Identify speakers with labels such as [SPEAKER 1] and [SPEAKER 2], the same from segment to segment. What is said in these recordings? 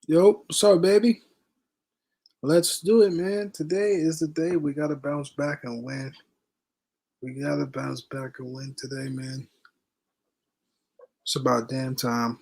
[SPEAKER 1] Yo, what's up, baby? Let's do it, man. Today is the day we gotta bounce back and win. We gotta bounce back and win today, man. It's about damn time.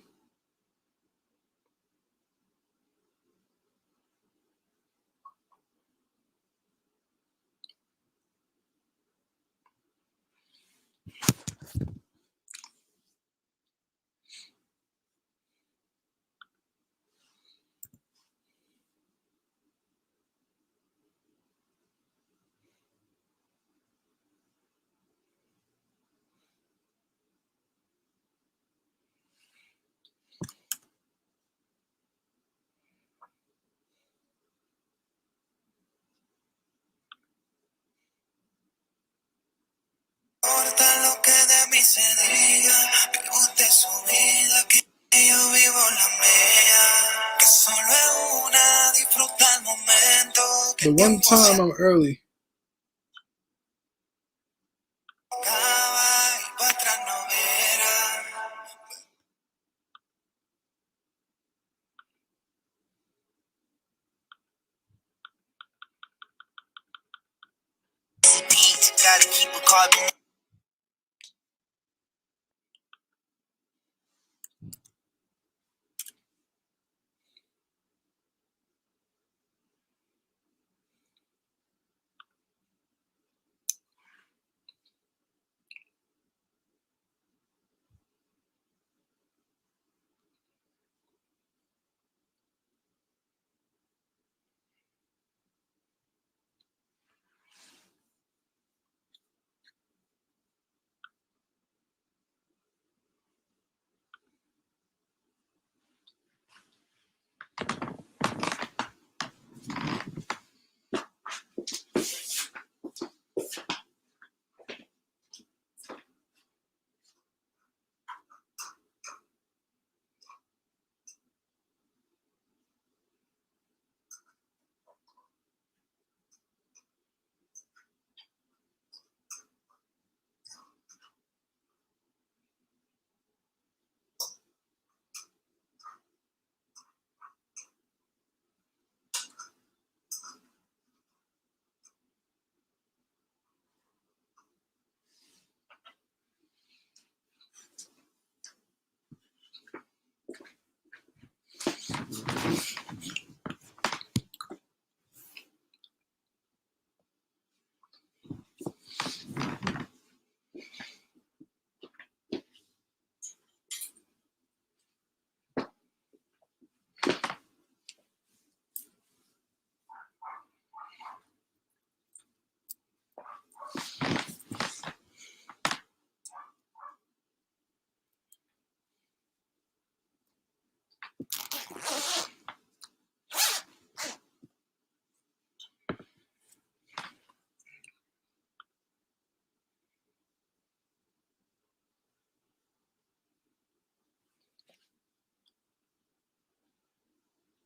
[SPEAKER 1] The one time I'm early.
[SPEAKER 2] Gotta keep a carbon.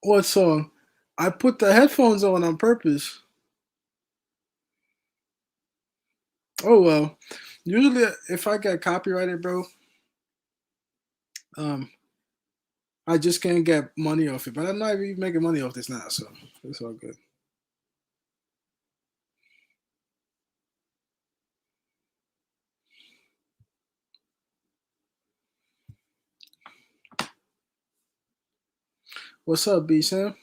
[SPEAKER 1] What song? I put the headphones on purpose. Oh well. Usually, if I get copyrighted, bro, um, I just can't get money off it. But I'm not even making money off this now, so it's all good. What's up, B Sam?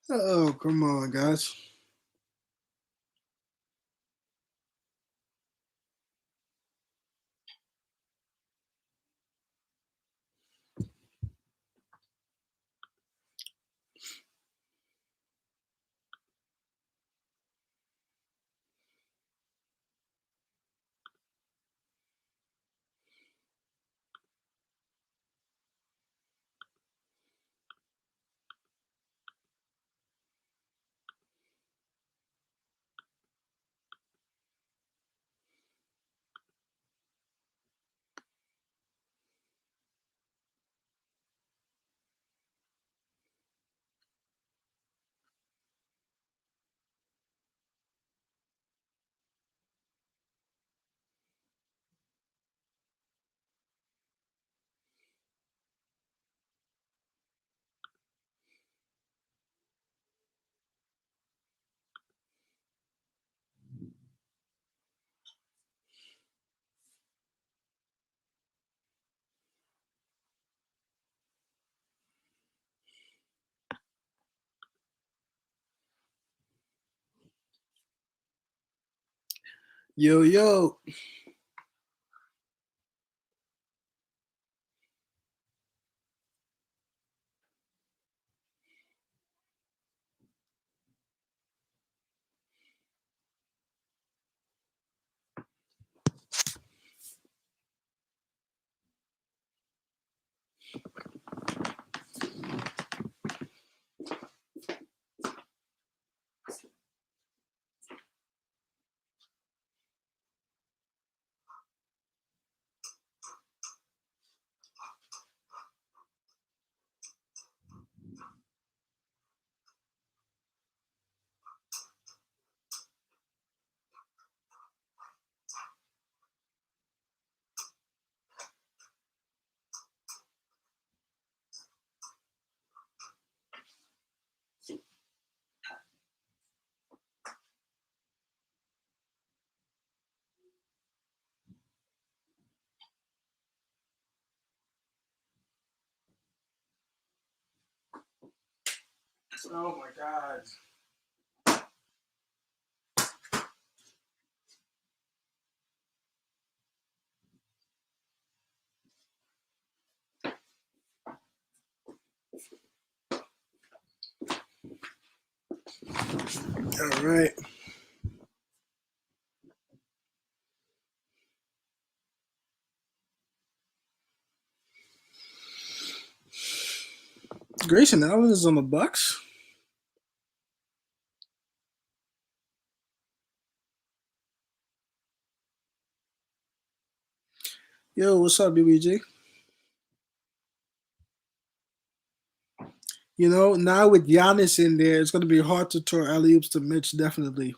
[SPEAKER 1] Oh, come on, guys. Yo, yo. Oh my God. All right. Grayson Allen is on the Bucks. Yo, what's up, BBG? You know, now with Giannis in there, it's going to be hard to throw alley oops to Mitch. Definitely.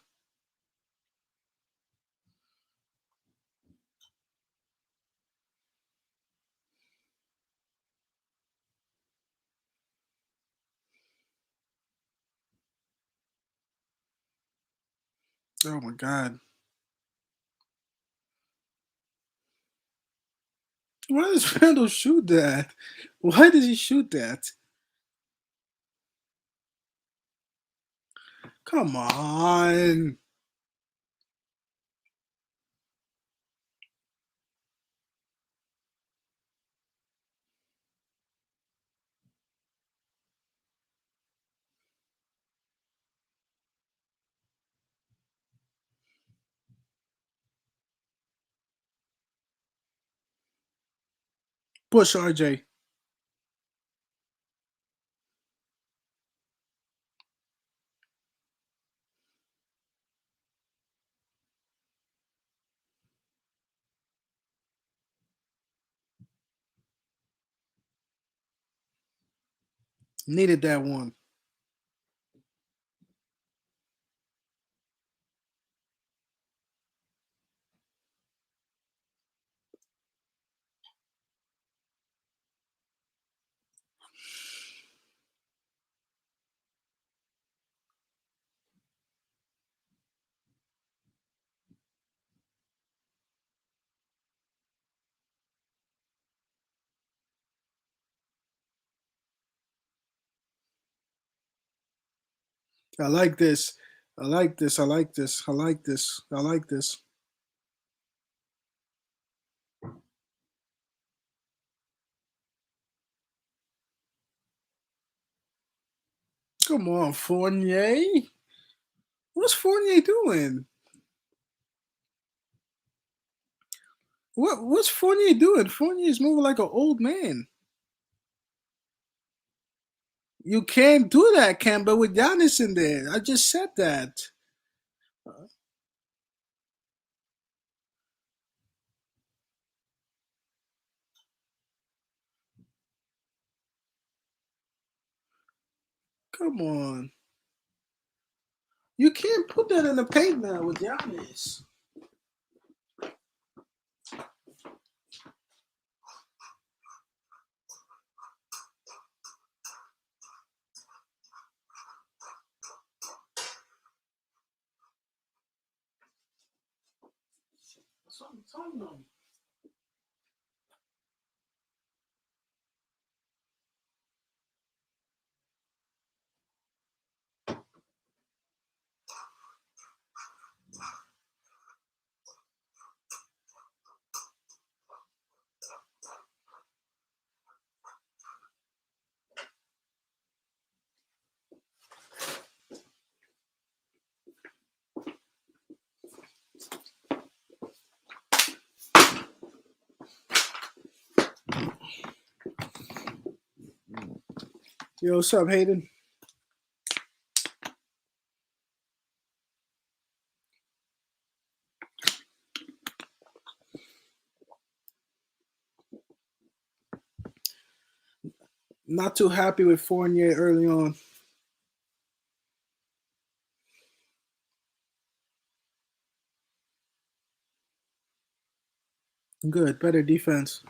[SPEAKER 1] Oh my God. Why does Randall shoot that? Why does he shoot that? Come on. Push RJ. Needed that one. I like this. I like this. I like this. I like this. I like this. Come on, Fournier. What's Fournier doing? What's Fournier doing? Fournier's moving like an old man. You can't do that, Kemba, with Giannis in there. I just said that. Come on. You can't put that in the paint now with Giannis. That's what I'm talking about. Yo, what's up, Hayden? Not too happy with Fournier early on. Good, better defense.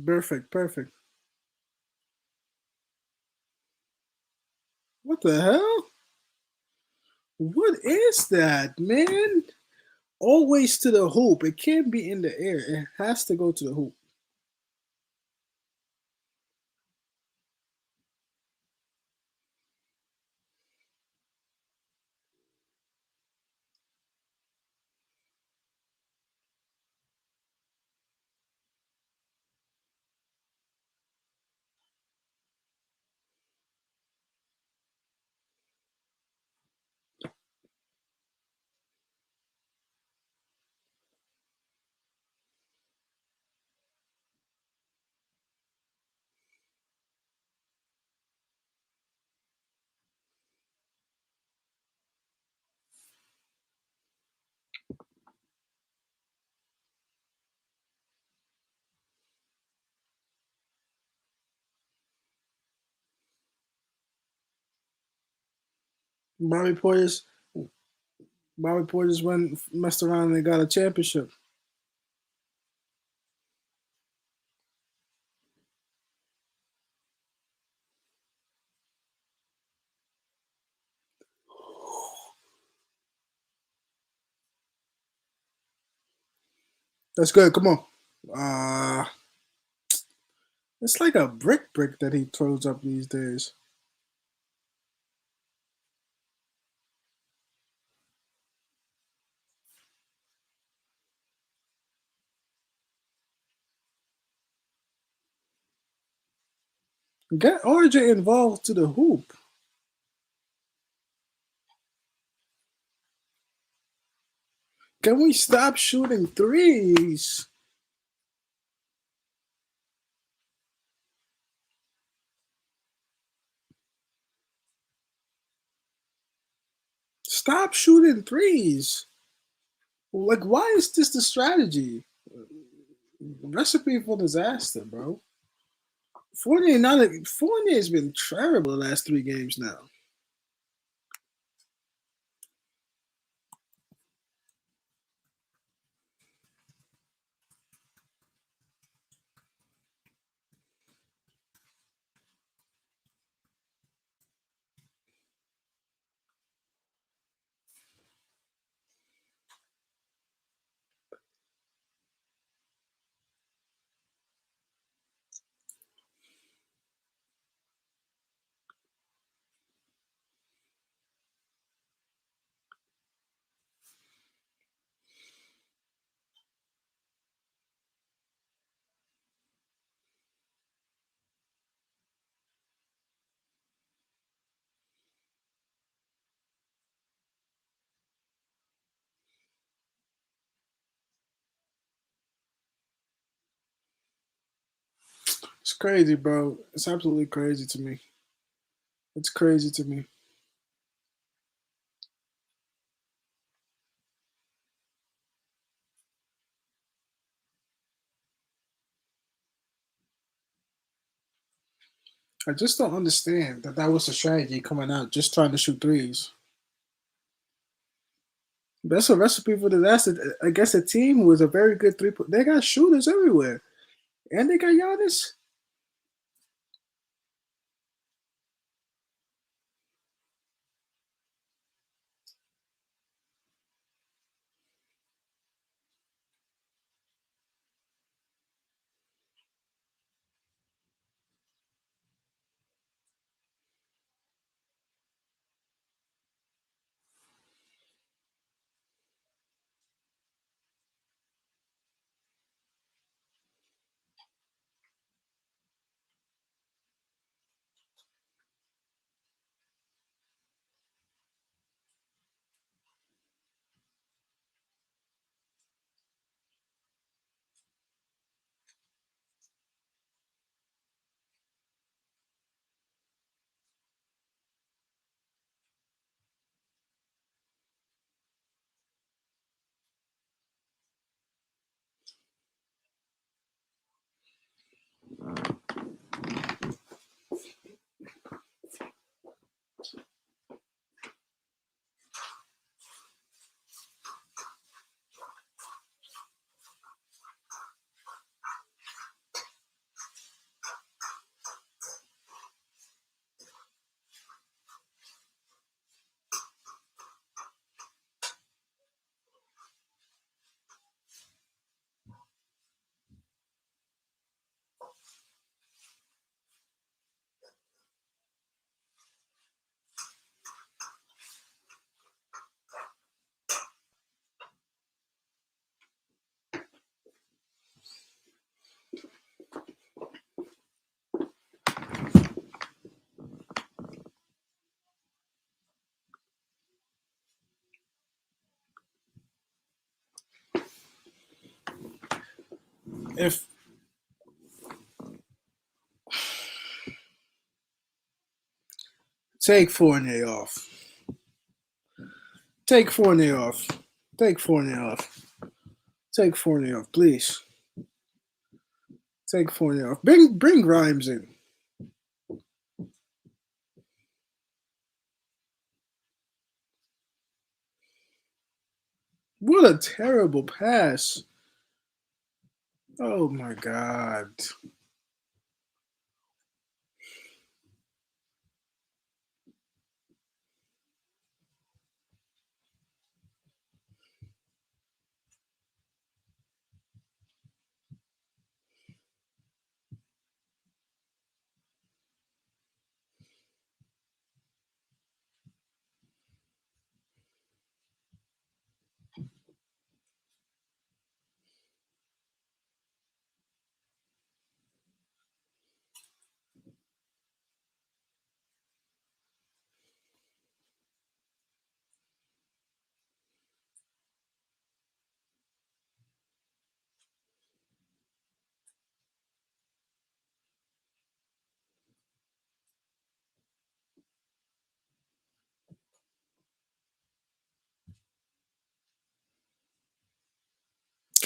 [SPEAKER 1] Perfect, perfect. What the hell? What is that, man? Always to the hoop. It can't be in the air. It has to go to the hoop. Bobby Portis, Bobby Portis went messed around and got a championship. That's good. Come on. It's like a brick that he throws up these days. Get RJ involved to the hoop. Can we stop shooting threes? Stop shooting threes. Like, why is this the strategy? Recipe for disaster, bro. Fournier's been terrible the last 3 games now. It's crazy, bro. It's absolutely crazy to me. It's crazy to me. I just don't understand that that was the strategy coming out, just trying to shoot threes. That's a recipe for disaster. I guess a team was a very good three. They got shooters everywhere, and they got Giannis. If take Fournier off, take Fournier off, take Fournier off, take Fournier off, please. Take Fournier off. Bring Grimes in. What a terrible pass! Oh my god.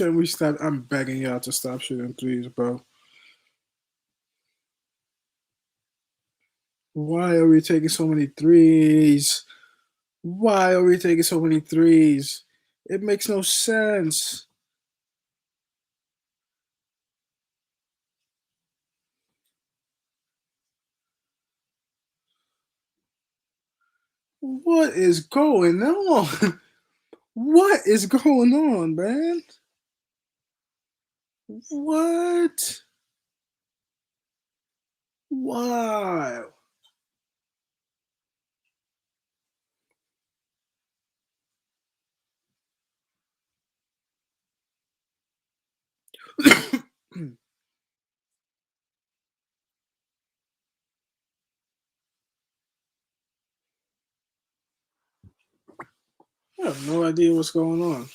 [SPEAKER 1] Can we stop? I'm begging y'all to stop shooting threes, bro. Why are we taking so many threes? Why are we taking so many threes? It makes no sense. What is going on? What is going on, man? What? Wow. I have no idea what's going on.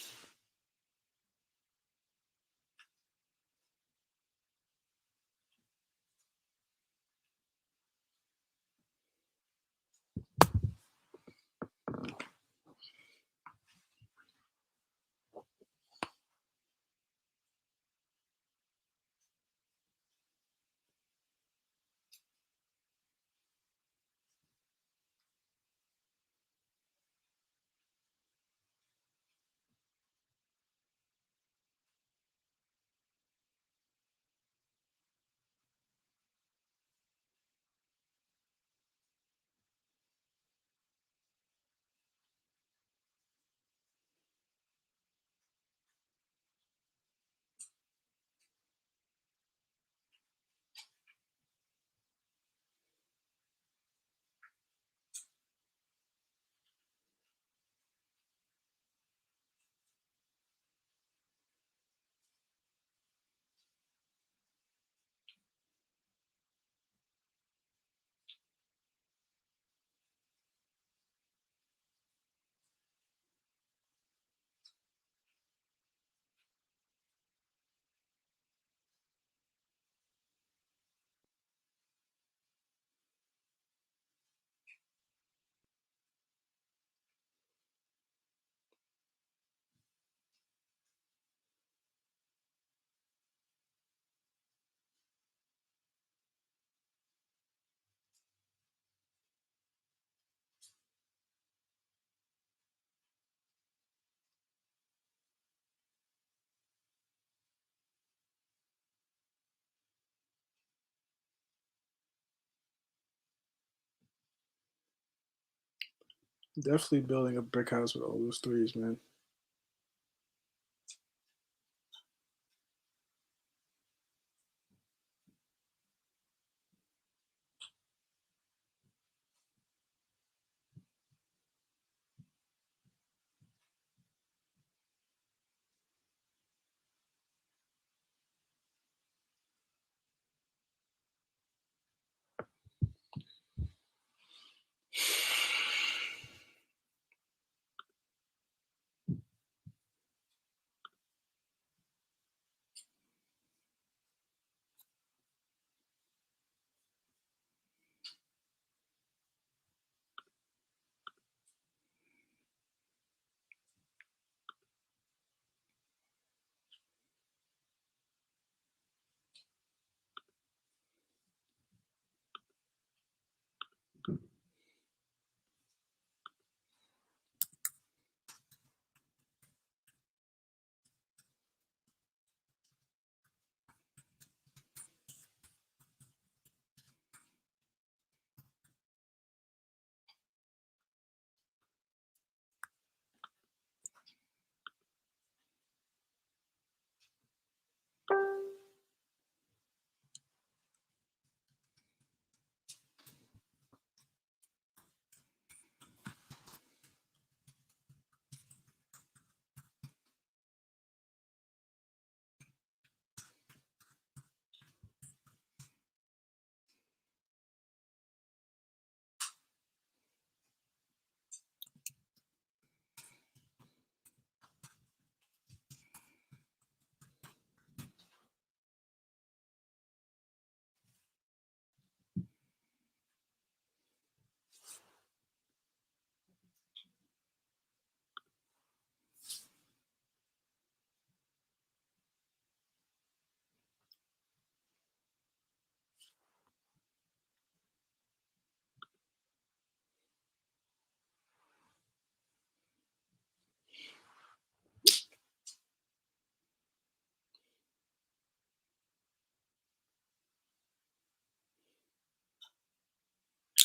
[SPEAKER 1] Definitely building a brick house with all those threes, man.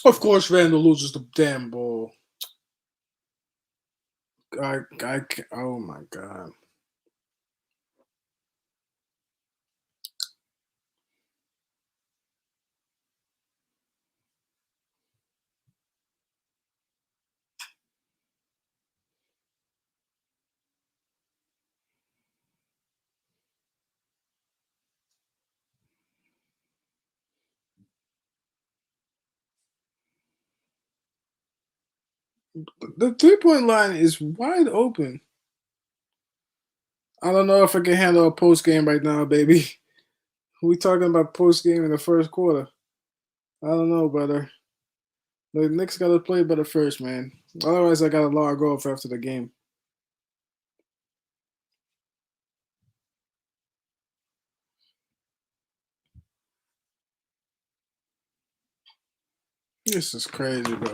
[SPEAKER 1] Of course, Randall loses the damn ball. Oh my god. The 3-point line is wide open. I don't know if I can handle a post game right now, baby. We talking about post game in the first quarter. I don't know, brother. The Knicks got to play better first, man. Otherwise, I got to log off after the game. This is crazy, bro.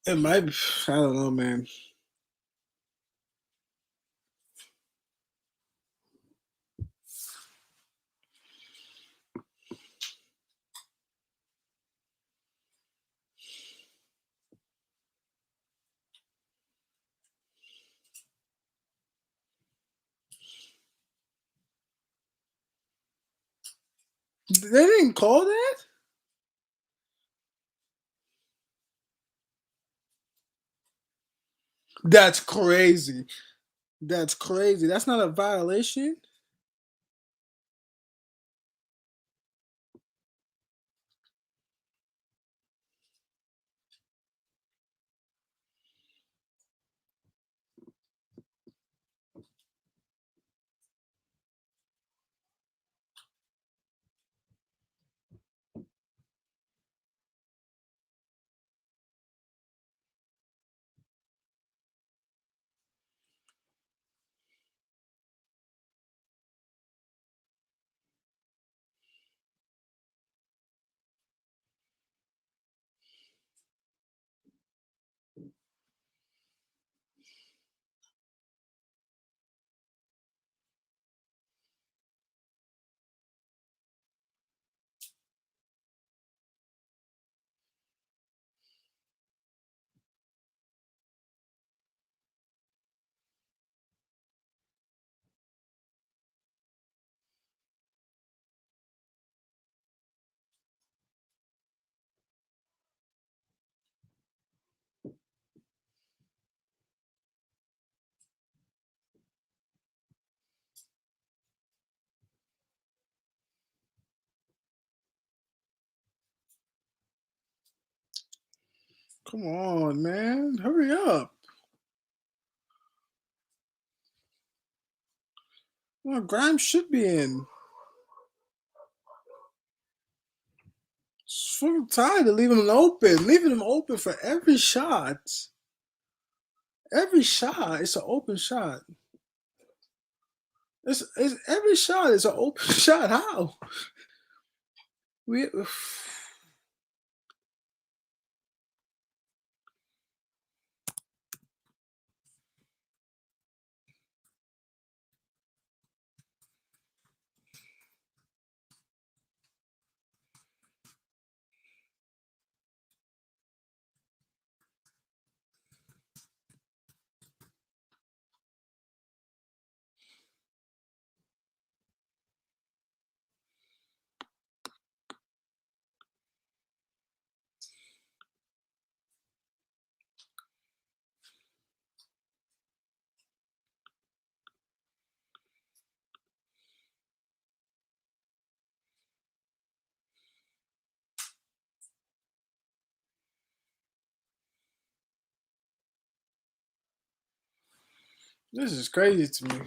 [SPEAKER 1] It might be. I don't know, man. They didn't call that? That's crazy. That's crazy. That's not a violation. Come on, man. Hurry up. Well, Grimes should be in. It's fucking tired of leaving him open. Leaving him open for every shot. Every shot, it's an open shot. It's every shot is an open shot. How? We this is crazy to me.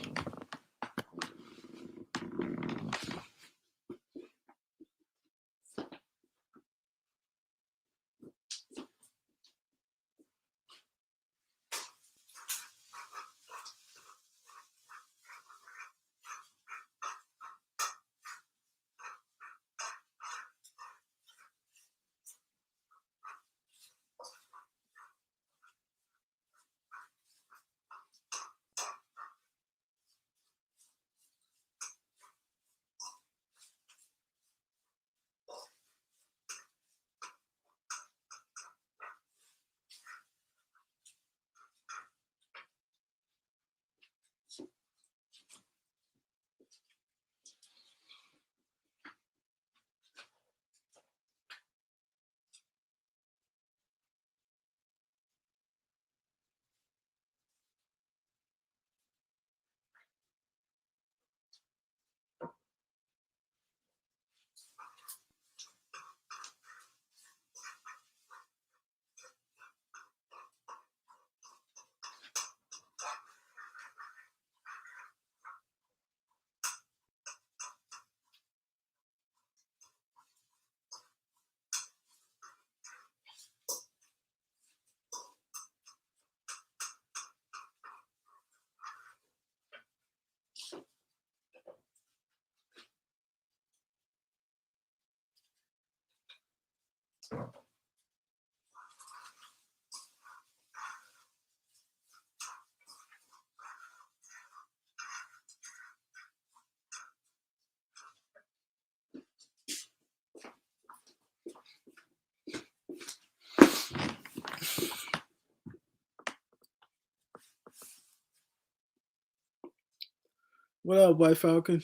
[SPEAKER 1] What up, White Falcon?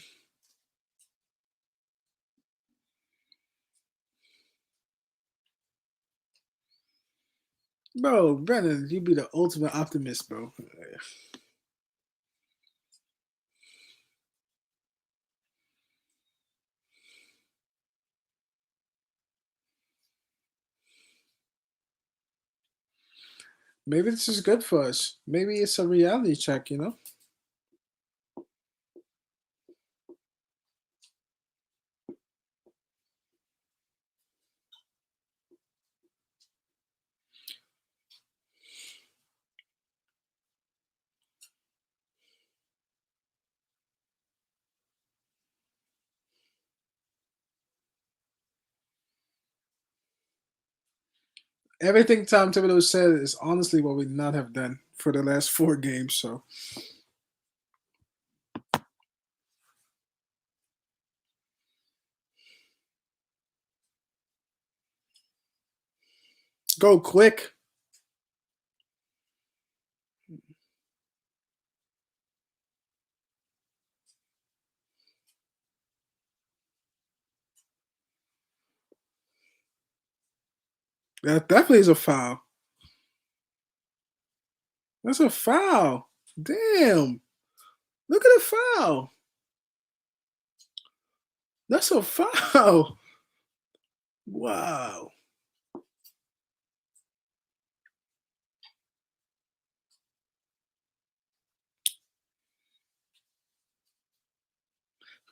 [SPEAKER 1] Bro, Brennan, you be the ultimate optimist, bro. Maybe this is good for us. Maybe it's a reality check, you know? Everything Tom Thibodeau said is honestly what we not have done for the last 4 games, so go quick. That definitely is a foul. That's a foul. Damn. Look at the foul. That's a foul. Wow.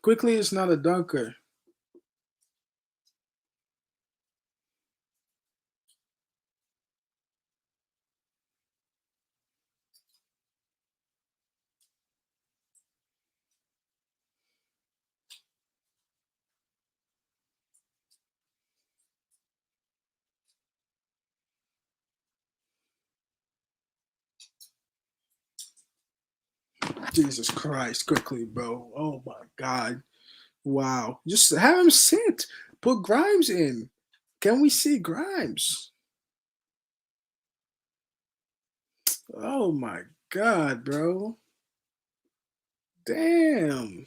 [SPEAKER 1] Quickly is not a dunker. Jesus Christ, quickly, bro. Oh my God. Wow. Just have him sit. Put Grimes in. Can we see Grimes? Oh my God, bro. Damn.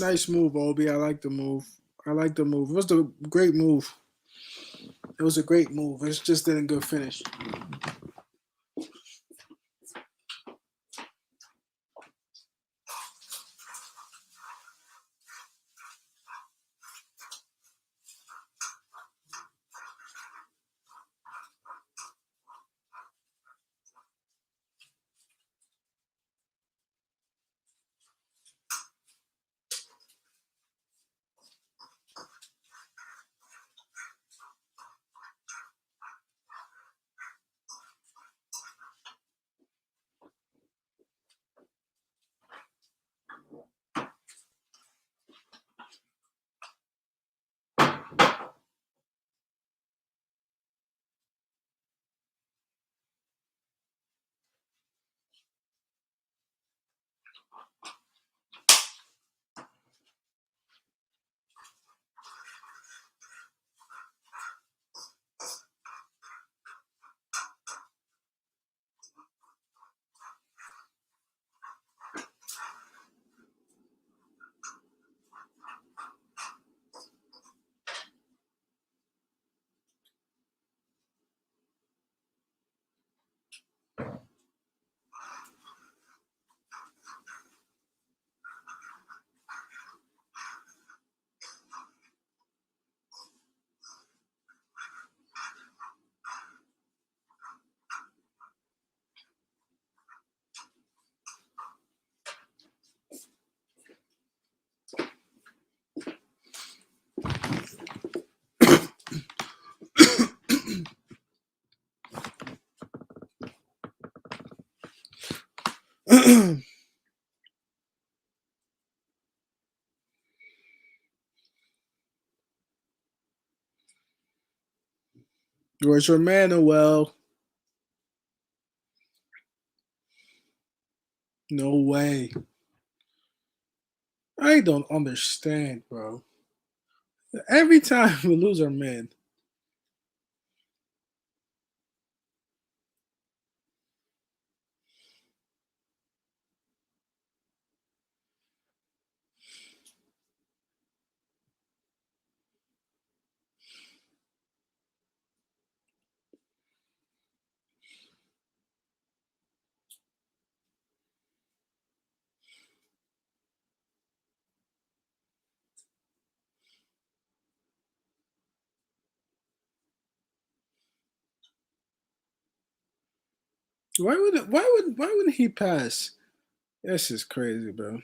[SPEAKER 1] Nice move, Obi. I like the move. I like the move. It was a great move. It was a great move. It just didn't go finish. Where's your Manuel? No way. I don't understand, bro. Every time we lose our man. Why wouldn't he pass? This is crazy, bro.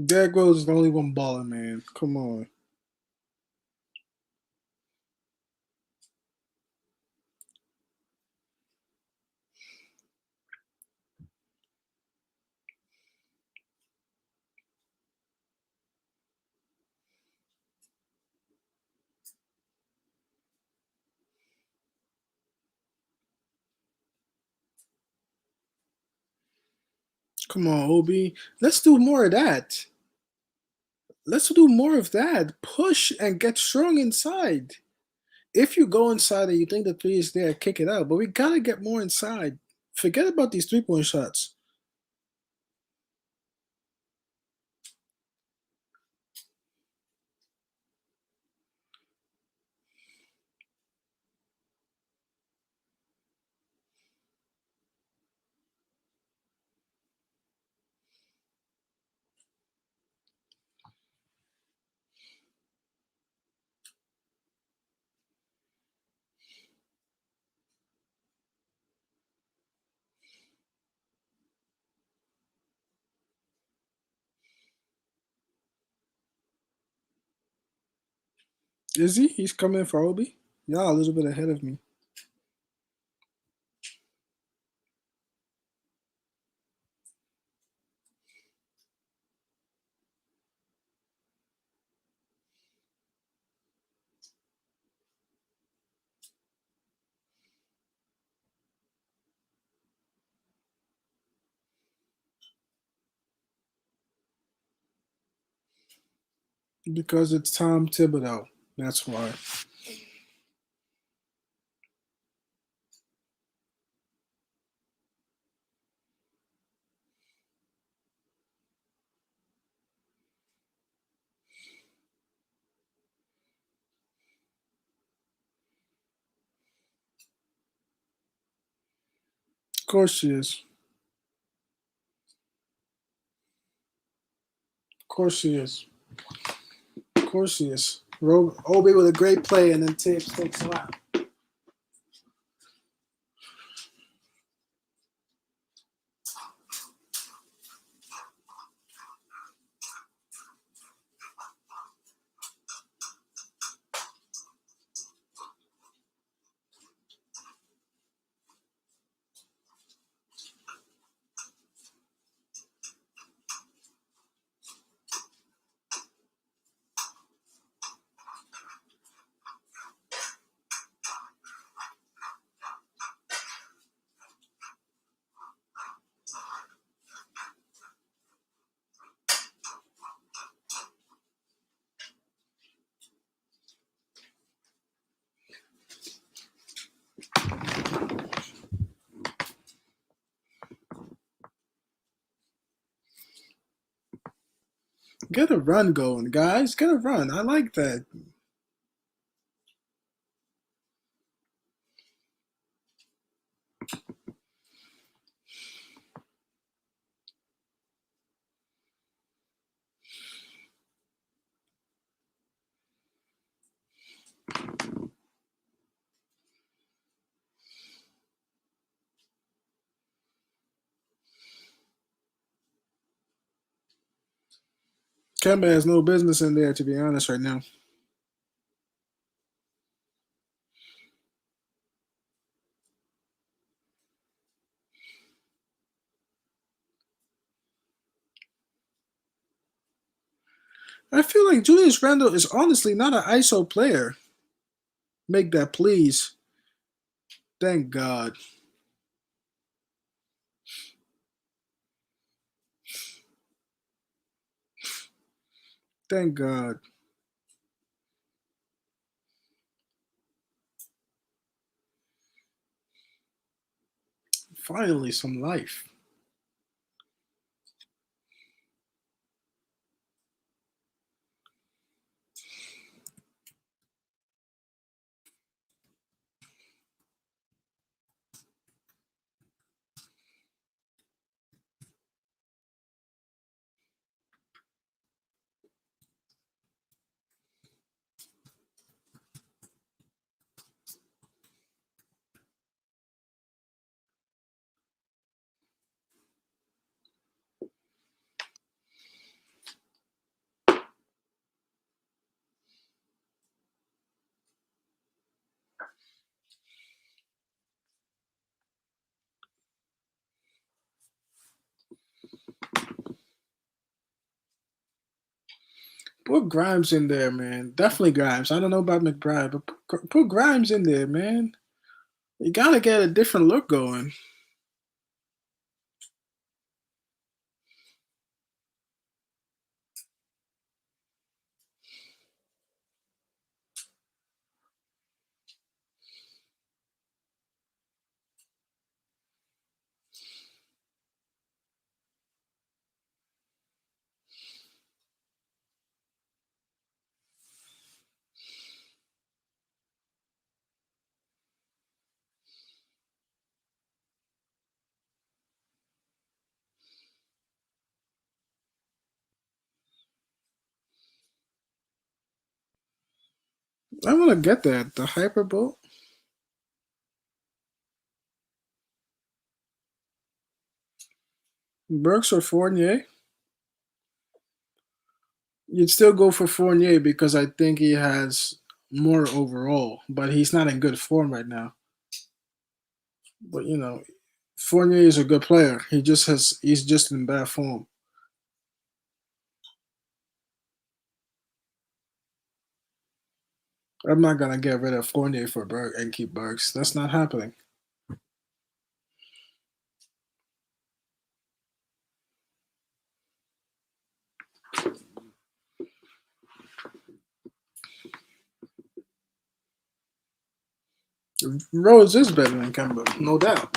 [SPEAKER 1] Derrick Rose is the only one balling, man. Come on. Come on, Obi. Let's do more of that. Let's do more of that. Push and get strong inside. If you go inside and you think the three is there, kick it out. But we gotta get more inside. Forget about these 3-point shots. Is he? He's coming for Obi? Y'all a little bit ahead of me. Because it's Tom Thibodeau. That's why. Of course she is. Of course she is. Of course she is. Obi with a great play and then Tibbs takes him out. Get a run going, guys. Get a run. I like that. Kemba has no business in there, to be honest, right now. I feel like Julius Randle is honestly not an ISO player. Make that, please. Thank God. Thank God. Finally, some life. Put Grimes in there, man. Definitely Grimes. I don't know about McBride, but put Grimes in there, man. You gotta get a different look going. I want to get that. The Hyperbolt. Burks or Fournier? You'd still go for Fournier because I think he has more overall, but he's not in good form right now. But Fournier is a good player. He's just in bad form. I'm not gonna get rid of Fournier for Burke and keep Burks. That's not happening. Rose is better than Kemba, no doubt.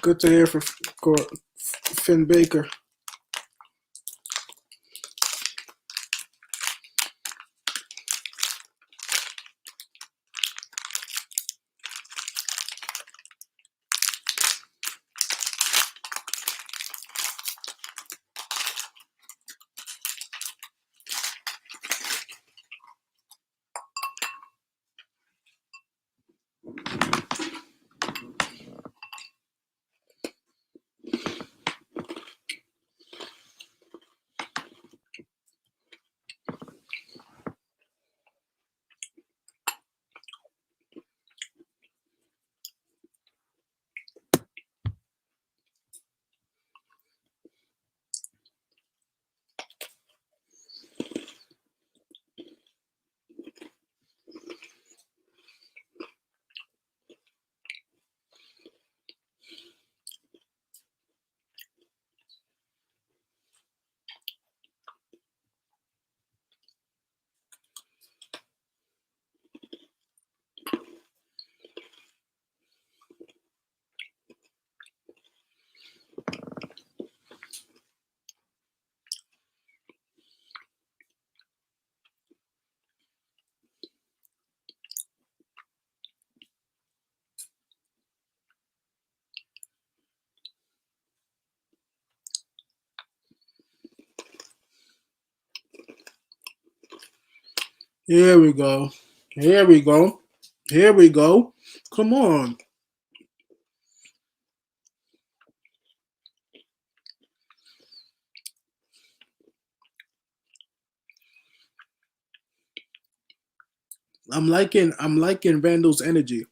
[SPEAKER 1] Good to hear for Finn Baker. Here we go. Here we go. Here we go. Come on. I'm liking Randall's energy.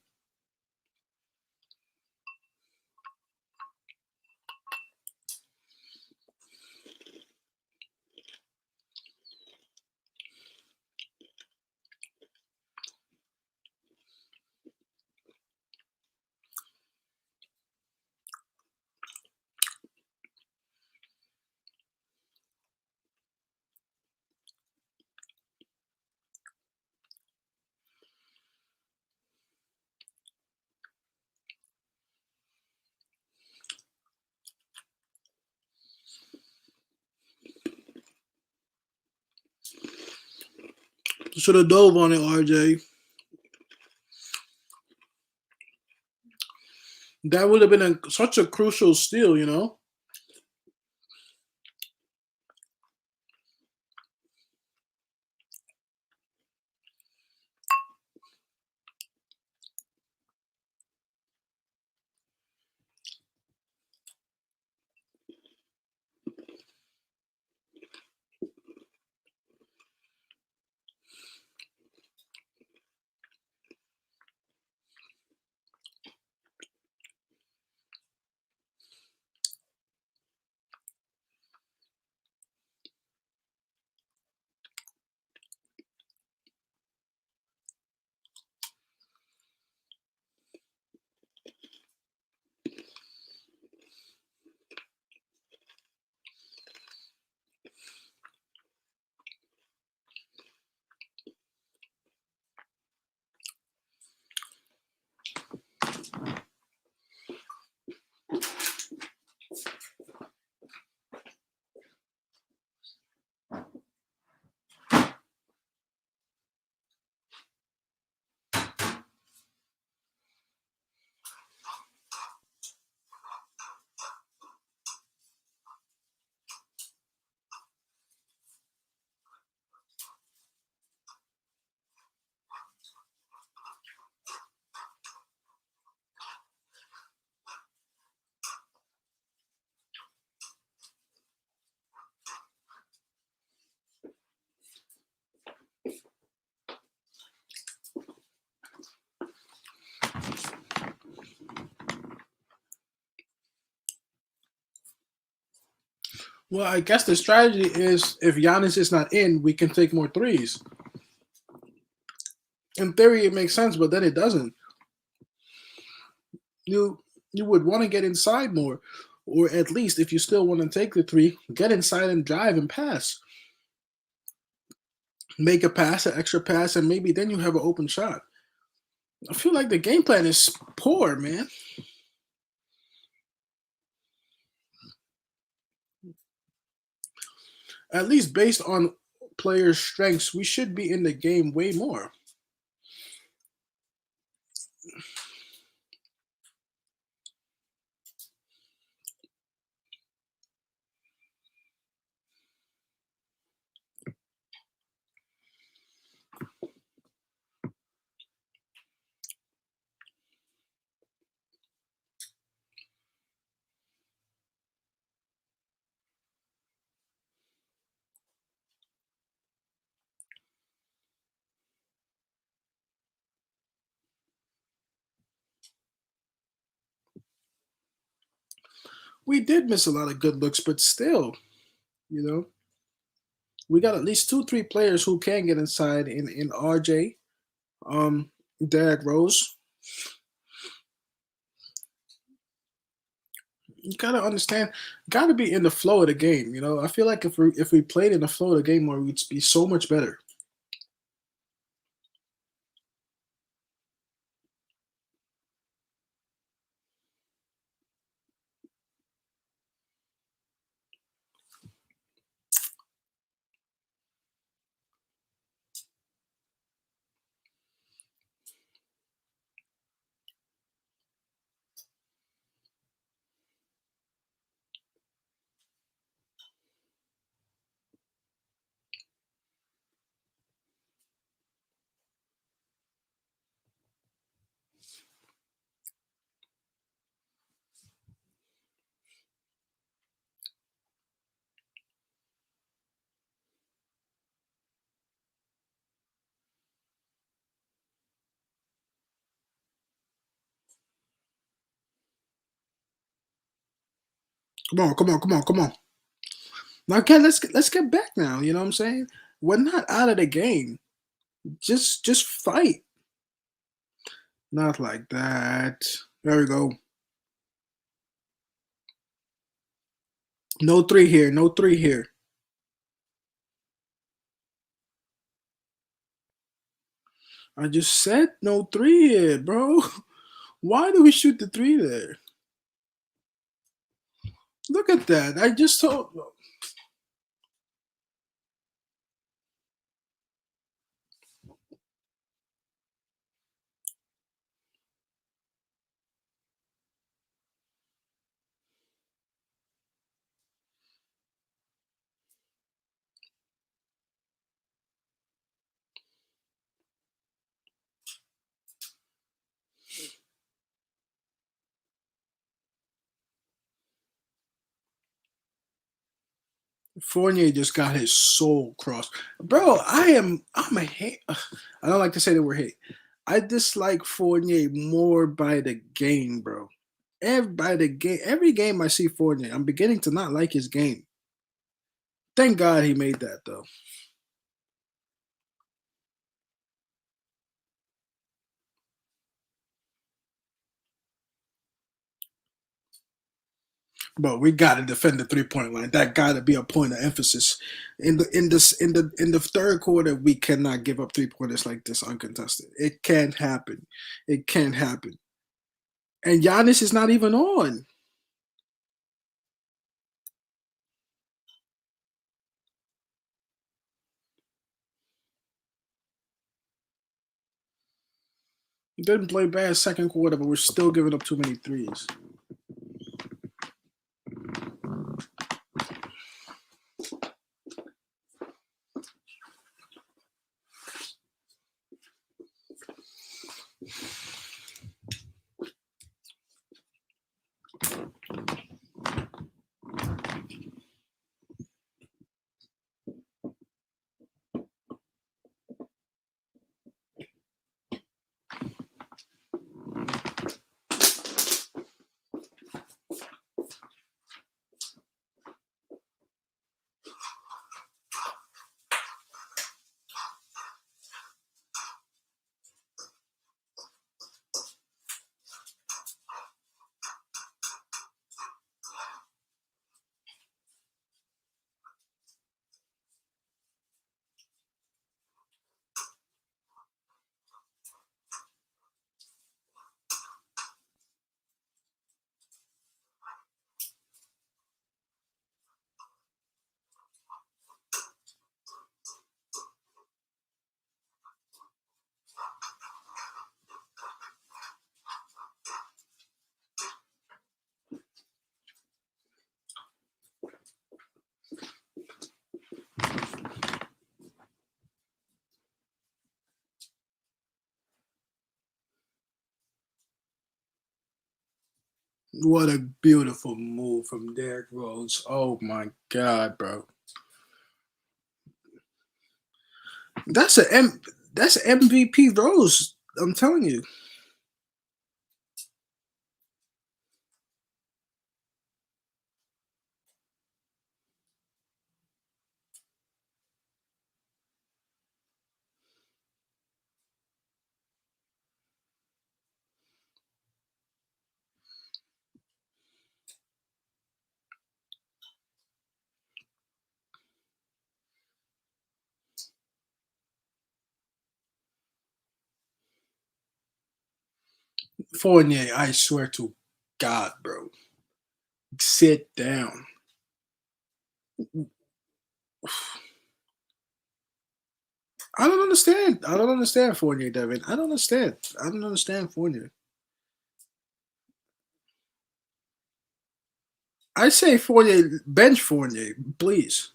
[SPEAKER 1] Should have dove on it, RJ. That would have been such a crucial steal, you know? Well, I guess the strategy is if Giannis is not in, we can take more threes. In theory, it makes sense, but then it doesn't. You would want to get inside more, or at least if you still want to take the three, get inside and drive and pass. Make a pass, an extra pass, and maybe then you have an open shot. I feel like the game plan is poor, man. At least based on players' strengths, we should be in the game way more. We did miss a lot of good looks, but still, you know, we got at least 2, 3 players who can get inside in RJ, um, Derrick Rose. You gotta understand, gotta be in the flow of the game. You know, I feel like if we played in the flow of the game more, we'd be so much better. Come on, come on, come on, come on. Now, okay, let's get back now. You know what I'm saying? We're not out of the game. Just fight. Not like that. There we go. No three here. No three here. I just said no three here, bro. Why do we shoot the three there? Look at that. I just told. Fournier just got his soul crossed, bro. I'm a hate. I don't like to say the word hate. I dislike Fournier more by the game, bro. Every game I see Fournier, I'm beginning to not like his game. Thank God he made that though. But we got to defend the 3 point line. That got to be a point of emphasis. In the third quarter, we cannot give up 3 pointers like this uncontested. It can't happen. It can't happen. And Giannis is not even on. He didn't play bad second quarter, but we're still giving up too many threes. What a beautiful move from Derrick Rose. Oh my God, bro. That's a that's MVP Rose. I'm telling you. Fournier, I swear to God, bro. Sit down. I don't understand. I don't understand Fournier, Devin. I don't understand. I don't understand Fournier. I say Fournier, bench Fournier, please.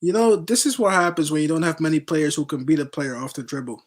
[SPEAKER 1] You know, this is what happens when you don't have many players who can beat a player off the dribble.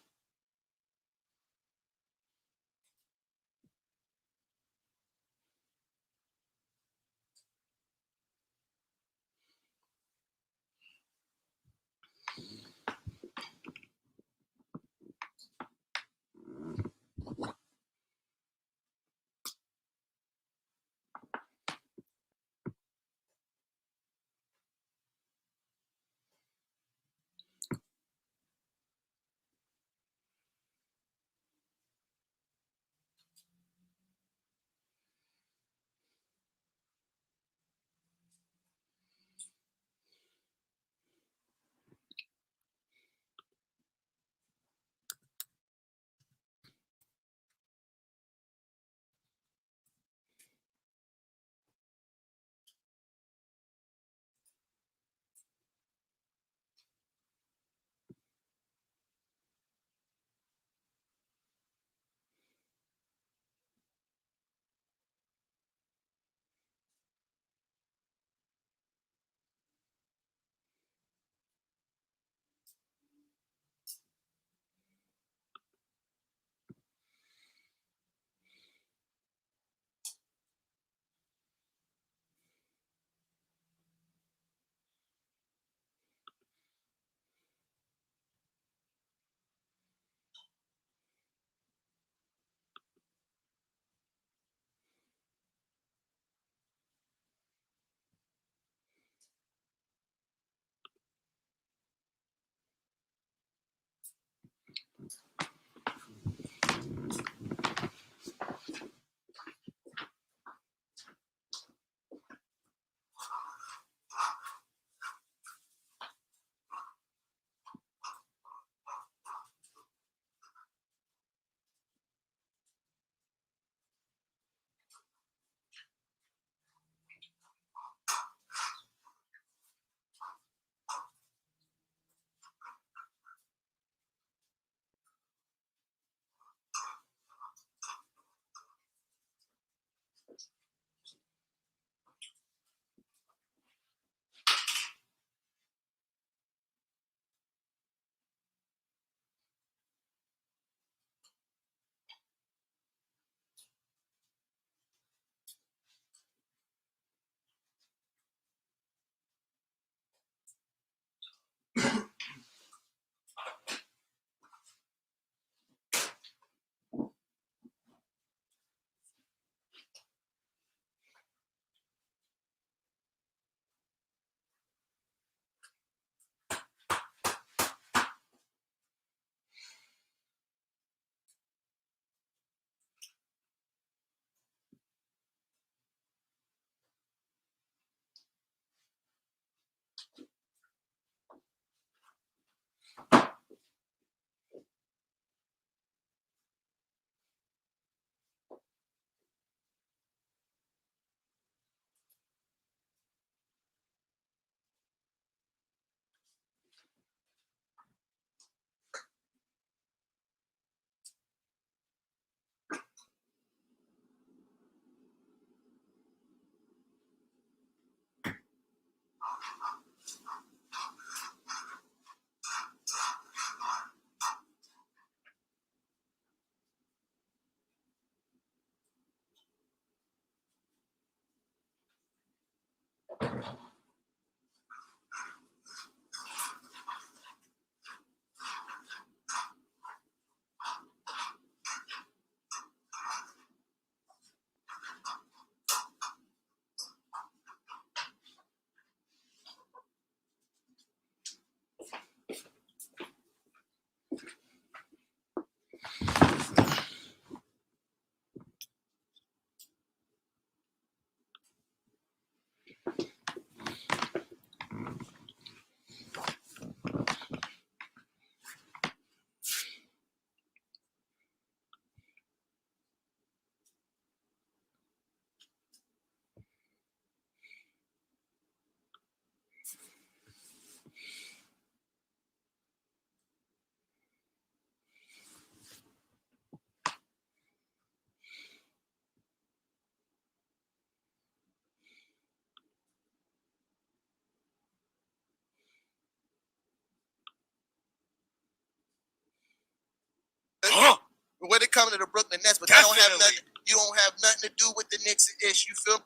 [SPEAKER 2] when it comes to the Brooklyn Nets, but that don't have
[SPEAKER 3] Definitely.
[SPEAKER 2] nothing. You don't have nothing to do with the Knicks ish. You feel me?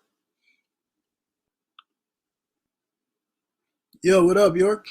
[SPEAKER 1] Yo, what up, York?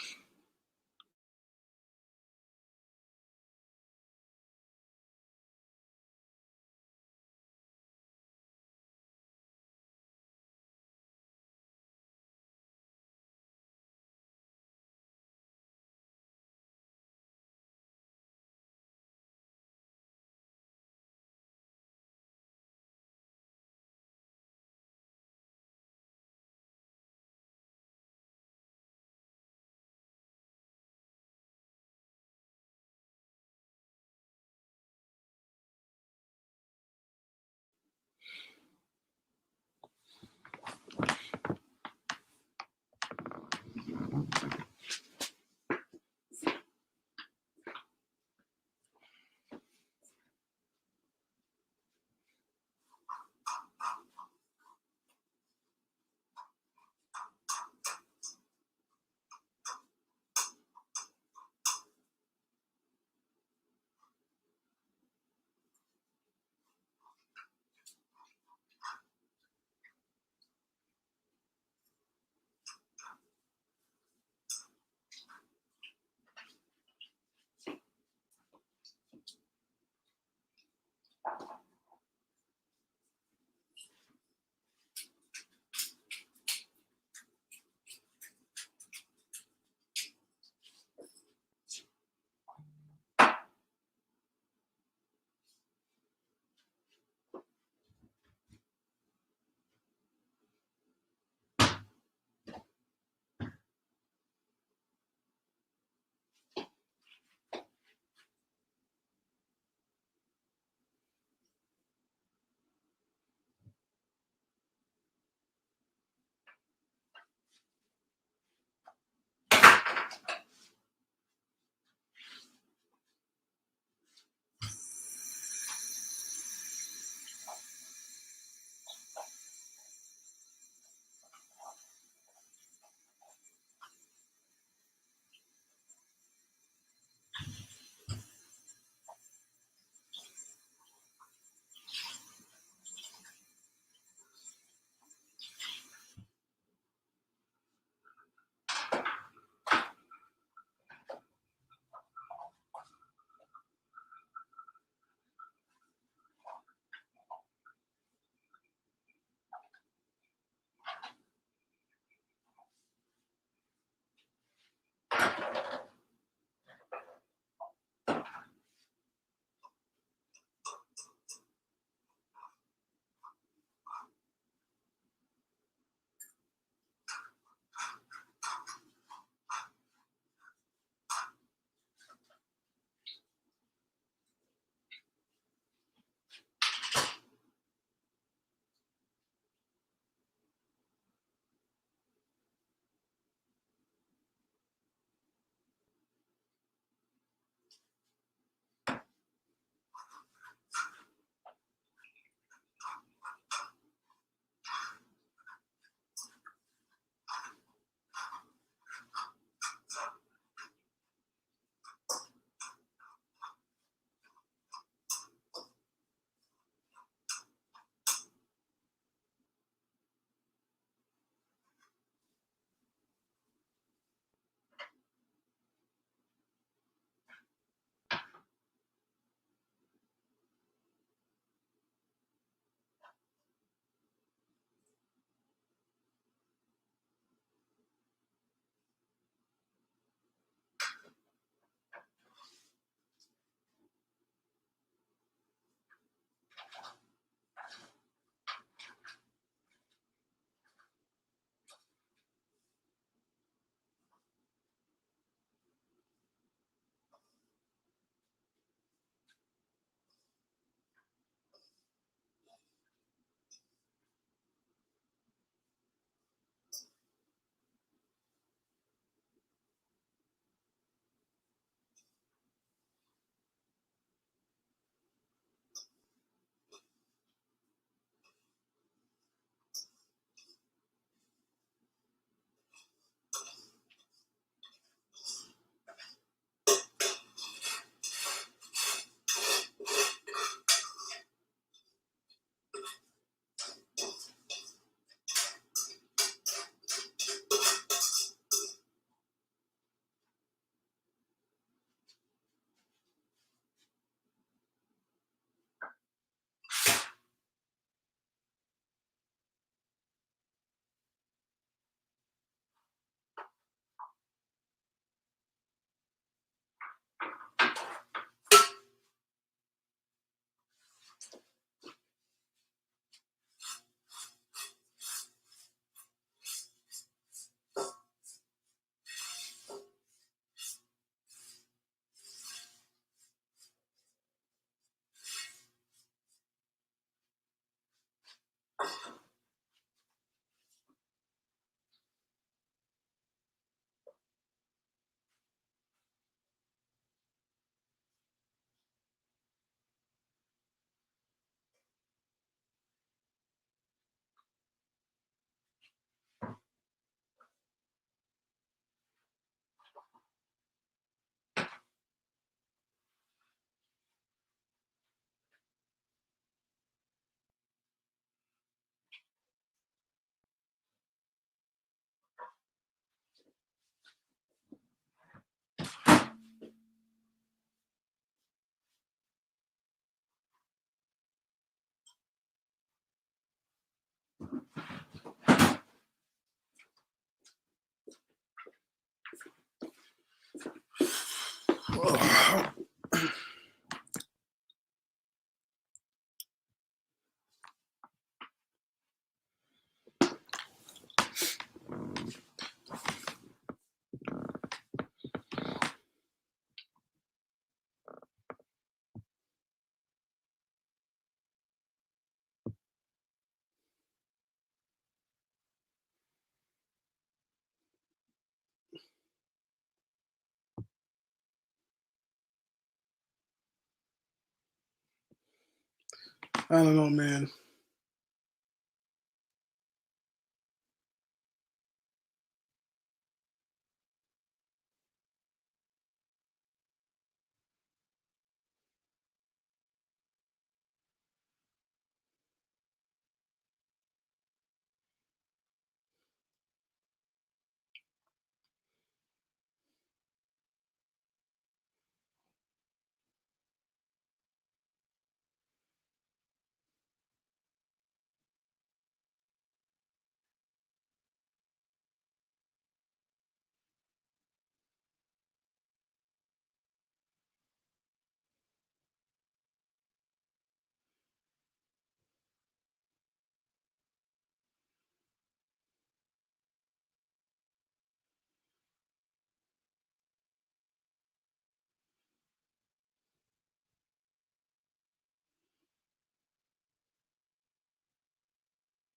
[SPEAKER 1] I don't know, man.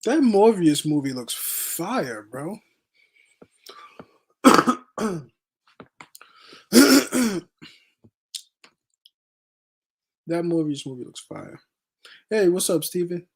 [SPEAKER 1] That Morbius movie looks fire, bro. That Morbius movie looks fire. Hey, what's up, Steven?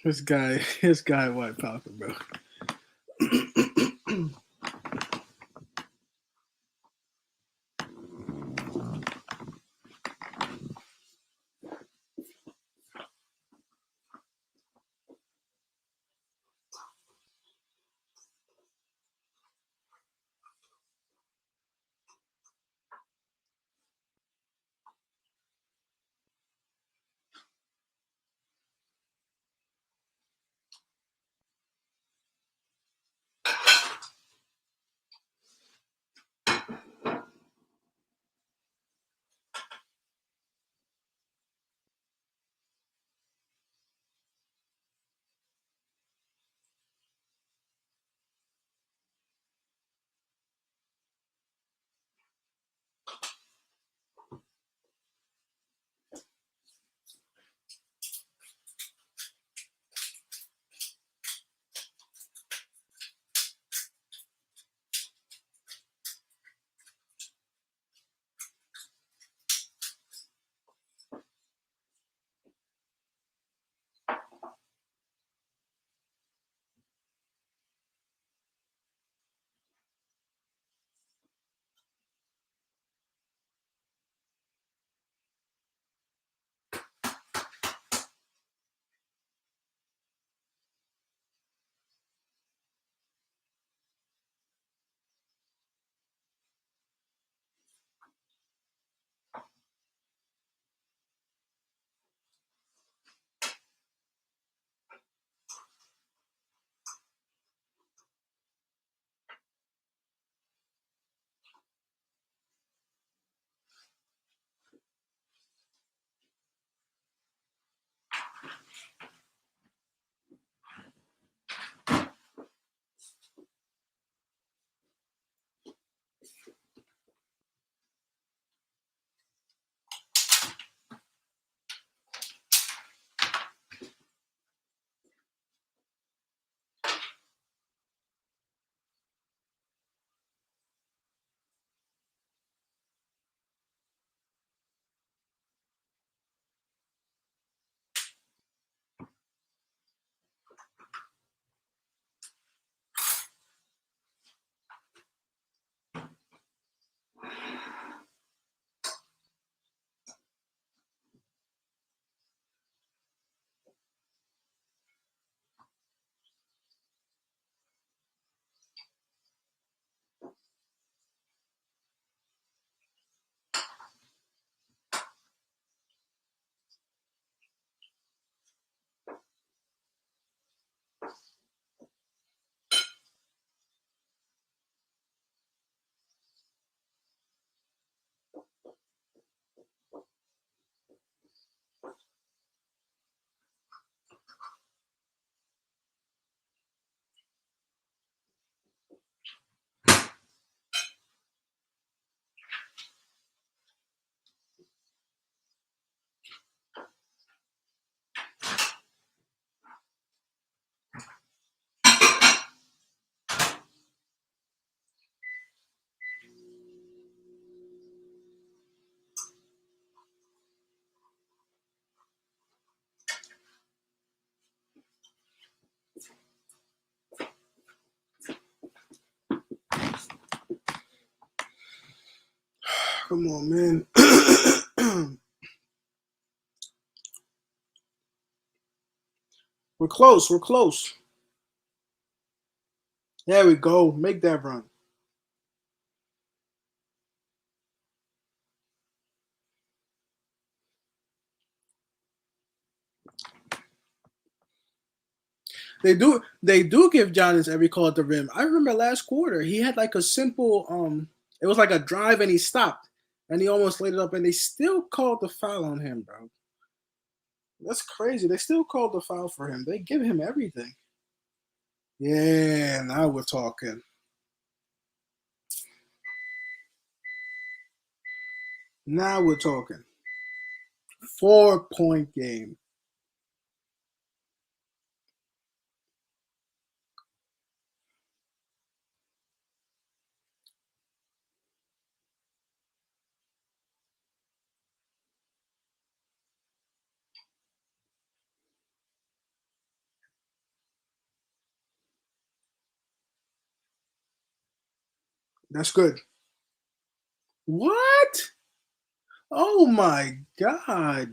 [SPEAKER 1] This guy, White Falcon, bro. Come on, man. We're close. We're close. There we go. Make that run. They do give Giannis every call at the rim. I remember last quarter he had like a simple it was like a drive and he stopped and he almost laid it up and they still called the foul on him, bro. That's crazy. They still called the foul for him. They give him everything. Yeah, now we're talking. Now we're talking. 4-point game. That's good. What? Oh my God.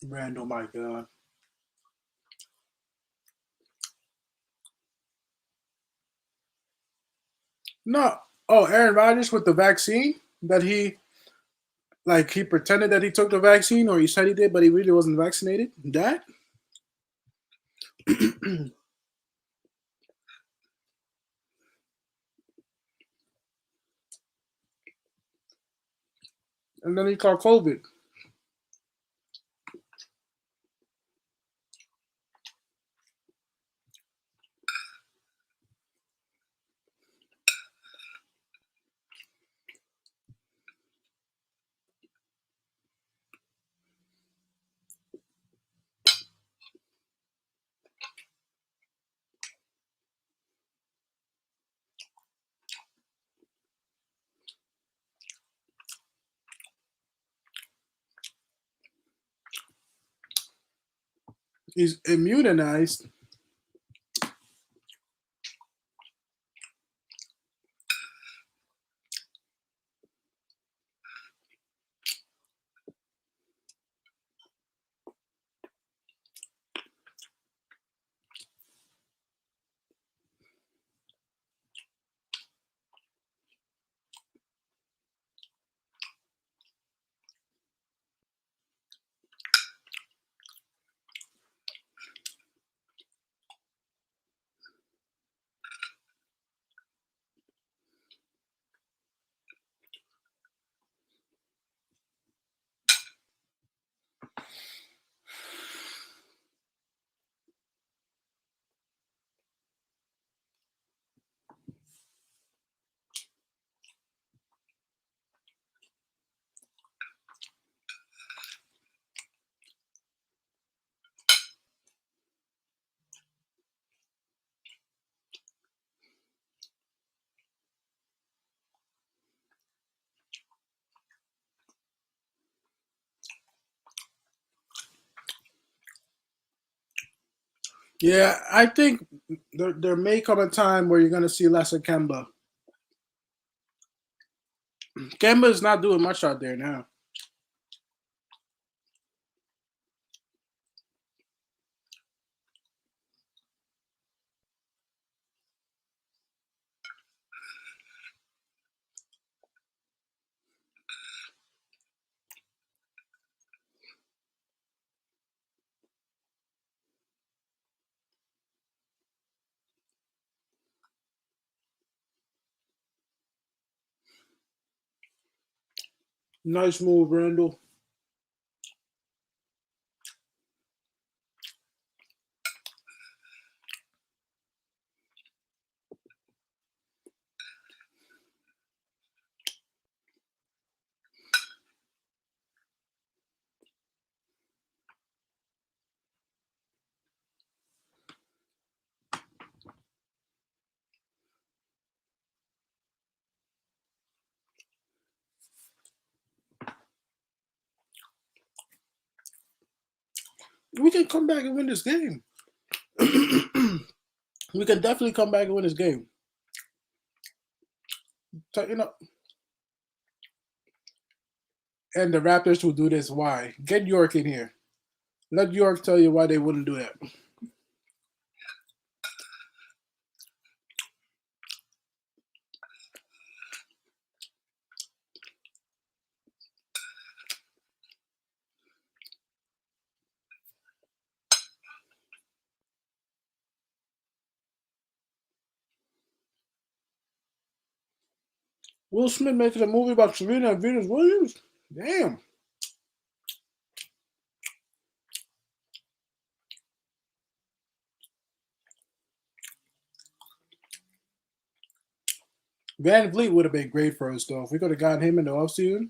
[SPEAKER 1] Randall, my God. No. Oh, Aaron Rodgers with the vaccine that he pretended that he took the vaccine or he said he did, but he really wasn't vaccinated. That? And then he caught COVID. He's immunized. Yeah, I think there may come a time where you're going to see less of Kemba. Kemba is not doing much out there now. Nice move, Randall. We can come back and win this game. We can definitely come back and win this game. So, and the Raptors will do this. Why? Get York in here. Let York tell you why they wouldn't do that. Will Smith making a movie about Serena and Venus Williams? Damn. Van Vliet would have been great for us, though. If we could have gotten him in the offseason.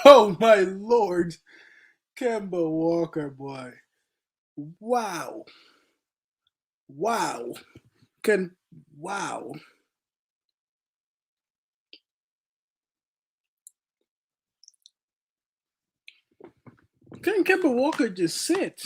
[SPEAKER 1] Oh, my Lord. Kemba Walker, boy. Wow. Wow. Can wow. Can't Kemba Walker just sit?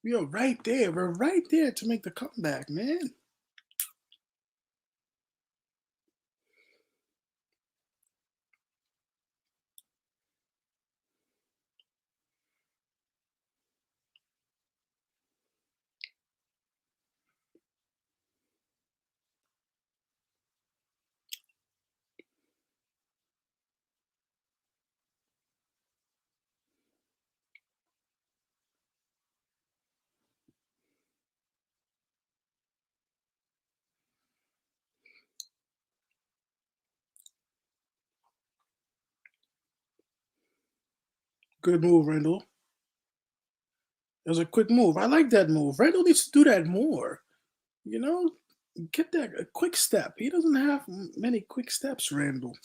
[SPEAKER 1] We are right there. We're right there to make the comeback, man. Good move, Randall. It was a quick move. I like that move. Randall needs to do that more. You know, get that a quick step. He doesn't have many quick steps, Randall.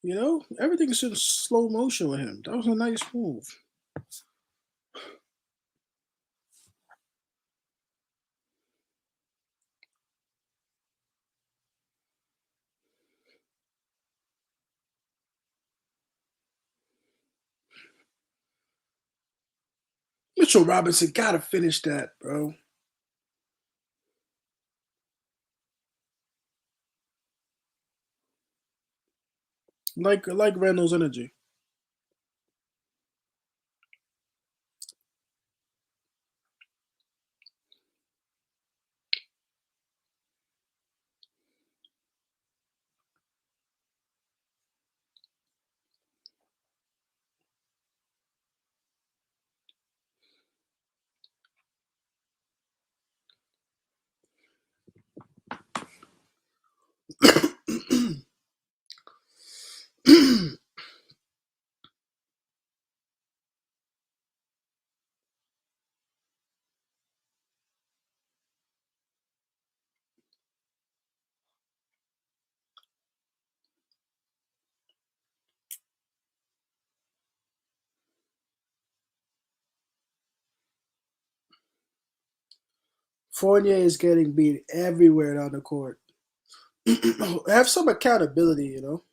[SPEAKER 1] You know, everything's in slow motion with him. That was a nice move. Mitchell Robinson gotta finish that, bro. Like Randall's energy. Fournier is getting beat everywhere down the court. Have some accountability, you know.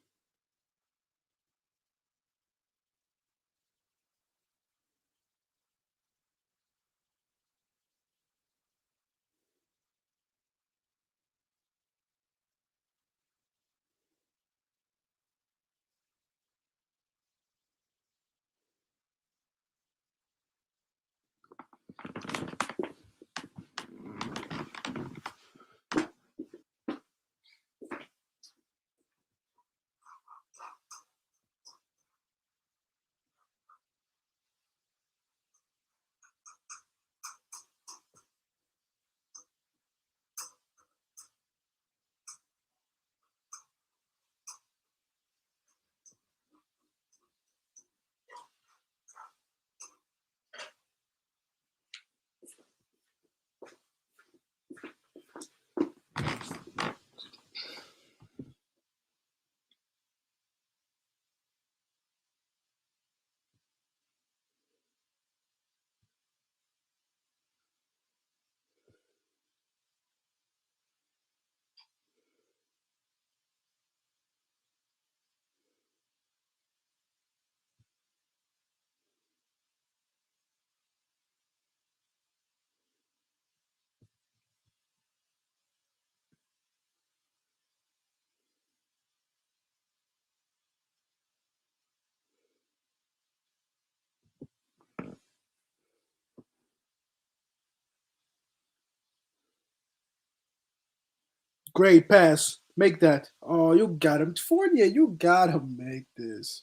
[SPEAKER 1] Great pass. Make that. Oh, you got him. Fournier, you got to make this.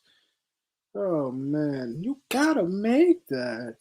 [SPEAKER 1] Oh man, you gotta make that.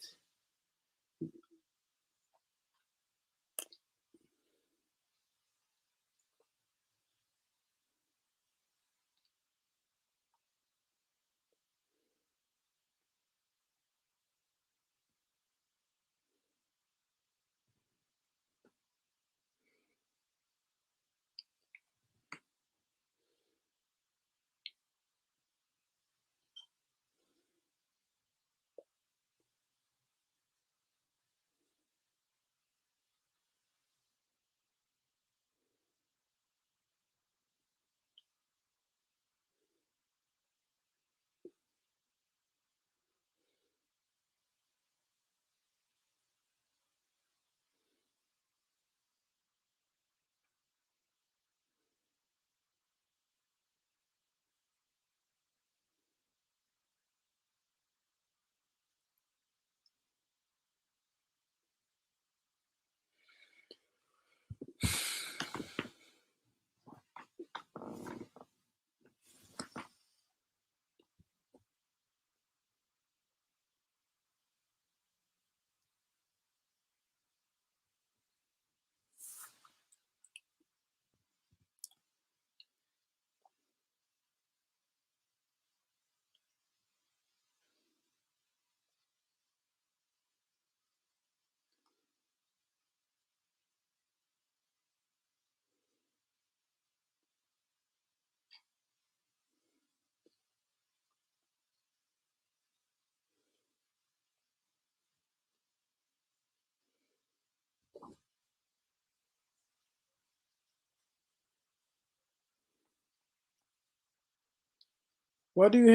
[SPEAKER 1] Why do you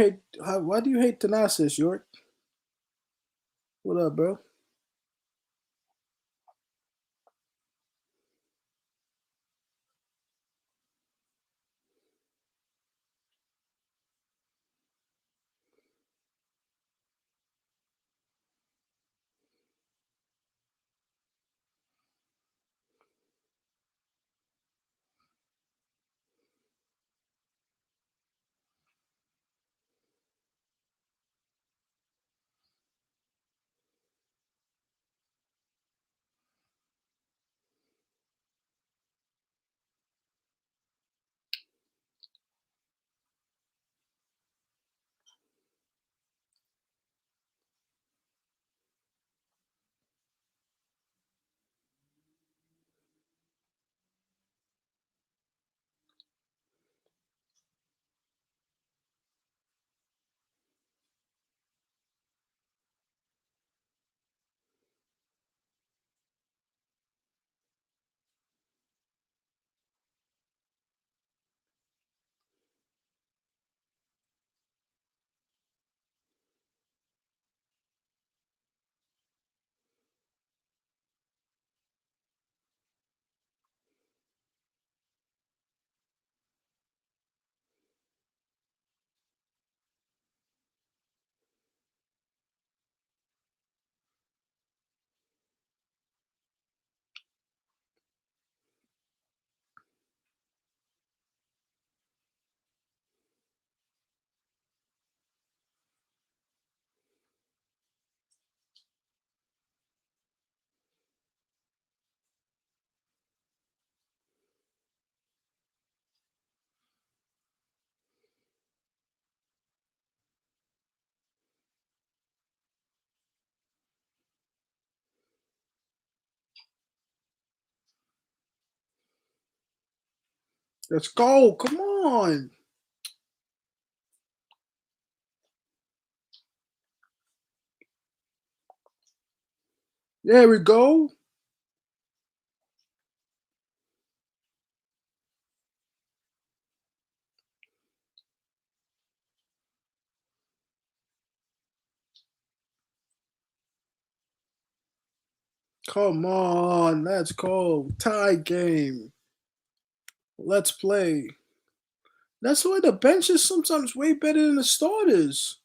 [SPEAKER 1] hate Thanasis, York? What up, bro? Let's go. Come on. There we go. Come on. Let's go. Tie game. Let's play. That's why the bench is sometimes way better than the starters.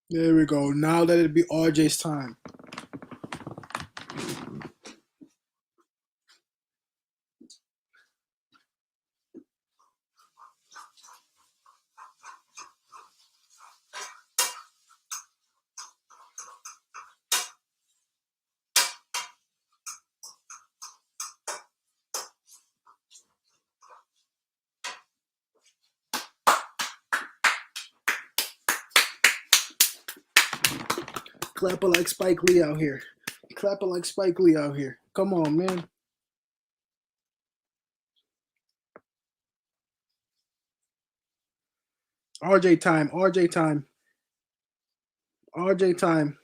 [SPEAKER 1] There we go. Now let it be RJ's time. Clapping like Spike Lee out here. Clapping like Spike Lee out here. Come on, man. RJ time. RJ time. RJ time.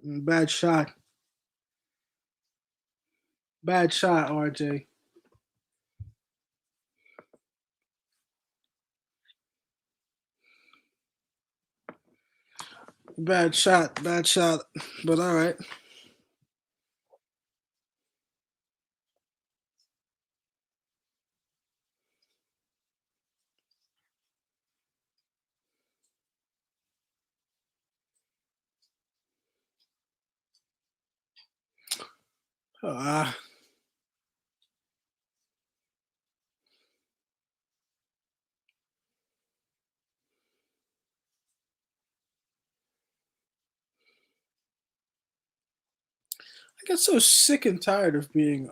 [SPEAKER 1] Bad shot. Bad shot, RJ. Bad shot. Bad shot. But all right. I get so sick and tired of being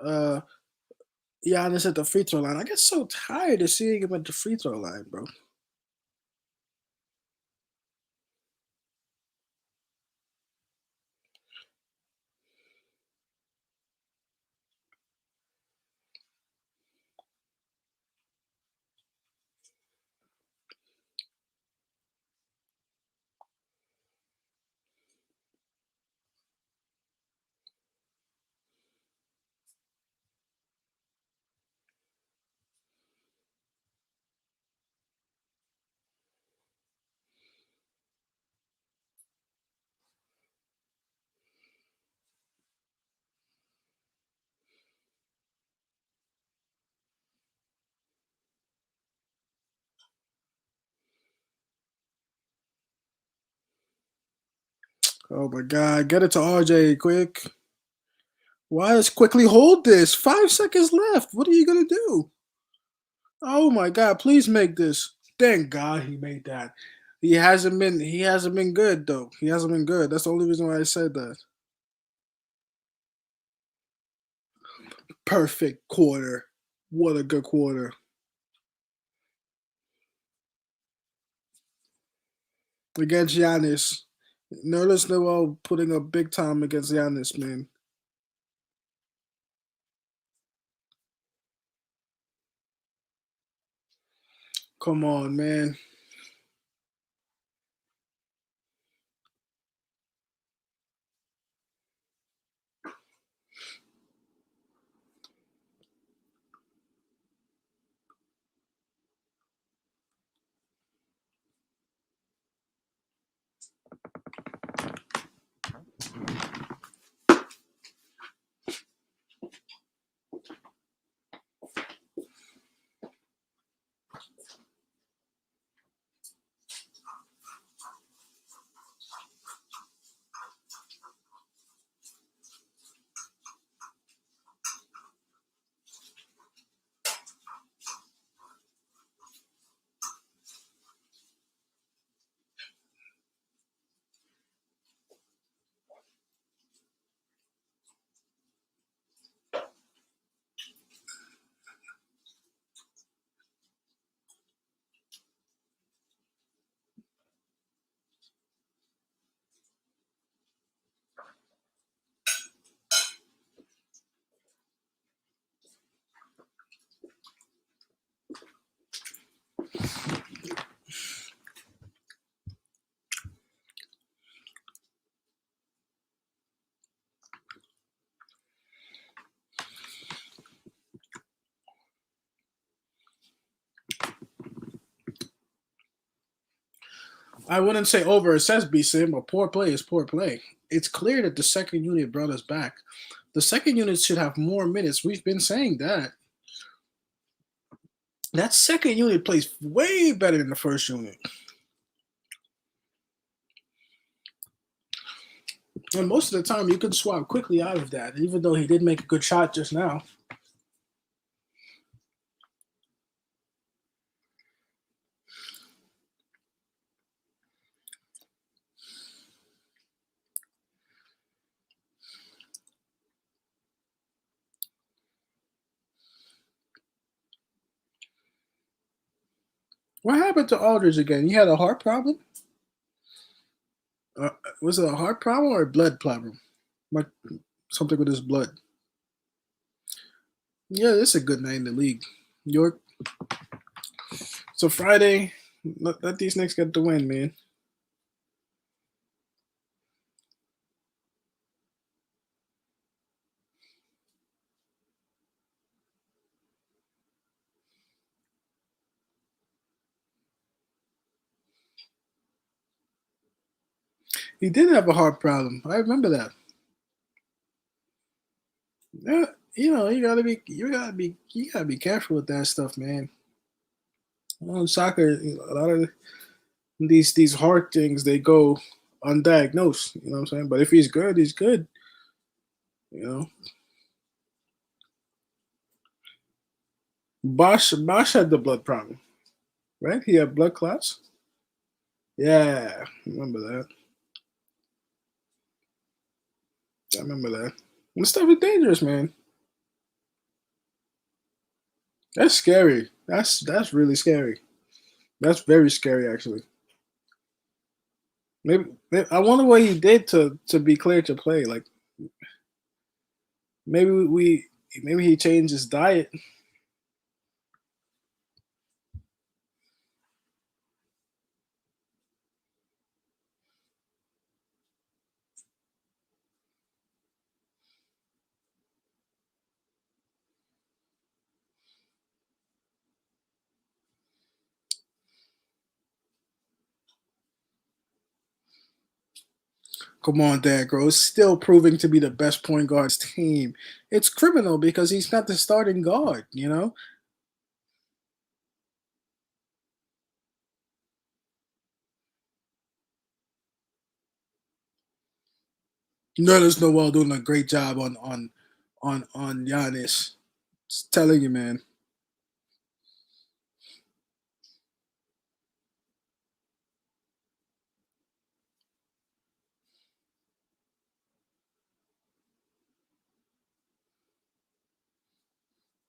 [SPEAKER 1] uh Giannis at the free throw line. I get so tired of seeing him at the free throw line, bro. Oh my god, get it to RJ quick. Why does quickly hold this? 5 seconds left. What are you gonna do? Oh my god, please make this. Thank God he made that. He hasn't been good though. He hasn't been good. That's the only reason why I said that. Perfect quarter. What a good quarter. Against Giannis. Nerlens Noel putting up big time against Giannis, man. Come on, man. I wouldn't say over assess B Sim, but poor play is poor play. It's clear that the second unit brought us back. The second unit should have more minutes. We've been saying that. That second unit plays way better than the first unit. And most of the time, you can swap quickly out of that, even though he did make a good shot just now. What happened to Aldridge again? He had a heart problem? Uh, was it a heart problem or a blood problem? Like something with his blood. Yeah, this is a good night in the league. York. So Friday, let these Knicks get the win, man. He did have a heart problem. I remember that. Yeah, you gotta be careful with that stuff, man. Soccer, a lot of these heart things they go undiagnosed. You know what I'm saying? But if he's good, he's good. You know, Bosch had the blood problem, right? He had blood clots. Yeah, I remember that. I remember that. This stuff is dangerous, man. That's scary. That's really scary. That's very scary, actually. Maybe I wonder what he did to be cleared to play. Like maybe maybe he changed his diet. Come on, Derrick Rose, still proving to be the best point guard's team. It's criminal because he's not the starting guard. You know, Nerlens Noel doing a great job on Giannis. Just telling you, man.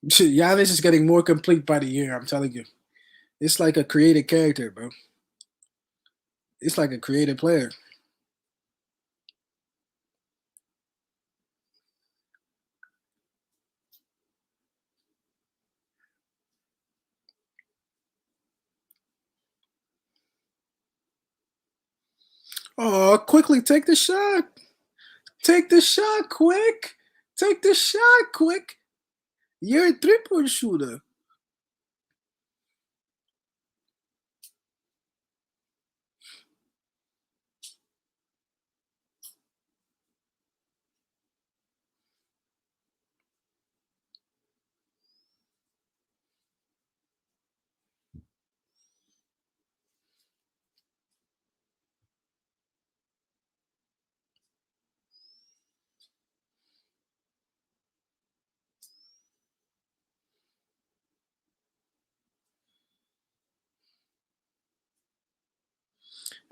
[SPEAKER 1] Giannis is getting more complete by the year. I'm telling you, it's like a created character, bro. It's like a created player. Oh, quickly take the shot. Take the shot quick. Take the shot quick. You're a 3-point shooter.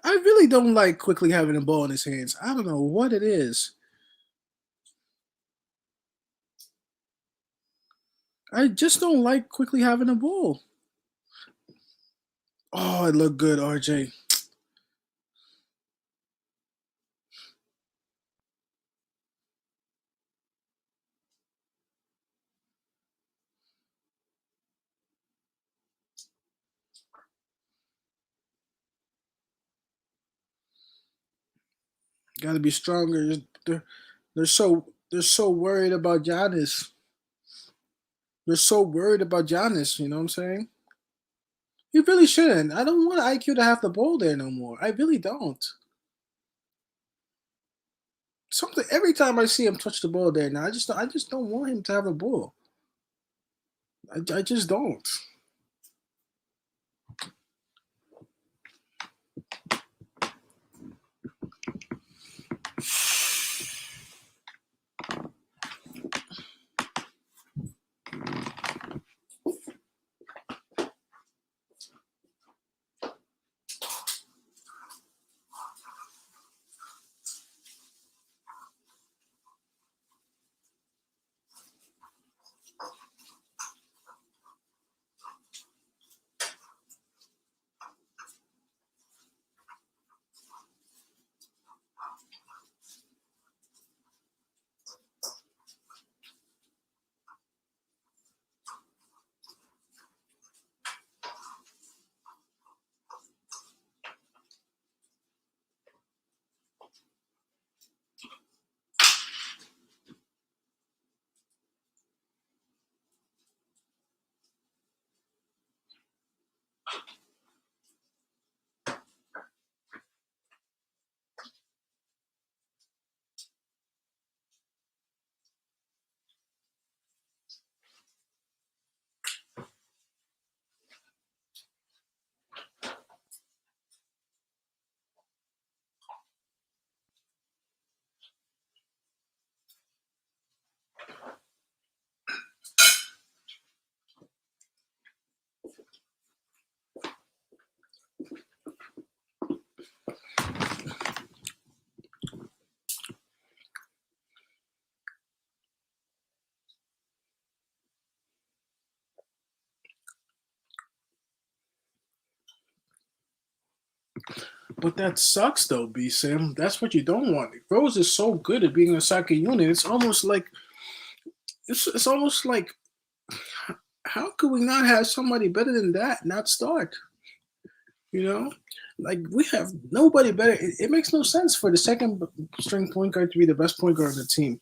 [SPEAKER 1] I really don't like quickly having a ball in his hands. I don't know what it is. I just don't like quickly having a ball. Oh, it looked good, RJ. Got to be stronger. They're so worried about Giannis. They're so worried about Giannis. You know what I'm saying? He really shouldn't. I don't want IQ to have the ball there no more. I really don't. Something every time I see him touch the ball there now, I just don't want him to have a ball. I just don't. But that sucks though, B Sim. That's what you don't want. Rose is so good at being a second unit. It's almost like how could we not have somebody better than that not start? You know, like we have nobody better. It makes no sense for the second string point guard to be the best point guard on the team.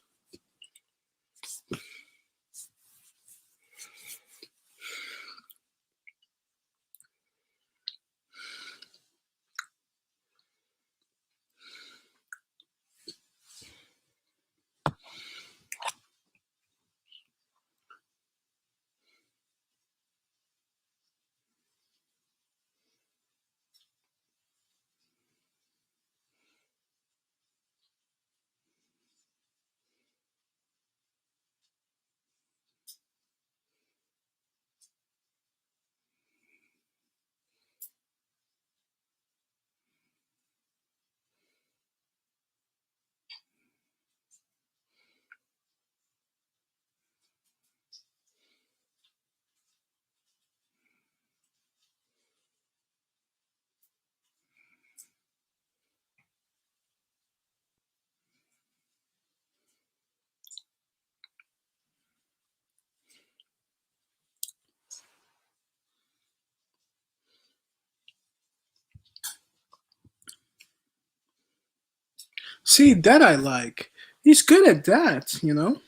[SPEAKER 1] See, that I like. He's good at that, you know?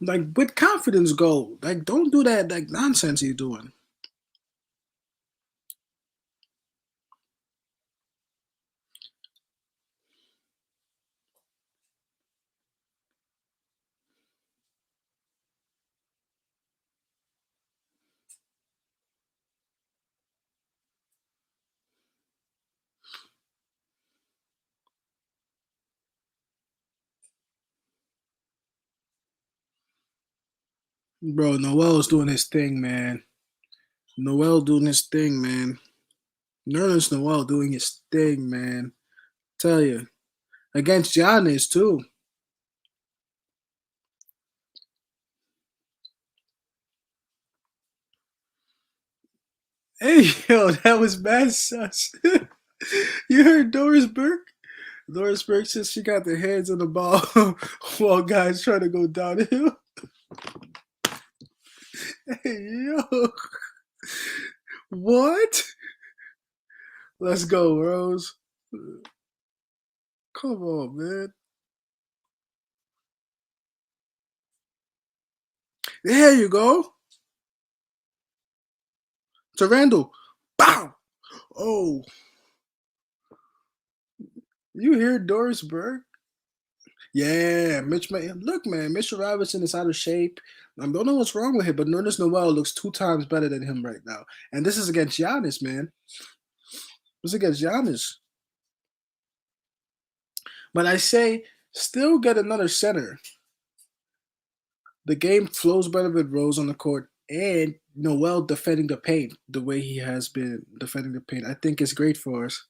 [SPEAKER 1] Like with confidence go. Like don't do that like nonsense he's doing. Bro, Noel's doing his thing, man. Noel doing his thing, man. Nerlens Noel doing his thing, man. Tell you. Against Giannis too. Hey yo, that was mad sus. You heard Doris Burke? Doris Burke says she got the hands on the ball while guys trying to go downhill. Hey yo. What? Let's go, Rose. Come on, man. There you go. To Randall. Bow. Oh, you hear Doris Burke? Yeah, Mitch. Look, man, Mitchell Robinson is out of shape. I don't know what's wrong with him, but Nerlens Noel looks 2 times better than him right now. And this is against Giannis, man. This is against Giannis. But I say, still get another center. The game flows better with Rose on the court and Noel defending the paint the way he has been defending the paint. I think it's great for us.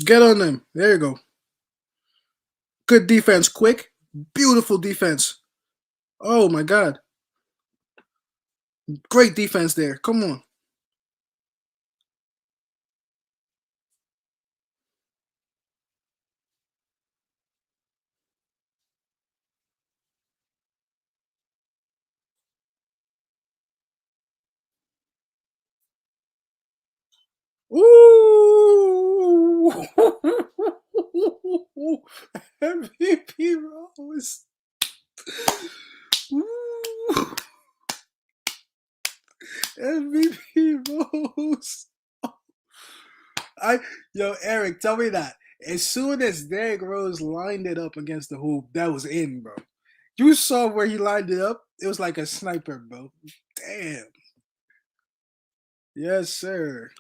[SPEAKER 1] Get on them. There you go. Good defense. Quick. Beautiful defense. Oh my God. Great defense there. Come on. Ooh. MVP Rose. Ooh. MVP Rose. I Yo, Eric, tell me that. As soon as Derrick Rose lined it up against the hoop, that was in, bro. You saw where he lined it up? It was like a sniper, bro. Damn. Yes, sir.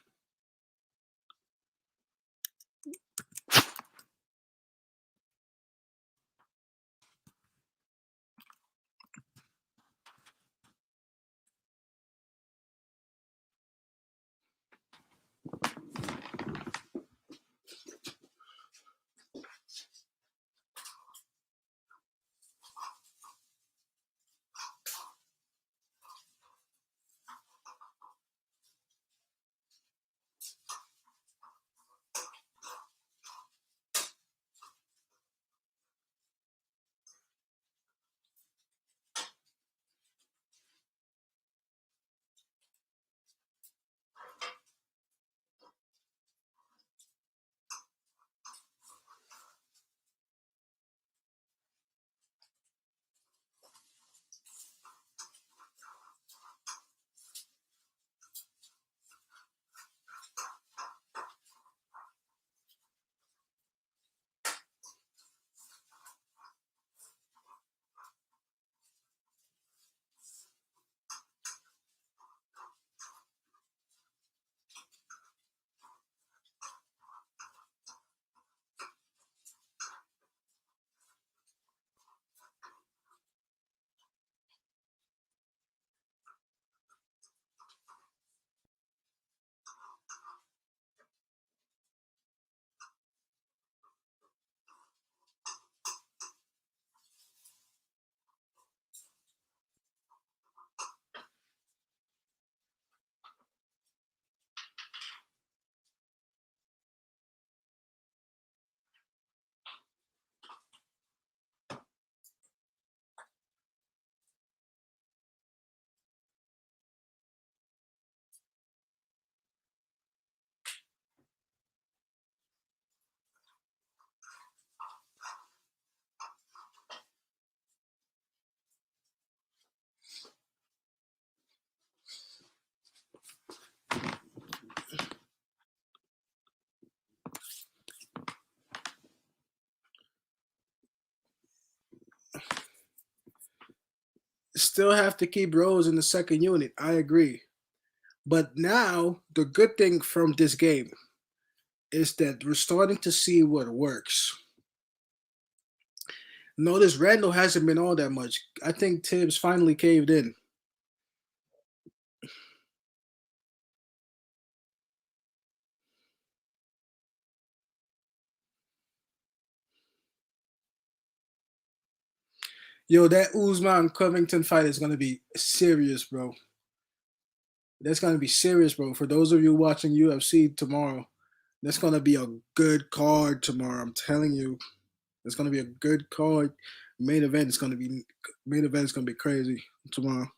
[SPEAKER 1] Still have to keep Rose in the second unit. I agree. But now, the good thing from this game is that we're starting to see what works. Notice Randall hasn't been all that much. I think Tibbs finally caved in. Yo, that Uzman Covington fight is gonna be serious, bro. That's gonna be serious, bro. For those of you watching UFC tomorrow, that's gonna be a good card tomorrow. I'm telling you, it's gonna be a good card. Main event is gonna be crazy tomorrow.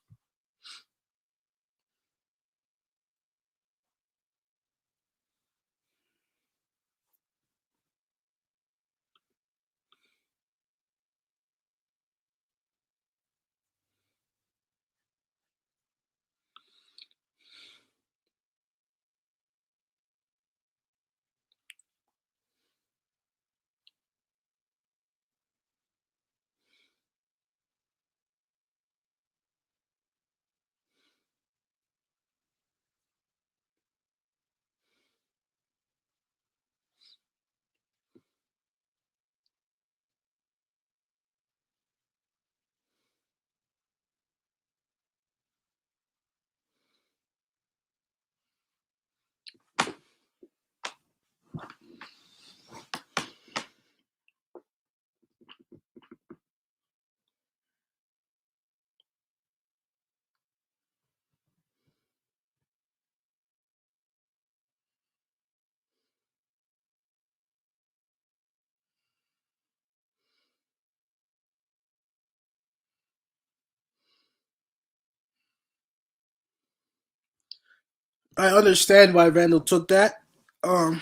[SPEAKER 1] I understand why Randall took that. Um,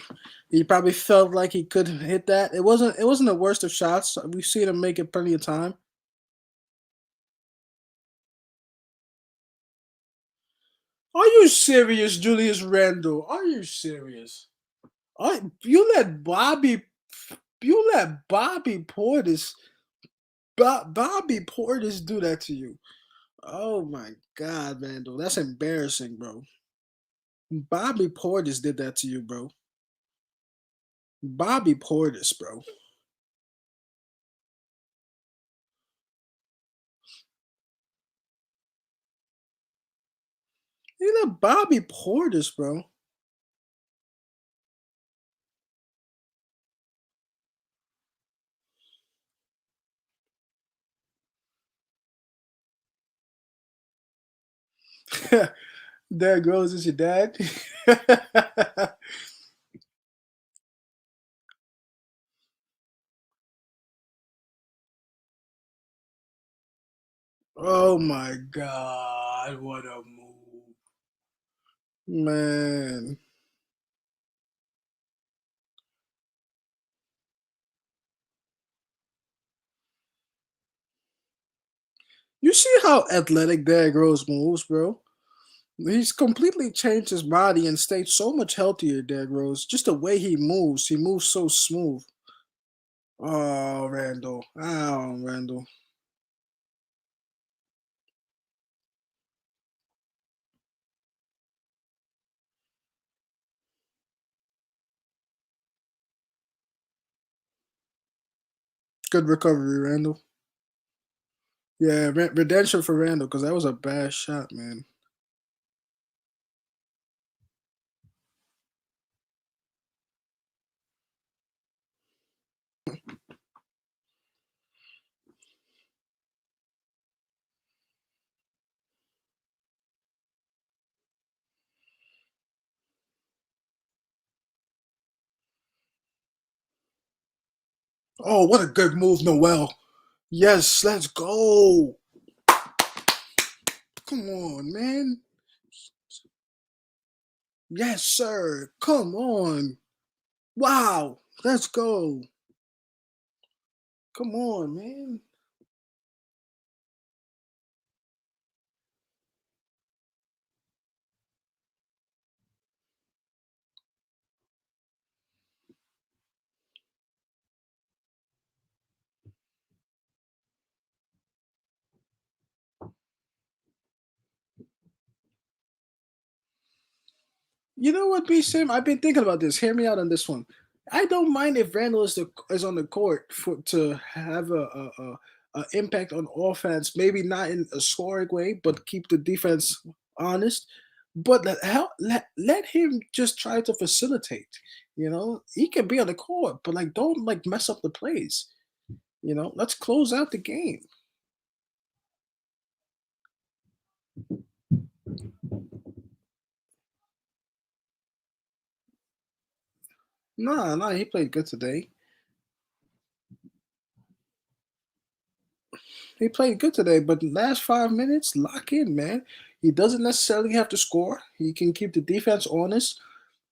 [SPEAKER 1] he probably felt like he could hit that. It wasn't the worst of shots. We've seen him make it plenty of time. Are you serious, Julius Randle? Are you serious? You let Bobby Bobby Portis do that to you? Oh my God, Randall, that's embarrassing, bro. Bobby Portis did that to you, bro. Bobby Portis, bro. You let Bobby Portis, bro. Derrick Rose is your dad. Oh my God, what a move, man! You see how athletic Derrick Rose moves, bro? He's completely changed his body and stayed so much healthier, Derrick Rose. Just the way he moves so smooth. Oh, Randall. Oh, Randall. Good recovery, Randall. Yeah, redemption for Randall because that was a bad shot, man. Oh, what a good move, Noel. Yes, let's go. Come on, man. Yes, sir. Come on. Wow. Let's go. Come on, man. You know what, B Sim? I've been thinking about this. Hear me out on this one. I don't mind if Randall is on the court for to have a impact on offense. Maybe not in a scoring way, but keep the defense honest. But let him just try to facilitate. You know, he can be on the court, but like don't like mess up the plays. You know, let's close out the game. No, he played good today. He played good today, but the last 5 minutes, lock in, man. He doesn't necessarily have to score. He can keep the defense honest,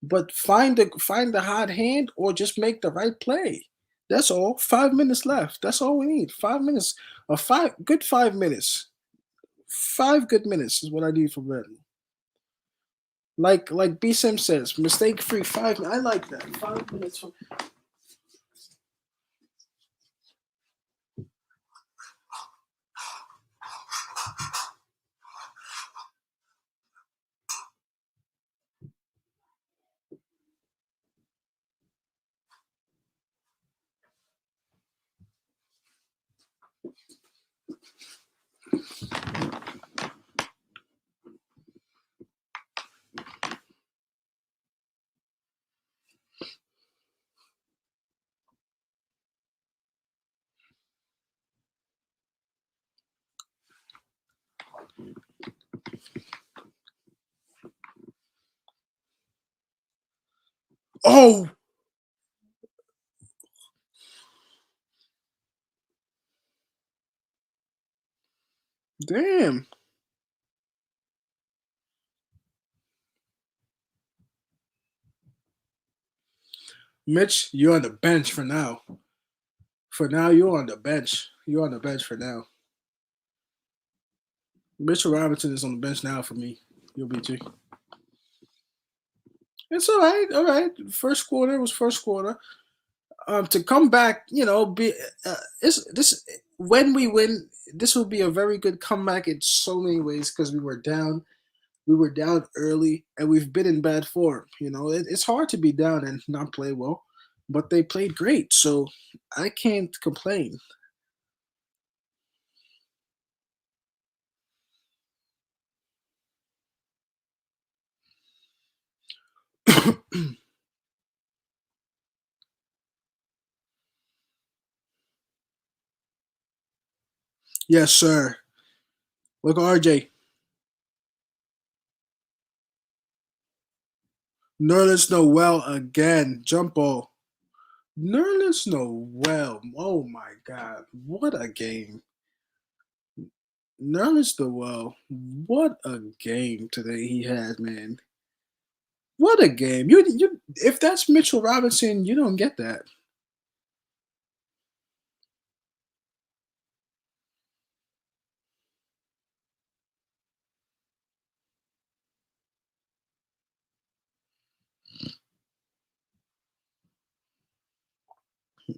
[SPEAKER 1] but find the hot hand or just make the right play. That's all. 5 minutes left. That's all we need. 5 minutes. A five good 5 minutes. 5 good minutes is what I need from Red. Like B Sim says, mistake free 5. I like that. 5 minutes from. Oh, damn. Mitch, you're on the bench for now. For now, you're on the bench. You're on the bench for now. Mitchell Robinson is on the bench now for me. You'll be G. It's all right. All right. First quarter was first quarter. To come back, be is this when we win. This will be a very good comeback in so many ways because we were down. We were down early, and we've been in bad form. It's hard to be down and not play well, but they played great, so I can't complain. Yes, sir. Look, RJ. Nerlens Noel again. Jump ball. Nerlens Noel. Oh my God. What a game. Nerlens Noel. What a game today he had, man. What a game. If that's Mitchell Robinson, you don't get that.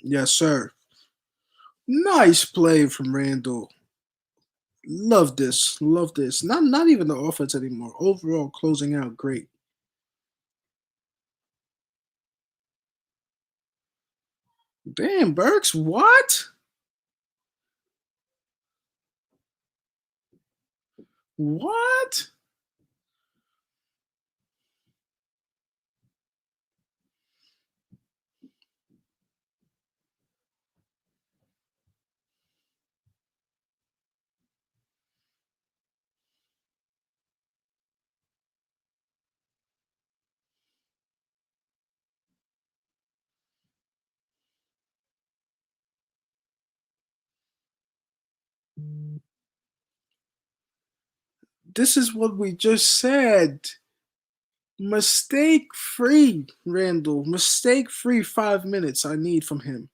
[SPEAKER 1] Yes, sir. Nice play from Randall. Love this. Love this. Not even the offense anymore. Overall closing out great. Damn, Burks, what? What? This is what we just said. Mistake free, Randall. Mistake free 5 minutes I need from him.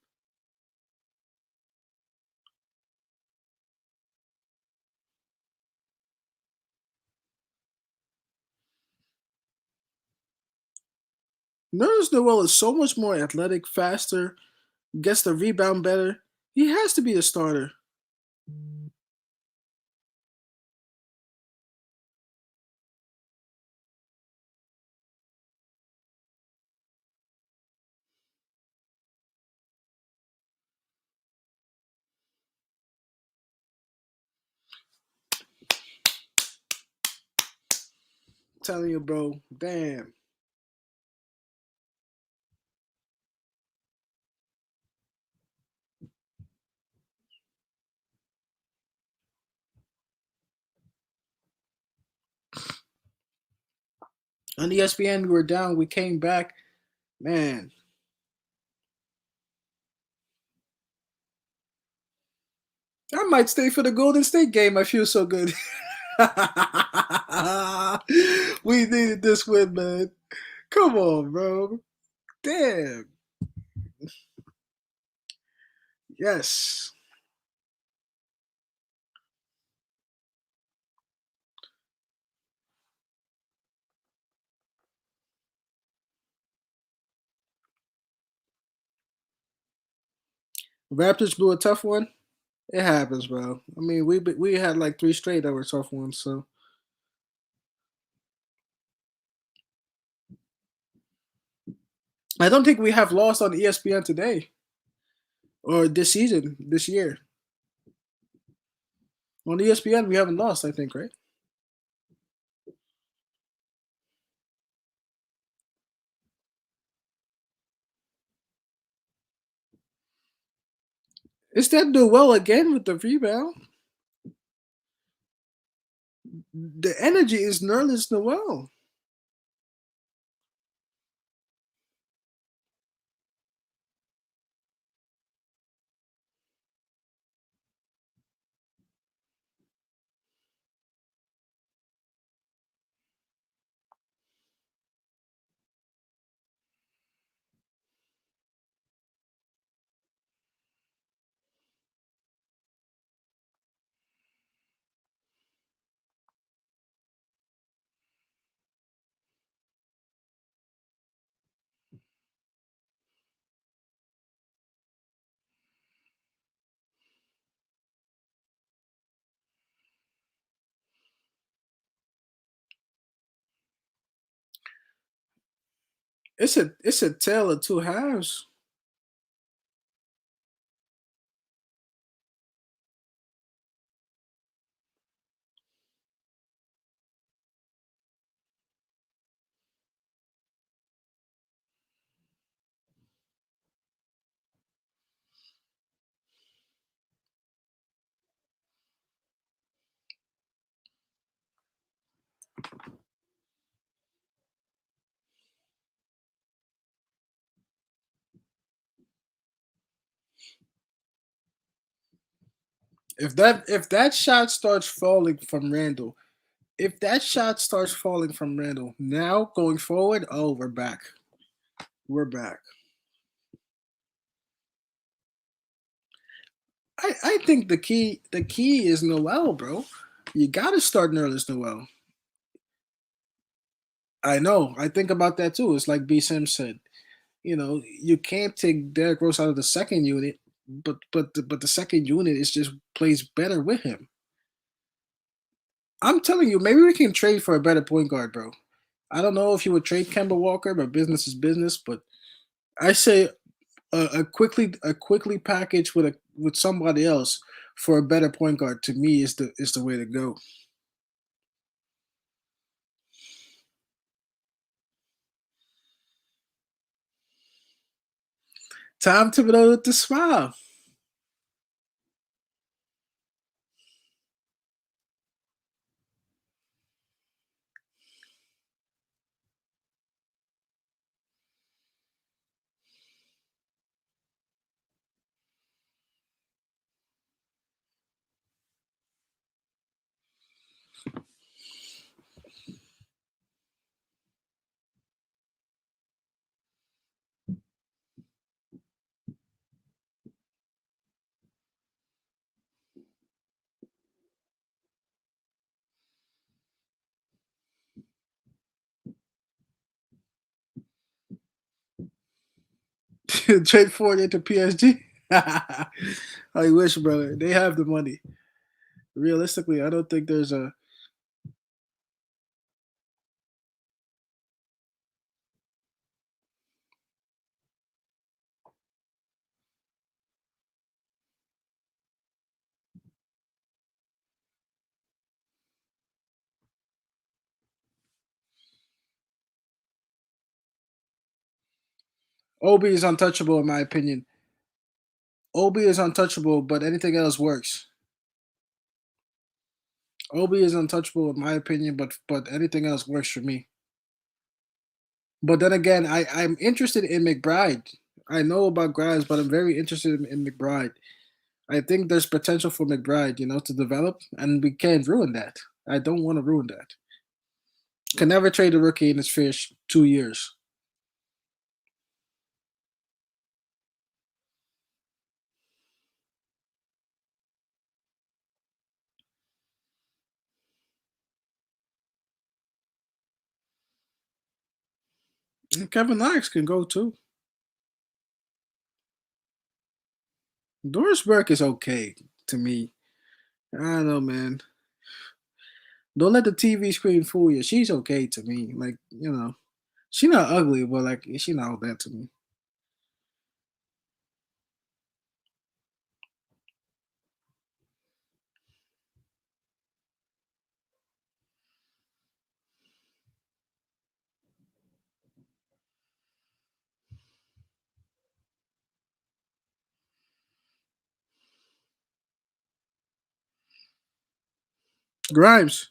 [SPEAKER 1] Nerlens Noel is so much more athletic, faster, gets the rebound better. He has to be a starter. I'm telling you, bro. Damn. On ESPN, we were down. We came back. Man, I might stay for the Golden State game. I feel so good. We needed this win, man. Come on, bro. Damn. Yes. Raptors blew a tough one. It happens, bro. I mean, we had like three straight that were tough ones. So I don't think we have lost on ESPN today or this season, this year. On ESPN, we haven't lost. I think, right? Instead, do well again with the rebound. The energy is Nerlens Noel. It's a tale of two halves. If that shot starts falling from Randall, if that shot starts falling from Randall, now going forward, oh, we're back. We're back. I think the key is Noel, bro. You gotta start Nerlens Noel. I know. I think about that too. It's like B Sim said. You can't take Derrick Rose out of the second unit, but the second unit is just plays better with him. I'm telling you, maybe we can trade for a better point guard, bro. I don't know if you would trade Kemba Walker, but business is business. But I say a quickly package with somebody else for a better point guard to me is the way to go. Time to blow with the smile. Trade Ford into PSG. I wish, brother. They have the money. Realistically, I don't think there's a. Obi is untouchable in my opinion. Obi is untouchable, but anything else works. Obi is untouchable in my opinion, but anything else works for me. But then again, I'm interested in McBride. I know about Grimes, but I'm very interested in McBride. I think there's potential for McBride, to develop, and we can't ruin that. I don't want to ruin that. Can never trade a rookie in his first 2 years. And Kevin Knox can go too. Doris Burke is okay to me. I don't know, man. Don't let the TV screen fool you. She's okay to me. Like, she's not ugly, but like she not all that to me. Grimes.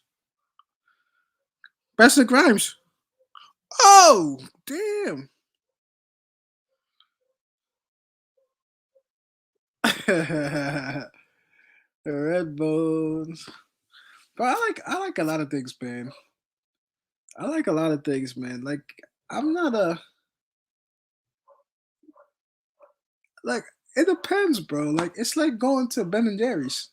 [SPEAKER 1] Pastor Grimes. Oh, damn. Red Bones. But I like a lot of things, man. I like a lot of things, man. Like I'm not a like it depends, bro. Like it's like going to Ben and Jerry's.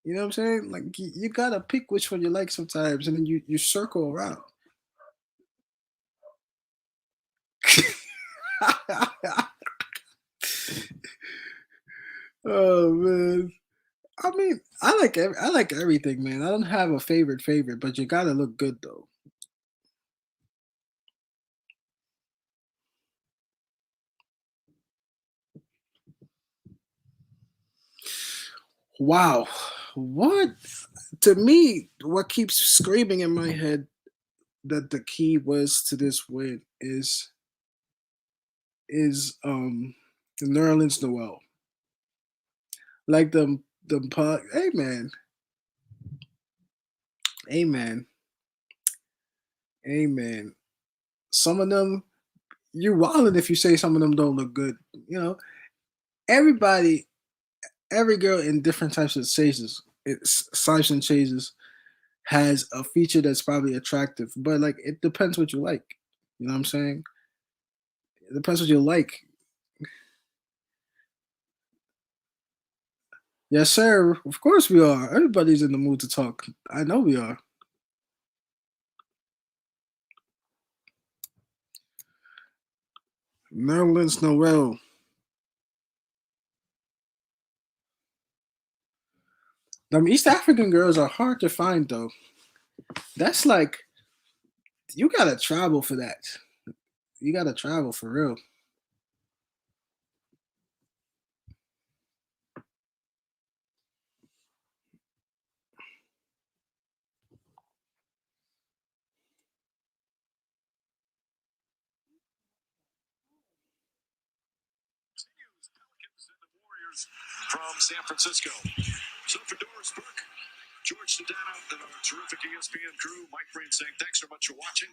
[SPEAKER 1] You know what I'm saying? Like you gotta pick which one you like sometimes, and then you circle around. Oh man. I mean, I like everything, man. I don't have a favorite, but you gotta look good though. Wow. What to me, what keeps screaming in my head that the key was to this win is Nerlens Noel. Like the pug. Hey man. Hey man. Hey man. Some of them you're wilding if you say some of them don't look good. Everybody, every girl in different types of sizes, size and shades has a feature that's probably attractive, but like it depends what you like. You know what I'm saying? It depends what you like. Yes, sir. Of course we are. Everybody's in the mood to talk. I know we are. Nerlens Noel. Them East African girls are hard to find though. That's like you gotta travel for that. You gotta travel for real.
[SPEAKER 3] From San Francisco. So for Doris Burke, George Sedano, and our terrific ESPN crew, Mike Breen saying thanks so much for watching.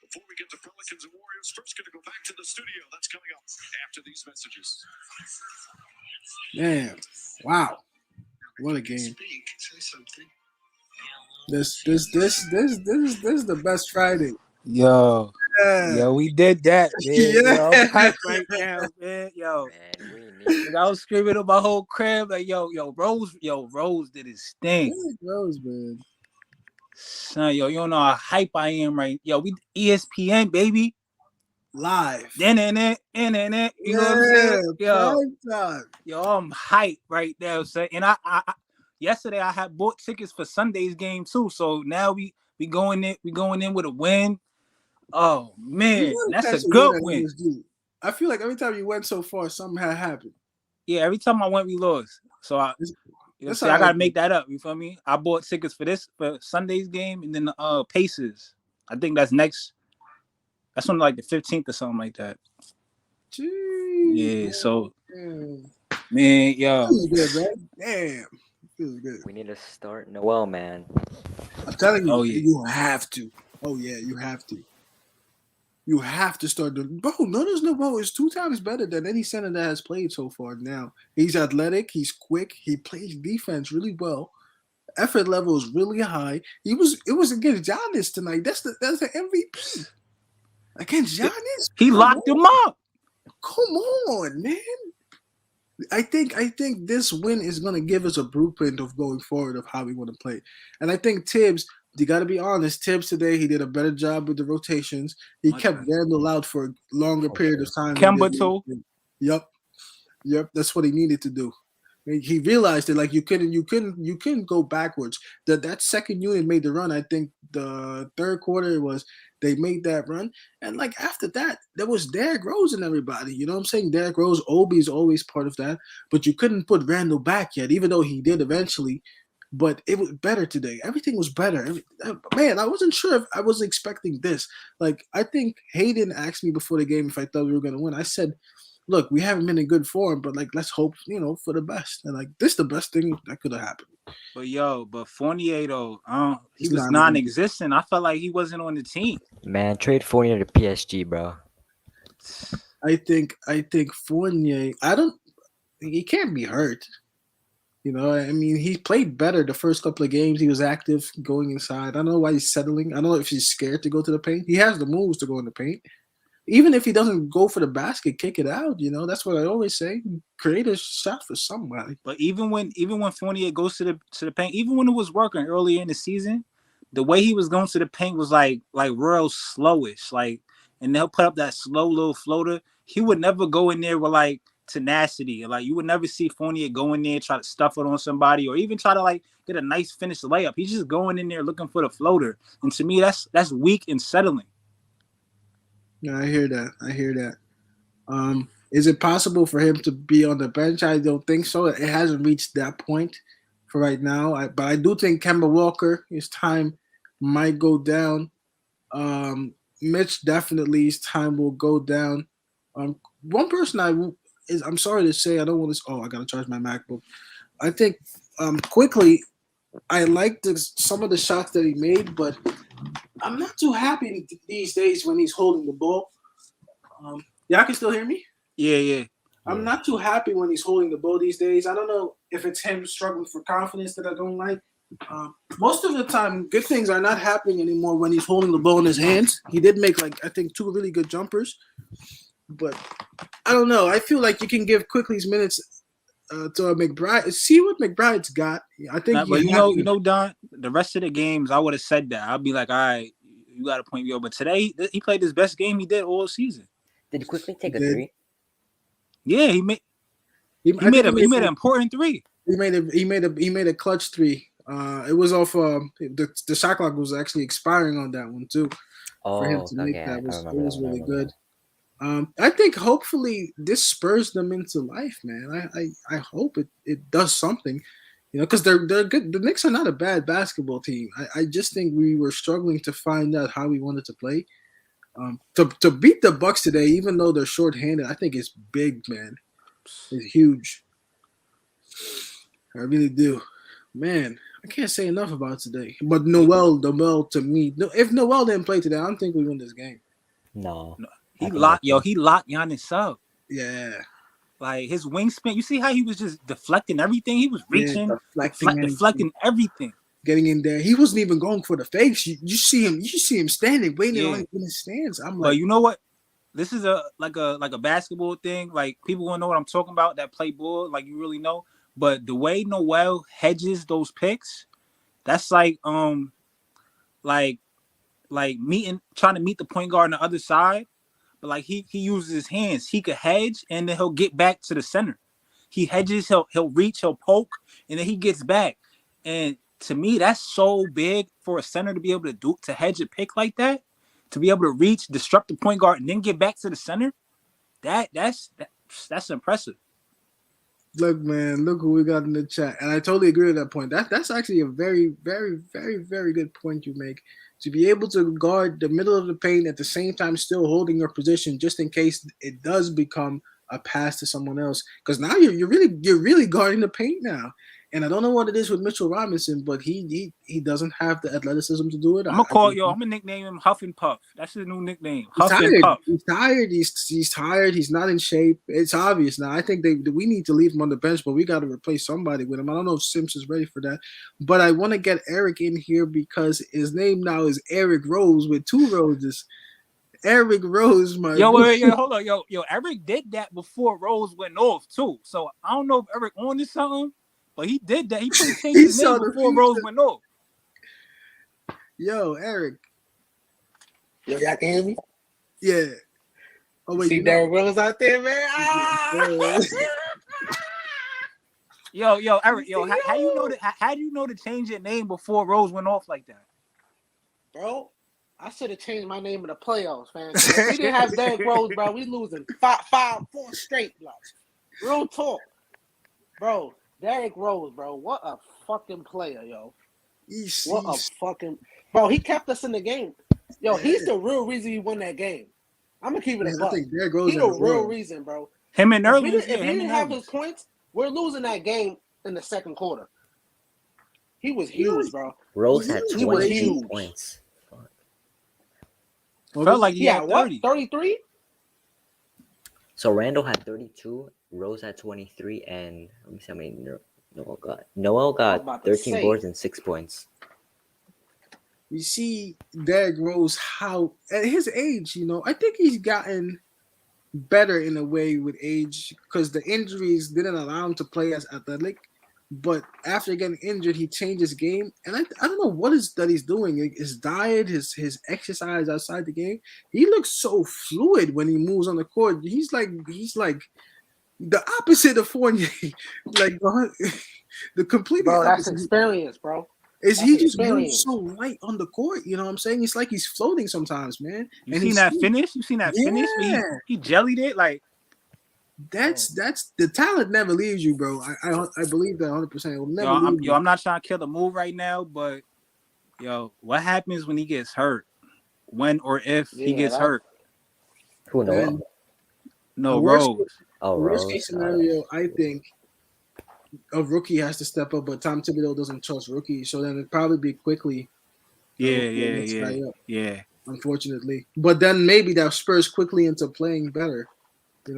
[SPEAKER 3] Before we get to Pelicans and Warriors, first going to go back to the studio. That's coming up after these messages.
[SPEAKER 1] Man, wow, what a game! This is the best Friday.
[SPEAKER 4] Yo,
[SPEAKER 1] Yeah,
[SPEAKER 4] we did that, man.
[SPEAKER 1] yeah.
[SPEAKER 4] Yo, I'm hyped right now, man. Yo,
[SPEAKER 5] Man, we need
[SPEAKER 4] I was screaming in my whole crib, like, Rose did his thing.
[SPEAKER 1] Rose, man.
[SPEAKER 4] Son, you don't know how hype I am right. Yo, we ESPN, baby.
[SPEAKER 1] Live.
[SPEAKER 4] You know what I'm saying?
[SPEAKER 1] Prime time.
[SPEAKER 4] Yo, I'm hyped right now, son. And I yesterday I had bought tickets for Sunday's game too. So now we going in with a win. Oh man, that's a good win.
[SPEAKER 1] I feel like every time you went so far, something had happened.
[SPEAKER 4] Yeah, every time I went, we lost. So I gotta make that up. You feel me? I bought tickets for Sunday's game and then the Pacers. I think that's next. That's on like the 15th or something like that.
[SPEAKER 1] Jeez,
[SPEAKER 4] yeah. So, man, yo,
[SPEAKER 1] feels good, man. Damn, feels good.
[SPEAKER 5] We need to start Noel, man.
[SPEAKER 1] I'm telling you,
[SPEAKER 4] Oh, yeah.
[SPEAKER 1] you have to. Oh yeah, you have to. You have to start doing. Bro, Notice Novo is 2 times better than any center that has played so far now. He's athletic. He's quick. He plays defense really well. Effort level is really high. It was against Giannis tonight. That's the MVP. Against Giannis?
[SPEAKER 4] He locked him up.
[SPEAKER 1] Come on, man. I think this win is gonna give us a blueprint of going forward of how we want to play. And I think Tibbs, you got to be honest. Tibbs today, he did a better job with the rotations. He kept Randall out for a longer period of time.
[SPEAKER 4] Kemba too.
[SPEAKER 1] Yep. That's what he needed to do. He realized that like you couldn't go backwards. That second unit made the run. I think the third quarter was they made that run, and like after that, there was Derrick Rose and everybody. You know what I'm saying? Derrick Rose, Obi is always part of that, but you couldn't put Randall back yet, even though he did eventually. But it was better today. Everything was better. Man, I wasn't sure if I was expecting this. Like I think Hayden asked me before the game if I thought we were gonna win. I said, look, we haven't been in good form, but like let's hope, for the best. And like this is the best thing that could have happened.
[SPEAKER 4] But Fournier though, he was non-existent. I felt like he wasn't on the team.
[SPEAKER 5] Man, trade Fournier to PSG, bro.
[SPEAKER 1] I think Fournier. He can't be hurt. I mean, he played better the first couple of games. He was active going inside. I don't know why he's settling. I don't know if he's scared to go to the paint. He has the moves to go in the paint. Even if he doesn't go for the basket, kick it out. That's what I always say. Create a shot for somebody.
[SPEAKER 4] But even when Fournier goes to the paint, even when it was working earlier in the season, the way he was going to the paint was like real slowish. And they'll put up that slow little floater. He would never go in there with like tenacity. Like you would never see Fournier go in there, try to stuff it on somebody, or even try to like get a nice finished layup. He's just going in there looking for the floater. And to me, that's weak and settling.
[SPEAKER 1] Yeah, I hear that. Is it possible for him to be on the bench? I don't think so. It hasn't reached that point for right now. But I do think Kemba Walker, his time might go down. Mitch definitely, his time will go down. One person I'm sorry to say, I don't want to. Oh, I gotta charge my MacBook. I think quickly, I like some of the shots that he made, but I'm not too happy these days when he's holding the ball. Y'all can still hear me?
[SPEAKER 4] Yeah.
[SPEAKER 1] I'm not too happy when he's holding the ball these days. I don't know if it's him struggling for confidence that I don't like. Most of the time, good things are not happening anymore when he's holding the ball in his hands. He did make, I think 2 really good jumpers. But I don't know. I feel like you can give Quickly's minutes to McBride. See what McBride's got. I think.
[SPEAKER 4] But Don. The rest of the games, I would have said that. I'd be like, all right, you got to point me over. But today, he played his best game he did all season.
[SPEAKER 5] Did Quickly take a 3?
[SPEAKER 4] Yeah, he made an important 3.
[SPEAKER 1] He made a clutch 3. It was off. The shot clock was actually expiring on that one too. For him to make that was really good. I think hopefully this spurs them into life, man. I hope it does something, because they're good. The Knicks are not a bad basketball team. I just think we were struggling to find out how we wanted to play. To beat the Bucks today, even though they're shorthanded, I think it's big, man. It's huge. I really do, man. I can't say enough about today. But Noel to me, if Noel didn't play today, I don't think we win this game.
[SPEAKER 5] No.
[SPEAKER 4] He locked Giannis up.
[SPEAKER 1] Yeah.
[SPEAKER 4] Like his wingspan, you see how he was just deflecting everything? He was reaching, deflecting everything.
[SPEAKER 1] Getting in there. He wasn't even going for the fakes. You see him standing, waiting on in his stands. I'm like,
[SPEAKER 4] but you know what? This is a basketball thing. Like people want to know what I'm talking about, that play ball, like you really know. But the way Noel hedges those picks, that's like trying to meet the point guard on the other side. But like he uses his hands, he could hedge and then he'll get back to the center. He hedges, he'll reach, he'll poke, and then he gets back. And to me, that's so big for a center to be able to hedge a pick like that, to be able to reach, disrupt the point guard, and then get back to the center. That's impressive.
[SPEAKER 1] Look, man, look who we got in the chat. And I totally agree with that point. That's actually a very, very, very, very good point you make. To be able to guard the middle of the paint at the same time still holding your position just in case it does become a pass to someone else. Because now you're really guarding the paint now. And I don't know what it is with Mitchell Robinson, but he doesn't have the athleticism to do it.
[SPEAKER 4] I'm gonna nickname him Huff and Puff. That's his new nickname.
[SPEAKER 1] He's
[SPEAKER 4] Huff
[SPEAKER 1] tired.
[SPEAKER 4] and Puff.
[SPEAKER 1] He's tired. He's tired. He's not in shape. It's obvious now. I think we need to leave him on the bench, but we got to replace somebody with him. I don't know if Sims is ready for that, but I want to get Eric in here because his name now is Eric Rose with 2 roses. Eric Rose, my
[SPEAKER 4] wait, hold on, Eric did that before Rose went off too. So I don't know if Eric on to something, but he did that. He changed his name before Rose went off.
[SPEAKER 1] Yo, Eric.
[SPEAKER 6] Yo, y'all can hear me?
[SPEAKER 1] Yeah. Oh wait,
[SPEAKER 6] see Derrick Rose out there, man.
[SPEAKER 4] Yo, Eric, how you know that? How do you know to change your name before Rose went off like that?
[SPEAKER 6] Bro, I should have changed my name in the playoffs, man. If we didn't have Derrick Rose, bro, we losing 4 straight blocks. Real talk, bro. Derrick Rose, bro, what a fucking player, yo. What a fucking bro. He kept us in the game. Yo, he's the real reason we won that game. I'm gonna keep it a buck. He's the real reason, bro.
[SPEAKER 4] Him and Early.
[SPEAKER 6] If he didn't have his points, we're losing that game in the second quarter. He was huge, bro.
[SPEAKER 5] Rose had 22 points.
[SPEAKER 4] Felt like he had 30.
[SPEAKER 6] 33?
[SPEAKER 5] So Randall had 32, Rose had 23, and let me see how many Noel got. Noel got 13 boards and 6 points.
[SPEAKER 1] You see Derrick Rose, how at his age, I think he's gotten better in a way with age because the injuries didn't allow him to play as athletic. But after getting injured, he changed his game, and I don't know what he's doing. His diet, his exercise outside the game. He looks so fluid when he moves on the court. He's like the opposite of Fournier, like the complete.
[SPEAKER 6] Bro, that's experience, bro.
[SPEAKER 1] He just moves so light on the court? You know what I'm saying? It's like he's floating sometimes, man.
[SPEAKER 4] You seen that finish? Finish? He jellied it like.
[SPEAKER 1] That's the talent never leaves you, bro. I believe that 100%. It will never leave you.
[SPEAKER 4] I'm not trying to kill the move right now, but what happens when he gets hurt? When or if he gets hurt?
[SPEAKER 5] Who knows?
[SPEAKER 4] No, Rose.
[SPEAKER 1] Worst case scenario, I think a rookie has to step up, but Tom Thibodeau doesn't trust rookies, so then it'd probably be quickly.
[SPEAKER 4] Yeah.
[SPEAKER 1] Unfortunately, but then maybe that spurs quickly into playing better.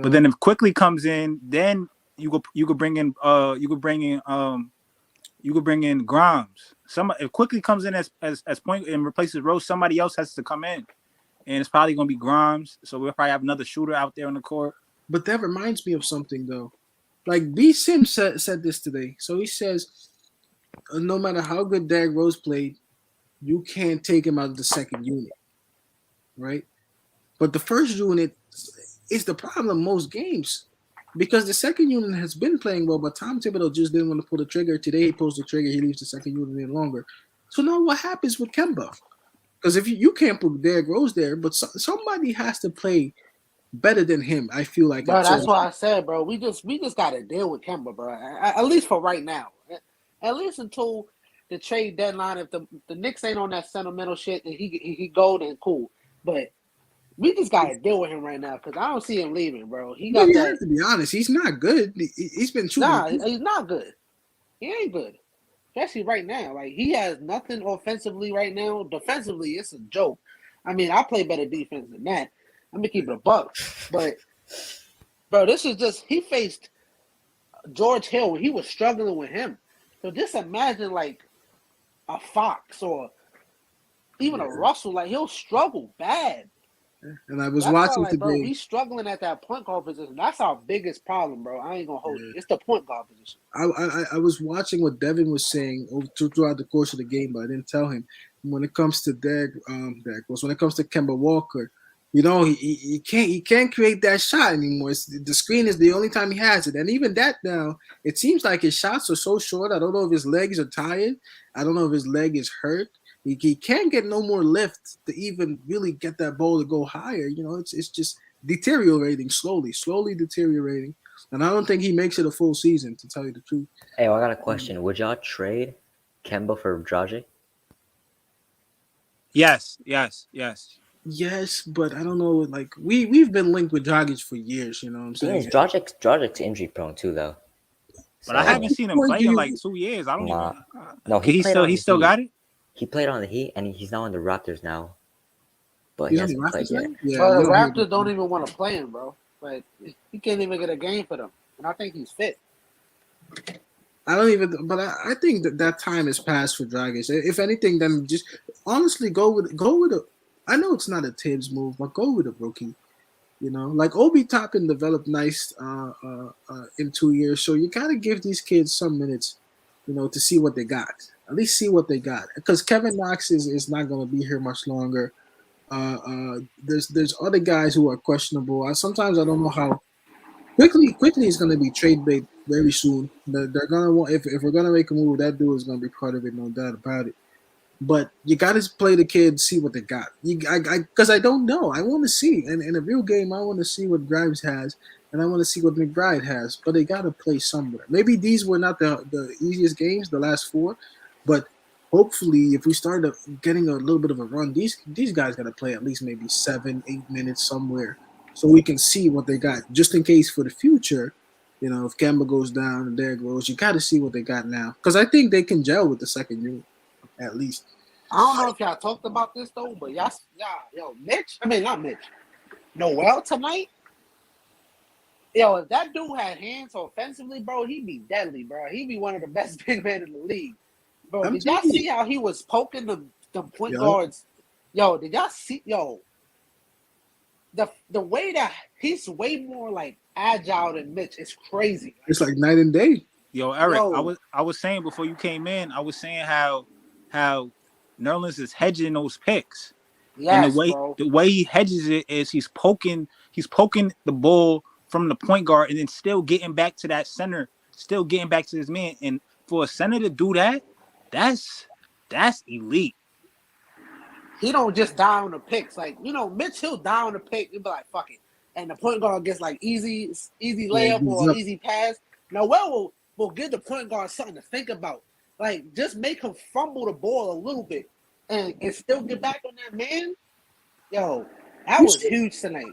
[SPEAKER 4] But then if Quickly comes in, then you could bring in Grimes. If Quickly comes in as point and replaces Rose, somebody else has to come in, and it's probably gonna be Grimes. So we'll probably have another shooter out there on the court.
[SPEAKER 1] But that reminds me of something though. Like B. Sims said this today. So he says, no matter how good Derrick Rose played, you can't take him out of the second unit, right? But the first unit is the problem most games because the second unit has been playing well, but Tom Thibodeau just didn't want to pull the trigger. Today he pulls the trigger, he leaves the second unit in longer. So now what happens with Kemba? Because if you can't put Derrick Rose there, but somebody has to play better than him. I feel like,
[SPEAKER 6] bro. That's why I said, bro. We just got to deal with Kemba, bro. At least for right now. At least until the trade deadline. If the Knicks ain't on that sentimental shit and he go, then cool. But we just got to deal with him right now because I don't see him leaving, bro. He got
[SPEAKER 1] have to be honest. He's not good. He's been shooting.
[SPEAKER 6] Nah, he's not good. He ain't good. Especially right now. Like, he has nothing offensively right now. Defensively, it's a joke. I mean, I play better defense than that. I'm going to keep it a buck. But, bro, this is just – he faced George Hill. He was struggling with him. So just imagine, like, a Fox or even a Russell. Like, he'll struggle bad.
[SPEAKER 1] And I was watching today.
[SPEAKER 6] Bro, he's struggling at that point guard position. That's our biggest problem, bro. I ain't gonna hold you. It's the point guard position.
[SPEAKER 1] I was watching what Devin was saying throughout the course of the game, but I didn't tell him. When it comes to Derrick Rose, when it comes to Kemba Walker, he can't create that shot anymore. The screen is the only time he has it, and even that now, it seems like his shots are so short. I don't know if his legs are tired. I don't know if his leg is hurt. He can't get no more lift to even really get that ball to go higher. It's just deteriorating slowly deteriorating. And I don't think he makes it a full season, to tell you the truth.
[SPEAKER 5] Hey, I got a question. Would y'all trade Kemba for Dragic?
[SPEAKER 4] Yes.
[SPEAKER 1] Yes, but I don't know. Like we've been linked with Dragic for years. You know what I'm saying?
[SPEAKER 5] Dragic's injury prone too, though.
[SPEAKER 4] But I haven't seen him play in like 2 years. I don't even.
[SPEAKER 5] No,
[SPEAKER 4] he still got it.
[SPEAKER 5] He played on the Heat, and he's now on the Raptors now. But
[SPEAKER 1] You
[SPEAKER 5] he
[SPEAKER 1] know the
[SPEAKER 5] hasn't played
[SPEAKER 1] Raptors
[SPEAKER 5] yet.
[SPEAKER 1] now? Yeah,
[SPEAKER 6] But
[SPEAKER 1] you
[SPEAKER 6] the
[SPEAKER 1] don't hear
[SPEAKER 6] Raptors don't even want to play him, bro. Like he can't even get a game for them, and I think he's fit.
[SPEAKER 1] I don't even, but I think that time is past for Dragic. If anything, then just honestly go with a. I know it's not a Tibbs move, but go with a rookie. You know, like Obi Toppin developed nice in 2 years, so you gotta give these kids some minutes, you know, to see what they got. At least see what they got, because Kevin Knox is not gonna be here much longer. There's other guys who are questionable. Sometimes I don't know how quickly is going to be trade bait very soon. They're going to want if we're going to make a move, that dude is going to be part of it, no doubt about it. But you got to play the kids, see what they got. Because I don't know. I want to see. And in a real game, I want to see what Grimes has, and I want to see what McBride has. But they got to play somewhere. Maybe these were not the easiest games, the last 4, but hopefully, if we start getting a little bit of a run, these guys got to play at least maybe 7-8 minutes somewhere, so we can see what they got, just in case for the future. You know, if Kemba goes down and Derrick Rose, you got to see what they got now, because I think they can gel with the second unit at least.
[SPEAKER 6] I don't know if y'all talked about this though, but y'all, Mitch. I mean, not Mitch. Noel tonight. Yo, if that dude had hands offensively, bro, he'd be deadly, bro. He'd be one of the best big men in the league. Bro, did y'all see how he was poking the point guards? Yo, did y'all see? Yo, the way that he's way more like agile than Mitch is crazy.
[SPEAKER 1] It's like night and day.
[SPEAKER 4] Yo, Eric, I was saying before you came in, I was saying how Nerlens is hedging those picks.
[SPEAKER 6] Yes,
[SPEAKER 4] and the way he hedges it is he's poking the ball from the point guard and then still getting back to that center, still getting back to his man. And for a center to do that, that's elite.
[SPEAKER 6] He don't just down the picks. Like, you know, Mitch, he'll down the pick and be like, fuck it. And the point guard gets like easy layup or easy pass. Noel will give the point guard something to think about. Like, just make him fumble the ball a little bit and still get back on that man. Yo, that was huge tonight.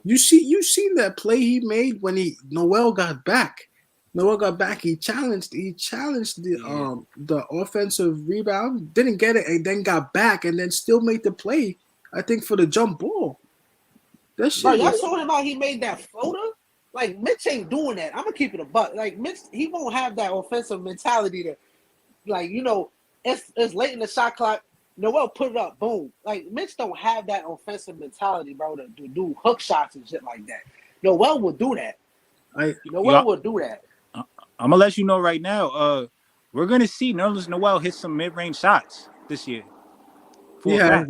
[SPEAKER 1] You seen that play he made when Noel got back. Noel got back. He challenged the offensive rebound, didn't get it, and then got back and then still made the play. I think for the jump ball. That shit.
[SPEAKER 6] Bro, y'all saw him how he made that floater. Like Mitch ain't doing that. I'm gonna keep it a buck. Like Mitch, he won't have that offensive mentality to, like, you know, it's late in the shot clock. Noel put it up, boom. Like Mitch don't have that offensive mentality, bro, to do hook shots and shit like that. Noel will do that. Noel will do that.
[SPEAKER 4] I'm gonna let you know right now. We're gonna see Nerlens Noel hit some mid-range shots this year.
[SPEAKER 1] Yeah.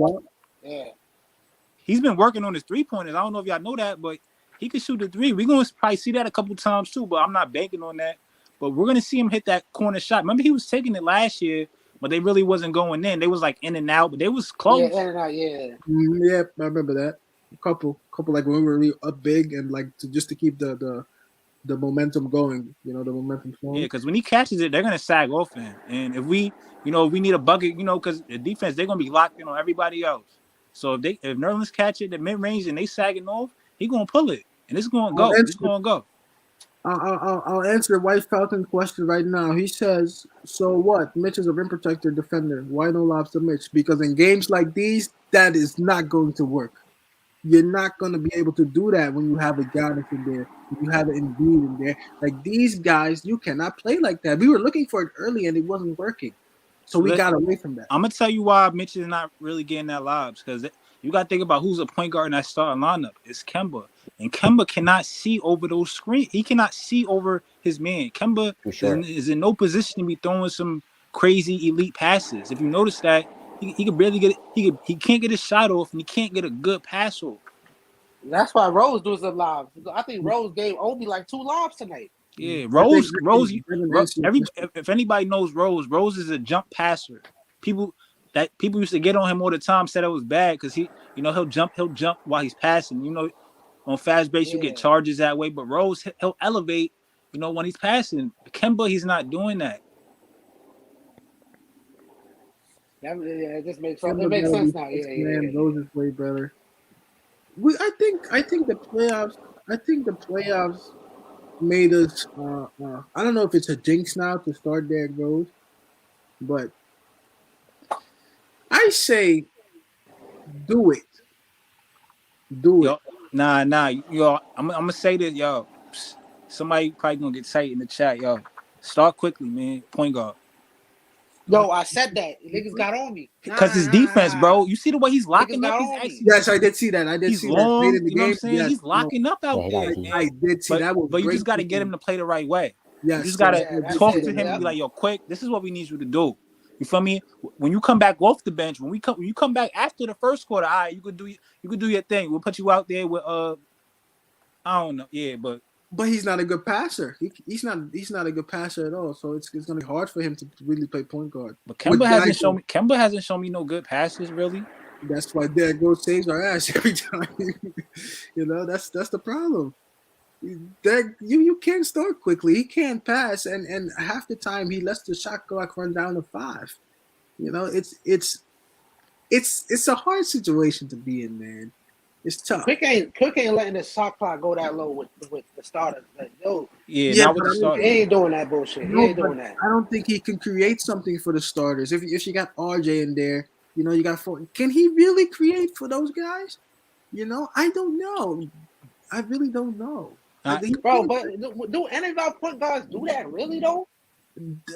[SPEAKER 4] He's been working on his 3-pointers. I don't know if y'all know that, but he can shoot the 3. We're gonna probably see that a couple times too, but I'm not banking on that. But we're gonna see him hit that corner shot. Remember, he was taking it last year, but they really wasn't going in. They was like in and out, but they was close.
[SPEAKER 6] Yeah, in and out, yeah.
[SPEAKER 1] Yeah, I remember that. A couple like when we were really up big and like just to keep the momentum going, you know, the momentum flowing.
[SPEAKER 4] Yeah, because when he catches it, they're gonna sag off him. And if we need a bucket, you know, because the defense, they're gonna be locked in on everybody else. So if Nerlens catch it, the mid range, and they sagging off, he gonna pull it, and it's gonna go. It's gonna go.
[SPEAKER 1] I'll answer White Falcon's question right now. He says, "So what? Mitch is a rim protector defender. Why no lobs to Mitch? Because in games like these, that is not going to work. You're not going to be able to do that when you have a Giannis in there, when you have an Embiid in there. Like these guys, you cannot play like that. We were looking for it early, and it wasn't working. So we got away from that.
[SPEAKER 4] I'm gonna tell you why Mitch is not really getting that lobs, because you got to think about who's a point guard in that starting lineup. It's Kemba, and Kemba cannot see over those screens. He cannot see over his man. Kemba is in no position to be throwing some crazy elite passes. If you notice that, he could barely get it. He can't get his shot off, and he can't get a good pass off.
[SPEAKER 6] That's why Rose does the lobs. I think Rose gave Obi like 2 lobs tonight.
[SPEAKER 4] Yeah, Rose. If anybody knows Rose is a jump passer. People used to get on him all the time, said it was bad because he'll jump while he's passing. You know, on fast breaks you get charges that way, but Rose he'll elevate. You know, when he's passing. Kemba, he's not doing that.
[SPEAKER 6] It just makes sense. It makes sense now. Yeah.
[SPEAKER 1] Rose is way better. I think the playoffs. made us. I don't know if it's a jinx now to start Derrick Rose, but I say do it. Do it.
[SPEAKER 4] Yo, yo, I'm gonna say this, yo. Somebody probably gonna get tight in the chat, yo. Start quickly, man. Point guard.
[SPEAKER 6] Yo, I said that. Niggas got on me.
[SPEAKER 4] Cause his defense, bro. You see the way he's locking
[SPEAKER 6] Niggas
[SPEAKER 4] up.
[SPEAKER 6] got
[SPEAKER 4] He's
[SPEAKER 6] on me.
[SPEAKER 4] actually
[SPEAKER 1] Yes, I did see that. I did
[SPEAKER 4] he's
[SPEAKER 1] see that late
[SPEAKER 4] long.
[SPEAKER 1] in the
[SPEAKER 4] You know what I'm
[SPEAKER 1] game.
[SPEAKER 4] saying?
[SPEAKER 1] Yes,
[SPEAKER 4] He's locking up out
[SPEAKER 5] Yeah, he
[SPEAKER 4] there,
[SPEAKER 5] got
[SPEAKER 4] man.
[SPEAKER 1] I did see that was
[SPEAKER 4] But you
[SPEAKER 1] great.
[SPEAKER 4] just got to get him to play the right way.
[SPEAKER 1] Yes,
[SPEAKER 4] You just got to
[SPEAKER 6] Yeah, that's
[SPEAKER 4] talk
[SPEAKER 6] it,
[SPEAKER 4] to him
[SPEAKER 6] yeah.
[SPEAKER 4] and be like, yo, quick, this is what we need you to do. You feel me? When you come back off the bench, when you come back after the first quarter, all right, you could do your thing. We'll put you out there with I don't know, yeah, but
[SPEAKER 1] he's not a good passer. He's not a good passer at all. So it's gonna be hard for him to really play point guard.
[SPEAKER 4] Kemba hasn't shown me no good passes really.
[SPEAKER 1] That's why Derrick Rose saves our ass every time. You know, that's the problem. Derrick, you can't start quickly. He can't pass, and half the time he lets the shot clock run down to 5. You know, it's a hard situation to be in, man. It's tough.
[SPEAKER 6] Quick ain't letting the shot clock go that low with the starters. Like, yo,
[SPEAKER 4] Yeah, not with the
[SPEAKER 6] he
[SPEAKER 4] starters.
[SPEAKER 6] ain't doing that bullshit. He ain't doing that.
[SPEAKER 1] I don't think he can create something for the starters. If you got RJ in there, you know, you got 4. Can he really create for those guys? You know, I don't know. I really don't know.
[SPEAKER 6] Bro, but do any of our point guards do that really though?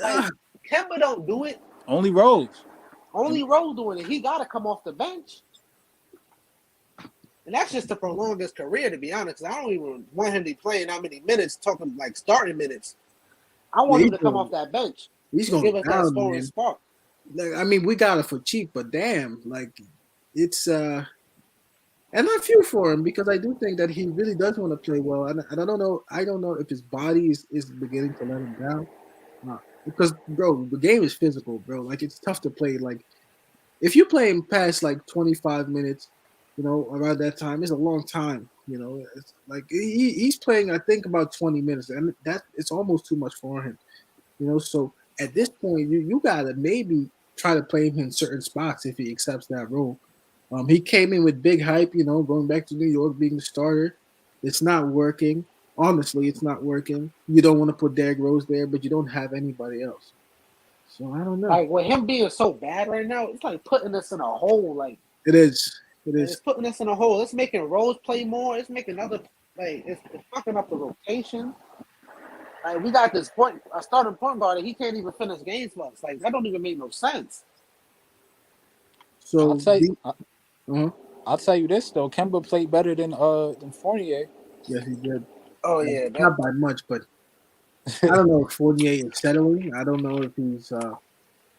[SPEAKER 6] Like, Kemba don't do it.
[SPEAKER 4] Only Rose.
[SPEAKER 6] Only Rose doing it. He got to come off the bench. And that's just to prolong his career, to be honest. I don't even want him to be playing that many minutes, talking like starting minutes. I want him to come off that bench.
[SPEAKER 1] He's going
[SPEAKER 6] give
[SPEAKER 1] to
[SPEAKER 6] us that scoring spark.
[SPEAKER 1] Like, I mean, we got it for cheap, but damn, like it's and I feel for him because I do think that he really does want to play well. And I don't know if his body is beginning to let him down. Because bro, the game is physical, bro. Like it's tough to play. Like if you play him past like 25 minutes, you know, around that time, it's a long time. You know, it's like he's playing, I think, about 20 minutes, and that it's almost too much for him. You know, so at this point, you gotta maybe try to play him in certain spots if he accepts that role. He came in with big hype, you know, going back to New York, being the starter. It's not working. Honestly, it's not working. You don't want to put Derrick Rose there, but you don't have anybody else. So I don't know.
[SPEAKER 6] Like with him being so bad right now, it's like putting us in a hole. Like
[SPEAKER 1] it is.
[SPEAKER 6] It's putting us in a hole. It's making Rose play more. It's making other it's fucking up the rotation. Like we got this a starting point guard, and he can't even finish games for us. Like that don't even make no sense.
[SPEAKER 1] So
[SPEAKER 4] I'll tell you this though, Kemba played better than Fournier.
[SPEAKER 1] Yes, he did.
[SPEAKER 6] Oh yeah,
[SPEAKER 1] not by much, but I don't know if Fournier is settling. I don't know if he's. I'm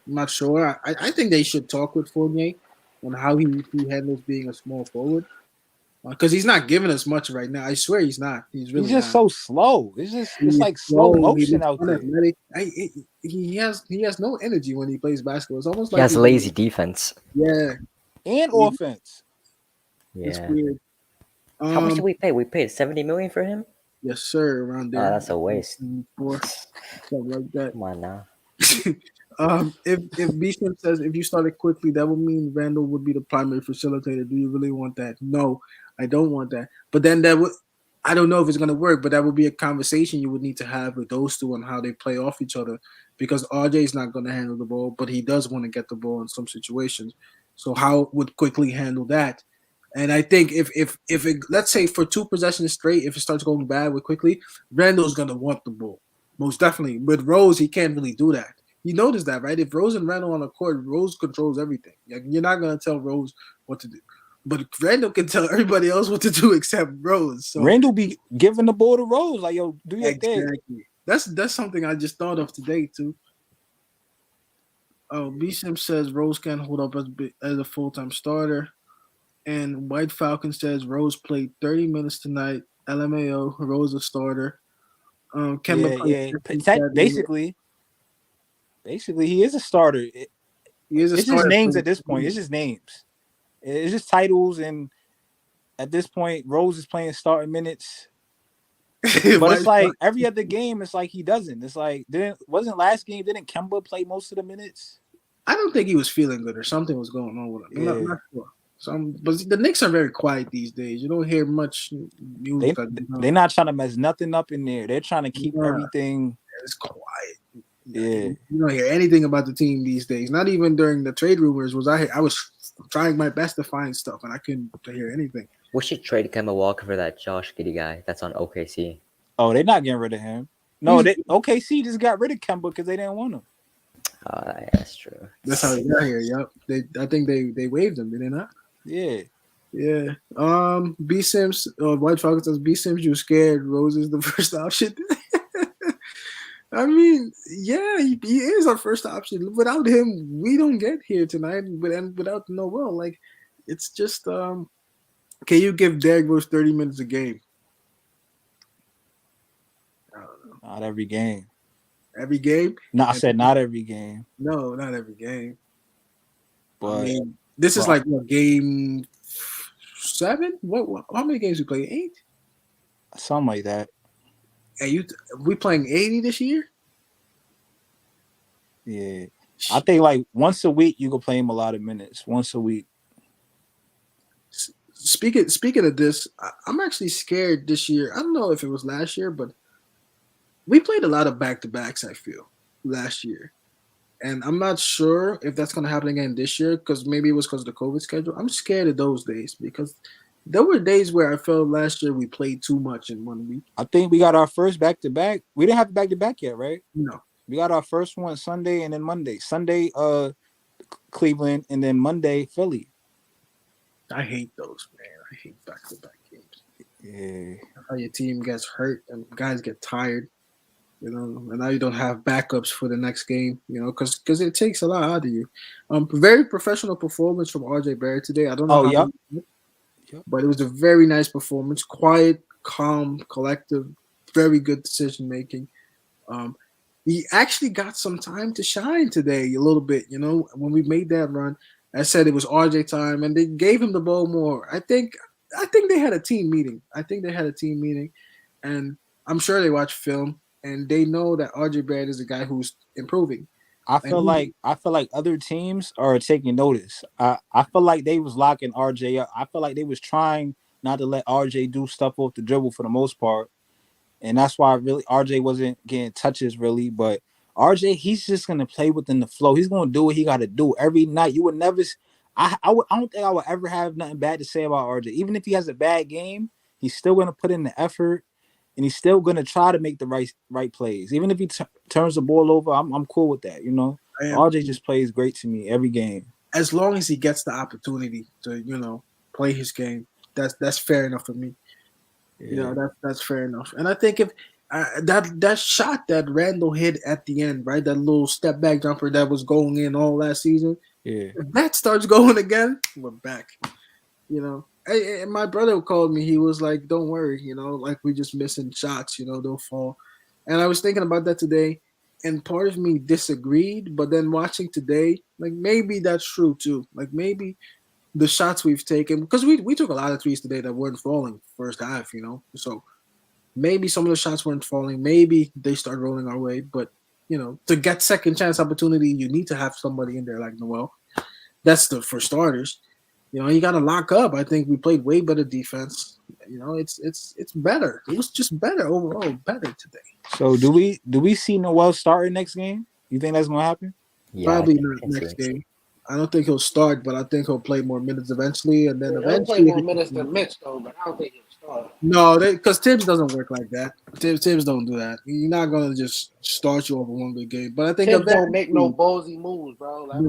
[SPEAKER 1] not sure. I think they should talk with Fournier on how he handles being a small forward, because he's not giving us much right now. I swear he's not. He's really.
[SPEAKER 4] He's just
[SPEAKER 1] not.
[SPEAKER 4] so slow. It's like slow motion out there.
[SPEAKER 1] He has no energy when he plays basketball. It's almost like
[SPEAKER 5] he has lazy defense.
[SPEAKER 1] Yeah,
[SPEAKER 4] and offense.
[SPEAKER 5] Yeah,
[SPEAKER 1] it's weird.
[SPEAKER 5] How much did we pay? We paid $70 million for him.
[SPEAKER 1] Yes, sir. Around there.
[SPEAKER 5] Oh, that's a waste.
[SPEAKER 1] Something like that.
[SPEAKER 5] Come on now.
[SPEAKER 1] If Beesham says if you started quickly, that would mean Randall would be the primary facilitator. Do you really want that? No, I don't want that. But then I don't know if it's going to work, but that would be a conversation you would need to have with those two on how they play off each other, because RJ is not going to handle the ball, but he does want to get the ball in some situations. So how would quickly handle that? And I think if it, let's say for 2 possessions straight, if it starts going bad with quickly, Randall's going to want the ball. Most definitely. With Rose, he can't really do that. You notice that, right? If Rose and Randall on the court, Rose controls everything. Like, you're not going to tell Rose what to do. But Randall can tell everybody else what to do except Rose. So
[SPEAKER 4] Randall be giving the ball to Rose, like, yo, do your thing.
[SPEAKER 1] That's something I just thought of today, too. Oh, B-Sim says Rose can't hold up as a full-time starter. And White Falcon says Rose played 30 minutes tonight. LMAO, Rose a starter.
[SPEAKER 4] Basically, he is a starter. It's just names at this point. It's just names. It's just titles, and at this point, Rose is playing starting minutes. But it's like every other game, it's like he doesn't. It's like wasn't last game? Didn't Kemba play most of the minutes?
[SPEAKER 1] I don't think he was feeling good, or something was going on with him. I'm not sure. But the Knicks are very quiet these days. You don't hear much music.
[SPEAKER 4] They're not trying to mess nothing up in there. They're trying to keep everything.
[SPEAKER 1] It's quiet.
[SPEAKER 4] Yeah,
[SPEAKER 1] you don't hear anything about the team these days. Not even during the trade rumors I was trying my best to find stuff and I couldn't hear anything.
[SPEAKER 5] We should trade Kemba Walker for that Josh Giddey guy that's on OKC.
[SPEAKER 4] Oh, they're not getting rid of him. No, OKC just got rid of Kemba because they didn't want him.
[SPEAKER 5] That's true.
[SPEAKER 1] That's how he got here. Yep. I think they waived him, did they not?
[SPEAKER 4] Yeah.
[SPEAKER 1] Yeah. B Sims, White Falcons says B Sims, you scared Rose is the first option. I mean, yeah, he is our first option. Without him, we don't get here tonight. And without Noel, like, it's just can you give Derrick Rose 30 minutes a game? I don't know.
[SPEAKER 4] Not every game.
[SPEAKER 1] Every game?
[SPEAKER 4] No, I said not every game.
[SPEAKER 1] No, not every game.
[SPEAKER 4] But
[SPEAKER 1] I mean, this is like what, game 7? What? How many games we play? 8?
[SPEAKER 4] Something like that.
[SPEAKER 1] And we playing 80 this year?
[SPEAKER 4] Yeah. I think like once a week you can play him a lot of minutes. Once a week.
[SPEAKER 1] Speaking of this, I'm actually scared this year. I don't know if it was last year, but we played a lot of back-to-backs, I feel, last year. And I'm not sure if that's going to happen again this year because maybe it was because of the COVID schedule. I'm scared of those days because there were days where I felt last year we played too much in 1 week.
[SPEAKER 4] I think we got our first back-to-back. We didn't have back-to-back yet, right?
[SPEAKER 1] No.
[SPEAKER 4] We got our first one Sunday and then Monday. Sunday, Cleveland, and then Monday, Philly.
[SPEAKER 1] I hate those, man. I hate back-to-back games.
[SPEAKER 4] Yeah.
[SPEAKER 1] How your team gets hurt and guys get tired, and now you don't have backups for the next game, because it takes a lot out of you. Very professional performance from RJ Barrett today. I don't know
[SPEAKER 4] Yep.
[SPEAKER 1] But it was a very nice performance. Quiet, calm, collective, very good decision making. He actually got some time to shine today a little bit. When we made that run, I said it was RJ time, and they gave him the ball more. I think they had a team meeting. And I'm sure they watch film, and they know that RJ Barrett is a guy who's improving.
[SPEAKER 4] I feel like other teams are taking notice. I feel like they was locking RJ up. I feel like they was trying not to let RJ do stuff off the dribble for the most part. And that's why really RJ wasn't getting touches really. But RJ, he's just gonna play within the flow. He's gonna do what he gotta do every night. You would never I don't think I would ever have nothing bad to say about RJ. Even if he has a bad game, he's still gonna put in the effort. And he's still gonna try to make the right plays, even if he turns the ball over. I'm cool with that, RJ just plays great to me every game.
[SPEAKER 1] As long as he gets the opportunity to play his game, that's fair enough for me.
[SPEAKER 4] Yeah,
[SPEAKER 1] that's fair enough. And I think if that shot that Randall hit at the end, right, that little step back jumper that was going in all last season, if that starts going again, we're back. And my brother called me. He was like, "Don't worry, like we just missing shots. They'll fall." And I was thinking about that today, and part of me disagreed. But then watching today, like maybe that's true too. Like maybe the shots we've taken, because we took a lot of threes today that weren't falling first half. So maybe some of the shots weren't falling. Maybe they start rolling our way. But to get second chance opportunity, you need to have somebody in there like Noel. That's for starters. You got to lock up. I think we played way better defense. It's better. It was just better overall, better today.
[SPEAKER 4] So do we see Noel starting next game? You think that's gonna happen?
[SPEAKER 5] Yeah,
[SPEAKER 1] probably not next game. I don't think he'll start, but I think he'll play more minutes eventually, and then eventually
[SPEAKER 6] he'll play more minutes than Mitch though. But I don't think he'll start.
[SPEAKER 1] No, because Tibbs doesn't work like that. Tibbs don't do that. You're not gonna just start you over one good game. But I think
[SPEAKER 6] Tibbs don't make no ballsy moves, bro. Like,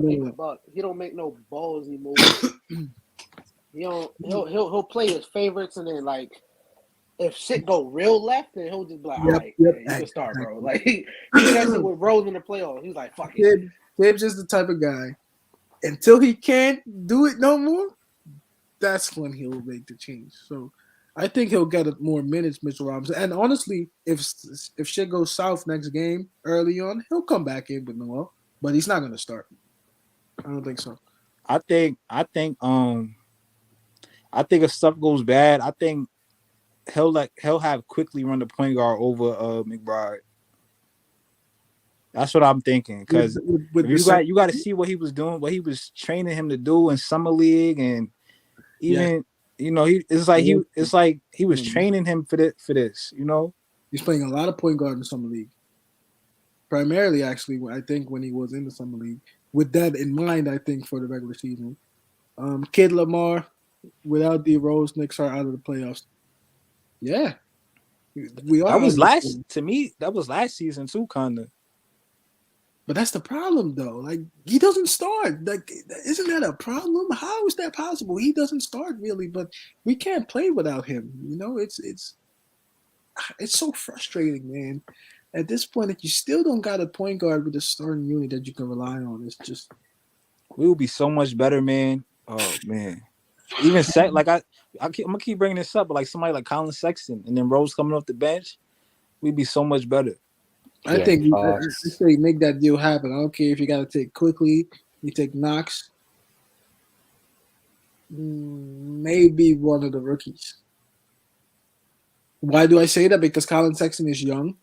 [SPEAKER 6] he don't make no ballsy moves. He'll play his favorites, and then like if shit go real left, then he'll just be like, all right, you can start, bro. Like he did that shit with Rose in the playoffs. He's like, fuck it.
[SPEAKER 1] Tibbs is the type of guy. Until he can't do it no more, that's when he'll make the change. So I think he'll get more minutes, Mitchell Robinson. And honestly, if shit goes south next game early on, he'll come back in with Noel, but he's not going to start. I don't think so.
[SPEAKER 4] I think if stuff goes bad, I think he'll have quickly run the point guard over McBride. That's what I'm thinking, because you got to see what he was doing, what he was training him to do in summer league, and Even it's like he was training him for this.
[SPEAKER 1] He's playing a lot of point guard in the summer league. Primarily, actually, I think when he was in the summer league. With that in mind, I think for the regular season, Kid Lamar, without D Rose, Knicks are out of the playoffs. Yeah, we are.
[SPEAKER 4] That was last season too, kinda.
[SPEAKER 1] But that's the problem, though. Like he doesn't start. Like, isn't that a problem? How is that possible? He doesn't start really, but we can't play without him. It's so frustrating, man. At this point, that you still don't got a point guard with a starting unit that you can rely on. It's just
[SPEAKER 4] we will be so much better, man. Oh man, even I'm gonna keep bringing this up, but like somebody like Colin Sexton and then Rose coming off the bench, we'd be so much better.
[SPEAKER 1] I think I say make that deal happen. I don't care if you got to take Quickly, you take Knox, maybe one of the rookies. Why do I say that? Because Colin Sexton is young,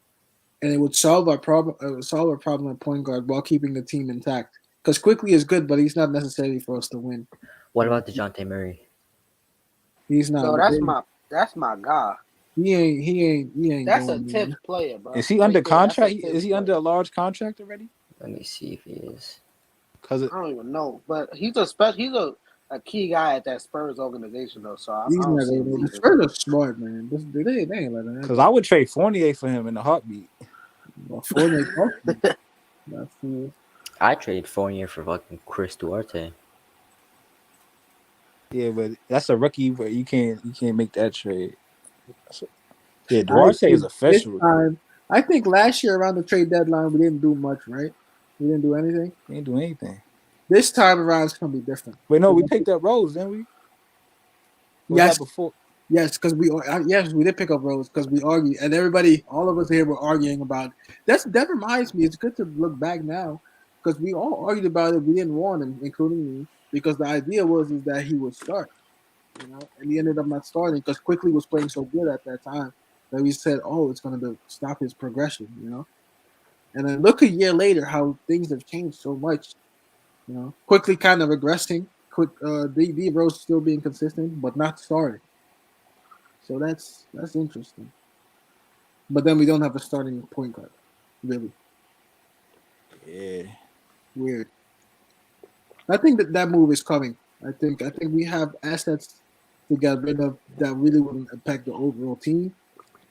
[SPEAKER 1] and it would solve our problem. It would solve our problem at point guard while keeping the team intact. Because Quickly is good, but he's not necessary for us to win.
[SPEAKER 5] What about DeJounte Murray?
[SPEAKER 1] He's not.
[SPEAKER 6] So that's my guy.
[SPEAKER 1] He ain't.
[SPEAKER 6] That's a tip player, bro.
[SPEAKER 4] Is he under contract? Is he under a large contract already?
[SPEAKER 5] Let me see if he is.
[SPEAKER 6] I don't even know, but he's a key guy at that Spurs organization, though. So
[SPEAKER 1] he's never. The Spurs are smart, man. They ain't letting that.
[SPEAKER 4] Because I would trade Fournier for him in a heartbeat.
[SPEAKER 1] Well, Fournier,
[SPEAKER 5] I traded Fournier for fucking Chris Duarte.
[SPEAKER 4] Yeah, but that's a rookie, but you can't make that trade. Yeah, Duarte is official.
[SPEAKER 1] I think last year around the trade deadline we didn't do much, right? We didn't do anything.
[SPEAKER 4] We didn't do anything.
[SPEAKER 1] This time around it's gonna be different.
[SPEAKER 4] Wait, no, we picked up Rose, didn't we?
[SPEAKER 1] Yes,
[SPEAKER 4] before.
[SPEAKER 1] Yes, because we did pick up Rose because we argued, and all of us here were arguing about. That reminds me, it's good to look back now because we all argued about it. We didn't want him, including me, because the idea was that he would start, and he ended up not starting because Quickly was playing so good at that time that we said, "Oh, it's going to stop his progression," And then look a year later, how things have changed so much. Quickly kind of regressing. D Rose still being consistent, but not starting. So that's interesting. But then we don't have a starting point guard, really.
[SPEAKER 4] Yeah.
[SPEAKER 1] Weird. I think that move is coming. I think we have assets to get rid of that really wouldn't impact the overall team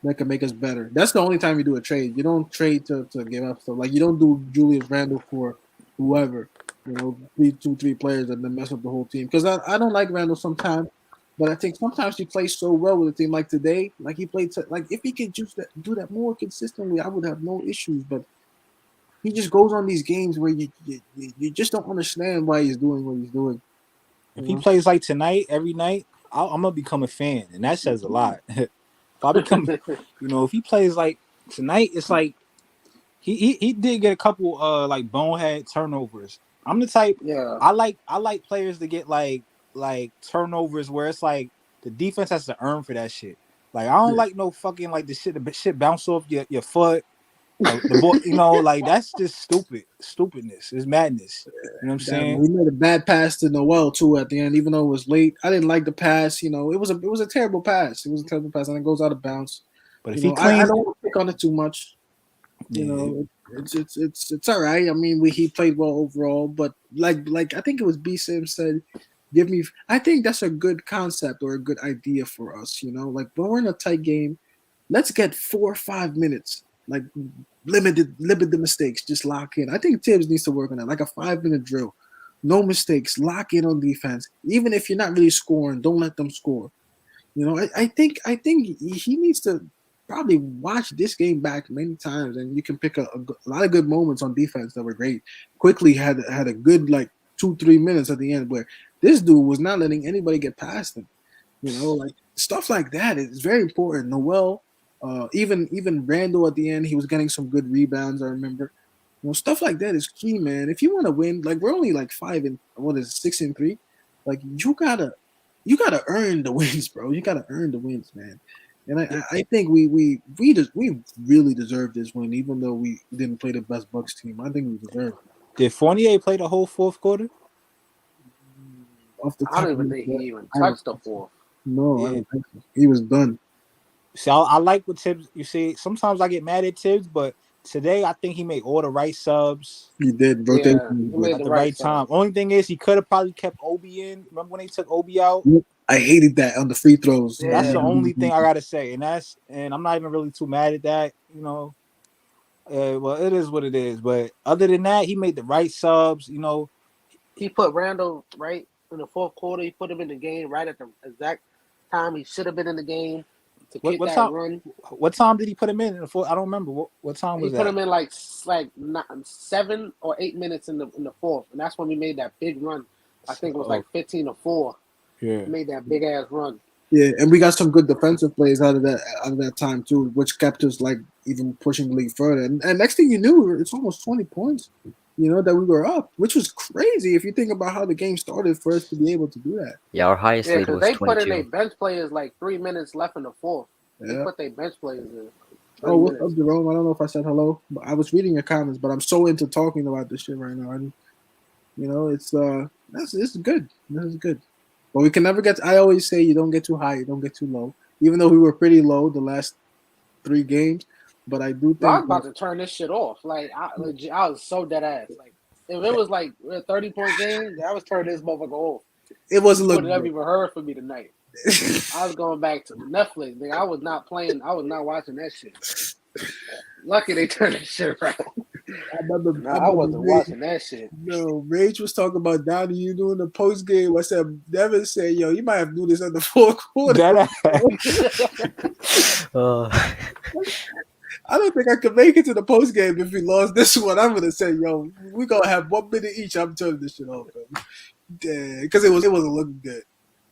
[SPEAKER 1] that can make us better. That's the only time you do a trade. You don't trade to give up stuff. Like you don't do Julius Randle for whoever. 3 players and then mess up the whole team. Because I don't like Randle sometimes, but I think sometimes he plays so well with a team like today. Like he played like if he could just do that more consistently, I would have no issues. But he just goes on these games where you just don't understand why he's doing what he's doing.
[SPEAKER 4] If he plays like tonight every night, I'm gonna become a fan, and that says a lot. If I become, if he plays like tonight, it's like he did get a couple like bonehead turnovers. I'm the type.
[SPEAKER 6] Yeah.
[SPEAKER 4] I like players to get like turnovers where it's like the defense has to earn for that shit. Like I don't like no fucking like the shit bounce off your foot. The ball, like that's just stupidness. It's madness. You know what I'm saying?
[SPEAKER 1] We made a bad pass to Noel too at the end, even though it was late. I didn't like the pass. It was a terrible pass. It was a terrible pass, and it goes out of bounds.
[SPEAKER 4] But if he cleans,
[SPEAKER 1] I don't want to pick on it too much. It's all right. I mean, he played well overall, but like I think it was B. Sim said, I think that's a good concept or a good idea for us. Like when we're in a tight game, let's get 4 or 5 minutes. Like limit the mistakes, just lock in. I think Tibbs needs to work on that, like a 5-minute drill. No mistakes, lock in on defense. Even if you're not really scoring, don't let them score. I think he needs to probably watch this game back many times, and you can pick a lot of good moments on defense that were great. Quickly had a good like 2-3 minutes at the end where this dude was not letting anybody get past him. Like stuff like that is very important. Noel. Even Randall at the end, he was getting some good rebounds. I remember, stuff like that is key, man. If you want to win, like we're only like 6-3, like you gotta earn the wins, bro. You gotta earn the wins, man. And I think we really deserve this win, even though we didn't play the best Bucks team. I think we deserve it.
[SPEAKER 4] Did Fournier play the whole fourth quarter?
[SPEAKER 1] off the top
[SPEAKER 6] I don't
[SPEAKER 1] of
[SPEAKER 6] even
[SPEAKER 1] my
[SPEAKER 6] think he
[SPEAKER 1] head.
[SPEAKER 6] even
[SPEAKER 1] I don't
[SPEAKER 6] touched the
[SPEAKER 1] think so.
[SPEAKER 6] fourth.
[SPEAKER 1] No, I
[SPEAKER 4] Yeah.
[SPEAKER 1] don't think so. He was done.
[SPEAKER 4] See, I like what Tibbs. You see, sometimes I get mad at Tibbs, but today I think he made all the right subs
[SPEAKER 1] He did.
[SPEAKER 6] Yeah,
[SPEAKER 1] Rotation
[SPEAKER 6] he
[SPEAKER 1] was
[SPEAKER 6] made
[SPEAKER 4] at
[SPEAKER 6] the
[SPEAKER 4] the
[SPEAKER 6] right
[SPEAKER 4] right time.
[SPEAKER 6] side.
[SPEAKER 4] Only thing is, he could have probably kept Obi in. Remember when they took Obi out?
[SPEAKER 1] good. I hated that on the free throws.
[SPEAKER 4] That's the
[SPEAKER 6] Yeah.
[SPEAKER 4] only thing I gotta say, and I'm not even really too mad at that. You know, well, it is what it is. But other than that, he made the right subs. You know,
[SPEAKER 6] He put Randall right in the fourth quarter. He put him in the game right at the exact time he should have been in the game to
[SPEAKER 4] what
[SPEAKER 6] get
[SPEAKER 4] what
[SPEAKER 6] that
[SPEAKER 4] time?
[SPEAKER 6] run.
[SPEAKER 4] What time did he put him in the fourth? I don't remember. What time
[SPEAKER 6] He
[SPEAKER 4] was
[SPEAKER 6] put
[SPEAKER 4] that?
[SPEAKER 6] him in like 7 or 8 minutes in the fourth, and that's when we made that big run. I think it was like 15-4.
[SPEAKER 4] Yeah.
[SPEAKER 6] Made that big ass run.
[SPEAKER 1] Yeah, and we got some good defensive plays out of that time too, which kept us like even pushing the league further. And next thing you knew, it's almost 20 points, that we were up, which was crazy if you think about how the game started for us to be able to do that.
[SPEAKER 5] Yeah, our highest
[SPEAKER 6] Yeah,
[SPEAKER 5] lead
[SPEAKER 6] because
[SPEAKER 5] was
[SPEAKER 6] they put in
[SPEAKER 5] 22.
[SPEAKER 6] their bench players like 3 minutes left in the fourth. They
[SPEAKER 1] Yeah.
[SPEAKER 6] put their bench players in.
[SPEAKER 1] Oh, what's up, Jerome? I don't know if I said hello, but I was reading your comments, but I'm so into talking about this shit right now. And, it's good. This is good. But we can never get. I always say you don't get too high, you don't get too low. Even though we were pretty low the last 3 games, but I do
[SPEAKER 6] I was
[SPEAKER 1] think
[SPEAKER 6] about to turn this shit off. Like I was so dead ass. Like if it was like a 30-point game, I was turning this motherfucker off.
[SPEAKER 1] it wasn't
[SPEAKER 6] What
[SPEAKER 1] looking
[SPEAKER 6] never
[SPEAKER 1] good.
[SPEAKER 6] even heard from me tonight. I was going back to Netflix. Nigga, I was not playing. I was not watching that shit. Lucky they turned that shit around. I wasn't watching that shit.
[SPEAKER 1] No, Rage was talking about Donnie. You doing the post game. I said, Devin said, "Yo, you might have to do this in the fourth quarter." I don't think I could make it to the post game if we lost this one. I'm gonna say, "Yo, we gonna have 1 minute each." I'm turning this shit off, man. Yeah, because it wasn't looking good.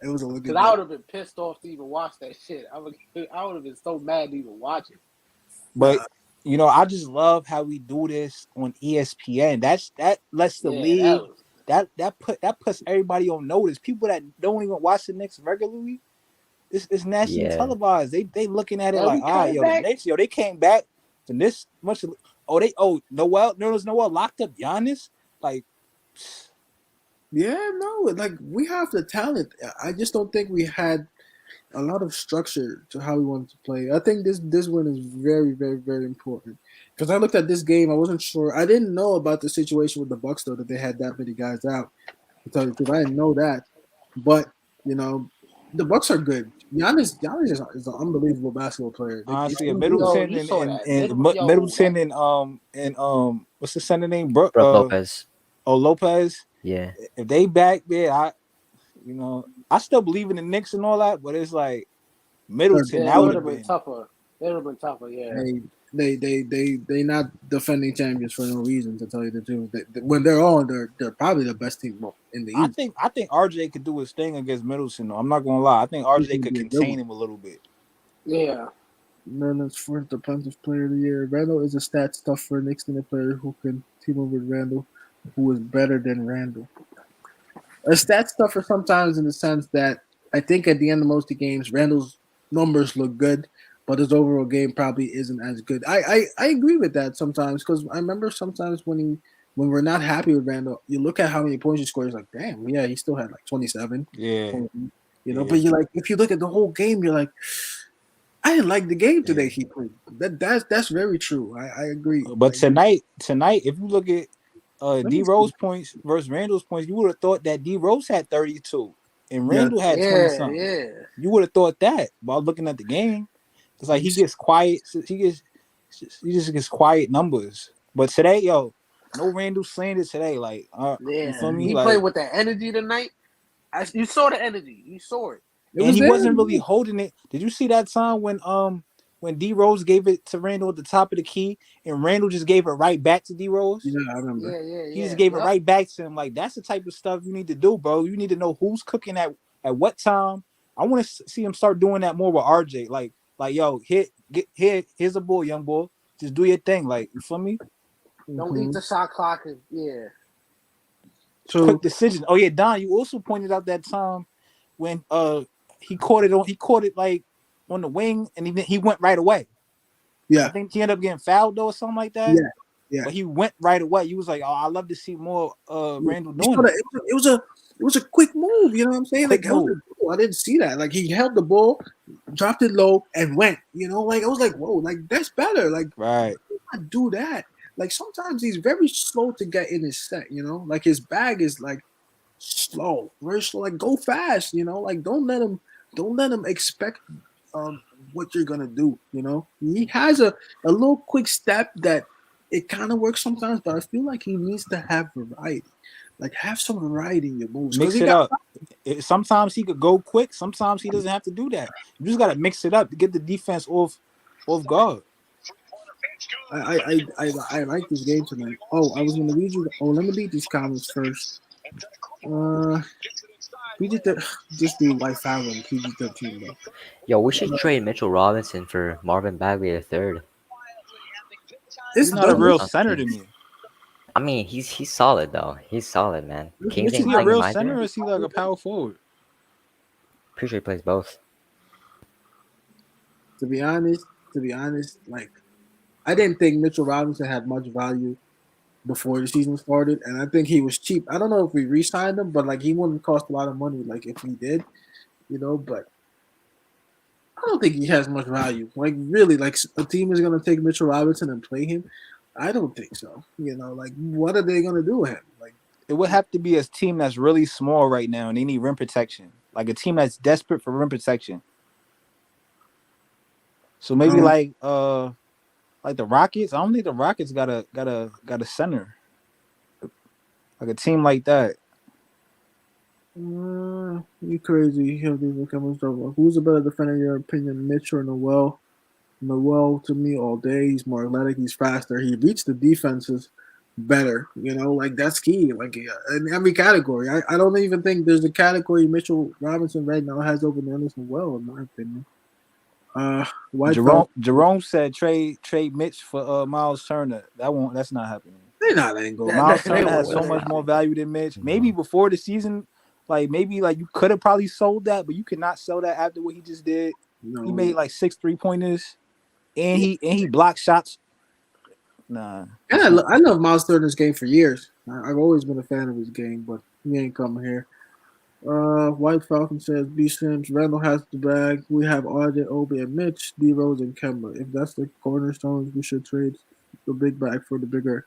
[SPEAKER 1] It wasn't looking
[SPEAKER 6] Because
[SPEAKER 1] good.
[SPEAKER 6] I would have been pissed off to even watch that shit. I would have been so mad to even watch it.
[SPEAKER 4] But I just love how we do this on ESPN. That lets the league that puts everybody on notice. People that don't even watch the Knicks regularly, it's nationally televised. They looking at it like, the Knicks, they came back from this much. Noel locked up Giannis. Like,
[SPEAKER 1] yeah, no, like we have the talent. I just don't think we had a lot of structure to how we wanted to play. I think this win is very, very, very important. Because I looked at this game, I wasn't sure. I didn't know about the situation with the Bucks though, that they had that many guys out. To tell you the truth, I didn't know that. But the Bucks are good. Giannis is an unbelievable basketball player.
[SPEAKER 4] Honestly, Middleton and what's the center name? Brooke
[SPEAKER 5] Lopez.
[SPEAKER 4] Oh, Lopez.
[SPEAKER 5] Yeah.
[SPEAKER 4] If they back there, I still believe in the Knicks and all that, but it's like Middleton.
[SPEAKER 6] That would have been tougher. It would have been tougher. Yeah.
[SPEAKER 1] They not defending champions for no reason, to tell you the truth. When they're on, they're probably the best team in the East.
[SPEAKER 4] I think RJ could do his thing against Middleton though. I'm not gonna lie. I think RJ could contain him a little bit.
[SPEAKER 6] Yeah.
[SPEAKER 1] Randall's fourth defensive player of the year. Randall is a stat stuff for Knicks than a player who can team up with Randall, who is better than Randall. A stat stuffer sometimes in the sense that I think at the end of most of the games, Randall's numbers look good, but his overall game probably isn't as good. I agree with that sometimes, because I remember sometimes when we're not happy with Randall, you look at how many points he scores, like, damn, yeah, he still had like 27.
[SPEAKER 4] Yeah.
[SPEAKER 1] 20, but you're like, if you look at the whole game, you're like, I didn't like the game today he played. That's very true. I agree.
[SPEAKER 4] But tonight, if you look at D Rose points versus Randall's points, you would have thought that D Rose had 32 and Randall had 20 something.
[SPEAKER 6] Yeah.
[SPEAKER 4] You would have thought that while looking at the game. It's like he gets quiet. He just gets quiet numbers. But today, no Randall slander today. Like, you feel me?
[SPEAKER 6] He played with that energy tonight. You saw the energy. You saw it.
[SPEAKER 4] And he wasn't really holding it. Did you see that time when D Rose gave it to Randall at the top of the key and Randall just gave it right back to D Rose?
[SPEAKER 1] Yeah, I remember.
[SPEAKER 6] Yeah.
[SPEAKER 4] He just gave it right back to him. Like, that's the type of stuff you need to do, bro. You need to know who's cooking at what time. I want to see him start doing that more with RJ. Like, yo, here's a ball, young boy. Just do your thing. Like, you feel me?
[SPEAKER 6] Don't eat the shot clock.
[SPEAKER 4] Quick decision. Oh yeah, Don. You also pointed out that time when he caught it like on the wing, and he went right away.
[SPEAKER 1] Yeah,
[SPEAKER 4] I think he ended up getting fouled though, or something like that.
[SPEAKER 1] Yeah.
[SPEAKER 4] But he went right away. He was like, "Oh, I love to see more Randall doing it."
[SPEAKER 1] it was a quick move. You know what I'm saying?
[SPEAKER 4] Quick
[SPEAKER 1] Like, I was
[SPEAKER 4] move.
[SPEAKER 1] like, whoa, I didn't see that. Like, he held the ball, dropped it low, and went. You know, like I was like, whoa, like that's better. Like,
[SPEAKER 4] Right.
[SPEAKER 1] not do that. Like sometimes he's very slow to get in his set. You know, like his bag is like slow, very slow. Like go fast. You know, like don't let him expect what you're gonna do. You know, he has a little quick step that it kind of works sometimes, but I feel like he needs to have variety. Like have some variety in your moves because
[SPEAKER 4] Mix
[SPEAKER 1] he
[SPEAKER 4] it
[SPEAKER 1] got.
[SPEAKER 4] up. Sometimes he could go quick. Sometimes he doesn't have to do that. You just got to mix it up to get the defense off guard.
[SPEAKER 1] I like this game tonight. Oh, I was gonna read you. Let me read these comments first. PG just do White Fowler and PG-13 though.
[SPEAKER 5] Yo, we should trade Mitchell Robinson for Marvin Bagley III.
[SPEAKER 1] It's
[SPEAKER 4] He's not a real
[SPEAKER 1] done.
[SPEAKER 4] center to me.
[SPEAKER 5] I mean, he's solid though. He's solid, man. Kings
[SPEAKER 1] Is
[SPEAKER 4] Is
[SPEAKER 5] ain't
[SPEAKER 4] he a
[SPEAKER 5] playing
[SPEAKER 4] real
[SPEAKER 5] him
[SPEAKER 4] center
[SPEAKER 5] either.
[SPEAKER 4] or is he like a power forward?
[SPEAKER 5] Pretty sure he plays both.
[SPEAKER 1] To be honest, like I didn't think Mitchell Robinson had much value before the season started, and I think he was cheap. I don't know if we re-signed him, but like he wouldn't cost a lot of money. Like if we did, you know, but I don't think he has much value. Like really, like a team is gonna take Mitchell Robinson and play him. I don't think so. You know, like what are they gonna do with him? Like
[SPEAKER 4] It would have to be a team that's really small right now and they need rim protection. Like a team that's desperate for rim protection. So maybe like the Rockets. I don't think the Rockets got a center. Like a team like that.
[SPEAKER 1] you crazy. Who's a better defender in your opinion, Mitch or Noel? Noel to me all day. He's more athletic. He's faster. He beats the defenses better. You know, like that's key. Like in every category. I don't even think there's a category Mitchell Robinson right now has over Anderson Noel, in my opinion.
[SPEAKER 4] Jerome said trade Mitch for Miles Turner. That's not happening.
[SPEAKER 1] They're not letting go.
[SPEAKER 4] Miles
[SPEAKER 6] They
[SPEAKER 4] Turner
[SPEAKER 6] won't
[SPEAKER 4] has
[SPEAKER 6] do
[SPEAKER 4] so
[SPEAKER 6] that.
[SPEAKER 4] much more value than Mitch. Maybe before the season, maybe you could have probably sold that, but you cannot sell that after what he just did.
[SPEAKER 1] No.
[SPEAKER 4] He made 6 3-pointers, and he blocked shots. Nah.
[SPEAKER 1] And I love Miles Turner's game for years. I've always been a fan of his game, but he ain't coming here. White Falcon says B Sims, Randall has the bag. We have RJ, Obi, and Mitch, D Rose, and Kemba. If that's the cornerstones, we should trade the big bag for the bigger.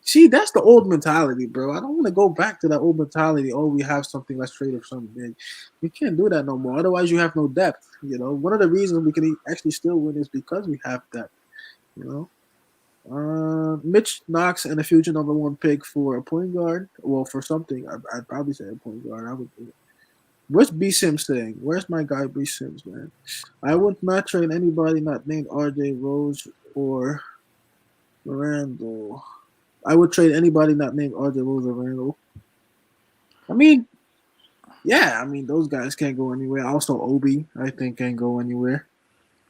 [SPEAKER 1] See, that's the old mentality, bro. I don't want to go back to that old mentality. Oh, we have something, let's trade for something big. We can't do that no more. Otherwise, you have no depth. You know, one of the reasons we can actually still win is because we have depth. You know. Mitch Knox and a future number 1 pick for a point guard. Well, for something, I'd probably say a point guard. I would do it. What's B Sims saying? Where's my guy B Sims, man? I would not trade anybody not named RJ Rose or Randall. I would trade anybody not named RJ Rose or Randall. I mean, yeah, those guys can't go anywhere. Also, Obi, I think, can't go anywhere.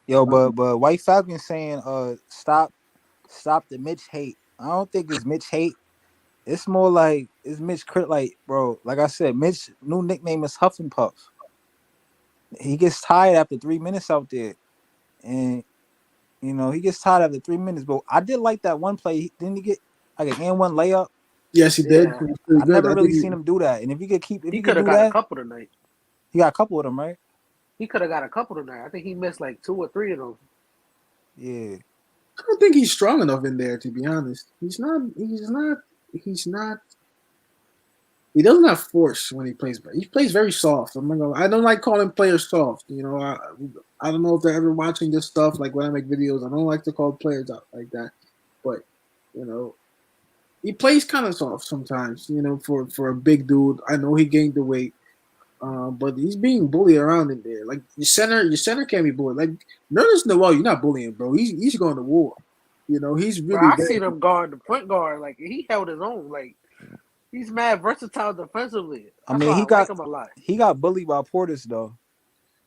[SPEAKER 4] Yo, but White Falcon saying stop the Mitch hate. I don't think it's Mitch hate. It's more like it's Mitch crit. Like, bro, like I said, Mitch new nickname is Huff and Puff. He gets tired after 3 minutes out there, and he gets tired after 3 minutes. But I did like that one play. Didn't he get like an N1 layup?
[SPEAKER 1] Yes, he did.
[SPEAKER 4] I never really seen him do that. And if he could
[SPEAKER 6] he could have got a couple tonight.
[SPEAKER 4] He got a couple of them, right?
[SPEAKER 6] He could have got a couple tonight. I think he missed 2 or 3 of them.
[SPEAKER 4] Yeah.
[SPEAKER 1] I don't think he's strong enough in there, to be honest. He's not. He doesn't have force when he plays. He plays very soft. I don't like calling players soft. I don't know if they're ever watching this stuff. Like when I make videos, I don't like to call players out like that. But he plays kind of soft sometimes. For a big dude. I know he gained the weight, but he's being bullied around in there. Like your center can't be bullied. Like Nerlens Noel, you're not bullying, bro. He's going to war. He's really.
[SPEAKER 6] Bro, I seen him guard the point guard. Like he held his own. Like. He's mad versatile defensively.
[SPEAKER 4] He got
[SPEAKER 6] him a lot.
[SPEAKER 4] He got bullied by Portis though.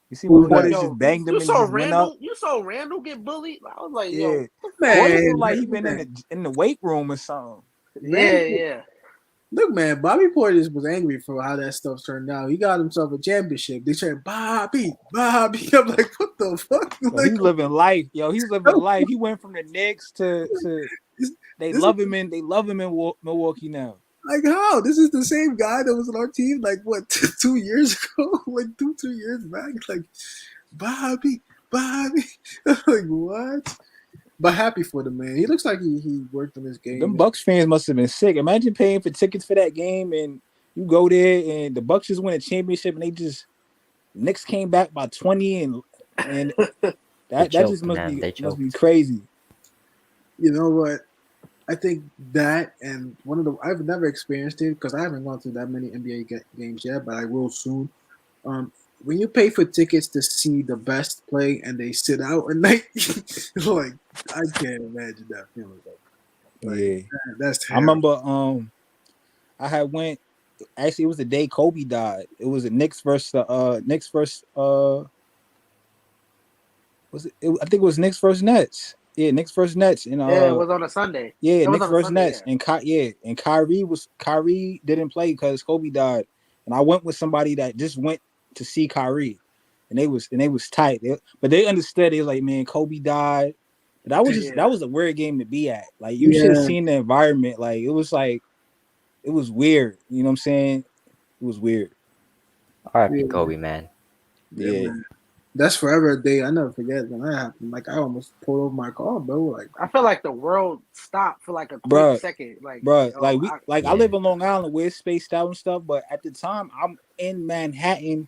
[SPEAKER 4] You see when Portis just banged him and just
[SPEAKER 6] went
[SPEAKER 4] up.
[SPEAKER 6] You saw Randall get bullied. I was like,
[SPEAKER 4] yeah.
[SPEAKER 6] Yo,
[SPEAKER 4] Portis looked like he been in the weight room or something.
[SPEAKER 6] Yeah.
[SPEAKER 1] Look, man, Bobby Portis was angry for how that stuff turned out. He got himself a championship. They said, Bobby. I'm like, what the fuck?
[SPEAKER 4] He's living life. He's living life. He went from the Knicks to they love him in Milwaukee now.
[SPEAKER 1] Like how? This is the same guy that was on our team like what 2 years ago, like 2-3 years back. Like Bobby. Like what? But happy for the man. He looks like he worked on his game.
[SPEAKER 4] Them Bucks fans must have been sick. Imagine paying for tickets for that game and you go there and the Bucks just win a championship and they just Knicks came back by 20 and that just must be crazy.
[SPEAKER 1] You know what? I think that and one of the I've never experienced it because I haven't gone to that many NBA games yet, but I will soon. When you pay for tickets to see the best play and they sit out at night, like I can't imagine that feeling. Like,
[SPEAKER 4] yeah,
[SPEAKER 1] that's terrible.
[SPEAKER 4] I remember. I had went. Actually, it was the day Kobe died. It was a Knicks versus was it? I think it was Knicks versus Nets. Yeah, Knicks versus Nets. And
[SPEAKER 6] yeah, it was on a Sunday.
[SPEAKER 4] Yeah, Knicks versus Nets. Yeah. And Kyrie didn't play because Kobe died. And I went with somebody that just went to see Kyrie. And they was tight. But they understood. They was like, man, Kobe died. But that was a weird game to be at. Like you should have seen the environment. Like it was weird. You know what I'm saying? It was weird.
[SPEAKER 5] R.I.P. Kobe, man.
[SPEAKER 1] Yeah. Man. That's forever a day. I never forget when that happened. Like I almost pulled over my car, bro. Like
[SPEAKER 6] I feel like the world stopped for like a quick second. Like,
[SPEAKER 4] I live in Long Island where it's spaced out and stuff, but at the time I'm in Manhattan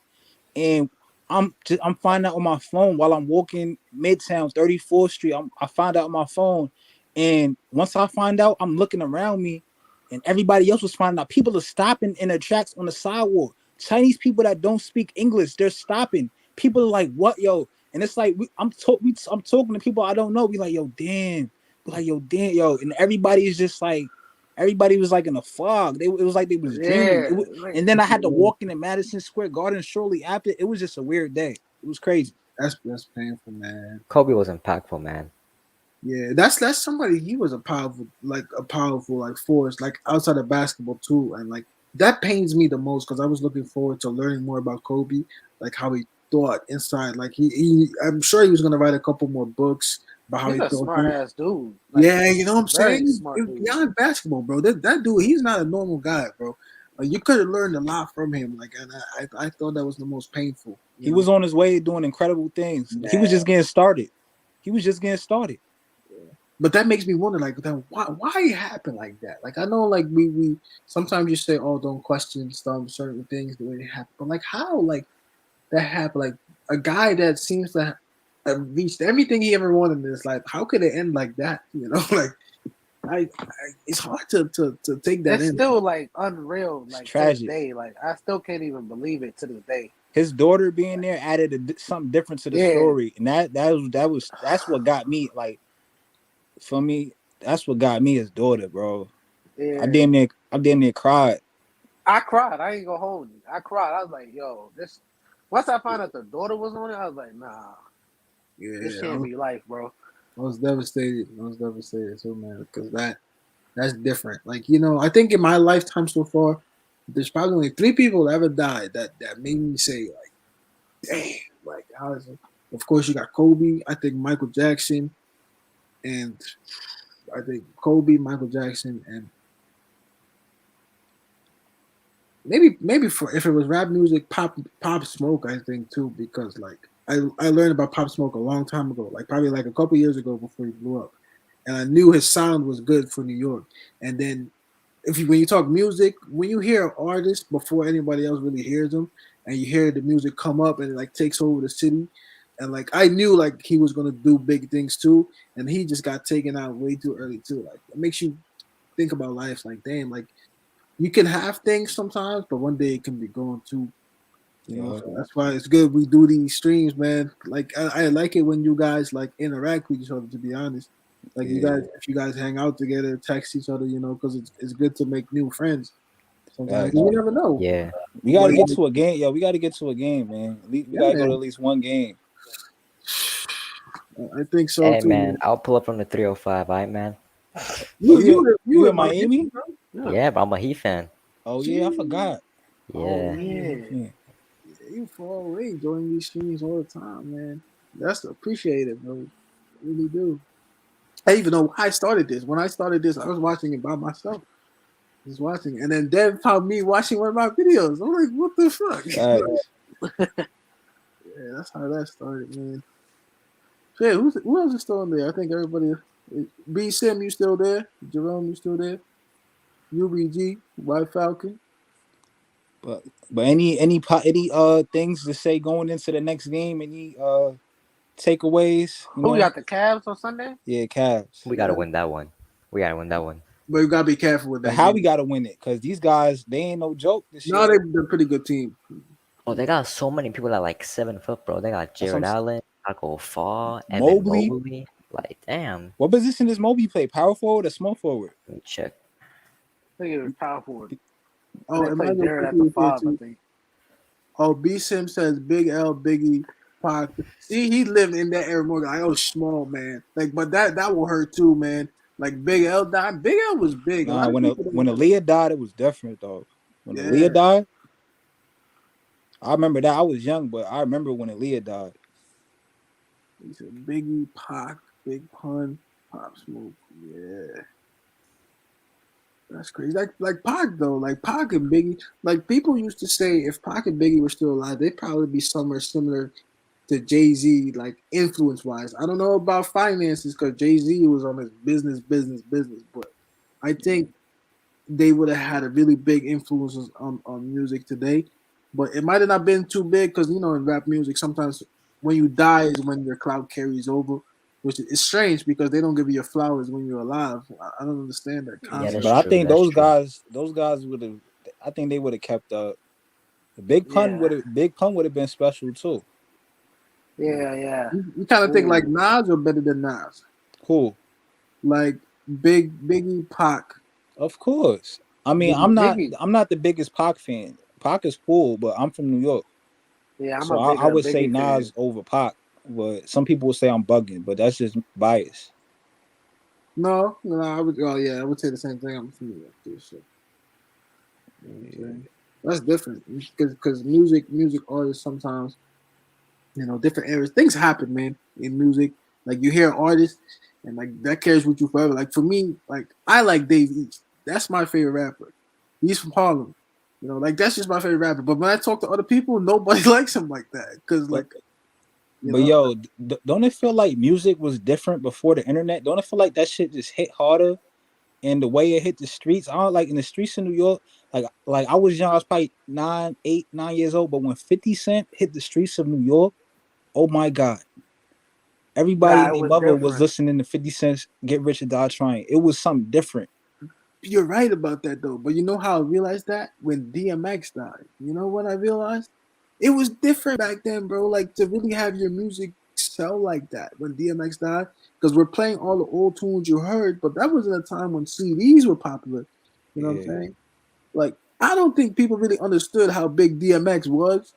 [SPEAKER 4] and I'm finding out on my phone while I'm walking Midtown 34th Street. I find out on my phone, and once I find out, I'm looking around me, and everybody else was finding out. People are stopping in their tracks on the sidewalk. Chinese people that don't speak English, they're stopping. People are like, "What, yo?" And it's like I'm talking to people I don't know. We like, "Yo, damn." We like, "Yo, damn, yo," and everybody is just like. Everybody was like in a fog. It was like they was dreaming. And then I had to walk into Madison Square Garden shortly after. It was just a weird day. It was crazy.
[SPEAKER 1] That's painful, man.
[SPEAKER 5] Kobe was impactful, man.
[SPEAKER 1] Yeah, that's somebody. He was a powerful force, like outside of basketball too, and like that pains me the most because I was looking forward to learning more about Kobe, like how he thought inside. Like I'm sure he was gonna write a couple more books.
[SPEAKER 6] He's a smart ass dude.
[SPEAKER 1] Like, yeah, you know what I'm saying? Beyond basketball, bro. That dude, he's not a normal guy, bro. Like, you could have learned a lot from him. Like, and I thought that was the most painful.
[SPEAKER 4] He was on his way doing incredible things. Yeah. He was just getting started.
[SPEAKER 1] Yeah. But that makes me wonder, like, why it happened like that? Like, I know, like, we sometimes you say, oh, don't question certain things the way they happen. But like, how, like, that happened? Like, a guy that seems to reached everything he ever wanted in his life. How could it end like that? You know, like it's hard to take that.
[SPEAKER 6] It's still like unreal. Like to this day, like I still can't even believe it to this day.
[SPEAKER 4] His daughter being there added something different to the story, and that's what got me. Like for me, that's what got me his daughter, bro. Yeah. I damn near cried.
[SPEAKER 6] I cried. I ain't gonna hold you. I cried. I was like, yo, this. Once I found out the daughter was on it, I was like, nah. Yeah, this can't be life, bro.
[SPEAKER 1] I was devastated too, man, because that's different. Like, you know, I think in my lifetime so far, there's probably only 3 people that ever died that made me say, like, damn, like, how is it? Of course, you got Kobe. I think Michael Jackson, and I think Kobe, Michael Jackson, and maybe for if it was rap music, Pop Smoke, I think too, because like. I learned about Pop Smoke a long time ago, like probably like a couple years ago before he blew up, and I knew his sound was good for New York. And then, when you talk music, when you hear an artist before anybody else really hears them, and you hear the music come up and it like takes over the city, and like I knew like he was gonna do big things too, and he just got taken out way too early too. Like it makes you think about life. Like damn, like you can have things sometimes, but one day it can be gone too. You know, so that's why it's good we do these streams, man. Like I like it when you guys like interact with each other. To be honest, like if you guys hang out together, text each other, you know, because it's good to make new friends. Sometimes you never know.
[SPEAKER 5] Yeah,
[SPEAKER 4] we gotta get to a game. We gotta get to a game, man. We gotta go to at least one game.
[SPEAKER 1] I think so.
[SPEAKER 5] Hey,
[SPEAKER 1] too,
[SPEAKER 5] man, I'll pull up from the 305. All right, man.
[SPEAKER 4] You in Miami?
[SPEAKER 5] Yeah, but I'm a Heat fan.
[SPEAKER 4] Oh yeah, I forgot.
[SPEAKER 5] Yeah.
[SPEAKER 6] Oh, yeah.
[SPEAKER 1] You far away joining these streams all the time, man. That's appreciated, bro. I really do. I even know I started this. When I started this, I was watching it by myself. Just watching, and then Dev found me watching one of my videos. I'm like, what the fuck? Yeah, that's how that started, man. Yeah, who else is still in there? I think everybody. B Sim, you still there? Jerome, you still there? UBG, White Falcon.
[SPEAKER 4] But any things to say going into the next game? Any takeaways? You
[SPEAKER 6] Who
[SPEAKER 4] know?
[SPEAKER 6] got the Cavs on Sunday?
[SPEAKER 4] Yeah, Cavs.
[SPEAKER 5] We gotta win that one. We gotta win that one.
[SPEAKER 1] But you gotta be careful with
[SPEAKER 4] But
[SPEAKER 1] that.
[SPEAKER 4] how
[SPEAKER 1] game.
[SPEAKER 4] we gotta win it? Because these guys, they ain't no joke this
[SPEAKER 1] No,
[SPEAKER 4] year.
[SPEAKER 1] they're a pretty good team.
[SPEAKER 5] Oh, they got so many people that like 7 foot, bro. They got Jared Allen, Taco Fall, Evan
[SPEAKER 4] Mobley.
[SPEAKER 5] Mobley. Like, damn.
[SPEAKER 4] What position does Mobley play? Power forward or small forward?
[SPEAKER 5] Let me check.
[SPEAKER 6] I think it was power forward.
[SPEAKER 1] Oh,
[SPEAKER 6] They
[SPEAKER 1] and
[SPEAKER 6] played Jared at the 5, I think.
[SPEAKER 1] Oh, B Sim says Big L, Biggie, Pac. See, he lived in that era more. Like, oh, small man. Like, but that will hurt too, man. Like Big L died. Big L was big.
[SPEAKER 4] Nah, when Aaliyah died, it was different though. When Aaliyah died, I remember that. I was young, but I remember when Aaliyah died.
[SPEAKER 1] He said Biggie, Pac, Big Pun, Pop Smoke. Yeah. That's crazy. Like Pac though, like Pac and Biggie, like people used to say if Pac and Biggie were still alive, they'd probably be somewhere similar to Jay-Z, like influence wise. I don't know about finances because Jay-Z was on his business, but I think they would have had a really big influence on music today. But it might have not been too big because in rap music sometimes when you die is when your clout carries over. Which is strange because they don't give you your flowers when you're alive. I don't understand that concept.
[SPEAKER 4] But I think those guys would have. I think they would have kept up. Big Pun would have been special too.
[SPEAKER 6] Yeah.
[SPEAKER 1] You kind of think like Nas or better than Nas?
[SPEAKER 4] Cool.
[SPEAKER 1] Like Biggie, Pac.
[SPEAKER 4] Of course. I mean, I'm not the biggest Pac fan. Pac is cool, but I'm from New York.
[SPEAKER 6] Yeah,
[SPEAKER 4] so I would say Nas over Pac. But some people will say I'm bugging, but that's just bias.
[SPEAKER 1] No, I would. Oh yeah, I would say the same thing. I'm from New York too, so that's different because music artists sometimes, different eras. Things happen, man, in music. Like you hear artists, and like that carries with you forever. Like for me, like I like Dave East. That's my favorite rapper. He's from Harlem. Like that's just my favorite rapper. But when I talk to other people, nobody likes him like that because like.
[SPEAKER 4] But yo, don't it feel like music was different before the internet? Don't it feel like that shit just hit harder, and the way it hit the streets? I don't like in the streets of New York. Like I was young, I was probably 9 years old. But when 50 Cent hit the streets of New York, oh my God, everybody and their mother was listening to 50 Cent's "Get Rich or Die Trying." It was something different.
[SPEAKER 1] You're right about that though. But you know how I realized that when DMX died. You know what I realized? It was different back then, bro. Like to really have your music sell like that when DMX died, because we're playing all the old tunes you heard, but that wasn't a time when CDs were popular. You know what I'm saying? Like I don't think people really understood how big DMX was.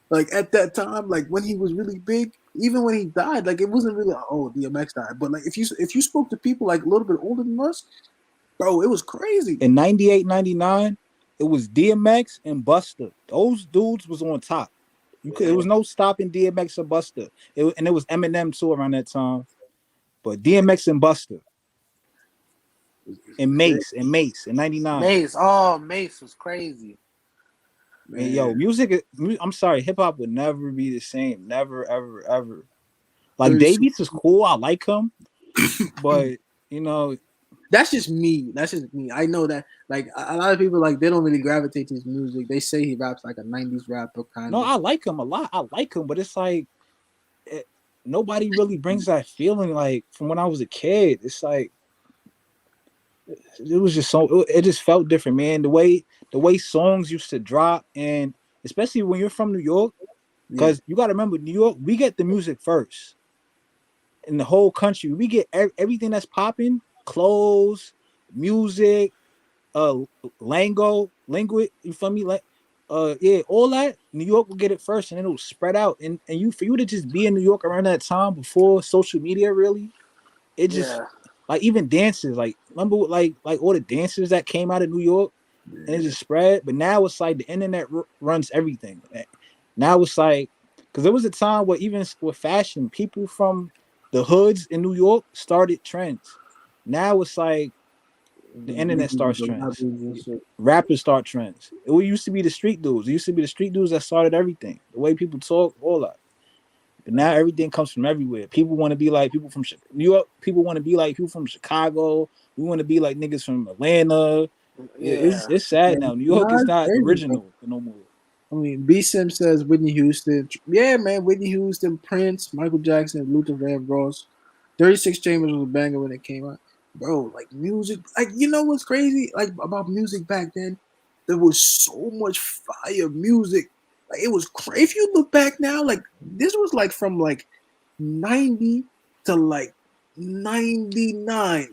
[SPEAKER 1] Like at that time, like when he was really big, even when he died, like it wasn't really DMX died. But like if you spoke to people like a little bit older than us, bro, it was crazy.
[SPEAKER 4] In 98, 99. It was DMX and Busta. Those dudes was on top. There was no stopping DMX or Busta. And it was Eminem too around that time. But DMX and Busta. And Mace in 99.
[SPEAKER 6] Mace was crazy.
[SPEAKER 4] Man, yo, I'm sorry, hip hop would never be the same. Never, ever, ever. Like Davies is cool. I like him. But
[SPEAKER 1] that's just me. I know that like a lot of people like they don't really gravitate to his music. They say he raps like a 90s rapper kind of.
[SPEAKER 4] No, I like him a lot. I like him, but it's like nobody really brings that feeling like from when I was a kid. It's like it was just it just felt different, man. The way songs used to drop, and especially when you're from New York, because you got to remember, New York, we get the music first in the whole country. We get everything that's popping. Clothes, music, language, you feel me? Like, all that New York will get it first, and it'll spread out. And for you to just be in New York around that time before social media, really, it just like even dances. Like remember, like all the dancers that came out of New York, and it just spread. But now it's like the internet runs everything. Now it's like because there was a time where even with fashion, people from the hoods in New York started trends. Now it's like The internet starts
[SPEAKER 1] The
[SPEAKER 4] trends.
[SPEAKER 1] rappers and shit.
[SPEAKER 4] Rappers start trends. It used to be the street dudes. It used to be the street dudes that started everything. The way people talk, all that. But now everything comes from everywhere. People want to be like people from New York. People want to be like people from Chicago. We want to be like niggas from Atlanta. It's sad now. New York is not original no more.
[SPEAKER 1] I mean, B Sim says Whitney Houston. Yeah, man, Whitney Houston, Prince, Michael Jackson, Luther Vandross. 36 Chambers was a banger when it came out. Bro, like music, like you know what's crazy? Like about music back then, there was so much fire music. Like it was crazy. If you look back now, like this was like from like 90 to like 99.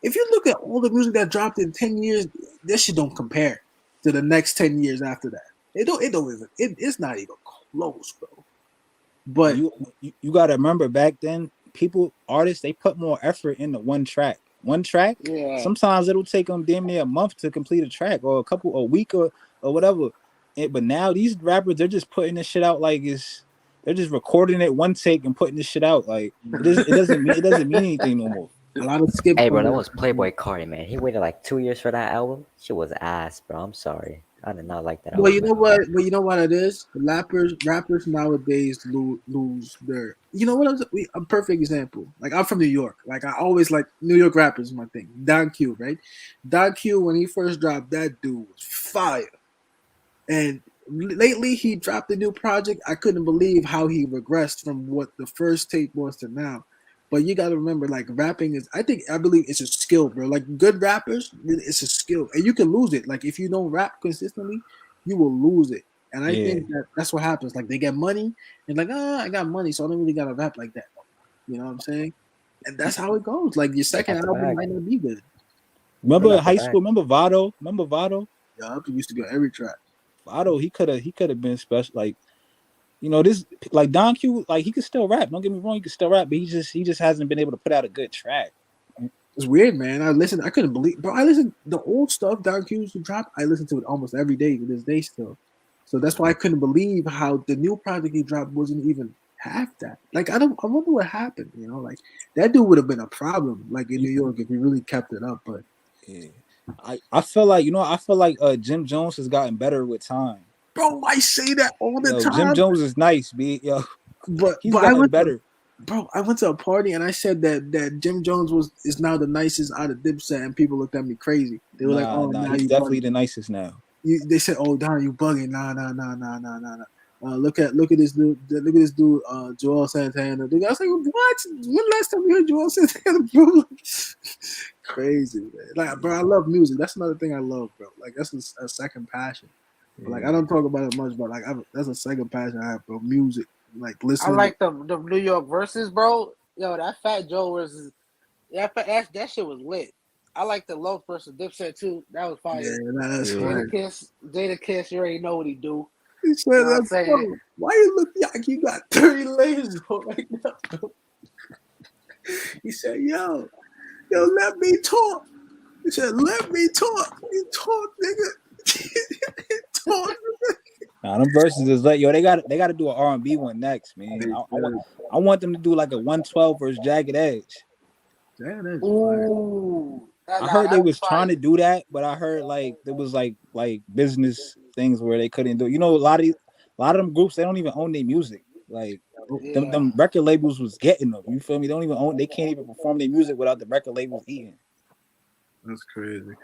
[SPEAKER 1] If you look at all the music that dropped in 10 years, this shit don't compare to the next 10 years after that. It's not even close, bro. But
[SPEAKER 4] you gotta remember back then, artists, they put more effort into one track.
[SPEAKER 6] Yeah.
[SPEAKER 4] Sometimes it'll take them damn near a month to complete a track, or a week, or whatever. But now these rappers, they're just putting this shit out like they're just recording it one take and putting this shit out. Like it doesn't mean anything no more.
[SPEAKER 1] A lot of skip.
[SPEAKER 5] Hey, bro, that was Playboy Cardi, man. He waited like 2 years for that album. Shit was ass, bro. I'm sorry. I did not like that album.
[SPEAKER 1] Well, you know what? But you know what it is? Rappers nowadays lose their. You know what? A perfect example. Like I'm from New York. Like I always like New York rappers. Is my thing. Don Q, right? Don Q, when he first dropped, that dude was fire. And lately, he dropped a new project. I couldn't believe how he regressed from what the first tape was to now. But you got to remember, like rapping is, I believe it's a skill, bro. Like good rappers, it's a skill, and you can lose it. Like if you don't rap consistently, you will lose it. And I think that's what happens. Like they get money, and like, I got money, so I don't really gotta rap like that. You know what I'm saying? And that's how it goes. Like your second album might not be good.
[SPEAKER 4] Remember high school? Remember Vado?
[SPEAKER 1] Yeah, he used to go every track.
[SPEAKER 4] Vado, he could have been special. Like, you know, this like Don Q, like he could still rap. Don't get me wrong, he could still rap, but he just hasn't been able to put out a good track.
[SPEAKER 1] It's weird, man. I couldn't believe, bro. I listened the old stuff Don Q used to drop. I listen to it almost every day to this day still. So that's why I couldn't believe how the new project he dropped wasn't even half that. Like I wonder what happened. You know, like that dude would have been a problem, like in New York, if he really kept it up. But
[SPEAKER 4] yeah, I feel like Jim Jones has gotten better with time.
[SPEAKER 1] Bro, I say that all the time.
[SPEAKER 4] Jim Jones is nice, yo.
[SPEAKER 1] But
[SPEAKER 4] he's gotten better.
[SPEAKER 1] Bro, I went to a party and I said that Jim Jones is now the nicest out of Dipset, and people looked at me crazy. They were like, "Oh, nah,
[SPEAKER 4] he's definitely the nicest now."
[SPEAKER 1] They said, "Oh, Don, you bugging?" Nah. Look at this dude. Look at this dude, Joel Santana. I was like, "What? When last time we heard Joel Santana, bro?" Crazy, man. Like, bro, I love music. That's another thing I love, bro. Like, that's a second passion. Like I don't talk about it much, but like that's a second passion I have, bro. Music, like listening.
[SPEAKER 6] I like the New York verses, bro. Yo, that Fat Joe versus that shit was lit. I like the Loaf versus Dipset too. That was fire.
[SPEAKER 1] Yeah, that's fire.
[SPEAKER 6] Jada Kiss, you already know what he do.
[SPEAKER 1] He said, you know "Why you look like you got 30 layers on right now?" Bro? He said, "Yo, let me talk." He said, "Let me talk. You talk, nigga."
[SPEAKER 4] Nah, them verses is like, yo, they got to do an R&B one next, man. I want them to do like a 112 versus Jagged Edge.
[SPEAKER 6] Ooh,
[SPEAKER 4] I heard they was trying to do that, but I heard like there was like business things where they couldn't do it. You know, a lot of them groups, they don't even own their music. Like them record labels was getting them. You feel me? They can't even perform their music without the record labels eating.
[SPEAKER 1] That's crazy.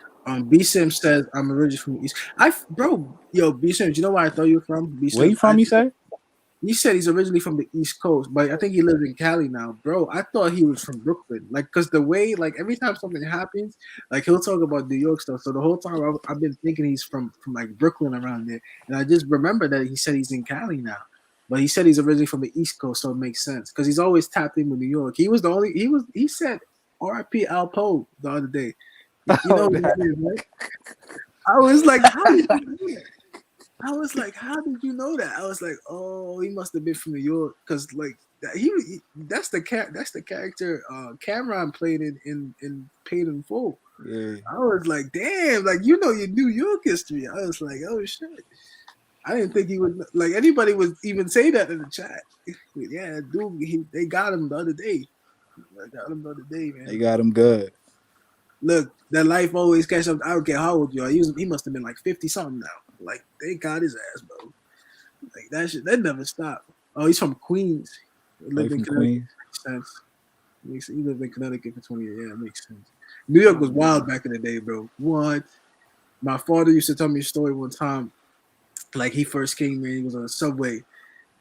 [SPEAKER 1] B Sim says I'm originally from the East. B Sim, you know where I thought you were from?
[SPEAKER 4] Where you from? You said?
[SPEAKER 1] He said he's originally from the East Coast, but I think he lives in Cali now, bro. I thought he was from Brooklyn, like, cause the way, like, every time something happens, like, he'll talk about New York stuff. So the whole time I've been thinking he's from like Brooklyn around there, and I just remember that he said he's in Cali now, but he said he's originally from the East Coast, so it makes sense, cause he's always tapped in with New York. He said R.I.P. Al Poe the other day. You know what he did, right? I was like, how did you know that? I was like, how did you know that? I was like, oh, he must have been from New York, because like that's the character Cameron played in Paid in Full.
[SPEAKER 4] Yeah.
[SPEAKER 1] I was like, damn, like you know your New York history. I was like, oh shit. I didn't think he would like anybody would even say that in the chat. Yeah, dude, they got him the other day. Man.
[SPEAKER 4] They got him good.
[SPEAKER 1] Look, that life always catch up. I don't care how old you are. He must have been like 50 something now. Like they got his ass, bro. Like that never stopped. Oh, he's from Queens. He
[SPEAKER 4] Like
[SPEAKER 1] lived in
[SPEAKER 4] from
[SPEAKER 1] Connecticut.
[SPEAKER 4] Queens.
[SPEAKER 1] Makes sense. He lived in Connecticut for 20 years. Yeah, that makes sense. New York was wild back in the day, bro. What? My father used to tell me a story one time. Like he first came in, he was on the subway,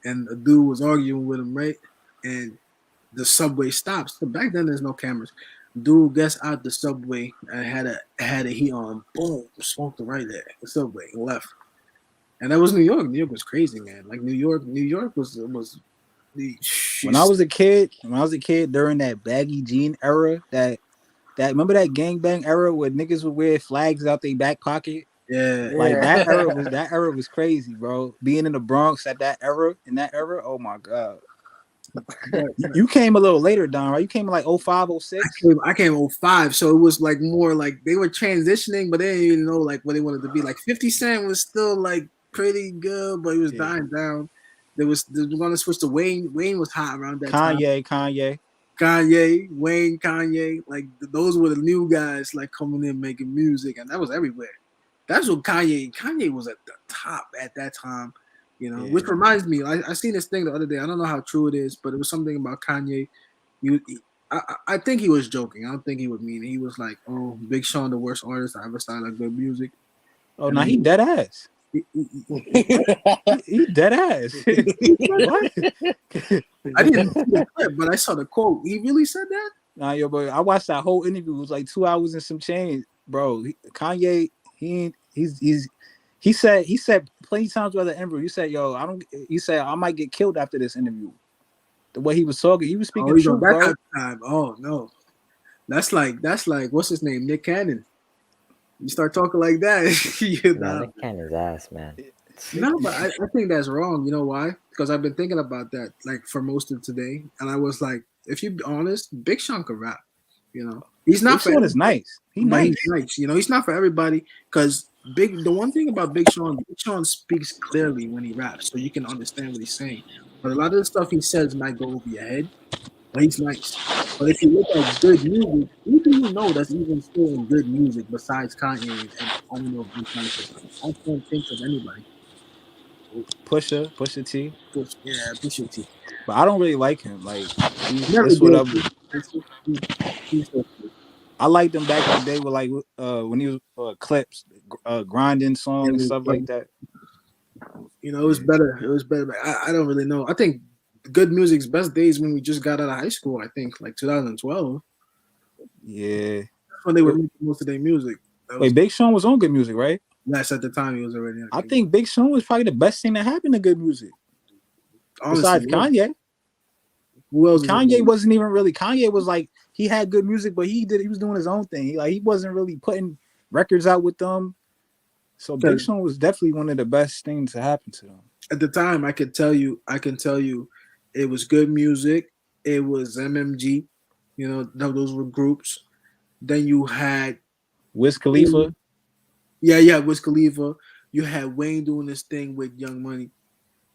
[SPEAKER 1] and a dude was arguing with him, right? And the subway stops. So back then, there's no cameras. Dude gets out the subway and had a heat on. Boom, smoked right there. The subway and left. And that was New York. New York was crazy, man. Like New York was the.
[SPEAKER 4] When I was a kid during that baggy jean era, that remember that gangbang era where niggas would wear flags out their back pocket?
[SPEAKER 1] Yeah.
[SPEAKER 4] Like that era was crazy, bro. Being in the Bronx in that era, oh my god. You came a little later, Don, right? You came in like 05, 06?
[SPEAKER 1] I came 05, so it was like more like they were transitioning, but they didn't even know like what they wanted to be. Like 50 Cent was still like pretty good, but he was dying down. They were going to switch to Wayne. Wayne was hot around that time. Kanye. Like those were the new guys like coming in making music, and that was everywhere. That's what Kanye was at the top at that time, you know. Which reminds me, I seen this thing the other day. I don't know how true it is, but it was something about Kanye. I think he was joking. I don't think he would mean it. He was like, "Oh, Big Sean, the worst artist I ever started like good music."
[SPEAKER 4] Oh, now he dead ass. He dead ass. What?
[SPEAKER 1] I didn't see the clip, but I saw the quote. He really said that?
[SPEAKER 4] Nah, yo, boy. I watched that whole interview. It was like 2 hours and some change, bro. Kanye, he said plenty times by the interview. You said, "Yo, You said I might get killed after this interview." The way he was talking, he was speaking truth, bro.
[SPEAKER 1] Time. Oh no, that's like what's his name, Nick Cannon. You start talking like that,
[SPEAKER 5] Nick Cannon's ass, man.
[SPEAKER 1] No, but I think that's wrong. You know why? Because I've been thinking about that like for most of today, and I was like, if you be honest, Big Sean can rap. You know, he's not.
[SPEAKER 4] Big Sean is nice. He's nice.
[SPEAKER 1] You know, he's not for everybody because the one thing about Big Sean speaks clearly when he raps, so you can understand what he's saying. But a lot of the stuff he says might go over your head, but he's nice. But if you look at good music, who do you know that's even still in good music besides Kanye and I don't know if I can't think of anybody.
[SPEAKER 4] Pusha T.
[SPEAKER 1] Pusha T.
[SPEAKER 4] But I don't really like him. Like it's whatever. I liked him back in the day with like when he was clips, grinding song and stuff like that.
[SPEAKER 1] You know, it was better. But I don't really know. I think good music's best days when we just got out of high school. I think like 2012.
[SPEAKER 4] Yeah,
[SPEAKER 1] when they were making most of their music.
[SPEAKER 4] Wait, Big Sean was on good music, right?
[SPEAKER 1] Yes, at the time he was already.
[SPEAKER 4] I think Big Sean was probably the best thing that happened to good music. Honestly, besides Kanye.
[SPEAKER 1] Who else?
[SPEAKER 4] Kanye wasn't even really. Kanye was like he had good music, but he was doing his own thing. He wasn't really putting records out with them. So Big Sean was definitely one of the best things to happen to him.
[SPEAKER 1] At the time, I can tell you, it was good music. It was MMG. You know, those were groups. Then you had
[SPEAKER 4] Wiz Khalifa.
[SPEAKER 1] Yeah, Wiz Khalifa. You had Wayne doing this thing with Young Money.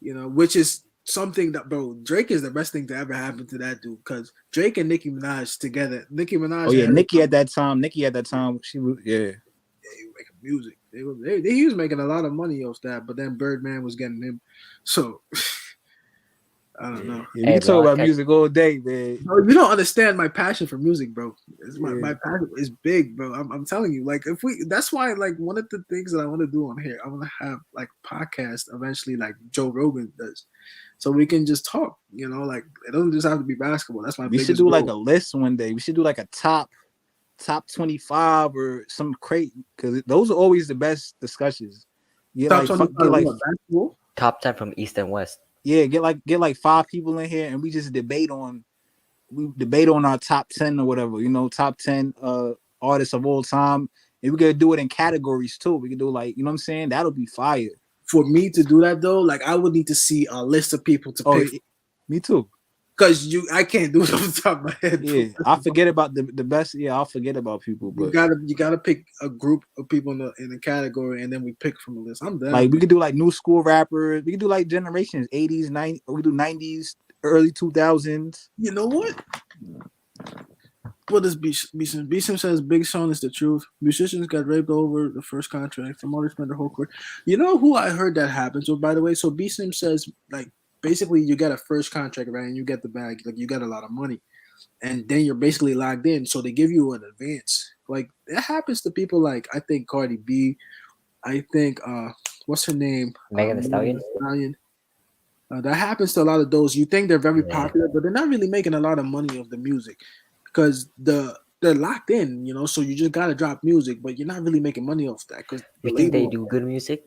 [SPEAKER 1] You know, which is something that, bro, Drake is the best thing to ever happen to that dude because Drake and Nicki Minaj together. Nicki Minaj.
[SPEAKER 4] Oh yeah, Nicki at that time. She was
[SPEAKER 1] he was making music. He was making a lot of money off that, but then Birdman was getting him. So I don't know.
[SPEAKER 4] Yeah, we can talk about music all day, man.
[SPEAKER 1] Bro, you don't understand my passion for music, bro. My passion is big, bro. I'm telling you, like that's why like one of the things that I want to do on here, I want to have like podcast eventually, like Joe Rogan does, so we can just talk. You know, like it doesn't just have to be basketball. That's my.
[SPEAKER 4] We should do like a list one day. We should do like a top 25 or some crate because those are always the best discussions.
[SPEAKER 1] Top 25 basketball.
[SPEAKER 5] Top 10 from East and West.
[SPEAKER 4] Yeah, get like 5 people in here and we just debate on our top 10 or whatever, you know, top 10 artists of all time. And we could do it in categories too. We could do like, you know what I'm saying? That'll be fire.
[SPEAKER 1] For me to do that though, like I would need to see a list of people to pick.
[SPEAKER 4] Me too.
[SPEAKER 1] Because I can't do it off the top of my head.
[SPEAKER 4] Yeah, I forget about the best. Yeah, I'll forget about people. But
[SPEAKER 1] you gotta pick a group of people in the category, and then we pick from the list. I'm done.
[SPEAKER 4] Like we could do like new school rappers. We could do like generations, 80s, 90s. We could do 90s, early 2000s.
[SPEAKER 1] You know what? What does B Sim? B Sim says Big Sean is the truth. Musicians got raped over the first contract. Some artists spent their whole career. You know who I heard that happened to, by the way? So B Sim says, like, basically you get a first contract, right? And you get the bag, like you get a lot of money. And then you're basically locked in. So they give you an advance. Like that happens to people like I think Cardi B. I think what's her name?
[SPEAKER 5] Megan Thee Stallion.
[SPEAKER 1] Stallion. That happens to a lot of those. You think they're very
[SPEAKER 5] Yeah.
[SPEAKER 1] popular, but they're not really making a lot of money off the music because they're locked in, you know. So you just gotta drop music, but you're not really making money off that because
[SPEAKER 5] You think they do good music?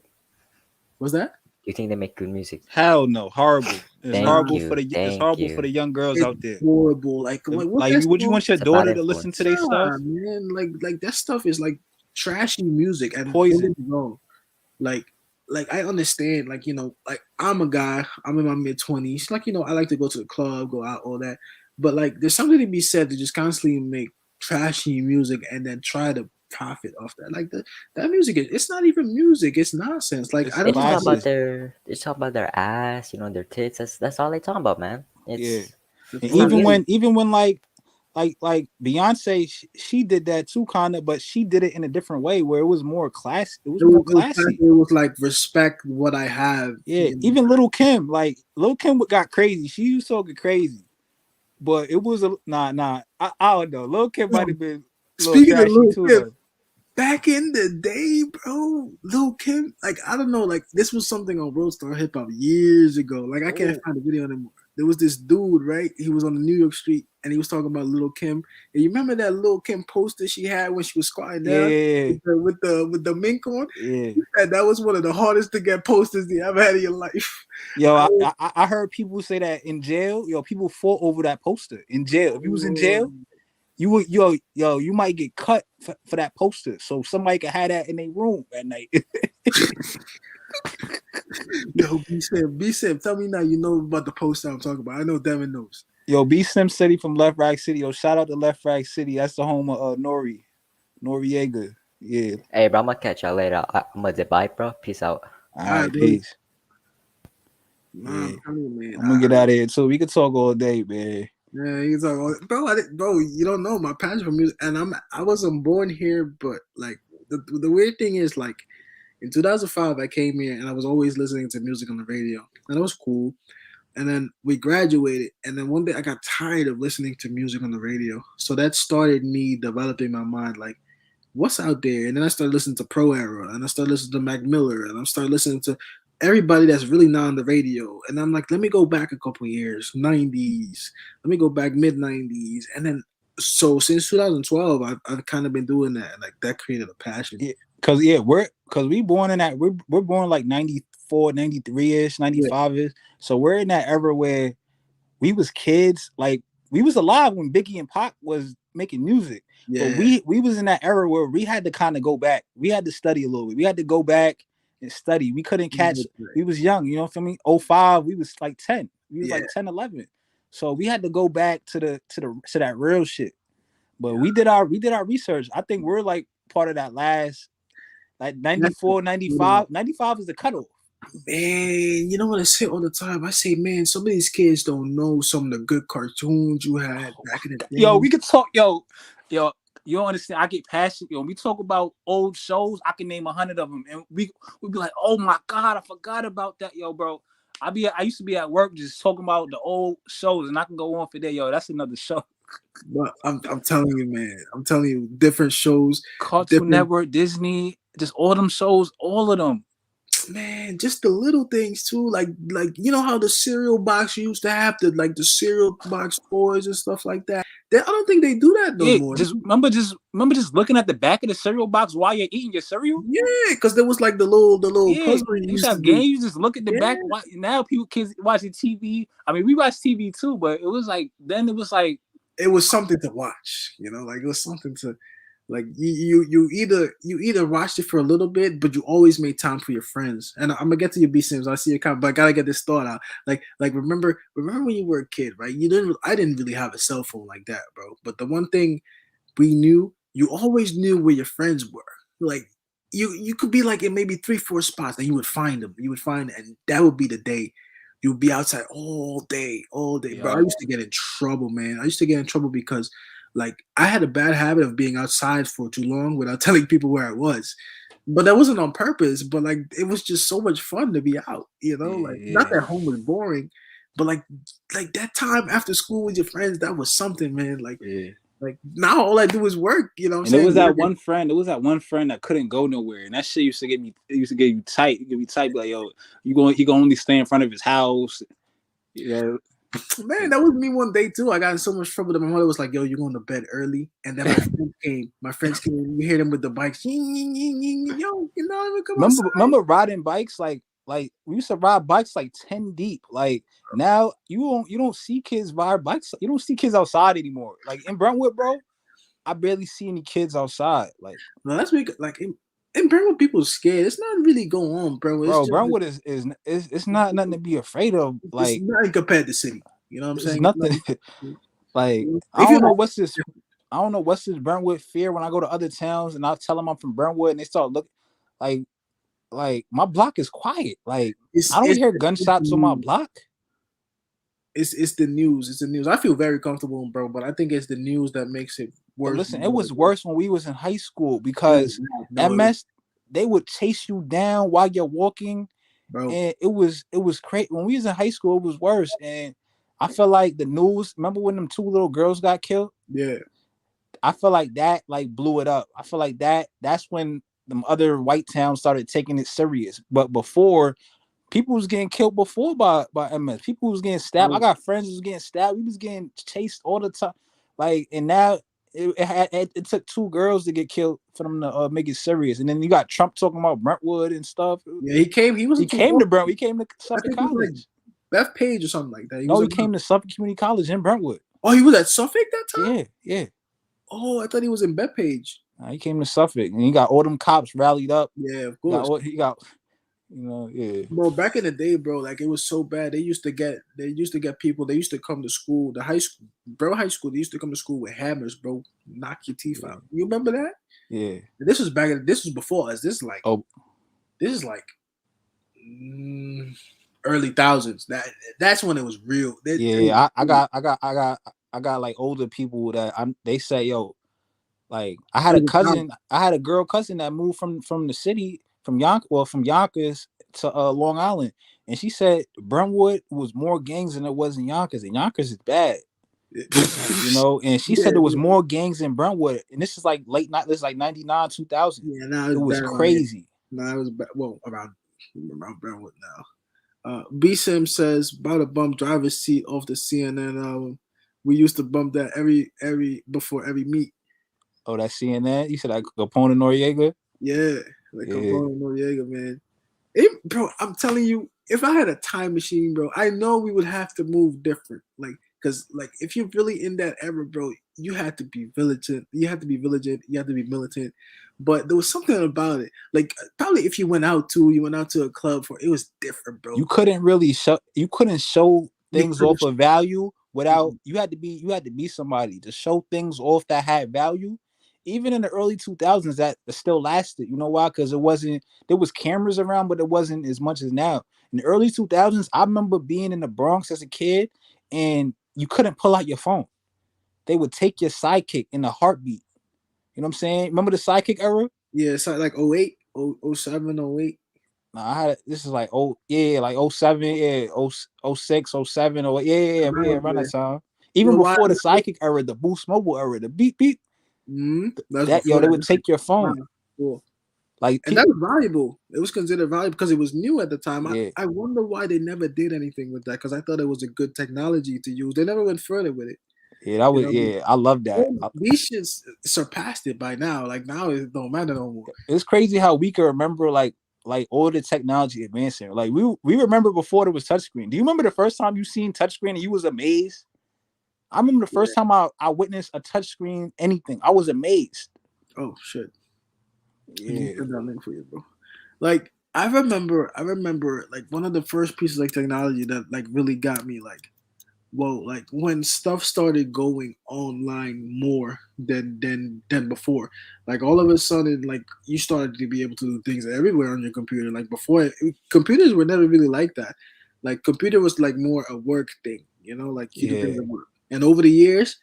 [SPEAKER 1] What's that?
[SPEAKER 5] You think they make good music?
[SPEAKER 4] Hell no, horrible. It's
[SPEAKER 5] Thank
[SPEAKER 4] horrible
[SPEAKER 5] you,
[SPEAKER 4] for the
[SPEAKER 5] thank
[SPEAKER 4] it's horrible
[SPEAKER 5] you.
[SPEAKER 4] for the young girls
[SPEAKER 1] It's
[SPEAKER 4] out there.
[SPEAKER 1] horrible. Like
[SPEAKER 4] Like,
[SPEAKER 1] what's
[SPEAKER 4] would you want your
[SPEAKER 5] It's a
[SPEAKER 4] daughter
[SPEAKER 5] bad
[SPEAKER 4] to listen to
[SPEAKER 5] influence.
[SPEAKER 4] their stuff?
[SPEAKER 1] man? Like that stuff is like trashy music and
[SPEAKER 4] Poison.
[SPEAKER 1] don't get me wrong. Like I understand, like, you know, like I'm a guy, I'm in my mid-20s, like, you know, I like to go to the club, go out, all that. But like there's something to be said to just constantly make trashy music and then try to profit off that. Like that music it's not even music, it's nonsense. Like
[SPEAKER 4] It's
[SPEAKER 1] I
[SPEAKER 5] They
[SPEAKER 1] don't
[SPEAKER 5] just talk about
[SPEAKER 4] classes.
[SPEAKER 5] they talk about their ass, you know, their tits. That's all they talk about, man.
[SPEAKER 4] Yeah.
[SPEAKER 5] It's
[SPEAKER 4] And
[SPEAKER 5] it's not
[SPEAKER 4] even
[SPEAKER 5] music.
[SPEAKER 4] when like Beyonce, she did that too, kinda, but she did it in a different way where it was more class. It was more classy.
[SPEAKER 1] it was like respect what I have.
[SPEAKER 4] Yeah,
[SPEAKER 1] You know?
[SPEAKER 4] even Little Kim, like Little Kim got crazy. She used to get crazy, but it was a nah. I don't know. Little Kim might have been a little
[SPEAKER 1] Speaking of
[SPEAKER 4] trashy
[SPEAKER 1] Lil
[SPEAKER 4] too,
[SPEAKER 1] Kim,
[SPEAKER 4] though.
[SPEAKER 1] back in the day, bro, Lil Kim, like I don't know, like this was something on Roadstar Hip Hop years ago. Like I can't find the video anymore. There was this dude, right? He was on the New York street and he was talking about Lil Kim. And you remember that Lil Kim poster she had when she was squatting down
[SPEAKER 4] Yeah,
[SPEAKER 1] with the mink on?
[SPEAKER 4] yeah.
[SPEAKER 1] He said that was one of the hardest to get posters you ever had in your life.
[SPEAKER 4] Yo, I heard people say that in jail. Yo, people fought over that poster in jail. If you was in jail, you would you might get cut for that poster. So somebody could have that in their room at night.
[SPEAKER 1] Yo, B Sim, tell me now you know about the poster I'm talking about. I know Devin knows.
[SPEAKER 4] Yo, B Sim City from Left Rack City. Yo, shout out to Left Rack City. That's the home of Noriega. Yeah.
[SPEAKER 5] Hey, bro, I'm gonna catch y'all later. I'm gonna zip by, bro. Peace out.
[SPEAKER 4] All
[SPEAKER 1] right,
[SPEAKER 4] right,
[SPEAKER 1] bro.
[SPEAKER 4] peace.
[SPEAKER 1] Nah,
[SPEAKER 4] Yeah.
[SPEAKER 1] I'm telling you, man.
[SPEAKER 4] I'm gonna get out of here too. We can talk all day, man.
[SPEAKER 1] Yeah, he's like, bro, you don't know my passion for music, and I wasn't born here, but like the weird thing is, like in 2005, I came here and I was always listening to music on the radio, and it was cool. And then we graduated, and then one day I got tired of listening to music on the radio, so that started me developing my mind, like what's out there. And then I started listening to Pro Era, and I started listening to Mac Miller, and I started listening to everybody that's really not on the radio. And I'm like, let me go back a couple years, 90s. Let me go back mid 90s. And then so since 2012, I've kind of been doing that. And like that created a passion.
[SPEAKER 4] Yeah, cause we born in that we're born like 94, 93-ish, 95-ish. So we're in that era where we was kids, like we was alive when Biggie and Pac was making music.
[SPEAKER 1] Yeah.
[SPEAKER 4] But we was in that era where we had to kind of go back. We had to study a little bit. We had to go back and study. We couldn't catch. We was young, you know what I mean? 05, we was like 10. We was like 10, 11. So we had to go back to that real shit. But we did our research. I think we're like part of that last like 94, 95. 95 is the cutoff.
[SPEAKER 1] Man, you know what I say all the time? I say, man, some of these kids don't know some of the good cartoons you had back in the day.
[SPEAKER 4] Yo, we could talk. Yo, you don't understand. I get passionate. Yo, when we talk about old shows, I can name 100 of them, and we'd be like, "Oh my god, I forgot about that." Yo, bro, I used to be at work just talking about the old shows, and I can go on for that. Yo, that's another show.
[SPEAKER 1] But I'm telling you, man. I'm telling you, different shows,
[SPEAKER 4] Cartoon Network, Disney, just all them shows, all of them.
[SPEAKER 1] Man, just the little things too, like you know how the cereal box used to have the cereal box toys and stuff like that. I don't think they do that no more.
[SPEAKER 4] Just remember looking at the back of the cereal box while you're eating your cereal.
[SPEAKER 1] Yeah, because there was like the little puzzle.
[SPEAKER 4] You used to have games. You just look at the back. Now kids watching TV. I mean, we watch TV too, but it was like then it was like
[SPEAKER 1] it was something to watch. You know, like it was something to. Like you either watched it for a little bit, but you always made time for your friends. And I'm gonna get to your B Sims. I see your comment, but I gotta get this thought out. Like remember when you were a kid, right? I didn't really have a cell phone like that, bro. But the one thing we knew, you always knew where your friends were. Like you could be like in maybe 3-4 spots, and you would find them. You would find, and that would be the day. You would be outside all day,
[SPEAKER 4] yeah.
[SPEAKER 1] bro. I used to get in trouble, man. I used to get in trouble because like I had a bad habit of being outside for too long without telling people where I was. But that wasn't on purpose. But like it was just so much fun to be out. Like not that home was boring, but like that time after school with your friends, that was something, man. Like now all I do is work. You know what I'm
[SPEAKER 4] And it
[SPEAKER 1] saying?
[SPEAKER 4] was that one friend. It was that one friend that couldn't go nowhere, and that shit used to get me. It used to get you tight. You get me tight. Like yo, He gonna only stay in front of his house.
[SPEAKER 1] Man, that was me one day too. I got in so much trouble that my mother was like, "Yo, you're going to bed early," and then my friends came. My friends came. You hear them with the bikes. Yo, you know, even come outside.
[SPEAKER 4] Remember riding bikes like we used to ride bikes like 10 deep. Like now you don't see kids ride bikes. You don't see kids outside anymore. Like in Brentwood, bro, I barely see any kids outside. Like
[SPEAKER 1] no, that's because like in Brentwood, people are scared. It's not really going on, bro. It's just,
[SPEAKER 4] Brentwood is it's not nothing to be afraid of. Like
[SPEAKER 1] it's nothing compared to city. You know what I'm
[SPEAKER 4] it's
[SPEAKER 1] saying?
[SPEAKER 4] nothing. Like I don't know what's this Brentwood fear when I go to other towns and I tell them I'm from Brentwood and they start looking like my block is quiet. Like I don't hear gunshots on my block.
[SPEAKER 1] It's the news. It's the news. I feel very comfortable, bro, but I think it's the news that makes it worse.
[SPEAKER 4] But listen, it was worse when we was in high school because MS they would chase you down while you're walking,
[SPEAKER 1] bro.
[SPEAKER 4] And it was crazy. When we was in high school, it was worse. And I feel like the news. Remember when them 2 little girls got killed?
[SPEAKER 1] Yeah.
[SPEAKER 4] I feel like that blew it up. I feel like that's when them other white towns started taking it serious. But before, people was getting killed before by MS. People was getting stabbed. I got friends who was getting stabbed. We was getting chased all the time. Like, and now it took 2 girls to get killed for them to make it serious. And then you got Trump talking about Brentwood and stuff.
[SPEAKER 1] Yeah, he came. He came
[SPEAKER 4] to Brentwood. He came to Suffolk College.
[SPEAKER 1] Like Beth Page or something like that.
[SPEAKER 4] He came to Suffolk Community College in Brentwood.
[SPEAKER 1] Oh, he was at Suffolk that time?
[SPEAKER 4] Yeah.
[SPEAKER 1] Oh, I thought he was in Bethpage.
[SPEAKER 4] He came to Suffolk and he got all them cops rallied up.
[SPEAKER 1] Yeah, of course.
[SPEAKER 4] He got yeah.
[SPEAKER 1] Bro, back in the day, bro, like it was so bad. They used to get people. They used to come to school, high school. They used to come to school with hammers, bro, knock your teeth out. You remember that?
[SPEAKER 4] Yeah.
[SPEAKER 1] This was before us. This is like early thousands. That's when it was real.
[SPEAKER 4] I got like older people that they say, yo, like I had a girl cousin that moved from the city from Yonkers to Long Island, and she said Brentwood was more gangs than it was in Yonkers, and Yonkers is bad. And she said there was more gangs in Brentwood, and this is like this is like 99, 2000.
[SPEAKER 1] Yeah, now
[SPEAKER 4] it was crazy.
[SPEAKER 1] Now it was around Brentwood now. B Sim says about to bump driver's seat off the CNN album. We used to bump that every before every meet.
[SPEAKER 4] Oh, that CNN? You said like Capone and Noriega?
[SPEAKER 1] Yeah, Capone and Noriega, man. Bro, I'm telling you, if I had a time machine, bro, I know we would have to move different. Because if you're really in that era, bro, you had to be vigilant. You had to be militant. But there was something about it. Like probably if you went out to a club it was different, bro.
[SPEAKER 4] You couldn't show things off of value without you had to be somebody to show things off that had value. Even in the early 2000s, that still lasted. You know why? Because there was cameras around, but it wasn't as much as now. In the early 2000s, I remember being in the Bronx as a kid, and you couldn't pull out your phone. They would take your sidekick in a heartbeat. You know what I'm saying? Remember the sidekick era?
[SPEAKER 1] Yeah, it's like 08, 07, 08.
[SPEAKER 4] Nah, this is like 07, 06, 07, around that time. Even before the sidekick era, the Boost Mobile era, the beep beep. They would take your phone.
[SPEAKER 1] Cool.
[SPEAKER 4] And
[SPEAKER 1] that was valuable. It was considered valuable because it was new at the time. Yeah. I wonder why they never did anything with that, because I thought it was a good technology to use. They never went further with it.
[SPEAKER 4] Yeah, I love that.
[SPEAKER 1] These shits surpassed it by now. Like now it don't matter no more.
[SPEAKER 4] It's crazy how we can remember like all the technology advancing. Like we remember before there was touchscreen. Do you remember the first time you seen touchscreen and you was amazed? I remember the first time I witnessed a touchscreen anything. I was amazed.
[SPEAKER 1] Oh shit.
[SPEAKER 4] Yeah.
[SPEAKER 1] Put that link for you, bro. Like I remember like one of the first pieces of technology that like really got me like, whoa, like when stuff started going online more than before. Like all of a sudden, like you started to be able to do things everywhere on your computer. Like before, computers were never really like that. Like computer was like more a work thing, like you do things at work. And over the years,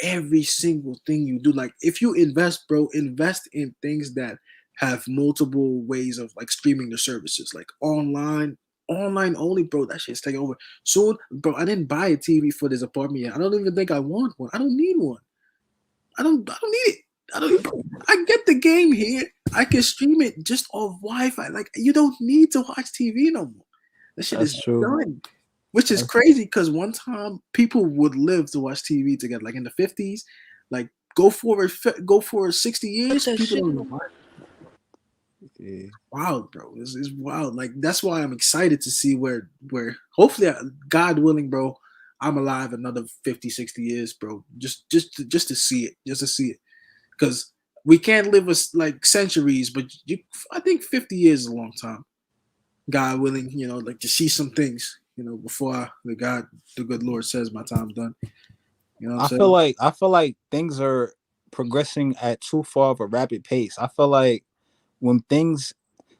[SPEAKER 1] every single thing you do. Like if you invest, bro, invest in things that have multiple ways of like streaming the services, like online only, bro. That shit's taking over soon, bro. I didn't buy a TV for this apartment yet. I don't even think I want one. I don't need one. I don't need it. I get the game here. I can stream it just off Wi-Fi. Like you don't need to watch TV no more. That shit
[SPEAKER 4] That's
[SPEAKER 1] is
[SPEAKER 4] true.
[SPEAKER 1] done. Which is crazy because one time people would live to watch TV together, like in the 50s. Like go for 60 years. People don't know why.
[SPEAKER 4] Yeah.
[SPEAKER 1] Wild, bro. It's wild. Like that's why I'm excited to see where hopefully, God willing, bro, I'm alive another 50, 60 years, bro. Just to see it. Just to see it. Because we can't live us like centuries, but I think 50 years is a long time. God willing, like to see some things, before the good Lord says my time's done. You know what I'm saying?
[SPEAKER 4] I feel like things are progressing at too far of a rapid pace. I feel like when things,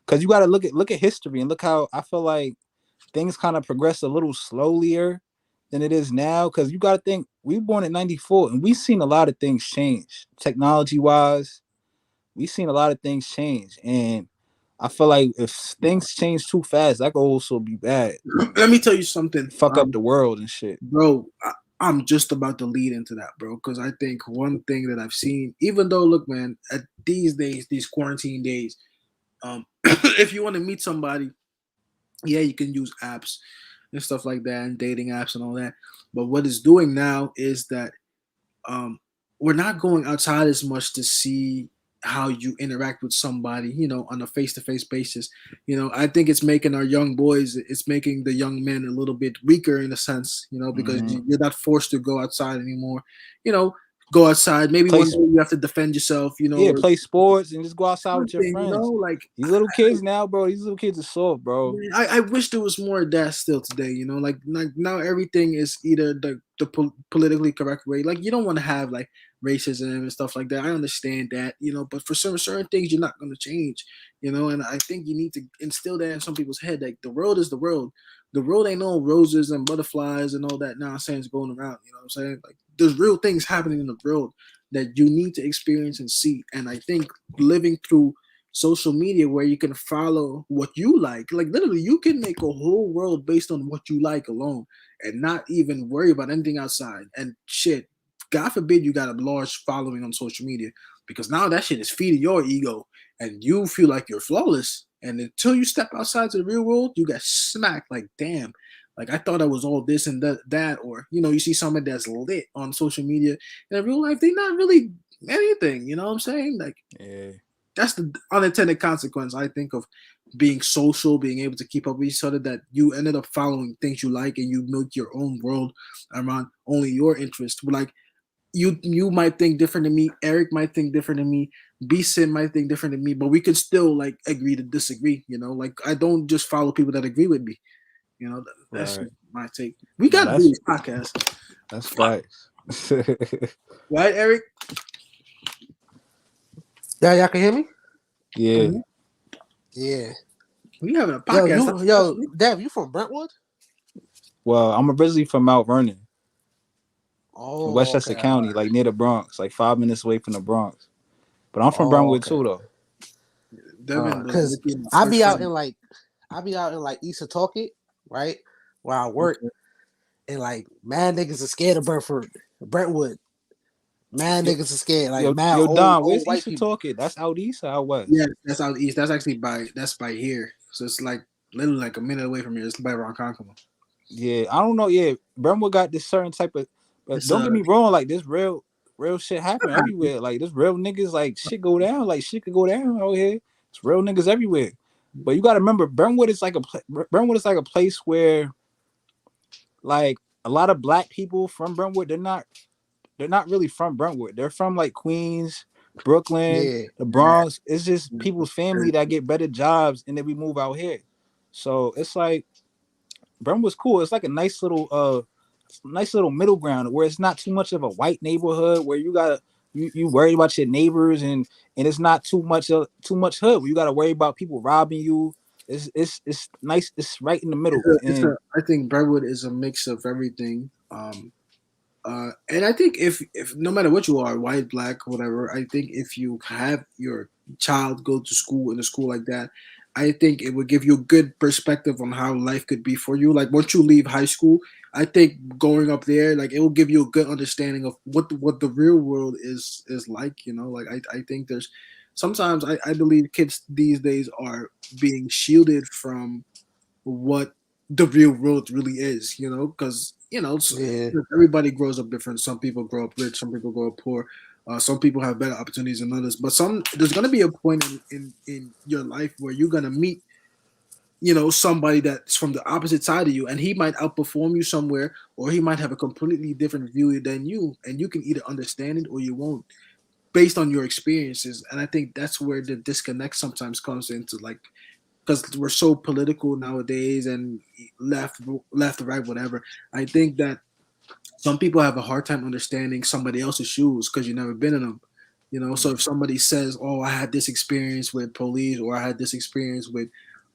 [SPEAKER 4] because you got to look at history and look how I feel like things kind of progress a little slowlier than it is now. Because you got to think we were born in '94 and we've seen a lot of things change technology wise. We've seen a lot of things change, and I feel like if things change too fast, that could also be bad.
[SPEAKER 1] Let me tell you something.
[SPEAKER 4] Fuck up the world and shit.
[SPEAKER 1] Bro, I'm just about to lead into that, bro, because I think one thing that I've seen, even though, look, man, at these days, these quarantine days, if you want to meet somebody, yeah, you can use apps and stuff like that and dating apps and all that. But what it's doing now is that we're not going outside as much to see how you interact with somebody, on a face-to-face basis. I think it's making our young boys, it's making the young men a little bit weaker in a sense, because you're not forced to go outside anymore. Go outside. Maybe one day you have to defend yourself.
[SPEAKER 4] Yeah, play sports and just go outside with your friends.
[SPEAKER 1] Like
[SPEAKER 4] these little kids now, bro. These little kids are soft, bro.
[SPEAKER 1] I wish there was more of that still today. Like now everything is either the politically correct way. Like you don't want to have like racism and stuff like that. I understand that, but for certain things you're not going to change, and I think you need to instill that in some people's head. Like the world is the world. The world ain't no roses and butterflies and all that nonsense going around. You know what I'm saying? Like there's real things happening in the world that you need to experience and see. And I think living through social media where you can follow what you like literally you can make a whole world based on what you like alone and not even worry about anything outside. And shit, God forbid you got a large following on social media, because now that shit is feeding your ego and you feel like you're flawless. And until you step outside to the real world, you get smacked like, damn, like I thought I was all this and that, or you see someone that's lit on social media and in real life they're not really anything. You know what I'm saying? Like,
[SPEAKER 4] yeah.
[SPEAKER 1] That's the unintended consequence, I think, of being social, being able to keep up with each other, that you ended up following things you like and you make your own world around only your interest. Like you might think different than me, Eric might think different than me, B-Sin might think different than me, but we could still like agree to disagree, like I don't just follow people that agree with me. That's
[SPEAKER 4] right.
[SPEAKER 1] my take. We got to do this podcast.
[SPEAKER 4] That's facts.
[SPEAKER 1] Right, Eric?
[SPEAKER 6] Yeah, y'all can hear me?
[SPEAKER 4] Yeah.
[SPEAKER 1] Mm-hmm.
[SPEAKER 6] Yeah.
[SPEAKER 1] We having a podcast.
[SPEAKER 6] Yo, Dev, you from Brentwood?
[SPEAKER 4] Well, I'm originally from Mount Vernon.
[SPEAKER 6] Oh,
[SPEAKER 4] Westchester County, like near the Bronx, like 5 minutes away from the Bronx. But I'm from Brentwood too, though.
[SPEAKER 6] Because I be out in like East Setauket, right, where I work, and like mad niggas are scared of Brentwood. Mad niggas are scared. Like
[SPEAKER 4] Don, where's East Setauket? That's out east or out west?
[SPEAKER 1] Yeah, that's out east. That's actually by here. So it's like literally like a minute away from here. It's by Ronkonkoma.
[SPEAKER 4] Yeah, I don't know. Yeah, Brentwood got this certain type of. But don't get me wrong. Like this real shit happen everywhere. Like this real niggas, like shit go down. Like shit could go down out here. It's real niggas everywhere. But you got to remember, Brentwood is like a place where, like a lot of black people from Brentwood, they're not really from Brentwood. They're from like Queens, Brooklyn, the Bronx. It's just people's family that get better jobs and then we move out here. So it's like Brentwood's cool. It's like a nice little middle ground where it's not too much of a white neighborhood where you worry about your neighbors and it's not too much hood where you got to worry about people robbing you. It's nice. It's right in the middle.
[SPEAKER 1] I think Brentwood is a mix of everything. And I think if no matter what you are, white, black, whatever, I think if you have your child go to school in a school like that, I think it would give you a good perspective on how life could be for you. Like once you leave high school, I think going up there, like it will give you a good understanding of what the real world is like. You know, like I think there's sometimes I believe kids these days are being shielded from what the real world really is, you know, because
[SPEAKER 6] Yeah.
[SPEAKER 1] everybody grows up different. Some people grow up rich, some people grow up poor, some people have better opportunities than others. But there's gonna be a point in your life where you're gonna meet, somebody that's from the opposite side of you, and he might outperform you somewhere, or he might have a completely different view than you, and you can either understand it or you won't, based on your experiences. And I think that's where the disconnect sometimes comes into, like, because we're so political nowadays and left, right, whatever. I think that some people have a hard time understanding somebody else's shoes because you've never been in them. So if somebody says, "Oh, I had this experience with police," or "I had this experience with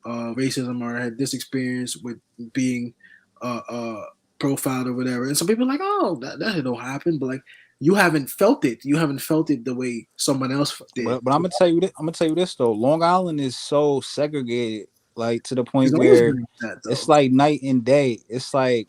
[SPEAKER 1] racism," or "I had this experience with being profiled," or whatever, and some people are like, "Oh, that don't happen," but like you haven't felt it. You haven't felt it the way someone else did.
[SPEAKER 4] But I'm gonna tell you this. I'm gonna tell you this though. Long Island is so segregated, like to the
[SPEAKER 1] It's
[SPEAKER 4] point
[SPEAKER 1] always
[SPEAKER 4] where
[SPEAKER 1] been like that,
[SPEAKER 4] it's
[SPEAKER 1] though.
[SPEAKER 4] like night and day. It's like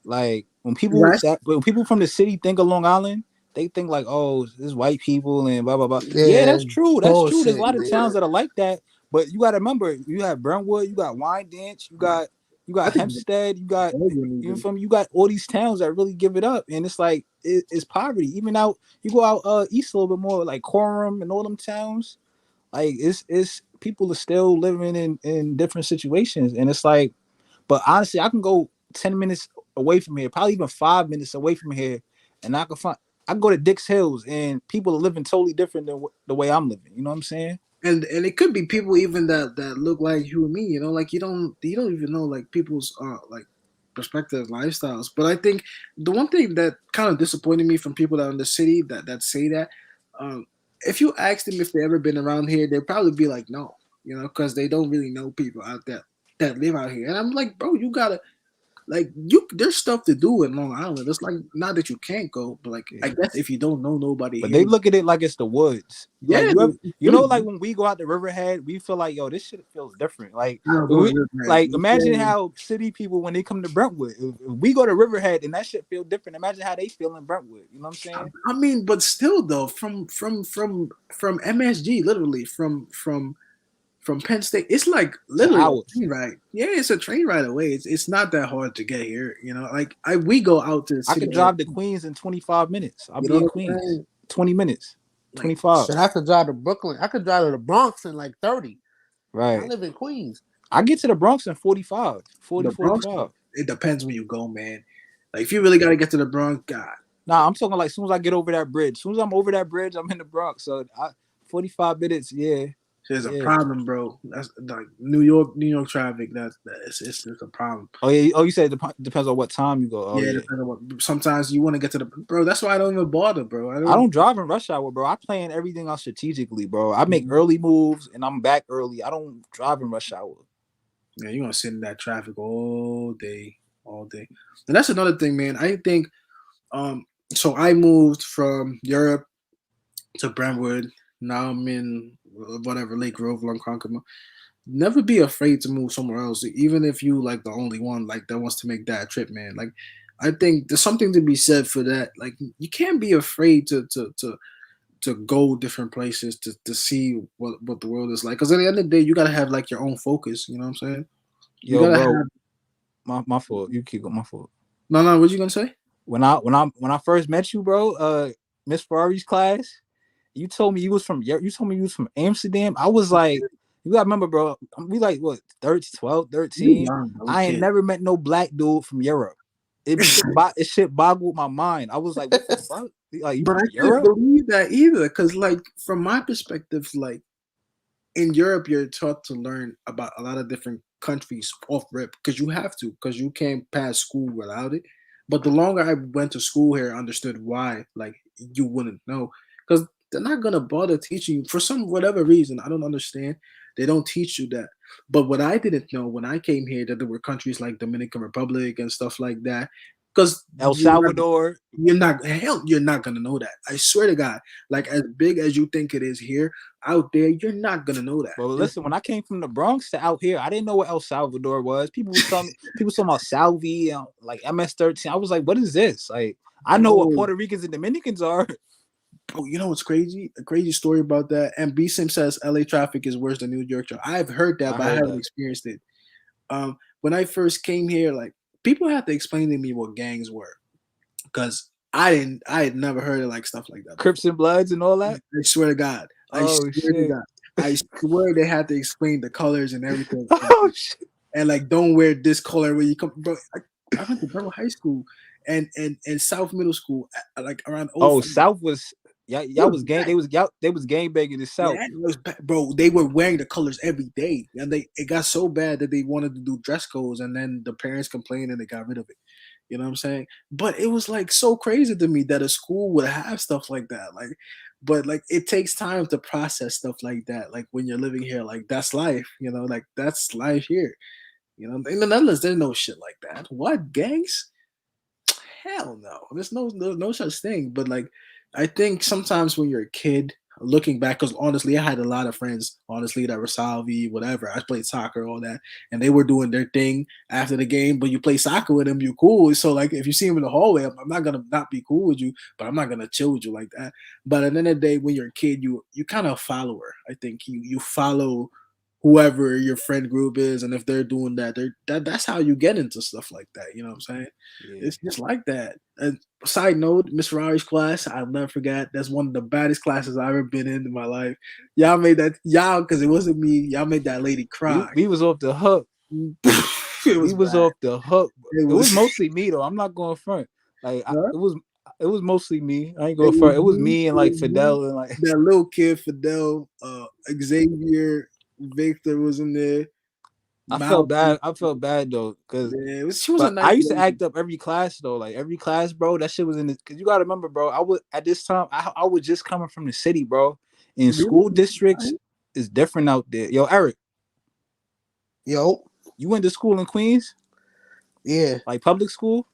[SPEAKER 1] Right?
[SPEAKER 4] when people from the city think of Long Island, they think like, oh, this white people and blah blah blah. Yeah,
[SPEAKER 6] Yeah.
[SPEAKER 4] that's true. That's true. There's a
[SPEAKER 6] Bullshit.
[SPEAKER 4] lot of
[SPEAKER 6] Yeah.
[SPEAKER 4] towns that are like that. But you got to remember, you have Brentwood, you got Wyandanch, you
[SPEAKER 1] I
[SPEAKER 4] got
[SPEAKER 1] think
[SPEAKER 4] Hempstead, you got
[SPEAKER 1] Belgium
[SPEAKER 4] even
[SPEAKER 1] even.
[SPEAKER 4] from you got all these towns that really give it up, and it's like it's poverty. Even out you go out east a little bit more, like Coram and all them towns, like it's people are still living in different situations, and it's like, but honestly, I can go 10 minutes away from here, probably even 5 minutes away from here, and I can go to Dix Hills, and people are living totally different than the way I'm living. You know what I'm saying?
[SPEAKER 1] And it could be people even that look like you and me, like you don't even know, like, people's like perspective lifestyles. But I think the one thing that kind of disappointed me from people that are in the city that say that, um if you ask them if they ever been around here, they'd probably be like, no, because they don't really know people out there that live out here. And I'm like, bro, you gotta, like, there's stuff to do in Long Island. It's like, not that you can't go, but like, I
[SPEAKER 4] Yeah.
[SPEAKER 1] guess if you don't know nobody
[SPEAKER 4] But they
[SPEAKER 1] here,
[SPEAKER 4] look at it like it's the woods. Like
[SPEAKER 1] yeah, it's
[SPEAKER 4] like
[SPEAKER 1] really.
[SPEAKER 4] when we go out to Riverhead, we feel like, yo, this shit feels different. Like
[SPEAKER 1] I don't go to
[SPEAKER 4] we
[SPEAKER 1] Riverhead.
[SPEAKER 4] like imagine how city people when they come to Brentwood. If we go to Riverhead and that shit feel different. Imagine how they feel in Brentwood. You know what I'm saying?
[SPEAKER 1] I mean, but still, though, from MSG, literally from Penn State, it's like
[SPEAKER 4] It's an
[SPEAKER 1] literally
[SPEAKER 4] hour.
[SPEAKER 1] a train ride. Yeah, it's a train ride away. It's not that hard to get here. Like, we go out to the
[SPEAKER 4] I
[SPEAKER 1] city
[SPEAKER 4] could
[SPEAKER 1] all
[SPEAKER 4] drive
[SPEAKER 1] the
[SPEAKER 4] to
[SPEAKER 1] time.
[SPEAKER 4] Queens in 25 minutes. I'll
[SPEAKER 1] You
[SPEAKER 4] be
[SPEAKER 1] know
[SPEAKER 4] in
[SPEAKER 1] what I'm
[SPEAKER 4] Queens.
[SPEAKER 1] saying?
[SPEAKER 4] 20 minutes.
[SPEAKER 1] Like,
[SPEAKER 4] 25.
[SPEAKER 6] Shit, I could drive to Brooklyn. I could drive to the Bronx in like 30. I
[SPEAKER 4] Right.
[SPEAKER 6] live in Queens.
[SPEAKER 4] I get to the Bronx in 45. 40,
[SPEAKER 1] the Bronx,
[SPEAKER 4] 45.
[SPEAKER 1] it depends when you go, man. Like, if you really got to get to the Bronx, God,
[SPEAKER 4] Nah, I'm talking like as soon as I get over that bridge. As soon as I'm over that bridge, I'm in the Bronx. So 45 minutes, yeah.
[SPEAKER 1] there's a
[SPEAKER 4] Yeah.
[SPEAKER 1] problem, bro. That's like New York traffic. It's just a problem.
[SPEAKER 4] Oh yeah. Oh, you said it depends on what time you go. Oh
[SPEAKER 1] Yeah,
[SPEAKER 4] yeah.
[SPEAKER 1] depending on what. Sometimes you want to get to the bro. That's why I don't even bother, bro. I
[SPEAKER 4] I
[SPEAKER 1] don't.
[SPEAKER 4] don't drive in rush hour, bro. I plan everything out strategically, bro. I make
[SPEAKER 1] Mhm.
[SPEAKER 4] early moves and I'm back early. I don't drive in rush hour.
[SPEAKER 1] Yeah, you're gonna sit in that traffic all day, all day. And that's another thing, man. I think um so I moved from Europe to Brentwood. Now I'm in whatever, Lake Grove, Ronkonkoma. Never be afraid to move somewhere else, even if you like the only one like that wants to make that trip, man. Like, I think there's something to be said for that. Like, you can't be afraid to go different places to see what the world is like. Because at the end of the day, you gotta have like your own focus. You know what I'm saying? You
[SPEAKER 4] Yo,
[SPEAKER 1] gotta
[SPEAKER 4] bro,
[SPEAKER 1] have.
[SPEAKER 4] my fault. You keep going, my fault.
[SPEAKER 1] No, no. What you gonna say?
[SPEAKER 4] When I first met you, bro, Miss Ferrari's class, you told me you told me you was from Amsterdam. I was like, you gotta remember, bro, we like what 13, 12,
[SPEAKER 1] You
[SPEAKER 4] 13.
[SPEAKER 1] young, bro.
[SPEAKER 4] I ain't
[SPEAKER 1] Kid.
[SPEAKER 4] never met no black dude from Europe. It shit boggled my mind. I was like, what the fuck? Like, you
[SPEAKER 1] But I
[SPEAKER 4] from
[SPEAKER 1] couldn't
[SPEAKER 4] Europe?
[SPEAKER 1] believe that either, because like, from my perspective, like, in Europe, you're taught to learn about a lot of different countries off rip, because you have to, because you can't pass school without it. But the longer I went to school here, I understood why. Like, you wouldn't know, because they're not gonna bother teaching you for some whatever reason. I don't understand. They don't teach you that. But what I didn't know when I came here, that there were countries like Dominican Republic and stuff like that, because
[SPEAKER 4] El Salvador.
[SPEAKER 1] You're not gonna know that. I swear to God. Like as big as you think it is here, out there, you're not gonna know that.
[SPEAKER 4] But listen, when I came from the Bronx to out here, I didn't know what El Salvador was. People talking about Salvi, like MS-13. I was like, what is this? Like, I know what Puerto Ricans and Dominicans are.
[SPEAKER 1] Oh, you know what's crazy? A crazy story about that. And B Sim says LA traffic is worse than New York traffic. I've heard that, but I haven't experienced it. When I first came here, like people had to explain to me what gangs were, because I had never heard of like stuff like that.
[SPEAKER 4] Crips and Bloods and all that.
[SPEAKER 1] I swear to God. I swear they had to explain the colors and everything.
[SPEAKER 4] Oh shit!
[SPEAKER 1] And like, don't wear this color when you come, bro. I went to Belleville High School and South Middle School, like around.
[SPEAKER 4] South was. Y'all was gang. They was gang banging the South.
[SPEAKER 1] Yeah, bro, they were wearing the colors every day, and it got so bad that they wanted to do dress codes, and then the parents complained and they got rid of it. You know what I'm saying? But it was like so crazy to me that a school would have stuff like that. Like, but like it takes time to process stuff like that. Like when you're living here, like that's life. You know, like that's life here. You know, in the Netherlands, there's no shit like that. What, gangs? Hell no. There's no such thing. But like, I think sometimes when you're a kid, looking back, because honestly, I had a lot of friends, honestly, that were Salvi, whatever. I played soccer, all that, and they were doing their thing after the game. But you play soccer with them, you're cool. So like, if you see them in the hallway, I'm not gonna not be cool with you, but I'm not gonna chill with you like that. But at the end of the day, when you're a kid, you kind of a follower. I think you follow whoever your friend group is, and if they're doing that, that's how you get into stuff like that. You know what I'm saying? Yeah. It's just like that. And side note, Miss Ferrari's class, I'll never forget. That's one of the baddest classes I've ever been in my life. Y'all made that, because it wasn't me. Y'all made that lady cry.
[SPEAKER 4] We was off the hook. We was off the hook. It was mostly me though. I'm not going front. Like it was mostly me. I ain't going front. It was me and like Fidel and like
[SPEAKER 1] that little kid, Fidel, Xavier. Victor was in there.
[SPEAKER 4] I felt bad though, because I used to act up every class though. Like every class, bro. That shit was in the. Because you gotta remember, bro. I was at this time. I was just coming from the city, bro. In school districts is different out there. Yo, Eric.
[SPEAKER 6] Yo.
[SPEAKER 4] You went to school in Queens?
[SPEAKER 6] Yeah.
[SPEAKER 4] Like public school?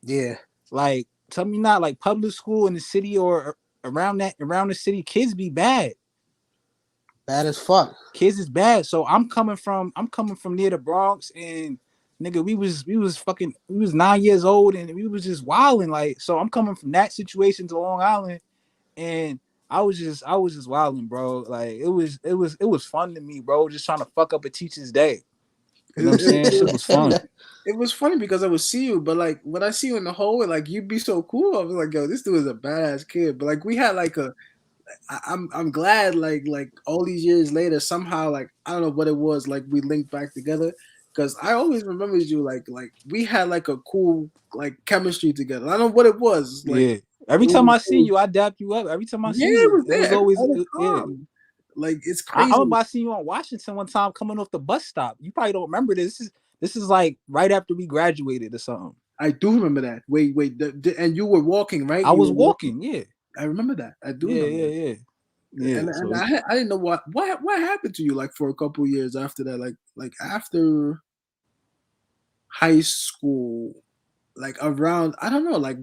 [SPEAKER 6] Yeah.
[SPEAKER 4] Like tell me not like public school in the city or around the city. Kids be bad.
[SPEAKER 6] Bad as fuck.
[SPEAKER 4] Kids is bad. So I'm coming from near the Bronx, and nigga, we was 9 years old and we was just wilding. Like, so I'm coming from that situation to Long Island, and I was just wilding, bro. Like it was fun to me, bro. Just trying to fuck up a teacher's day. You know what I'm saying? It was fun.
[SPEAKER 1] It was funny because I would see you, but like when I see you in the hallway, like you'd be so cool. I was like, yo, this dude is a badass kid. But like we had like I'm glad like all these years later somehow, like I don't know what it was, like we linked back together, because I always remembered you like we had like a cool like chemistry together. I don't know what it was. Like,
[SPEAKER 4] yeah. Every time I see you, I dap you up. Every time I see you, it was always
[SPEAKER 1] like it's crazy.
[SPEAKER 4] I remember I seen you on Washington one time coming off the bus stop. You probably don't remember this. This is like right after we graduated or something.
[SPEAKER 1] I do remember that. Wait, and you were walking, right?
[SPEAKER 4] I was walking, yeah.
[SPEAKER 1] I remember that. I do.
[SPEAKER 4] Yeah.
[SPEAKER 1] And I didn't know what happened to you like for a couple years after that, like after high school, like around I don't know, like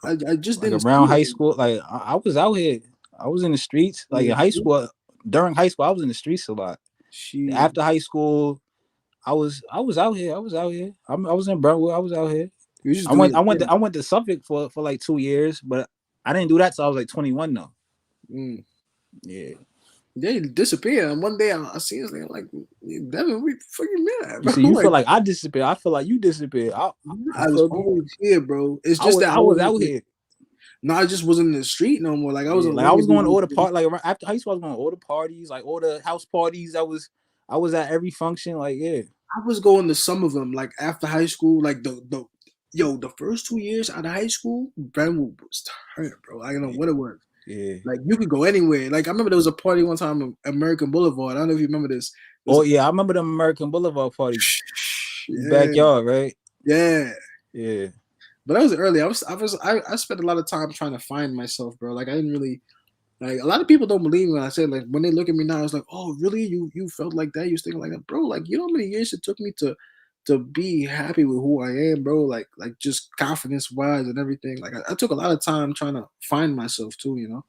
[SPEAKER 1] I just
[SPEAKER 4] like
[SPEAKER 1] didn't
[SPEAKER 4] around high school. Like I was out here. I was in the streets. Like in high school, during high school, I was in the streets a lot. After high school, I was out here. I was in Brentwood. I was out here. I went to Suffolk for like 2 years, but I didn't do that till I was like 21 though. Yeah.
[SPEAKER 1] They disappeared, and one day I see it, like Devin, we fucking mad.
[SPEAKER 4] You see, you feel like I disappeared. I feel like you disappeared. I
[SPEAKER 1] was always here, bro. It's just that
[SPEAKER 4] I was out here.
[SPEAKER 1] No, I just wasn't in the street no more. Like I was
[SPEAKER 4] going to all the parties. Like after high school, I was going to all the parties, like all the house parties. I was at every function. Like I
[SPEAKER 1] was going to some of them. Like after high school, like the first 2 years out of high school, Brentwood was turned, bro. I don't know what it was.
[SPEAKER 4] Yeah,
[SPEAKER 1] like you could go anywhere. Like I remember there was a party one time in American Boulevard. I don't know if you remember this.
[SPEAKER 4] Oh yeah, I remember the American Boulevard party. Backyard, right?
[SPEAKER 1] Yeah. But that was early. I spent a lot of time trying to find myself, bro. Like I didn't really, like a lot of people don't believe me when I say, like when they look at me now, it's like, oh really? You felt like that? You was thinking like that, bro? Like you know how many years it took me to to be happy with who I am, bro. Like just confidence wise and everything. Like I took a lot of time trying to find myself too, you know.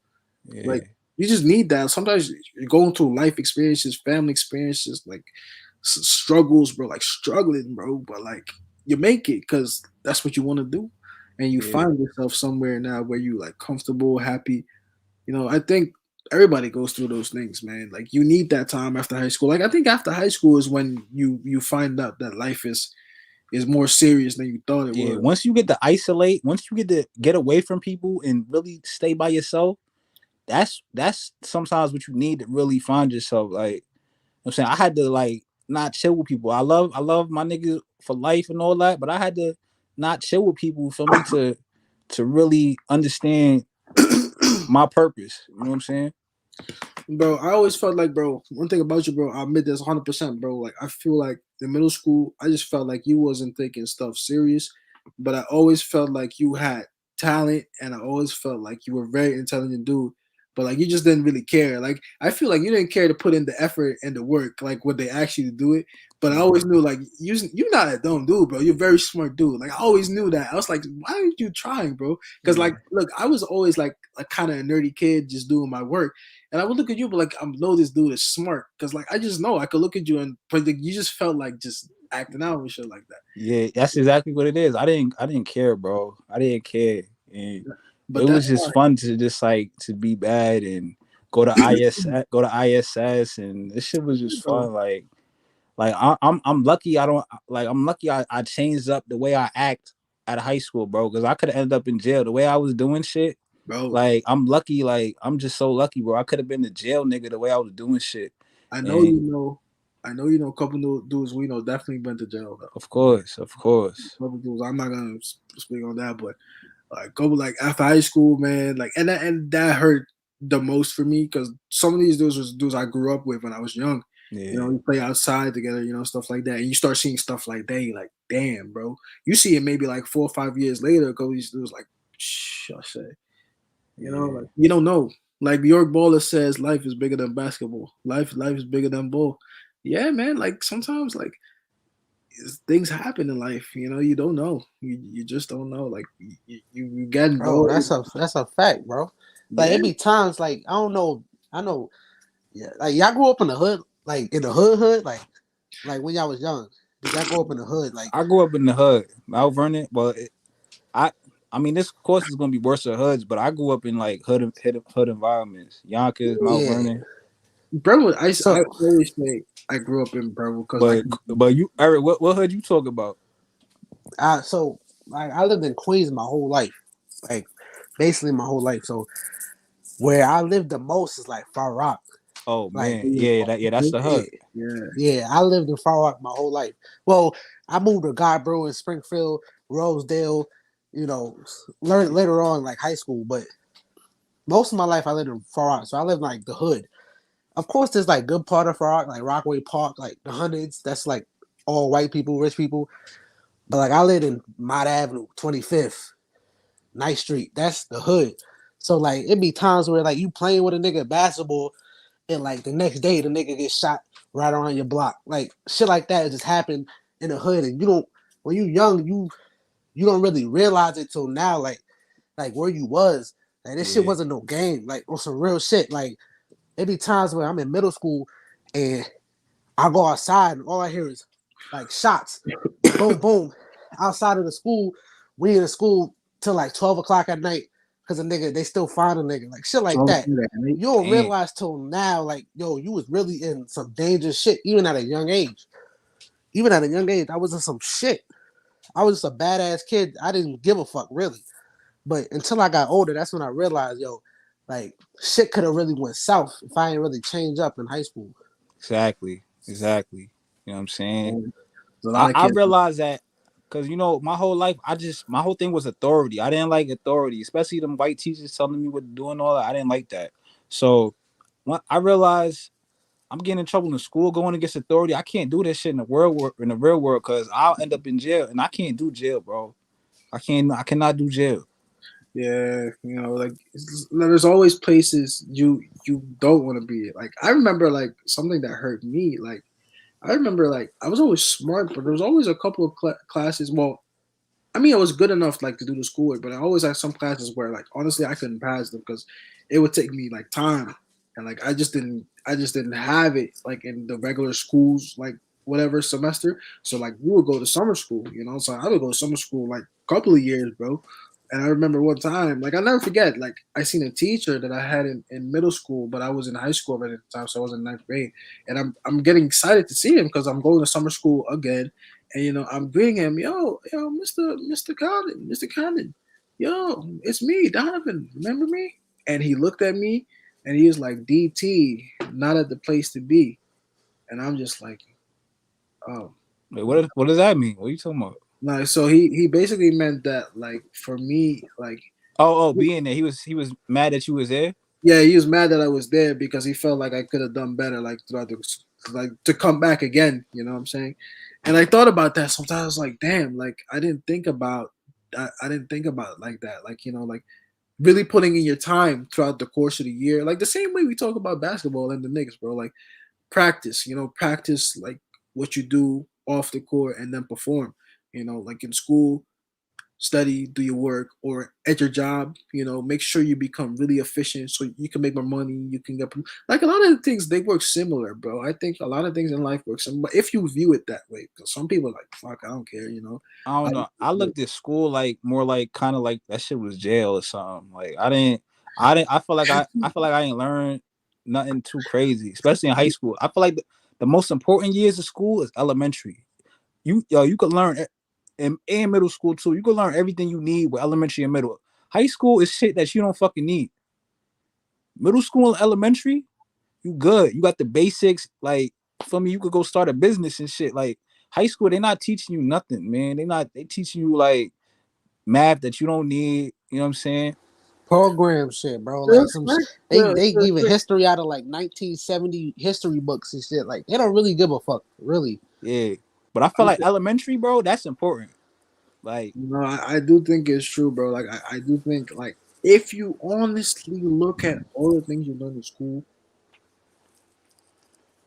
[SPEAKER 4] Yeah,
[SPEAKER 1] Like you just need that. Sometimes you're going through life experiences, family experiences, like struggles, bro. Like struggling, bro. But like you make it because that's what you want to do, and you
[SPEAKER 4] yeah,
[SPEAKER 1] find yourself somewhere now where you like comfortable, happy. You know, I think everybody goes through those things, man. Like you need that time after high school. Like I think after high school is when you find out that life is more serious than you thought it
[SPEAKER 4] yeah.
[SPEAKER 1] was.
[SPEAKER 4] Once you get to isolate, once you get to get away from people and really stay by yourself, that's sometimes what you need to really find yourself. Like I'm saying, I had to like not chill with people. I love my niggas for life and all that, but I had to not chill with people for me to really understand my purpose. You know what I'm saying?
[SPEAKER 1] Bro, I always felt like, bro, one thing about you, bro, I admit this 100%, bro. Like, I feel like in middle school, I just felt like you wasn't taking stuff serious, but I always felt like you had talent, and I always felt like you were a very intelligent dude, but like you just didn't really care. Like, I feel like you didn't care to put in the effort and the work, like what they asked you to do it. But I always knew, like, you're not a dumb dude, bro. You're a very smart dude. Like, I always knew that. I was like, why aren't you trying, bro? Because, like, look, I was always like a kind of a nerdy kid just doing my work. And I would look at you, but like I know this dude is smart because like I just know I could look at you and but like, you just felt like just acting out and shit like that.
[SPEAKER 4] Yeah, that's exactly what it is. I didn't care, bro. I didn't care. And
[SPEAKER 1] But
[SPEAKER 4] it
[SPEAKER 1] that's
[SPEAKER 4] was just
[SPEAKER 1] why,
[SPEAKER 4] fun to just like to be bad and go to ISS and this shit was just
[SPEAKER 1] bro,
[SPEAKER 4] fun. I'm lucky I'm lucky I changed up the way I act at high school, bro, because I could have ended up in jail. The way I was doing shit,
[SPEAKER 1] bro.
[SPEAKER 4] like I'm lucky, like I'm just so lucky, bro. I could have been the jail nigga the way I was doing shit.
[SPEAKER 1] I know
[SPEAKER 4] And
[SPEAKER 1] you know, I know you know. A couple of dudes we know definitely been to jail though.
[SPEAKER 4] of course, of course.
[SPEAKER 1] A couple dudes. I'm not gonna speak on that, but like couple like after high school, man, like and that hurt the most for me because some of these dudes was dudes I grew up with when I was young. You know,
[SPEAKER 4] Yeah.
[SPEAKER 1] we play outside together, you know, stuff like that. And you start seeing stuff like that, you're like, damn, bro. You see it maybe like 4 or 5 years later, because these dudes like, shh, I say, you know,
[SPEAKER 4] Yeah.
[SPEAKER 1] like you don't know. Like Bjork Baller says, life is bigger than basketball. Life is bigger than ball. Yeah, man. Like sometimes, like things happen in life. You know, you don't know. You just don't know. Like you get
[SPEAKER 6] Bro,
[SPEAKER 1] involved.
[SPEAKER 6] that's a fact, bro. Like
[SPEAKER 1] Yeah,
[SPEAKER 6] it be times like I don't know, I know, yeah, like y'all grew up in the hood, like in the hood, like when y'all was young. Did y'all grow up in the hood? Like
[SPEAKER 4] I grew up in the hood, Mount Vernon. Well, I, I mean, this course is gonna be worse than hoods, but I grew up in like hood environments, Yonkers, Mount
[SPEAKER 6] yeah.
[SPEAKER 4] Vernon.
[SPEAKER 1] Brentwood. I
[SPEAKER 6] So
[SPEAKER 1] always say I grew up in Brentwood because like
[SPEAKER 4] But you, Eric, what hood you talk about?
[SPEAKER 6] I lived in Queens my whole life. Like basically my whole life. So where I lived the most is like Far Rock.
[SPEAKER 4] Oh
[SPEAKER 6] Like
[SPEAKER 4] man, yeah, that's the
[SPEAKER 6] yeah,
[SPEAKER 4] hood.
[SPEAKER 1] yeah,
[SPEAKER 6] yeah. I lived in Far Rock my whole life. Well, I moved to Guyboro in Springfield, Rosedale, you know, learned later on like high school, but most of my life I lived in Far Rock. So I lived in, like the hood. Of course there's like good part of Far Rock, like Rockaway Park, like the hundreds, that's like all white people, rich people. But like I lived in Mott Avenue, 25th, Ninth Street. That's the hood. So like it be times where like you playing with a nigga basketball and like the next day the nigga gets shot right around your block. Like shit like that just happened in the hood and you don't when you young you don't really realize it till now like where you was. Like this shit
[SPEAKER 4] Yeah,
[SPEAKER 6] wasn't no game. Like on some real shit. Like it be times where I'm in middle school and I go outside and all I hear is like shots. Boom, boom. Outside of the school, we in the school till like 12 o'clock at night because a nigga, they still find a nigga. Like shit like that. You don't
[SPEAKER 4] damn.
[SPEAKER 6] realize till now, like, yo, you was really in some dangerous shit, even at a young age. Even at a young age, I was in some shit. I was just a badass kid. I didn't give a fuck, really. But until I got older, that's when I realized, yo, like, shit could have really went south if I ain't really changed up in high school.
[SPEAKER 4] Exactly. You know what I'm saying?
[SPEAKER 1] there's a lot
[SPEAKER 4] I,
[SPEAKER 1] of
[SPEAKER 4] I
[SPEAKER 1] kids.
[SPEAKER 4] realized that because my whole life, my whole thing was authority. I didn't like authority, especially them white teachers telling me what to do and all that. I didn't like that. So when I realized I'm getting in trouble in school, going against authority, I can't do this shit in the real world, because I'll end up in jail, and I can't do jail, bro. I cannot do jail.
[SPEAKER 1] Yeah, you know, like there's always places you don't want to be. Like I remember like something that hurt me. Like I remember like I was always smart, but there was always a couple of classes. Well, I mean, I was good enough like to do the schoolwork, but I always had some classes where like honestly I couldn't pass them because it would take me like time, and like I just didn't have it like in the regular schools like whatever semester. So like we would go to summer school, So I would go to summer school like a couple of years, bro. And I remember one time, like I never forget, like I seen a teacher that I had in middle school, but I was in high school already at the time, so I was in ninth grade, and I'm getting excited to see him because I'm going to summer school again, and I'm greeting him, yo, Mr. Condon, yo, it's me, Donovan. Remember me? And he looked at me, and he was like, DT, not at the place to be, and I'm just like, oh,
[SPEAKER 4] Wait, what does that mean? What are you talking about?
[SPEAKER 1] like so he basically meant that like for me like.
[SPEAKER 4] Being there. He was mad that you was there.
[SPEAKER 1] Yeah, he was mad that I was there because he felt like I could have done better, like throughout the like to come back again. You know what I'm saying? And I thought about that sometimes. I was like, damn, like I didn't think about I didn't think about it like that. Like like really putting in your time throughout the course of the year, like the same way we talk about basketball and the Knicks, bro. Like practice, practice like what you do off the court and then perform. Like in school, study, do your work, or at your job, make sure you become really efficient so you can make more money. You can get like a lot of the things they work similar, bro. I think a lot of things in life work similar, but if you view it that way, because some people are like, fuck, I don't care,
[SPEAKER 4] I don't
[SPEAKER 1] I,
[SPEAKER 4] know. I looked at school like more like kind of like that shit was jail or something. Like I didn't. I feel like I ain't learned nothing too crazy, especially in high school. I feel like the most important years of school is elementary. You could learn in middle school too. You could learn everything you need with elementary and middle. High school is shit that you don't fucking need. Middle school and elementary, you good. You got the basics. Like for me, you could go start a business and shit. Like high school, they not teaching you nothing, man. They teaching you like math that you don't need. You know what I'm saying?
[SPEAKER 6] Program shit, bro. Like
[SPEAKER 1] Just
[SPEAKER 6] some
[SPEAKER 1] like
[SPEAKER 6] they giving history out of like 1970 history books and shit. Like they don't really give a fuck, really.
[SPEAKER 4] Yeah. But I feel like elementary, bro, that's important. Like
[SPEAKER 1] I do think it's true, bro. Like I do think like if you honestly look at all the things you learn in school,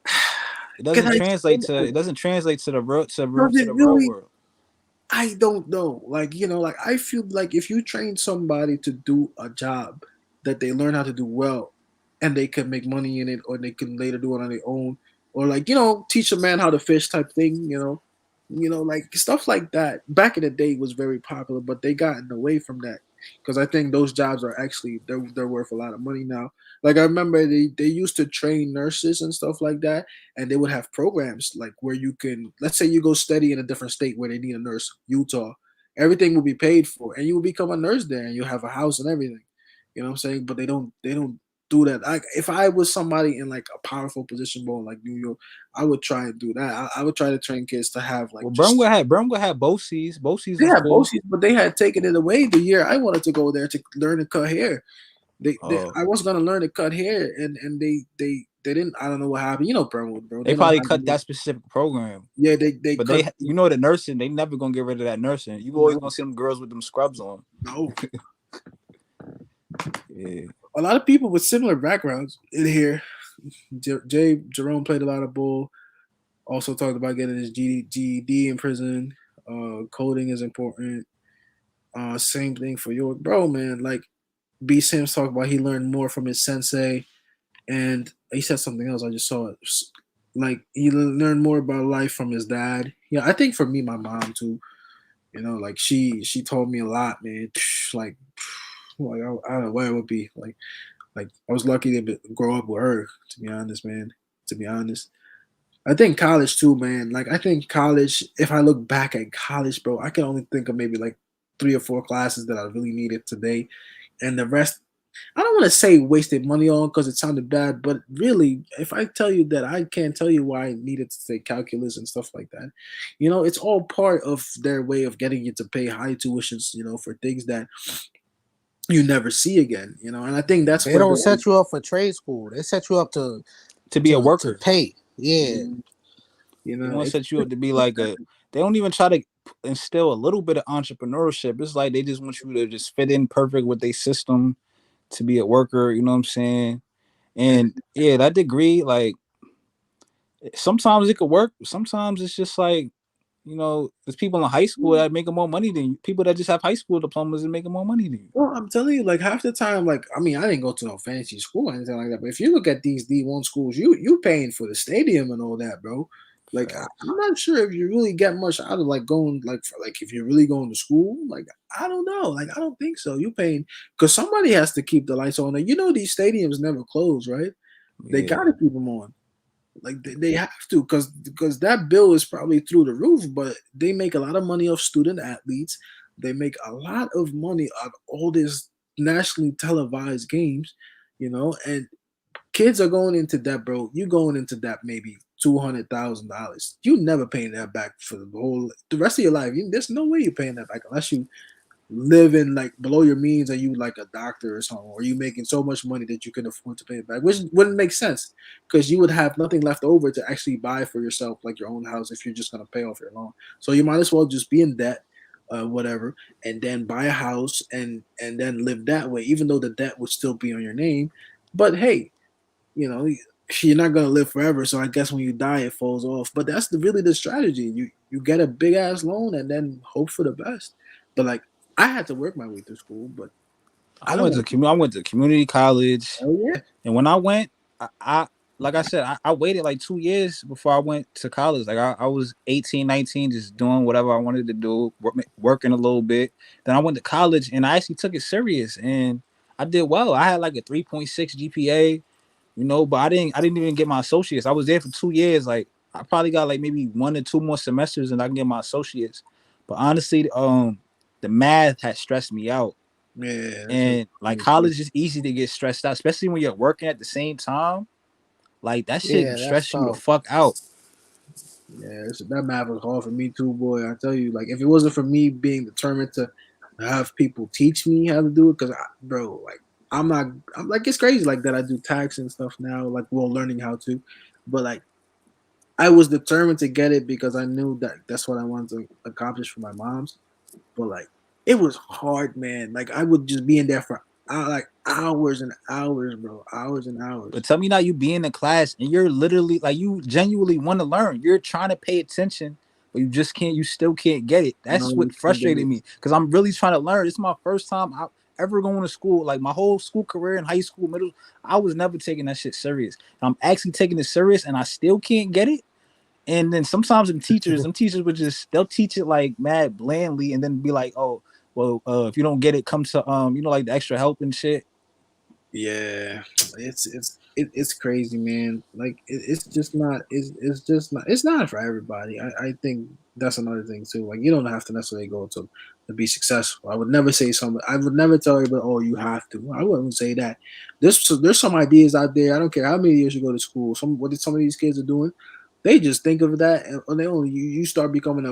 [SPEAKER 4] it
[SPEAKER 1] can
[SPEAKER 4] doesn't
[SPEAKER 1] I say
[SPEAKER 4] translate to
[SPEAKER 1] that?
[SPEAKER 4] it doesn't translate to the real
[SPEAKER 1] Does
[SPEAKER 4] to
[SPEAKER 1] it
[SPEAKER 4] the real
[SPEAKER 1] really?
[SPEAKER 4] world.
[SPEAKER 1] I don't know. Like, like I feel like if you train somebody to do a job that they learn how to do well and they can make money in it or they can later do it on their own or like, teach a man how to fish type thing, like stuff like that. Back in the day was very popular, but they gotten away from that because I think those jobs are actually they're worth a lot of money now. Like I remember they used to train nurses and stuff like that and they would have programs like where you can let's say you go study in a different state where they need a nurse, Utah, everything will be paid for and you will become a nurse there and you have a house and everything, you know what I'm saying? But they don't do that. Like if I was somebody in like a powerful position ball like New York, I would try and do that. I would try to train kids to have like
[SPEAKER 4] Well,
[SPEAKER 1] just
[SPEAKER 4] Brumwood had BOCES. BOCES
[SPEAKER 1] they
[SPEAKER 4] was
[SPEAKER 1] had
[SPEAKER 4] cool.
[SPEAKER 1] BOCES, but they had taken it away the year I wanted to go there to learn to cut hair. I was gonna learn to cut hair, and they didn't. I don't know what happened. Brentwood, bro.
[SPEAKER 4] They
[SPEAKER 1] They don't
[SPEAKER 4] probably
[SPEAKER 1] have.
[SPEAKER 4] cut that specific program.
[SPEAKER 1] Yeah, they
[SPEAKER 4] But
[SPEAKER 1] cut.
[SPEAKER 4] the nursing, they never gonna get rid of that nursing. You always
[SPEAKER 1] No,
[SPEAKER 4] gonna see them girls with them scrubs on.
[SPEAKER 1] no.
[SPEAKER 4] Yeah.
[SPEAKER 1] A lot of people with similar backgrounds in here. Jerome played a lot of ball. Also talked about getting his GED in prison. Coding is important. Same thing for York, bro. Man, like B Sims talked about, he learned more from his sensei, and he said something else. I just saw it. Like he learned more about life from his dad. Yeah, I think for me, my mom too. Like she told me a lot, man. Like I don't know where it would be. Like I was lucky to grow up with her. To be honest, man. To be honest, I think college too, man. Like I think college. If I look back at college, bro, I can only think of maybe like 3 or 4 classes that I really needed today, and the rest I don't want to say wasted money on because it sounded bad, but really, if I tell you that I can't tell you why I needed to take calculus and stuff like that, it's all part of their way of getting you to pay high tuitions, for things that you never see again, and I think that's
[SPEAKER 6] They
[SPEAKER 1] where
[SPEAKER 6] don't set you up for trade school. They set you up to
[SPEAKER 4] be a
[SPEAKER 6] to
[SPEAKER 4] worker.
[SPEAKER 6] pay. Yeah.
[SPEAKER 4] They want to set you up to be like a. They don't even try to instill a little bit of entrepreneurship. It's like they just want you to just fit in perfect with their system to be a worker. You know what I'm saying? And yeah, that degree, like Sometimes it could work. Sometimes it's just like, there's people in high school that making more money than you. People that just have high school diplomas and making more money than you.
[SPEAKER 1] Well, I'm telling you, like half the time, like I mean, I didn't go to no fancy school or anything like that. But if you look at these D1 schools, you paying for the stadium and all that, bro. Like I'm not sure if you really get much out of like going like if you're really going to school. Like I don't know. Like I don't think so. You paying because somebody has to keep the lights on. And these stadiums never close, right? They
[SPEAKER 4] Yeah.
[SPEAKER 1] gotta keep them on. Like they have to because that bill is probably through the roof, but they make a lot of money off student athletes. They make a lot of money on all this nationally televised games, and kids are going into debt, bro. You going into debt maybe $200,000. You never paying that back for the rest of your life. There's no way you're paying that back unless you living like below your means and you like a doctor or something, or you making so much money that you can afford to pay it back, which wouldn't make sense because you would have nothing left over to actually buy for yourself like your own house if you're just going to pay off your loan. So you might as well just be in debt, whatever, and then buy a house and then live that way, even though the debt would still be on your name. But hey, you know you're not going to live forever, so I guess when you die it falls off. But that's really the strategy. You get a big ass loan and then hope for the best. But like I had to work my way through school, but
[SPEAKER 4] I went to community college,
[SPEAKER 1] hell yeah.
[SPEAKER 4] and when I went, I like I said, I waited like 2 years before I went to college. Like I was 18, 19, just doing whatever I wanted to do, working a little bit. Then I went to college, and I actually took it serious, and I did well. I had like a 3.6 GPA, but I didn't even get my associates. I was there for 2 years. Like I probably got like maybe 1 or 2 more semesters, and I can get my associates. But honestly, the math had stressed me out.
[SPEAKER 1] Yeah,
[SPEAKER 4] And like college is easy to get stressed out, especially when you're working at the same time. Like that shit
[SPEAKER 6] that's
[SPEAKER 4] stress you the
[SPEAKER 6] tough.
[SPEAKER 4] fuck out.
[SPEAKER 1] yeah. That math was hard for me too, boy. I tell you, like if it wasn't for me being determined to have people teach me how to do it, because bro, like I'm like it's crazy like that. I do tax and stuff now, like we're learning how to, but like I was determined to get it because I knew that that's what I wanted to accomplish for my mom's. But like it was hard, man. Like I would just be in there for like hours and hours, bro, hours and
[SPEAKER 4] But
[SPEAKER 1] hours.
[SPEAKER 4] tell me now, you be in the class and you're literally like you genuinely want to learn. You're trying to pay attention, but you just can't. You still can't get it.
[SPEAKER 1] No,
[SPEAKER 4] That's
[SPEAKER 1] you
[SPEAKER 4] what
[SPEAKER 1] can't get
[SPEAKER 4] frustrated
[SPEAKER 1] it.
[SPEAKER 4] me because I'm really trying to learn. It's my first time I ever going to school. Like my whole school career in high school, middle, I was never taking that shit serious. And I'm actually taking it serious, and I still can't get it. And then sometimes them teachers would they'll teach it like mad blandly, and then be like, oh, well, if you don't get it, come to like the extra help and shit.
[SPEAKER 1] Yeah, it's crazy, man. Like it's just not it's just not it's not for everybody. I think that's another thing too. Like you don't have to necessarily go to be successful. I would never say something. I would never tell you, oh, you have to. I wouldn't say that. There's some ideas out there. I don't care how many years you go to school. Some of these kids are doing, they just think of that, and they only you start becoming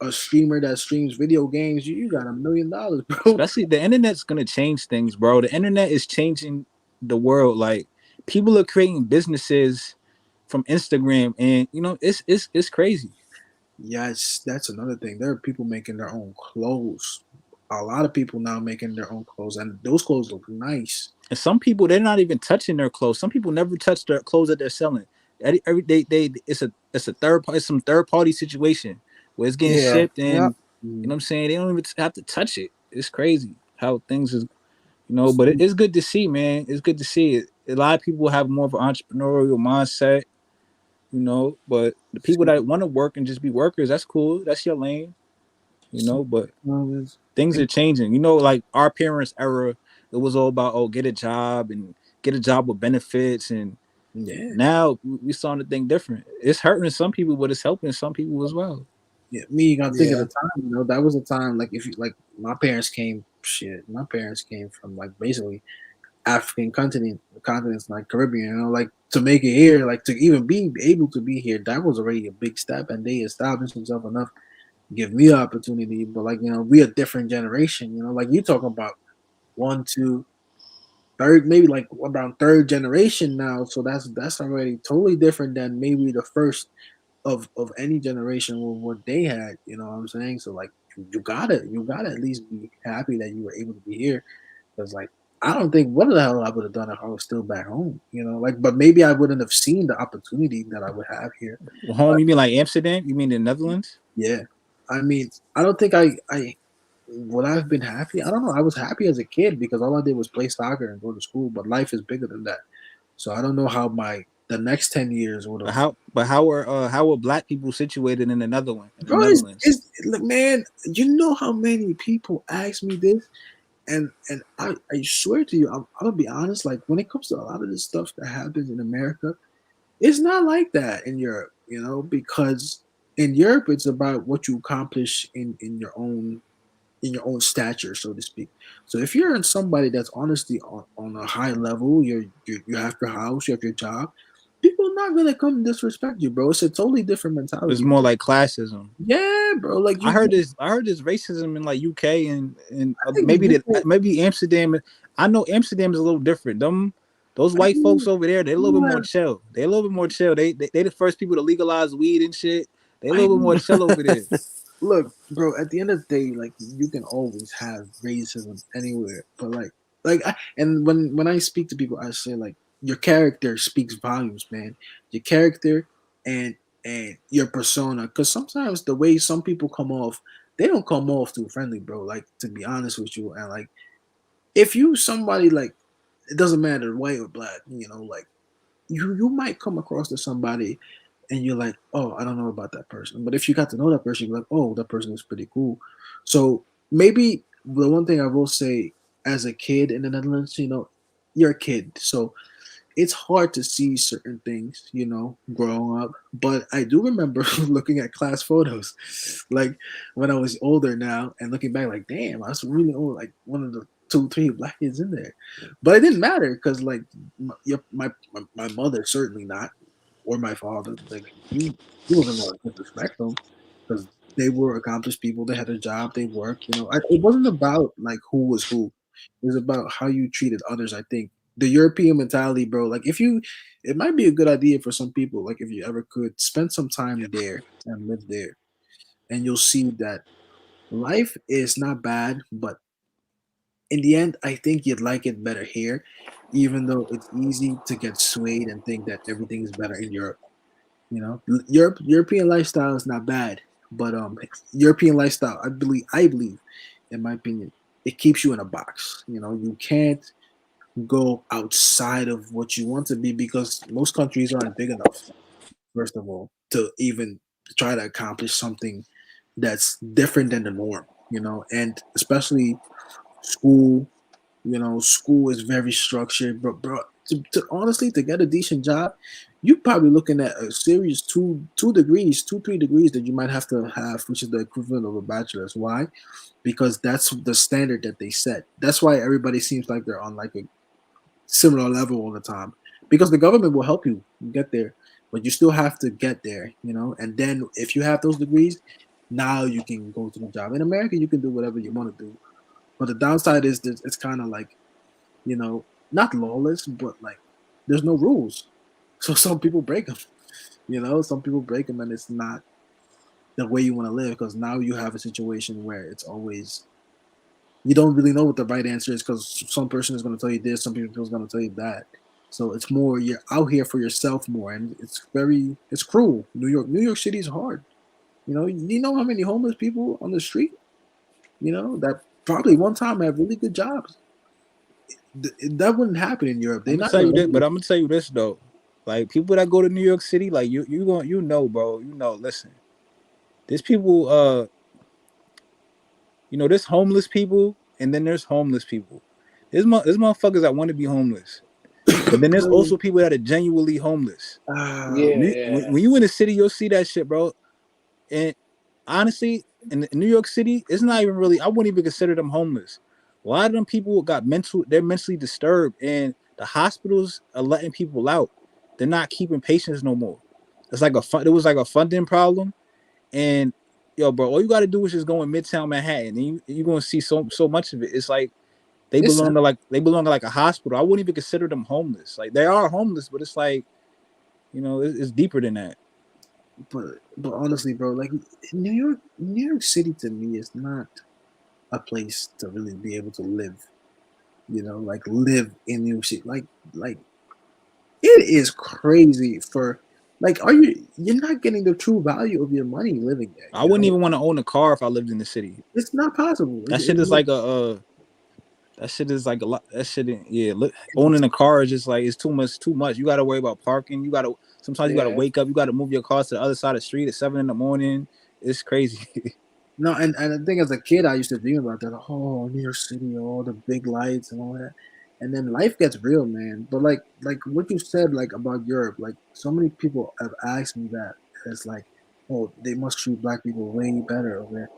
[SPEAKER 1] a streamer that streams video games. You got $1 million, bro.
[SPEAKER 4] Especially the internet's gonna change things, bro. The internet is changing the world. Like people are creating businesses from Instagram, and it's crazy.
[SPEAKER 1] Yes, that's another thing. There are people making their own clothes. A lot of people now making their own clothes, and those clothes look nice.
[SPEAKER 4] And some people they're not even touching their clothes. Some people never touch their clothes that they're selling. Every they it's some third party situation where it's getting
[SPEAKER 6] Yeah.
[SPEAKER 4] shipped, and
[SPEAKER 6] Yep.
[SPEAKER 4] what I'm saying, they don't even have to touch it. It's crazy how things is, but
[SPEAKER 1] Mm.
[SPEAKER 4] it's good to see, man. It's good to see it. A lot of people have more of an entrepreneurial mindset, but the people that want to work and just be workers, that's cool. That's your lane, but things are changing. Like our parents' era, it was all about get a job and get a job with benefits, and
[SPEAKER 1] Yeah,
[SPEAKER 4] now we starting to think different. It's hurting some people, but it's helping some people as well.
[SPEAKER 1] yeah. Me, you gotta think of
[SPEAKER 6] Yeah.
[SPEAKER 1] the time. That was a time like if you like my parents came. Shit, my parents came from like basically African continents like Caribbean. Like to make it here, like to even be able to be here, that was already a big step, and they established themselves enough to give me an opportunity. But like we a different generation. Like you talking about one, two, third, maybe like around third generation now. So that's already totally different than maybe the first of any generation with what they had. You know what I'm saying? So like you gotta at least be happy that you were able to be here because like I don't think what the hell I would have done if I was still back home. Like, but maybe I wouldn't have seen the opportunity that I would have here.
[SPEAKER 4] Home?
[SPEAKER 1] But
[SPEAKER 4] You mean like Amsterdam? You mean the Netherlands?
[SPEAKER 1] yeah, I mean, I don't think I would I have been happy. I don't know. I was happy as a kid because all I did was play soccer and go to school. But life is bigger than that. So I don't know how the next 10 years would have.
[SPEAKER 4] How are black people situated in the
[SPEAKER 1] Bro,
[SPEAKER 4] Netherlands?
[SPEAKER 1] look, man. You know how many people ask me this, and I swear to you, I'm gonna be honest. Like when it comes to a lot of this stuff that happens in America, it's not like that in Europe. Because in Europe it's about what you accomplish in your own stature, so to speak. So if you're in somebody that's honestly on a high level, you have your house, you have your job, people are not gonna come disrespect you, bro. It's a totally different
[SPEAKER 4] It's
[SPEAKER 1] mentality.
[SPEAKER 4] more like classism.
[SPEAKER 1] Yeah, bro. Like
[SPEAKER 4] I heard this. I heard this racism in like UK and
[SPEAKER 1] I think the UK,
[SPEAKER 4] maybe Amsterdam. I know Amsterdam is a little different. Those
[SPEAKER 1] I
[SPEAKER 4] white folks
[SPEAKER 1] think
[SPEAKER 4] over there, they're a little bit
[SPEAKER 1] you
[SPEAKER 4] more
[SPEAKER 1] have,
[SPEAKER 4] chill. They're a little bit more chill. They the first people to legalize weed and shit. They a
[SPEAKER 1] I
[SPEAKER 4] little bit more
[SPEAKER 1] think
[SPEAKER 4] chill over there.
[SPEAKER 1] look, bro, at the end of the day, like you can always have racism anywhere, but and when I speak to people, I say like your character speaks volumes, man. Your character and your persona, because sometimes the way some people come off, they don't come off too friendly, bro. Like to be honest with you, and like if you somebody like it doesn't matter white or black, like you might come across to somebody and you're like, oh, I don't know about that person. But if you got to know that person, you're like, oh, that person is pretty cool. So maybe the one thing I will say as a kid in the Netherlands, you're a kid. So it's hard to see certain things, growing up. But I do remember looking at class photos, like when I was older now, and looking back, like, damn, I was really old, like one of the two, three black kids in there. But it didn't matter because, like, my mother certainly not, or my father, like he wasn't going to disrespect them because they were accomplished people. They had a job, they worked. It wasn't about like who was who. It was about how you treated others. I think the European mentality, bro. Like it might be a good idea for some people. Like if you ever could spend some time there and live there, and you'll see that life is not bad. But in the end, I think you'd like it better here, even though it's easy to get swayed and think that everything is better in Europe. European lifestyle is not bad, but European lifestyle, I believe, in my opinion, it keeps you in a box. You can't go outside of what you want to be because most countries aren't big enough, first of all, to even try to accomplish something that's different than the norm, and especially school. School is very structured, but bro, to honestly to get a decent job, you're probably looking at a serious 2 degrees, 2 3 degrees that you might have to have, which is the equivalent of a bachelor's. Why? Because that's the standard that they set. That's why everybody seems like they're on like a similar level all the time because the government will help you get there, but you still have to get there, and then if you have those degrees, now you can go to the job. In America, you can do whatever you want to do, but the downside is that it's kind of like, not lawless, but like there's no rules, so some people break them. Some people break them, and it's not the way you want to live because now you have a situation where it's always you don't really know what the right answer is because some person is going to tell you this, some people is going to tell you that. So it's more you're out here for yourself more, and it's cruel. New York City is hard. You know how many homeless people on the street. That probably one time had really good jobs. That wouldn't happen in Europe. They're
[SPEAKER 4] I'm gonna
[SPEAKER 1] not
[SPEAKER 4] tell
[SPEAKER 1] going
[SPEAKER 4] you
[SPEAKER 1] to let
[SPEAKER 4] this, but
[SPEAKER 1] you.
[SPEAKER 4] I'm gonna tell you this though. Like people that go to New York City, like bro. Listen, there's people. There's homeless people, and then there's homeless people. There's motherfuckers that want to be homeless, and then there's also people that are genuinely homeless.
[SPEAKER 6] Yeah,
[SPEAKER 4] When you in the city, you'll see that shit, bro. And honestly, in New York City, it's not even really. I wouldn't even consider them homeless. A lot of them people they're mentally disturbed, and the hospitals are letting people out. They're not keeping patients no more. It was like a funding problem, and yo, bro, all you got to do is just go in Midtown Manhattan, and you're gonna see so much of it. It's like
[SPEAKER 1] It's sad,
[SPEAKER 4] they belong to like a hospital. I wouldn't even consider them homeless. Like they are homeless, but it's like it's deeper than that.
[SPEAKER 1] but honestly, bro, like New York City to me is not a place to really be able to live. like live in New York City. Like it is crazy for like you're not getting the true value of your money living there.
[SPEAKER 4] I wouldn't even want to own a car if I lived in the city.
[SPEAKER 1] It's not possible.
[SPEAKER 4] That shit is like a that shit is like a lot. That shit, owning a car is just like it's too much. Too much. You got to worry about parking. Sometimes you got to wake up. You got to move your car to the other side of the street at 7 a.m. It's crazy.
[SPEAKER 1] No, and I think as a kid I used to dream about that. Oh, New York City, all the big lights and all that. And then life gets real, man. But like what you said, like about Europe, like so many people have asked me that. It's like, oh, they must treat black people way better over there.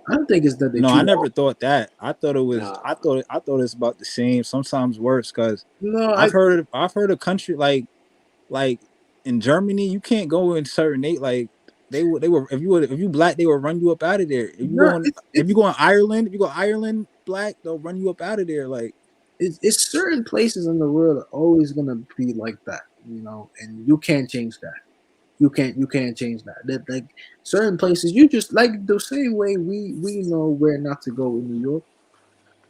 [SPEAKER 1] I don't think it's that they
[SPEAKER 4] No, I
[SPEAKER 1] treat.
[SPEAKER 4] never thought that. I thought it was.
[SPEAKER 6] Nah.
[SPEAKER 4] I thought it's about the same. Sometimes worse. Cause
[SPEAKER 1] No,
[SPEAKER 4] I've heard a country like in Germany, you can't go in certain like they were if you black, they will run you up out of there.
[SPEAKER 1] no,
[SPEAKER 4] If you go in Ireland, if you go Ireland black, they'll run you up out of there. Like
[SPEAKER 1] it's certain places in the world are always gonna be like that, and you can't change that. You can't change that. That like certain places, you just like the same way we know where not to go in New York.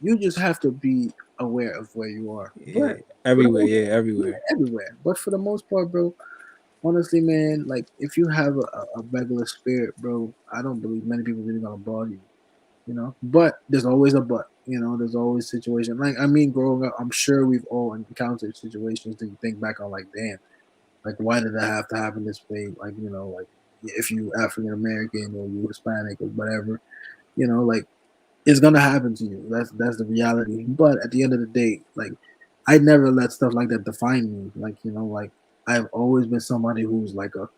[SPEAKER 1] You just have to be aware of where you are.
[SPEAKER 4] yeah,
[SPEAKER 1] But
[SPEAKER 4] everywhere, everywhere.
[SPEAKER 1] everywhere. But for the most part, bro, honestly, man, like if you have a regular spirit, bro, I don't believe many people really gonna bother you. But there's always a but. There's always situation. Like I mean, growing up, I'm sure we've all encountered situations that you think back on, like, damn, like why did that have to happen this way? Like like if you African American or you Hispanic or whatever, like it's gonna happen to you. That's the reality. But at the end of the day, like I never let stuff like that define me. Like like I've always been somebody who's like a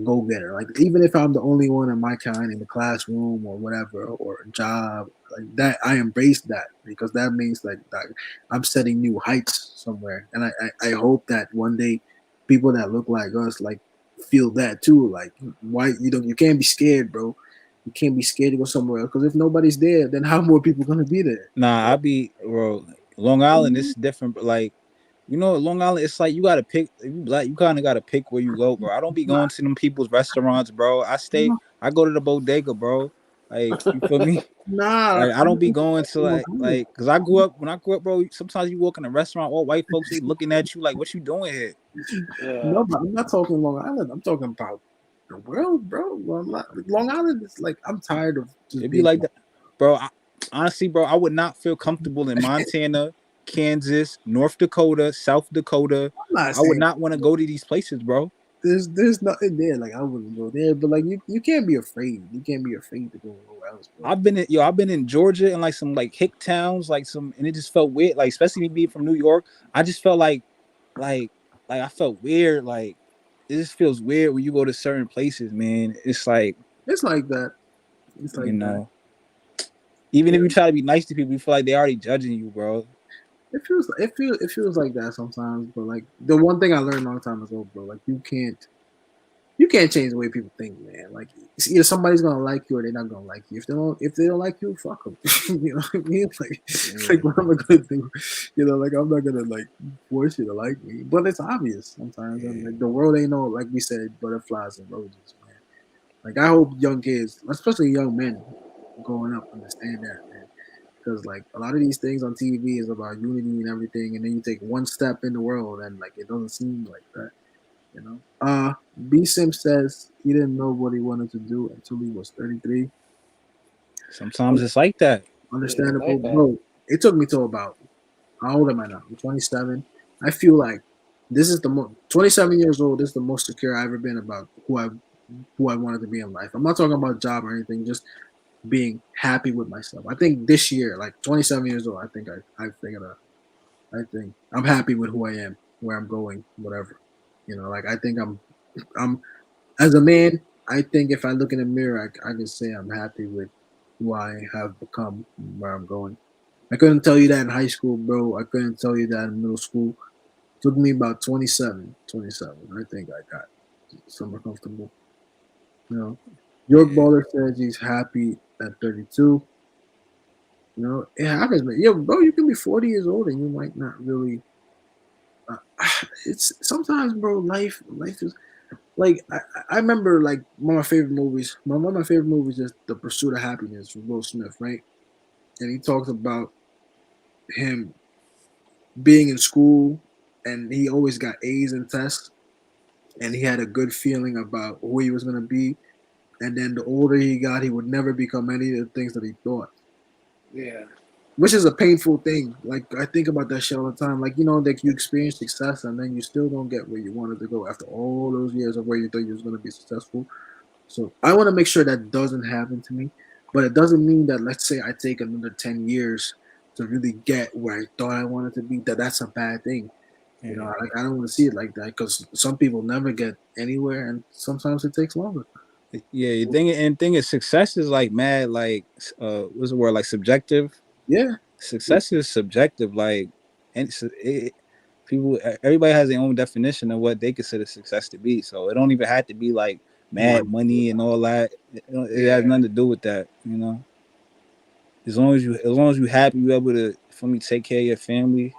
[SPEAKER 1] go getter. Like even if I'm the only one in my kind in the classroom or whatever or a job like that, I embrace that because that means like that I'm setting new heights somewhere. And I hope that one day people that look like us like feel that too. Like why you can't be scared, bro. You can't be scared to go somewhere else because if nobody's there, then how more people gonna be there?
[SPEAKER 4] Nah, bro. Long Island is different. But like, Long Island, it's like you gotta pick. If you black, you kind of gotta pick where you go, bro. I don't be going to them people's restaurants, bro. I go to the bodega, bro. Like, you feel me?
[SPEAKER 1] Nah,
[SPEAKER 4] Like, I don't be going to cause when I grew up, bro. Sometimes you walk in a restaurant, all white folks, they looking at you like, what you doing here?
[SPEAKER 1] no, but I'm not talking Long Island. I'm talking about the world, bro. Well, Long Island is like I'm tired of just
[SPEAKER 4] It'd be
[SPEAKER 1] being
[SPEAKER 4] like that, bro. Honestly, bro, I would not feel comfortable in Montana, Kansas, North Dakota, South Dakota.
[SPEAKER 1] I'm not
[SPEAKER 4] I would
[SPEAKER 1] saying
[SPEAKER 4] not want to go to these places, bro.
[SPEAKER 1] there's nothing there. Like I wouldn't go there, but like you can't be afraid. You can't be afraid to go nowhere else, bro.
[SPEAKER 4] I've been in Georgia and like some like hick towns, and it just felt weird. Like especially me being from New York, I just felt like I felt weird. Like it just feels weird when you go to certain places, man. It's like
[SPEAKER 1] It's like that. It's
[SPEAKER 4] you
[SPEAKER 1] like that.
[SPEAKER 4] know, even if
[SPEAKER 1] Yeah.
[SPEAKER 4] you try to be nice to people, you feel like they're already judging you, bro.
[SPEAKER 1] It feels like that sometimes. But like the one thing I learned a long time ago, bro, like you can't change the way people think, man. Like either somebody's gonna like you or they're not gonna like you. If they don't like you, fuck them. You know what I mean? Like what am I gonna do? Like I'm not gonna like force you to like me. But it's obvious sometimes. And like the world ain't no, like we said, butterflies and roses, man. Like I hope young kids, especially young men, growing up, understand that, man. Because like a lot of these things on TV is about unity and everything, and then you take one step in the world and like it doesn't seem like that. You know. B Sim says he didn't know what he wanted to do until he was 33.
[SPEAKER 4] Sometimes it's like that.
[SPEAKER 1] Understandable,
[SPEAKER 6] like that.
[SPEAKER 1] bro. It took me to about how old am I now? I'm 27. I feel like this is the most 27 years old. This is the most secure I've ever been about who I wanted to be in life. I'm not talking about job or anything. Just being happy with myself. I think this year, like 27 years old, I think I figured out. I think I'm happy with who I am, where I'm going, whatever. Like I think I'm as a man. I think if I look in the mirror, I can say I'm happy with who I have become, where I'm going. I couldn't tell you that in high school, bro. I couldn't tell you that in middle school. It took me about 27. I think I got somewhere comfortable. York Baller says he's happy at 32. It happens, man. Yo, bro, you can be 40 years old and you might not really. Uh, it's sometimes, bro. Life is like I remember like one of my favorite movies. One of my favorite movies is The Pursuit of Happiness with Will Smith, right? And he talks about him being in school, and he always got A's in tests, and he had a good feeling about who he was going to be. And then the older he got, he would never become any of the things that he thought.
[SPEAKER 6] Yeah.
[SPEAKER 1] Which is a painful thing. Like I think about that shit all the time. Like like you experience success and then you still don't get where you wanted to go after all those years of where you thought you was going to be successful. So I want to make sure that doesn't happen to me. But it doesn't mean that, let's say I take another 10 years to really get where I thought I wanted to be, that's a bad thing.
[SPEAKER 4] Yeah.
[SPEAKER 1] Like I don't want to see it like that because some people never get anywhere, and sometimes it takes longer.
[SPEAKER 4] Yeah, thing is success is like mad, like what's the word, like subjective.
[SPEAKER 1] Yeah,
[SPEAKER 4] Success is subjective, like, and people, everybody has their own definition of what they consider success to be. So it don't even have to be like
[SPEAKER 1] right.
[SPEAKER 4] mad money and all that. It has
[SPEAKER 6] Yeah.
[SPEAKER 4] nothing to do with that, you know. As long as you happy, you able to, for me, take care of your family.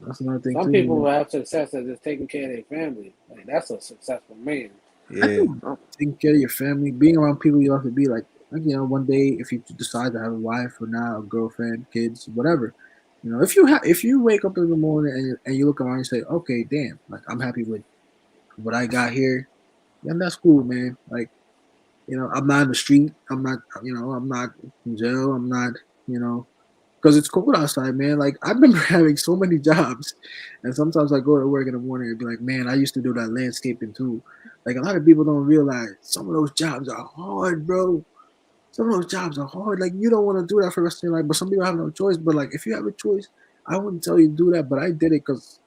[SPEAKER 1] That's another thing
[SPEAKER 6] Some
[SPEAKER 1] too.
[SPEAKER 6] people will have success as just taking care of their family. Like that's a successful man.
[SPEAKER 1] I
[SPEAKER 4] Yeah,
[SPEAKER 1] think taking care of your family, being around people you have to be like one day if you decide to have a wife or not, a girlfriend, kids, whatever. If you wake up in the morning and you look around and say, okay, damn, like I'm happy with what I got here, then that's cool, man. Like, I'm not in the street. I'm not in jail. I'm not, because it's cold outside, man. Like I remember having so many jobs, and sometimes I go to work in the morning and be like, man, I used to do that landscaping too. Like a lot of people don't realize some of those jobs are hard, bro. Some of those jobs are hard. Like you don't want to do that for the rest of your life, but some people have no choice. But like if you have a choice, I wouldn't tell you to do that, but I did it because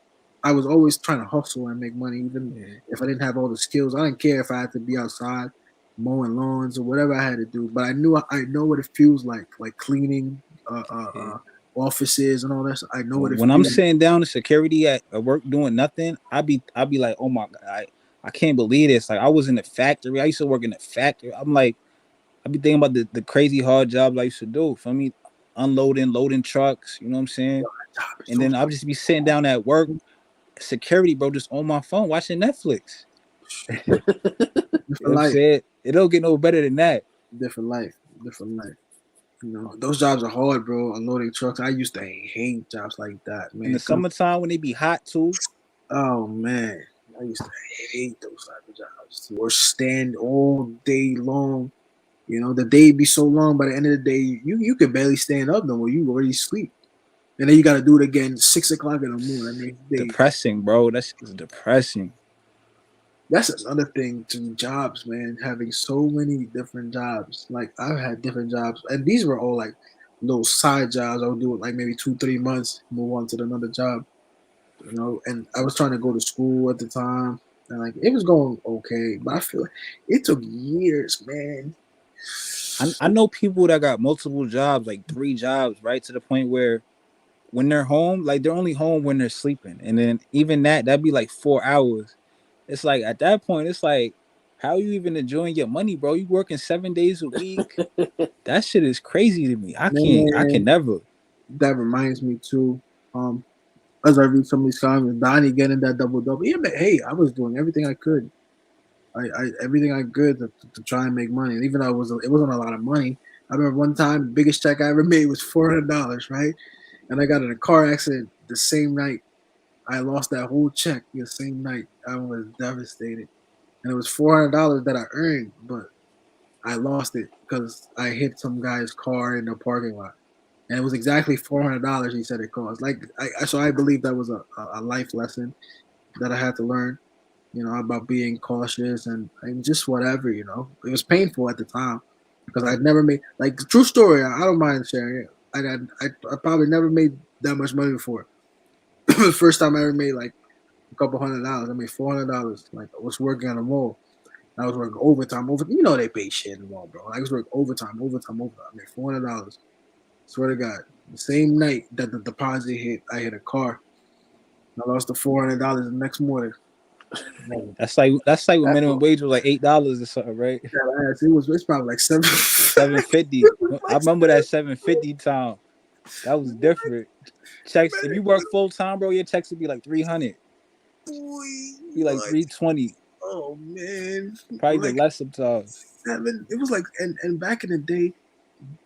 [SPEAKER 1] I was always trying to hustle and make money, even
[SPEAKER 4] yeah.
[SPEAKER 1] if I didn't have all the skills. I didn't care if I had to be outside mowing lawns or whatever I had to do, but I know what it feels like cleaning
[SPEAKER 4] Yeah.
[SPEAKER 1] offices and all that. I know what it
[SPEAKER 4] When I'm
[SPEAKER 1] feels.
[SPEAKER 4] sitting down in security at work doing nothing, I be like, oh my god, I can't believe this. Like I was in the factory. I used to work in the factory. I'm like, I be thinking about the crazy hard jobs I used to do. For me, unloading, loading trucks. You know what I'm saying? And then I'll just be sitting down at work, security, bro, just on my phone watching Netflix. You know what
[SPEAKER 1] different
[SPEAKER 4] I'm
[SPEAKER 1] life,
[SPEAKER 4] saying? It don't get no better than that.
[SPEAKER 1] different life, different life. Those jobs are hard, bro. Unloading trucks. I used to hate jobs like that,
[SPEAKER 4] In the
[SPEAKER 1] man.
[SPEAKER 4] summertime when they be hot too.
[SPEAKER 1] Oh man, I used to hate those type of jobs. Or stand all day long. The day be so long. By the end of the day, you could barely stand up no more. You already sleep, and then you got to do it again 6 o'clock in the morning. I mean,
[SPEAKER 4] Depressing, bro. That's depressing.
[SPEAKER 1] that's another thing to jobs, man. Having so many different jobs. Like I've had different jobs, and these were all like little side jobs. I would do it like maybe 2-3 months, move on to another job. And I was trying to go to school at the time, and like it was going okay, but I feel like it took years, man.
[SPEAKER 4] I know people that got multiple jobs, like 3 jobs, right? To the point where when they're home, like they're only home when they're sleeping. And then even that'd be like 4 hours. It's like at that point, it's like, how are you even enjoying your money, bro? You working 7 days a week. That shit is crazy to me. I can
[SPEAKER 1] Man,
[SPEAKER 4] never.
[SPEAKER 1] that reminds me too. Um, as I read some of these comments, Donnie getting that double double. Yeah, but hey, I was doing everything I could. I everything I could to try and make money. And even though it wasn't a lot of money. I remember one time the biggest check I ever made was $400, right? And I got in a car accident the same night. I lost that whole check the same night. I was devastated. And it was $400 that I earned, but I lost it because I hit some guy's car in the parking lot. And it was exactly $400 he said it cost. So I believe that was a life lesson that I had to learn, about being cautious and just whatever, It was painful at the time because I'd never made, like, true story, I don't mind sharing it. I probably never made that much money before. The first time I ever made like a couple $100. I made $400. Like I was working on a mall. I was working overtime. They pay shit in the mall, bro. I was working overtime. I made $400. Swear to God. The same night that the deposit hit, I hit a car. I lost the $400 the next morning.
[SPEAKER 4] That's like when
[SPEAKER 6] That's
[SPEAKER 4] minimum
[SPEAKER 6] what.
[SPEAKER 4] wage was like $8 or something, right?
[SPEAKER 1] It's probably like seven.
[SPEAKER 4] 750. I remember that 750 time. That was different. Checks, if you work full time, bro, your checks would be like 300.
[SPEAKER 1] Boy,
[SPEAKER 4] Be like
[SPEAKER 1] what?
[SPEAKER 4] 320.
[SPEAKER 1] Oh man,
[SPEAKER 4] Probably even
[SPEAKER 1] like
[SPEAKER 4] less sometimes.
[SPEAKER 1] seven. It was like, and back in the day,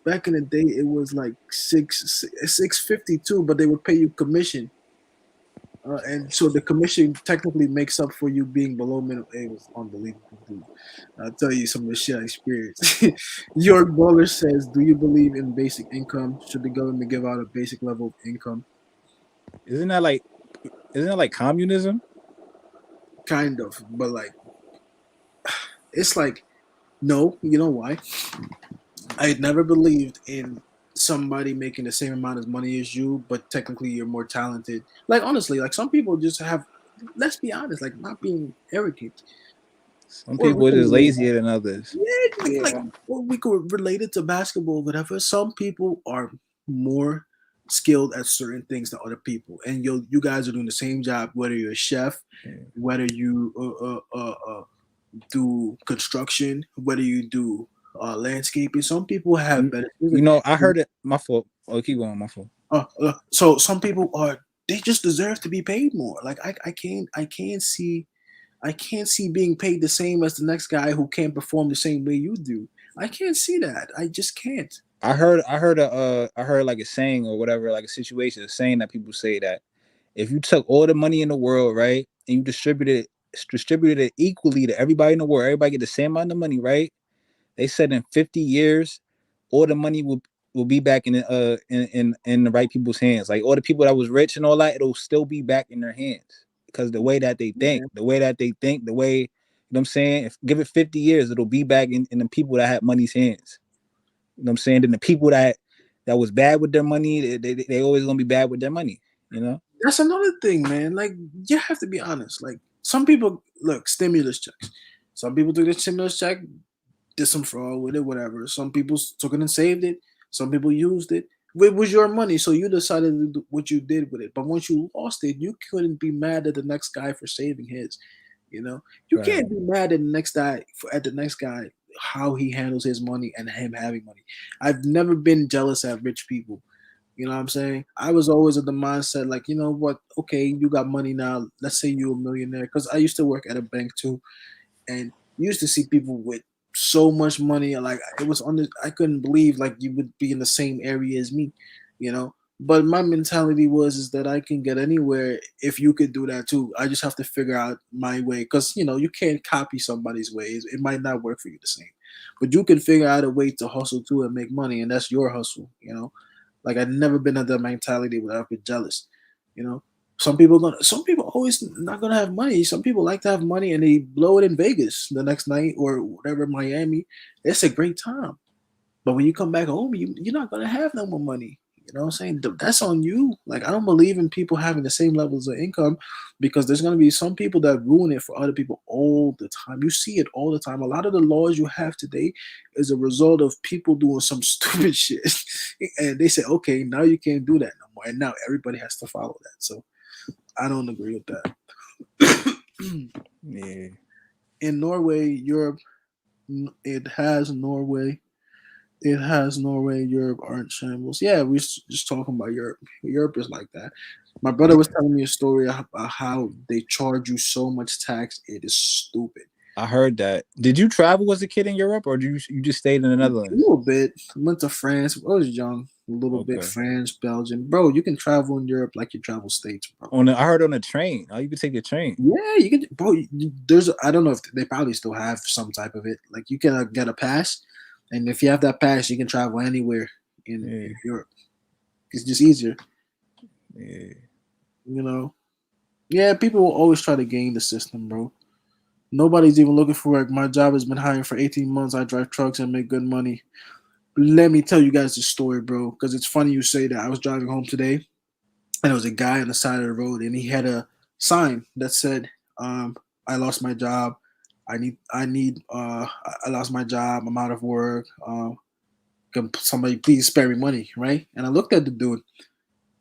[SPEAKER 1] it was like 652, but they would pay you commission. And so the commission technically makes up for you being below minimum. It was unbelievable, dude. I'll tell you some of the shit I experienced. York Bowler says, "Do you believe in basic income? Should the government give out a basic level of income?"
[SPEAKER 4] Isn't that like communism?
[SPEAKER 1] Kind of, but like it's like no. You know why? I had never believed in somebody making the same amount of money as you, but technically you're more talented. Like honestly, like some people just have. Let's be honest, like not being arrogant.
[SPEAKER 4] Some
[SPEAKER 1] Or
[SPEAKER 4] people
[SPEAKER 1] we
[SPEAKER 4] are
[SPEAKER 1] can
[SPEAKER 4] just
[SPEAKER 1] relate.
[SPEAKER 4] lazier than others.
[SPEAKER 1] Yeah, like
[SPEAKER 6] Yeah.
[SPEAKER 1] or we could relate it to basketball, whatever. Some people are more skilled at certain things than other people, and you guys are doing the same job. Whether you're a chef, whether you do construction, whether you do landscaping. Some people have
[SPEAKER 4] You,
[SPEAKER 1] better.
[SPEAKER 4] you know, I heard it. My fault. Oh, keep going. My fault.
[SPEAKER 1] So some people are they just deserve to be paid more. Like I can't see being paid the same as the next guy who can't perform the same way you do. I can't see that. I just can't.
[SPEAKER 4] I heard like a saying or whatever, like a situation, a saying that people say that if you took all the money in the world, right, and you distributed it equally to everybody in the world, everybody get the same amount of money, right? They said in 50 years, all the money will be back in the right people's hands. Like all the people that was rich and all that, it'll still be back in their hands because the way that they think,
[SPEAKER 1] Yeah.
[SPEAKER 4] the way you know what I'm saying. If give it 50 years, it'll be back in the people that had money's hands. You know what I'm saying? Then the people that was bad with their money, they always gonna be bad with their money. You know?
[SPEAKER 1] That's another thing, man. Like you have to be honest. Like some people look stimulus checks. Some people took the stimulus check, did some fraud with it, whatever. Some people took it and saved it. Some people used it. It was your money, so you decided to do what you did with it. But once you lost it, you couldn't be mad at the next guy for saving his. You know, you
[SPEAKER 4] Right.
[SPEAKER 1] can't be mad at the next guy how he handles his money and him having money. I've never been jealous at rich people. You know what I'm saying? I was always of the mindset like, you know what? Okay, you got money now. Let's say you're a millionaire. Because I used to work at a bank too, and you used to see people with so much money. Like it was on. I couldn't believe like you would be in the same area as me. You know. But my mentality was is that I can get anywhere if you could do that too. I just have to figure out my way because you know you can't copy somebody's ways. It might not work for you the same, but you can figure out a way to hustle too and make money, and that's your hustle. You know. Like I've never been at that mentality where I've been jealous. You know, some people always not gonna have money. Some people like to have money and they blow it in Vegas the next night or whatever, Miami. It's a great time. But when you come back home, you're not gonna have no more money. You know what I'm saying? That's on you. Like I don't believe in people having the same levels of income because there's gonna be some people that ruin it for other people all the time. You see it all the time. A lot of the laws you have today is a result of people doing some stupid shit. And they say, okay, now you can't do that no more. And now everybody has to follow that. So I don't agree with that.
[SPEAKER 4] Yeah.
[SPEAKER 1] In Norway, Europe, it has Norway. It has Norway, Europe aren't shambles. Yeah, we're just talking about Europe. Europe is like that. My brother was telling me a story about how they charge you so much tax. It is stupid.
[SPEAKER 4] I heard that. Did you travel as a kid in Europe, or you just stayed in the
[SPEAKER 1] A
[SPEAKER 4] Netherlands?
[SPEAKER 1] little bit. Went to France. I was young. A little bit.
[SPEAKER 4] Okay.
[SPEAKER 1] France, Belgium. Bro, you can travel in Europe like you travel states, bro.
[SPEAKER 4] I heard on a train. Oh, you could take a train.
[SPEAKER 1] Yeah, you can. Bro, there's. I don't know if they probably still have some type of it. Like you can get a pass, and if you have that pass, you can travel anywhere in Europe. It's just easier,
[SPEAKER 4] Yeah.
[SPEAKER 1] you know. Yeah, people will always try to game the system, bro. Nobody's even looking for work. My job has been hiring for 18 months. I drive trucks and make good money. Let me tell you guys this story, bro, because it's funny you say that. I was driving home today, and there was a guy on the side of the road, and he had a sign that said, "I lost my job. I lost my job. I'm out of work. Can somebody please spare me money?" Right? And I looked at the dude,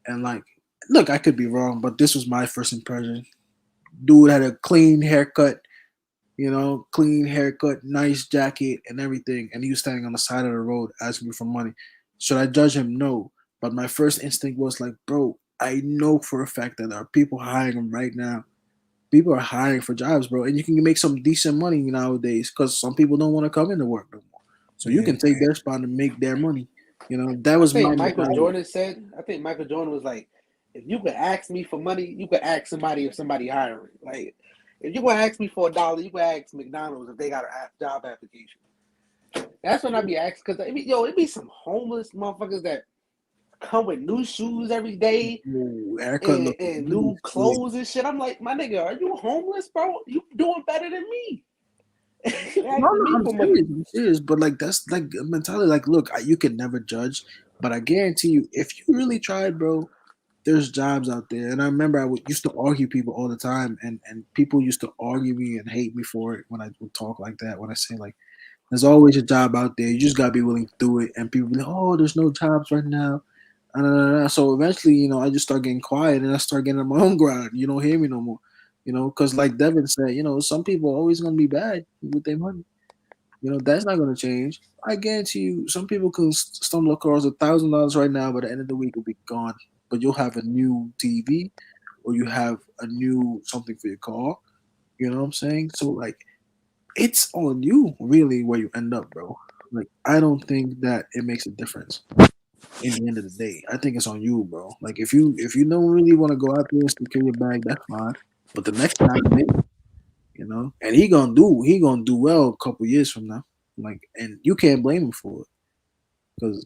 [SPEAKER 1] and like, look, I could be wrong, but this was my first impression. Dude had a clean haircut, clean haircut, nice jacket, and everything. And he was standing on the side of the road asking me for money. Should I judge him? No. But my first instinct was like, bro, I know for a fact that there are people hiring him right now. People are hiring for jobs, bro. And you can make some decent money nowadays because some people don't want to come into work no more. So you can take their spot and make their money. That
[SPEAKER 6] I
[SPEAKER 1] was my
[SPEAKER 6] think Michael
[SPEAKER 1] mentality.
[SPEAKER 6] Jordan said. I think Michael Jordan was like, if you could ask me for money, you could ask somebody if somebody hiring. Like, if you gonna ask me for $1, you could ask McDonald's if they got a job application. That's when I be asking, because it be some homeless motherfuckers that come with new shoes every day
[SPEAKER 1] Haircut look
[SPEAKER 6] and new clothes and shit. I'm like, my nigga, are you homeless, bro? You doing better than me.
[SPEAKER 1] No, I'm serious. But like that's like a mentality. Like, look, you can never judge, but I guarantee you, if you really tried, bro, there's jobs out there. And I remember used to argue people all the time, and people used to argue me and hate me for it when I would talk like that. When I say like, there's always a job out there. You just gotta be willing to do it. And people be like, oh, there's no jobs right now. So eventually, I just start getting quiet and I start getting on my own grind. You don't hear me no more. Because like Devin said, some people are always gonna be bad with their money. That's not gonna change. I guarantee you, some people can stumble across $1,000 right now, but at the end of the week it'll be gone. But you'll have a new TV, or you have a new something for your car. You know what I'm saying? So like, it's on you really where you end up, bro. Like, I don't think that it makes a difference in the end of the day. I think it's on you, bro. Like, if you don't really want to go out there and secure your bag, that's fine. But the next guy may, and he gonna do well a couple years from now. Like, and you can't blame him for it because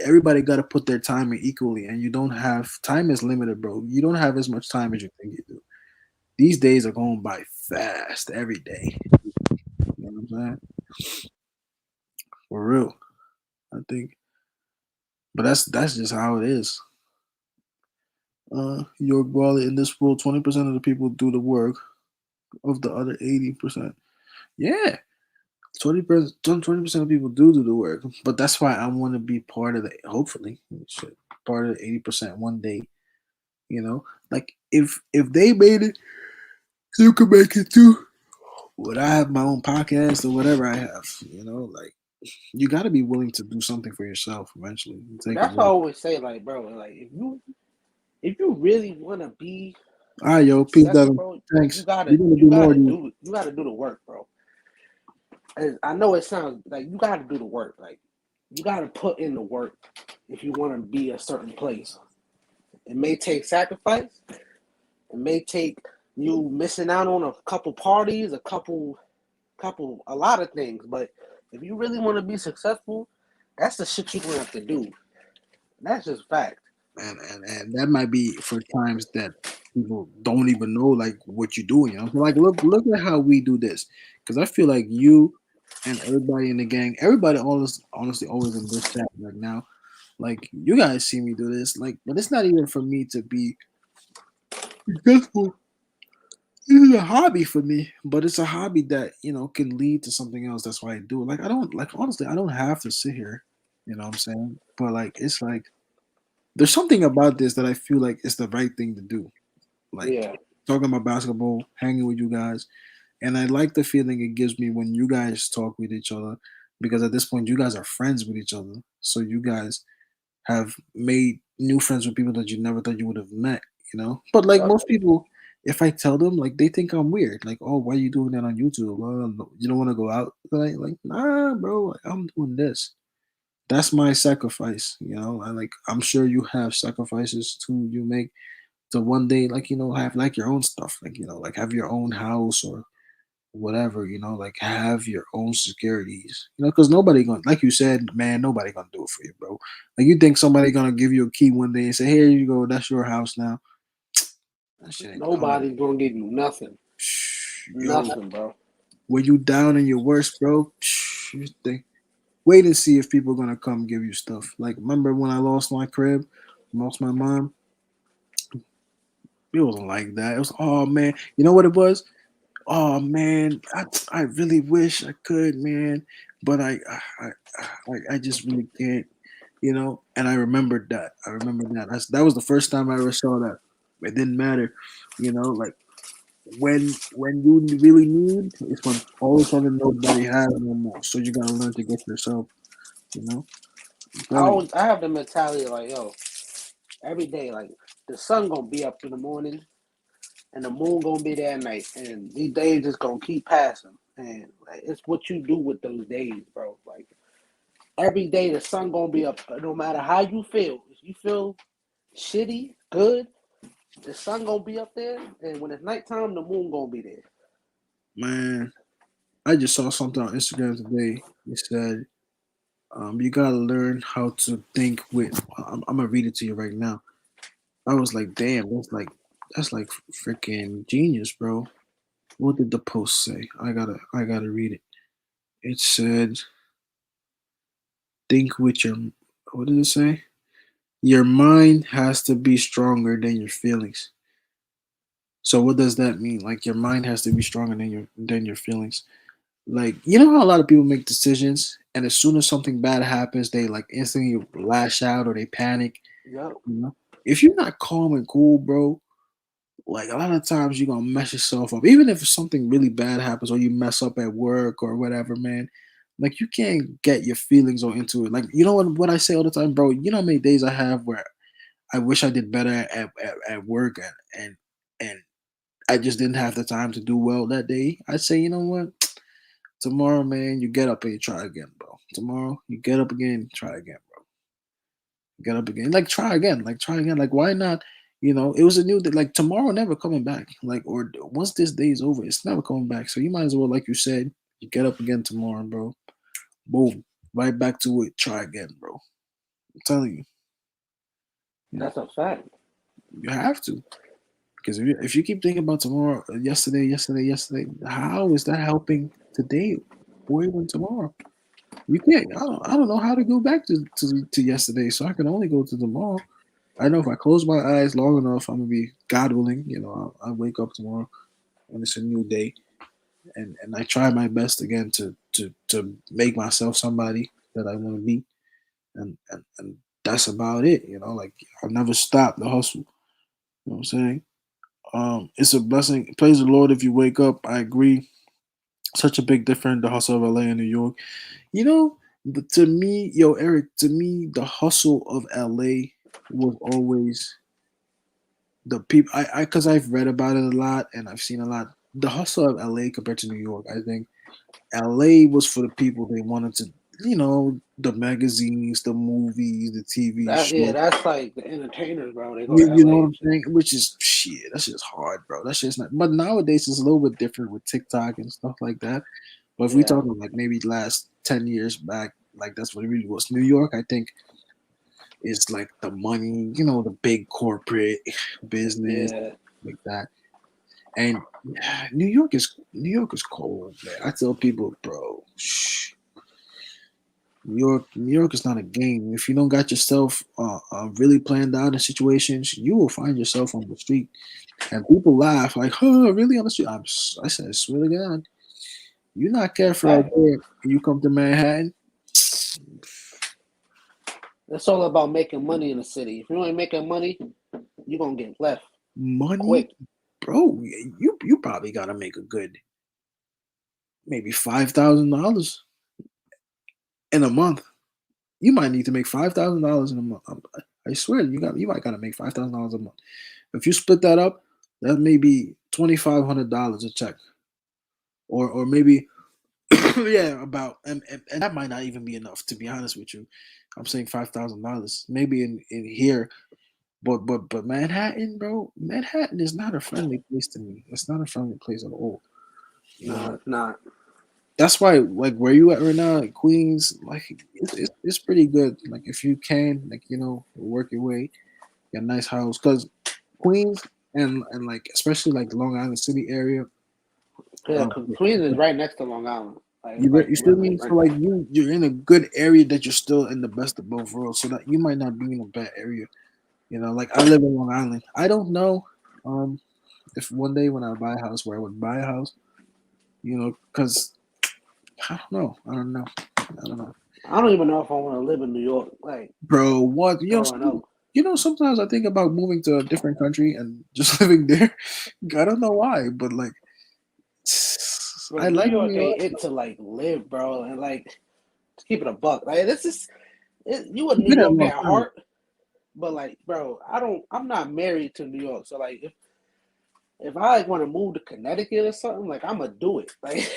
[SPEAKER 1] everybody got to put their time in equally, and you don't have time is limited, bro. You don't have as much time as you think you do. These days are going by fast every day. You know what I'm saying? For real, I think. But that's just how it is. York Brawley, in this world, 20% of the people do the work of the other 80%. Yeah, 20% of people do the work, but that's why I want to be part of the. Hopefully, shit, part of the 80% one day. Like if they made it, you can make it too. Would I have my own podcast or whatever I have? Like, you got to be willing to do something for yourself eventually.
[SPEAKER 6] That's what I always say, like, bro, like if you really want to be
[SPEAKER 1] All right, yo, peace,
[SPEAKER 6] successful,
[SPEAKER 1] Devin.
[SPEAKER 6] bro,
[SPEAKER 1] Thanks.
[SPEAKER 6] you gotta
[SPEAKER 1] We're gonna
[SPEAKER 6] you
[SPEAKER 1] do more.
[SPEAKER 6] gotta do you gotta do the work, bro. And I know it sounds like you gotta do the work, like you gotta put in the work if you want to be a certain place. It may take sacrifice. It may take you missing out on a couple parties, a lot of things. But if you really want to be successful, that's the shit you're gonna have to do. That's just fact.
[SPEAKER 1] And that might be for times that people don't even know like what you're doing. Like, look at how we do this, because I feel like you and everybody in the gang, everybody honestly always in this chat right now. Like, you guys see me do this, like, but it's not even for me to be successful. This is a hobby for me, but it's a hobby that can lead to something else. That's why I do it. Like, I don't like honestly, I don't have to sit here. You know what I'm saying? But like, it's like there's something about this that I feel like it's the right thing to do. Like,
[SPEAKER 6] Yeah.
[SPEAKER 1] talking about basketball, hanging with you guys, and I like the feeling it gives me when you guys talk with each other, because at this point you guys are friends with each other. So you guys have made new friends with people that you never thought you would have met. But like
[SPEAKER 6] Yep.
[SPEAKER 1] most people, if I tell them, like, they think I'm weird. Like, oh, why are you doing that on YouTube? You don't want to go out? Like, nah, bro. Like, I'm doing this. That's my sacrifice. I'm sure you have sacrifices too. You make to one day, like, have like your own stuff, like, like have your own house or whatever, like have your own securities, because nobody gonna, like you said, man, nobody gonna do it for you, bro. Like, you think somebody gonna give you a key one day and say, here you go, that's your house now? That shit ain't gonna happen.
[SPEAKER 6] Nobody's gonna give you nothing.
[SPEAKER 1] Yo,
[SPEAKER 6] Nothing, bro.
[SPEAKER 1] when you down in your worst, bro, you think, wait and see if people gonna come give you stuff. Like, remember when I lost my crib, lost my mom? It wasn't like that. It was, oh man, you know what it was? Oh man, I really wish I could, man, but I just really can't, And I remembered that. That was the first time I ever saw that. It didn't matter, like when you really need, it's when all of a sudden nobody has no more. So you gotta learn to get yourself, you know. I'm telling you.
[SPEAKER 6] I have the mentality like, yo, every day, like the sun gonna be up in the morning and the moon gonna be there at night, and these days just gonna keep passing. And like, it's what you do with those days, bro. Like every day, the sun gonna be up, no matter how you feel. If you feel shitty, good, the sun gonna be up there, and when it's nighttime, the moon gonna be there.
[SPEAKER 1] Man, I just saw something on Instagram today. It said, you gotta learn how to think with. I'm gonna read it to you right now. I was like, damn, that's like freaking genius, bro. What did the post say? I gotta read it. It said, think with your. What did it say? Your mind has to be stronger than your feelings. So what does that mean? Like your mind has to be stronger than your feelings. Like you know how a lot of people make decisions, and as soon as something bad happens, they like instantly lash out or they panic.
[SPEAKER 6] Yep.
[SPEAKER 1] You know, if you're not calm and cool, bro, like a lot of times you're gonna mess yourself up. Even if something really bad happens or you mess up at work or whatever, man. Like you can't get your feelings all into it. Like you know what I say all the time, bro. You know how many days I have where I wish I did better at work and I just didn't have the time to do well that day. I'd say, you know what? Tomorrow, man, you get up and you try again, bro. Tomorrow, you get up again, try again, bro. Get up again, like try again, like try again. Like why not? You know, it was a new day. Like tomorrow, never coming back. Like or once this day is over, it's never coming back. So you might as well, like you said, you get up again tomorrow, bro. Boom, right back to it. Try again, bro. I'm telling you,
[SPEAKER 6] That's a fact.
[SPEAKER 1] you have to. Because if you keep thinking about tomorrow, yesterday, how is that helping today or even tomorrow? You can't. I don't know how to go back to yesterday, so I can only go to tomorrow. I know if I close my eyes long enough, I'm gonna be God willing. You know, I'll wake up tomorrow and it's a new day, and I try my best again to make myself somebody that I want to be, and that's about it. You know, like I'll never stop the hustle. You know what I'm saying? It's a blessing. Praise the Lord if you wake up. I agree. Such a big difference, the hustle of LA and New York. You know, to me, yo, Eric, to me, the hustle of LA was always the people. Because I've read about it a lot and I've seen a lot. The hustle of LA compared to New York, I think LA was for the people they wanted to, the magazines, the movies, the TV shows.
[SPEAKER 6] That's like the entertainers, bro. They go to
[SPEAKER 1] You know what
[SPEAKER 6] LA.
[SPEAKER 1] I'm saying? Which is shit. That's just hard, bro. That's just not. But nowadays it's a little bit different with TikTok and stuff like that. But if we
[SPEAKER 6] Yeah.
[SPEAKER 1] talking like maybe last 10 years back, like that's what it really was. New York, I think, is like the money, the big corporate business
[SPEAKER 6] Yeah.
[SPEAKER 1] like that. And New York is cold, man. I tell people, bro, New York is not a game. If you don't got yourself really planned out in situations, you will find yourself on the street, and people laugh like, "Huh, really on the street?" I said, I swear to God, you're not careful out
[SPEAKER 6] Fact.
[SPEAKER 1] there, and you come to Manhattan,
[SPEAKER 6] It's all about making money in the city. If you ain't making money, you're gonna get left
[SPEAKER 1] money,
[SPEAKER 6] quick.
[SPEAKER 1] bro. You probably gotta make a good maybe $5,000 in a month. You might need to make $5,000 in a month. I swear, you might gotta make $5,000 a month. If you split that up, that may be $2,500 a check, or maybe yeah, about and that might not even be enough to be honest with you. I'm saying $5,000 maybe in here, but Manhattan, bro, Manhattan is not a friendly place to me. It's not a friendly place at all. You
[SPEAKER 6] No,
[SPEAKER 1] know,
[SPEAKER 6] it's not.
[SPEAKER 1] that's why like where you at right now, like Queens, like it's pretty good. Like if you can, like work your way, get a nice house, because Queens and like especially like the Long Island City area.
[SPEAKER 6] Yeah,
[SPEAKER 1] Um,
[SPEAKER 6] 'cause Queens is right next to Long Island. Like
[SPEAKER 1] you
[SPEAKER 6] it's like
[SPEAKER 1] you still
[SPEAKER 6] literally
[SPEAKER 1] mean
[SPEAKER 6] right
[SPEAKER 1] so like
[SPEAKER 6] there.
[SPEAKER 1] you're in a good area that you're still in the best of both worlds, so that you might not be in a bad area. Like I live in Long Island. I don't know if one day when I buy a house where I would buy a house, because I don't know. I don't know. I don't know.
[SPEAKER 6] I don't even know if I want to live in New York. Like
[SPEAKER 1] Bro, what
[SPEAKER 6] growing up,
[SPEAKER 1] sometimes I think about moving to a different country and just living there. I don't know why, but like
[SPEAKER 6] bro,
[SPEAKER 1] I
[SPEAKER 6] New
[SPEAKER 1] like
[SPEAKER 6] York
[SPEAKER 1] New York.
[SPEAKER 6] ain't it to like live, bro, and like to keep it a buck. Like this is you a
[SPEAKER 1] I've
[SPEAKER 6] New
[SPEAKER 1] been there a
[SPEAKER 6] York
[SPEAKER 1] long
[SPEAKER 6] at
[SPEAKER 1] time.
[SPEAKER 6] heart, but like, bro, I'm not married to New York, so like if I like want to move to Connecticut or something, like I'm gonna do it. Like,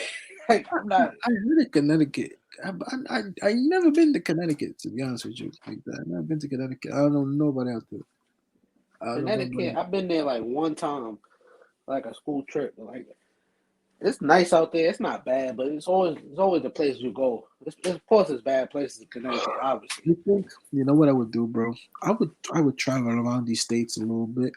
[SPEAKER 6] like I'm not.
[SPEAKER 1] I heard of Connecticut. I never been to Connecticut, to be honest with you. Like that. I've never been to Connecticut. I don't know nobody else there.
[SPEAKER 6] Connecticut, I've been there like one time, like a school trip. Like it's nice out there. It's not bad, but it's always the place you go. Of course, it's bad places in Connecticut, obviously.
[SPEAKER 1] You think, you know what I would do, bro? I would travel around these states a little bit.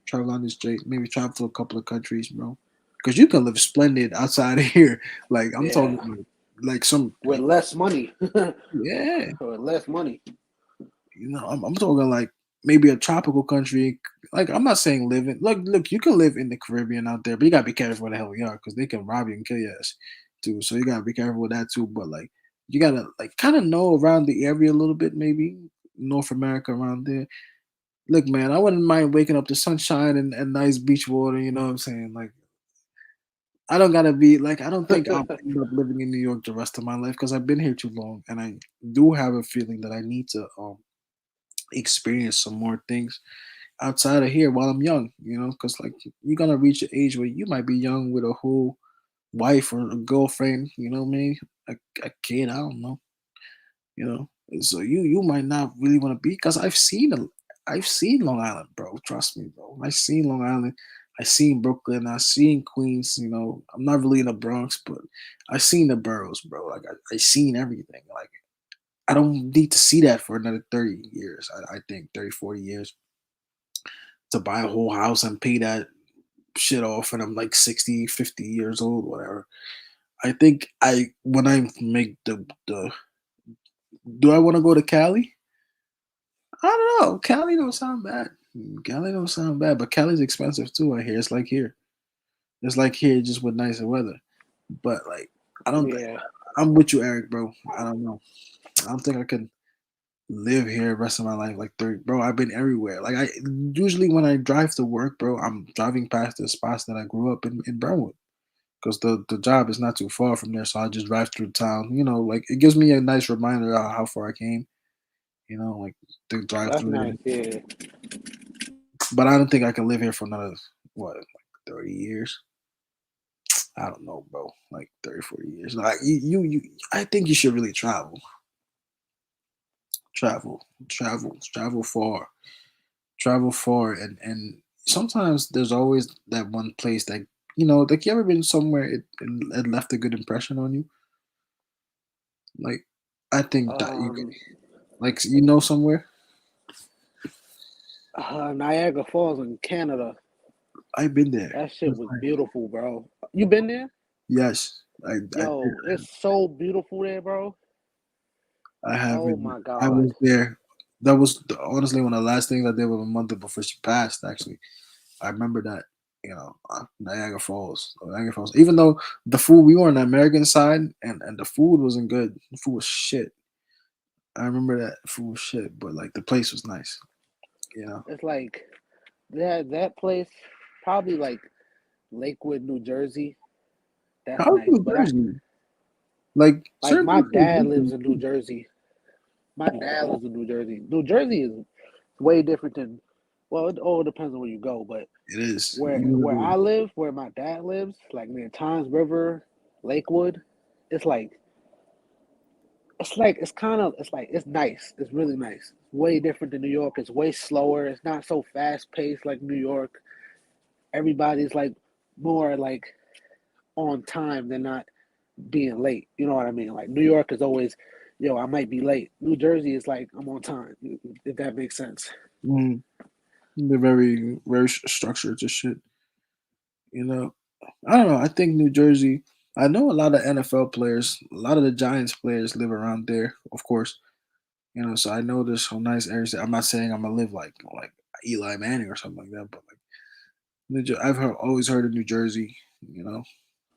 [SPEAKER 1] Travel around this state, maybe travel to a couple of countries, bro. Because you can live splendid outside of here. Like I'm
[SPEAKER 6] Yeah,
[SPEAKER 1] talking, like some,
[SPEAKER 6] with less money. With
[SPEAKER 1] yeah.
[SPEAKER 6] less money.
[SPEAKER 1] You know, I'm talking like maybe a tropical country. Like I'm not saying live in. Look, you can live in the Caribbean out there, but you gotta be careful where the hell you are because they can rob you and kill your ass too. So you gotta be careful with that too. But like you gotta like kind of know around the area a little bit, maybe North America around there. Look, man, I wouldn't mind waking up to sunshine and nice beach water. You know what I'm saying? Like I don't gotta be like I don't think I'll end up living in New York the rest of my life because I've been here too long, and I do have a feeling that I need to experience some more things outside of here while I'm young, you know, because like you're gonna reach an age where you might be young with a whole wife or a girlfriend, you know, maybe a kid, I don't know, you know. So you might not really want to be because I've seen Long Island, bro. Trust me, bro. I've seen Long Island. I've seen Brooklyn. I've seen Queens. You know, I'm not really in the Bronx, but I've seen the boroughs, bro. Like I seen everything. Like I don't need to see that for another 30 years. I think 30, 40 years to buy a whole house and pay that shit off and I'm like 60, 50 years old, whatever. I think I when I make the do I want to go to Cali? I don't know. Cali don't sound bad. Cali don't sound bad, but Cali's expensive too, I hear. It's like here. It's like here just with nicer weather. But like I don't
[SPEAKER 6] Yeah.
[SPEAKER 1] I'm with you, Eric, bro. I don't know. I don't think I can live here the rest of my life like 30, bro. I've been everywhere. Like I usually when I drive to work, bro, I'm driving past the spots that I grew up in Brentwood because the job is not too far from there, so I just drive through town. You know, like it gives me a nice reminder of how far I came. You know, like to drive
[SPEAKER 6] That's
[SPEAKER 1] through
[SPEAKER 6] nice.
[SPEAKER 1] there.
[SPEAKER 6] Yeah.
[SPEAKER 1] But I don't think I can live here for another what, like 30 years. I don't know, bro. Like 30, 40 years. Like you I think you should really travel far, and sometimes there's always that one place that like you ever been somewhere it left a good impression on you. Like I think that you could
[SPEAKER 6] Um,
[SPEAKER 1] like somewhere.
[SPEAKER 6] Niagara Falls in Canada.
[SPEAKER 1] I've been there.
[SPEAKER 6] That shit
[SPEAKER 1] It's
[SPEAKER 6] was
[SPEAKER 1] like,
[SPEAKER 6] beautiful, bro. You been there?
[SPEAKER 1] yes, I did.
[SPEAKER 6] Yo, it's so beautiful there, bro.
[SPEAKER 1] I have
[SPEAKER 6] Oh
[SPEAKER 1] been.
[SPEAKER 6] my
[SPEAKER 1] I
[SPEAKER 6] god.
[SPEAKER 1] was there. That was honestly one of the last things I did with my mother before she passed. Actually, I remember that. Niagara Falls, Niagara Falls. Even though the food, we were on the American side, and the food wasn't good. The food was shit. I remember that food was shit, but like the place was nice. You know,
[SPEAKER 6] It's like that place, probably like Lakewood, New Jersey. That's
[SPEAKER 1] how
[SPEAKER 6] nice.
[SPEAKER 1] New
[SPEAKER 6] But I
[SPEAKER 1] Jersey? Like
[SPEAKER 6] like
[SPEAKER 1] certain
[SPEAKER 6] my
[SPEAKER 1] places.
[SPEAKER 6] dad lives in New Jersey. My dad lives in New Jersey. New Jersey is way different than, well, it all depends on where you go, but
[SPEAKER 1] It is.
[SPEAKER 6] where I live, where my dad lives, like near Times River, Lakewood, it's like it's nice. It's really nice. Way different than New York. It's way slower. It's not so fast paced like New York. Everybody's like more like on time than not being late. You know what I mean? Like New York is always, yo, I might be late. New Jersey is like I'm on time. If that makes sense.
[SPEAKER 1] Mm, they're very very structured to shit. You know, I don't know. I think New Jersey. I know a lot of NFL players. A lot of the Giants players live around there. Of course, so I know there's some nice areas. I'm not saying I'm gonna live like Eli Manning or something like that, but like always heard of New Jersey. You know,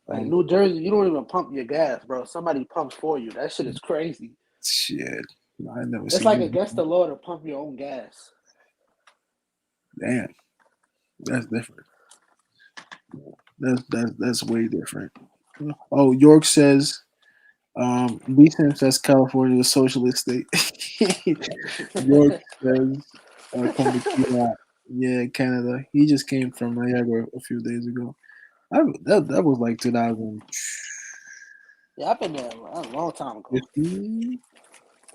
[SPEAKER 6] Like
[SPEAKER 1] um,
[SPEAKER 6] New Jersey, you don't even pump your gas, bro. Somebody pumps for you. That shit is crazy.
[SPEAKER 1] shit. I never
[SPEAKER 6] It's
[SPEAKER 1] seen
[SPEAKER 6] like
[SPEAKER 1] New
[SPEAKER 6] against
[SPEAKER 1] Jersey.
[SPEAKER 6] the law to pump your own gas.
[SPEAKER 1] Damn, that's different. That's way different. Oh, York says. Beeson says California is a socialist state. York says come to Cuba. Yeah, Canada. He just came from Niagara a few days ago. That was like 2015.
[SPEAKER 6] Yeah, I've been there a long time ago.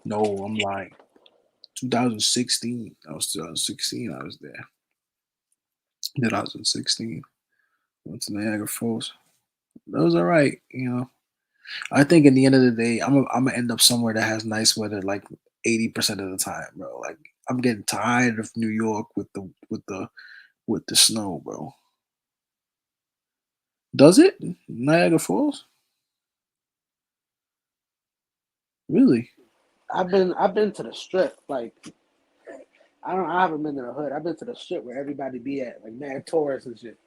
[SPEAKER 1] No, I'm lying. 2016. That was 2016. I was there. 2016. Went to Niagara Falls. That was all right. I think at the end of the day, I'm gonna end up somewhere that has nice weather like 80% of the time, bro. Like I'm getting tired of New York with the snow, bro. Does it? Niagara Falls? Really?
[SPEAKER 6] I've been to the strip. Like I haven't been to the hood. I've been to the strip where everybody be at, like mad tourists and shit.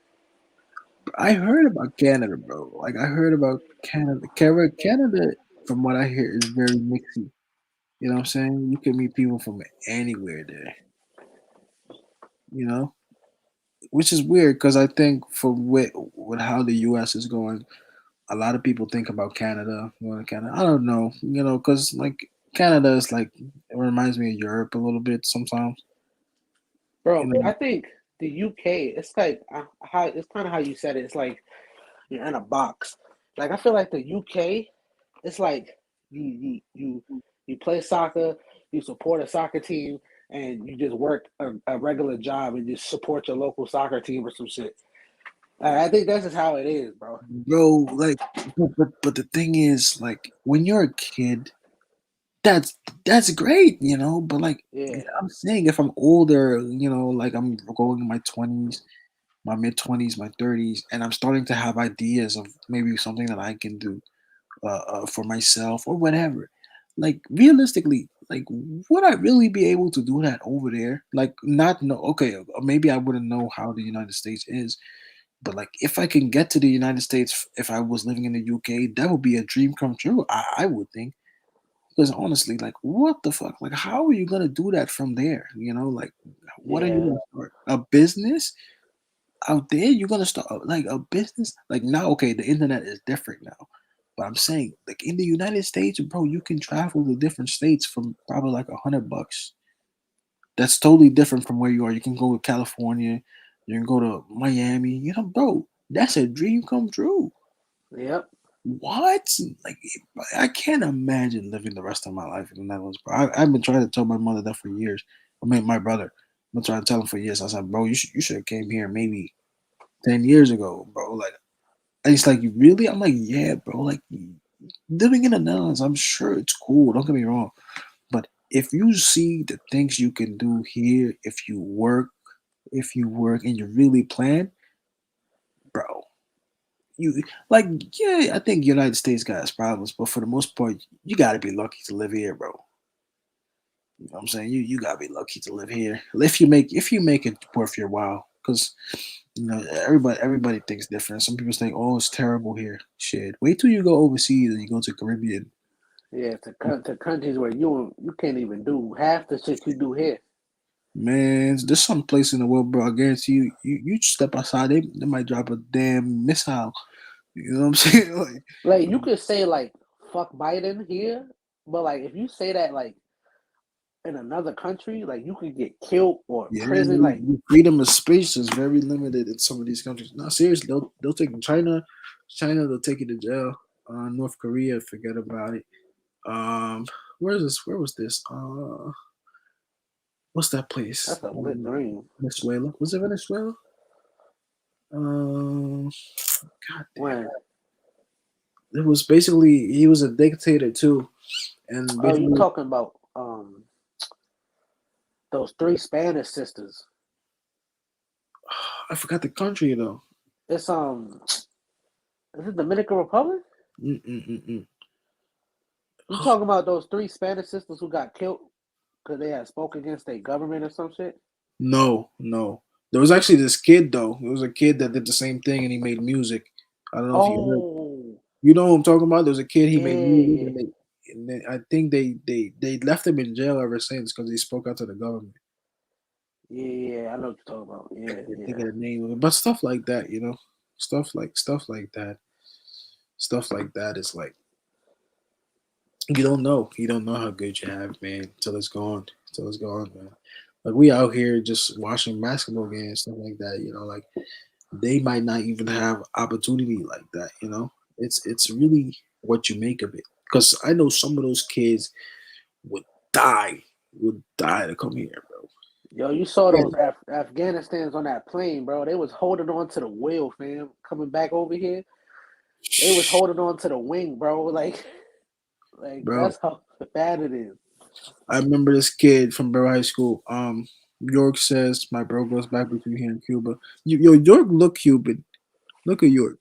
[SPEAKER 1] I heard about Canada, bro. Like I heard about Canada. Canada, from what I hear, is very mixy. You know what I'm saying? You can meet people from anywhere there. You know, which is weird because I think for with how the U.S. is going, a lot of people think about Canada. Going to Canada, I don't know. Because like Canada is like it reminds me of Europe a little bit sometimes. You
[SPEAKER 6] Bro,
[SPEAKER 1] know,
[SPEAKER 6] I think the UK, it's like how it's kind of how you said it. It's like you're in a box. Like I feel like the UK, it's like you play soccer, you support a soccer team, and you just work a regular job and just support your local soccer team or some shit. I think that's just how it is, bro.
[SPEAKER 1] bro. Like, but the thing is, like, when you're a kid, that's that's great, But like,
[SPEAKER 6] Yeah,
[SPEAKER 1] I'm saying, if I'm older, like I'm going in my 20s, my mid 20s, my 30s, and I'm starting to have ideas of maybe something that I can do for myself or whatever. Like realistically, like would I really be able to do that over there? Like not know. Okay, maybe I wouldn't know how the United States is, but like if I can get to the United States, if I was living in the UK, that would be a dream come true. I would think. Because honestly, like, what the fuck? Like, how are you gonna do that from there? Like, what are you
[SPEAKER 6] yeah,
[SPEAKER 1] gonna start? A business out there? You're gonna start like a business? Like now, okay, the internet is different now, but I'm saying, like, in the United States, bro, you can travel to different states from probably like $100. That's totally different from where you are. You can go to California, you can go to Miami. Bro, that's a dream come true.
[SPEAKER 6] yep,
[SPEAKER 1] What? Like, I can't imagine living the rest of my life in the Netherlands, bro. I've been trying to tell my mother that for years. I mean, my brother. I've been trying to tell him for years. I said, bro, you should have came here maybe 10 years ago, bro. Like, and he's like, you really? I'm like, yeah, bro. Like, living in the Netherlands, I'm sure it's cool. Don't get me wrong, but if you see the things you can do here, if you work and you really plan, bro, you like, yeah, I think United States got its problems, but for the most part, you gotta be lucky to live here, bro. You know what I'm saying? You gotta be lucky to live here. If you make it worth your while. Because everybody thinks different. Some people think, oh, it's terrible here. Shit. Wait till you go overseas and you go to Caribbean.
[SPEAKER 6] yeah. To countries where you can't even do half the shit you do here.
[SPEAKER 1] Man, there's some place in the world, bro. I guarantee you step outside, they might drop a damn missile. You know what I'm saying? Like,
[SPEAKER 6] Like you could say like fuck Biden here, but like if you say that like in another country, like you could get killed or
[SPEAKER 1] yeah,
[SPEAKER 6] prison. Like
[SPEAKER 1] freedom of speech is very limited in some of these countries. No, seriously, they'll take China, they'll take you to jail. North Korea, forget about it. Um, where is this? Where was this? What's that place?
[SPEAKER 6] that's a lit dream.
[SPEAKER 1] Venezuela. Was it Venezuela? Um, God damn
[SPEAKER 6] When
[SPEAKER 1] it. It was basically he was a dictator too, and
[SPEAKER 6] oh you
[SPEAKER 1] basically
[SPEAKER 6] talking about those three Spanish sisters?
[SPEAKER 1] I forgot the country though.
[SPEAKER 6] It's is it Dominican Republic?
[SPEAKER 1] Mm-mm-mm-mm.
[SPEAKER 6] You talking about those three Spanish sisters who got killed because they had spoke against their government or some shit?
[SPEAKER 1] No, no. There was actually this kid though. There was a kid that did the same thing and he made music. I don't know if you heard.
[SPEAKER 6] Oh
[SPEAKER 1] You know what I'm talking about? There was a kid he
[SPEAKER 6] yeah,
[SPEAKER 1] made music
[SPEAKER 6] yeah,
[SPEAKER 1] and then I think they left him in jail ever since because he spoke out to the government.
[SPEAKER 6] yeah. I know what you're talking about.
[SPEAKER 1] I
[SPEAKER 6] Yeah,
[SPEAKER 1] can't think
[SPEAKER 6] yeah,
[SPEAKER 1] of the name of it, but stuff like that, stuff like that, stuff like that is like you don't know how good you have, man, till it's gone, man. Like we out here just watching basketball games, stuff like that, like they might not even have opportunity like that, it's really what you make of it. Because I know some of those kids would die would die to come here, bro.
[SPEAKER 6] Yo, you saw those Afghanistans on that plane, bro. They was holding on to the wheel, fam. Coming back over here, they was holding on to the wing, bro. Like
[SPEAKER 1] Bro,
[SPEAKER 6] that's how bad it is.
[SPEAKER 1] I remember this kid from Bro High School. York says my bro goes back between here and Cuba. York look Cuban. Look at York.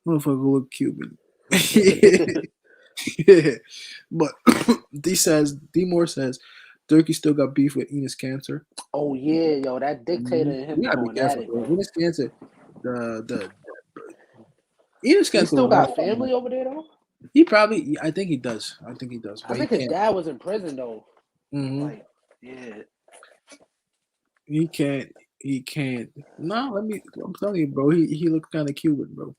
[SPEAKER 1] Motherfucker look Cuban. Yeah. But D Moore says Turkey still got beef with Enos Cancer.
[SPEAKER 6] Oh yeah, yo, that dictator and him
[SPEAKER 1] You
[SPEAKER 6] be
[SPEAKER 1] gotta be
[SPEAKER 6] going at
[SPEAKER 1] careful,
[SPEAKER 6] it,
[SPEAKER 1] bro.
[SPEAKER 6] bro.
[SPEAKER 1] Enos Cancer, the Enos
[SPEAKER 6] He
[SPEAKER 1] Cancer
[SPEAKER 6] still
[SPEAKER 1] was
[SPEAKER 6] got
[SPEAKER 1] hard.
[SPEAKER 6] family over there though.
[SPEAKER 1] He probably, I think he does. I think he does,
[SPEAKER 6] I
[SPEAKER 1] but he
[SPEAKER 6] think his
[SPEAKER 1] can't.
[SPEAKER 6] dad was in prison though.
[SPEAKER 1] Hmm.
[SPEAKER 6] Like, yeah.
[SPEAKER 1] He can't. He can't. No, I'm telling you, bro. He looks kind of Cuban, bro.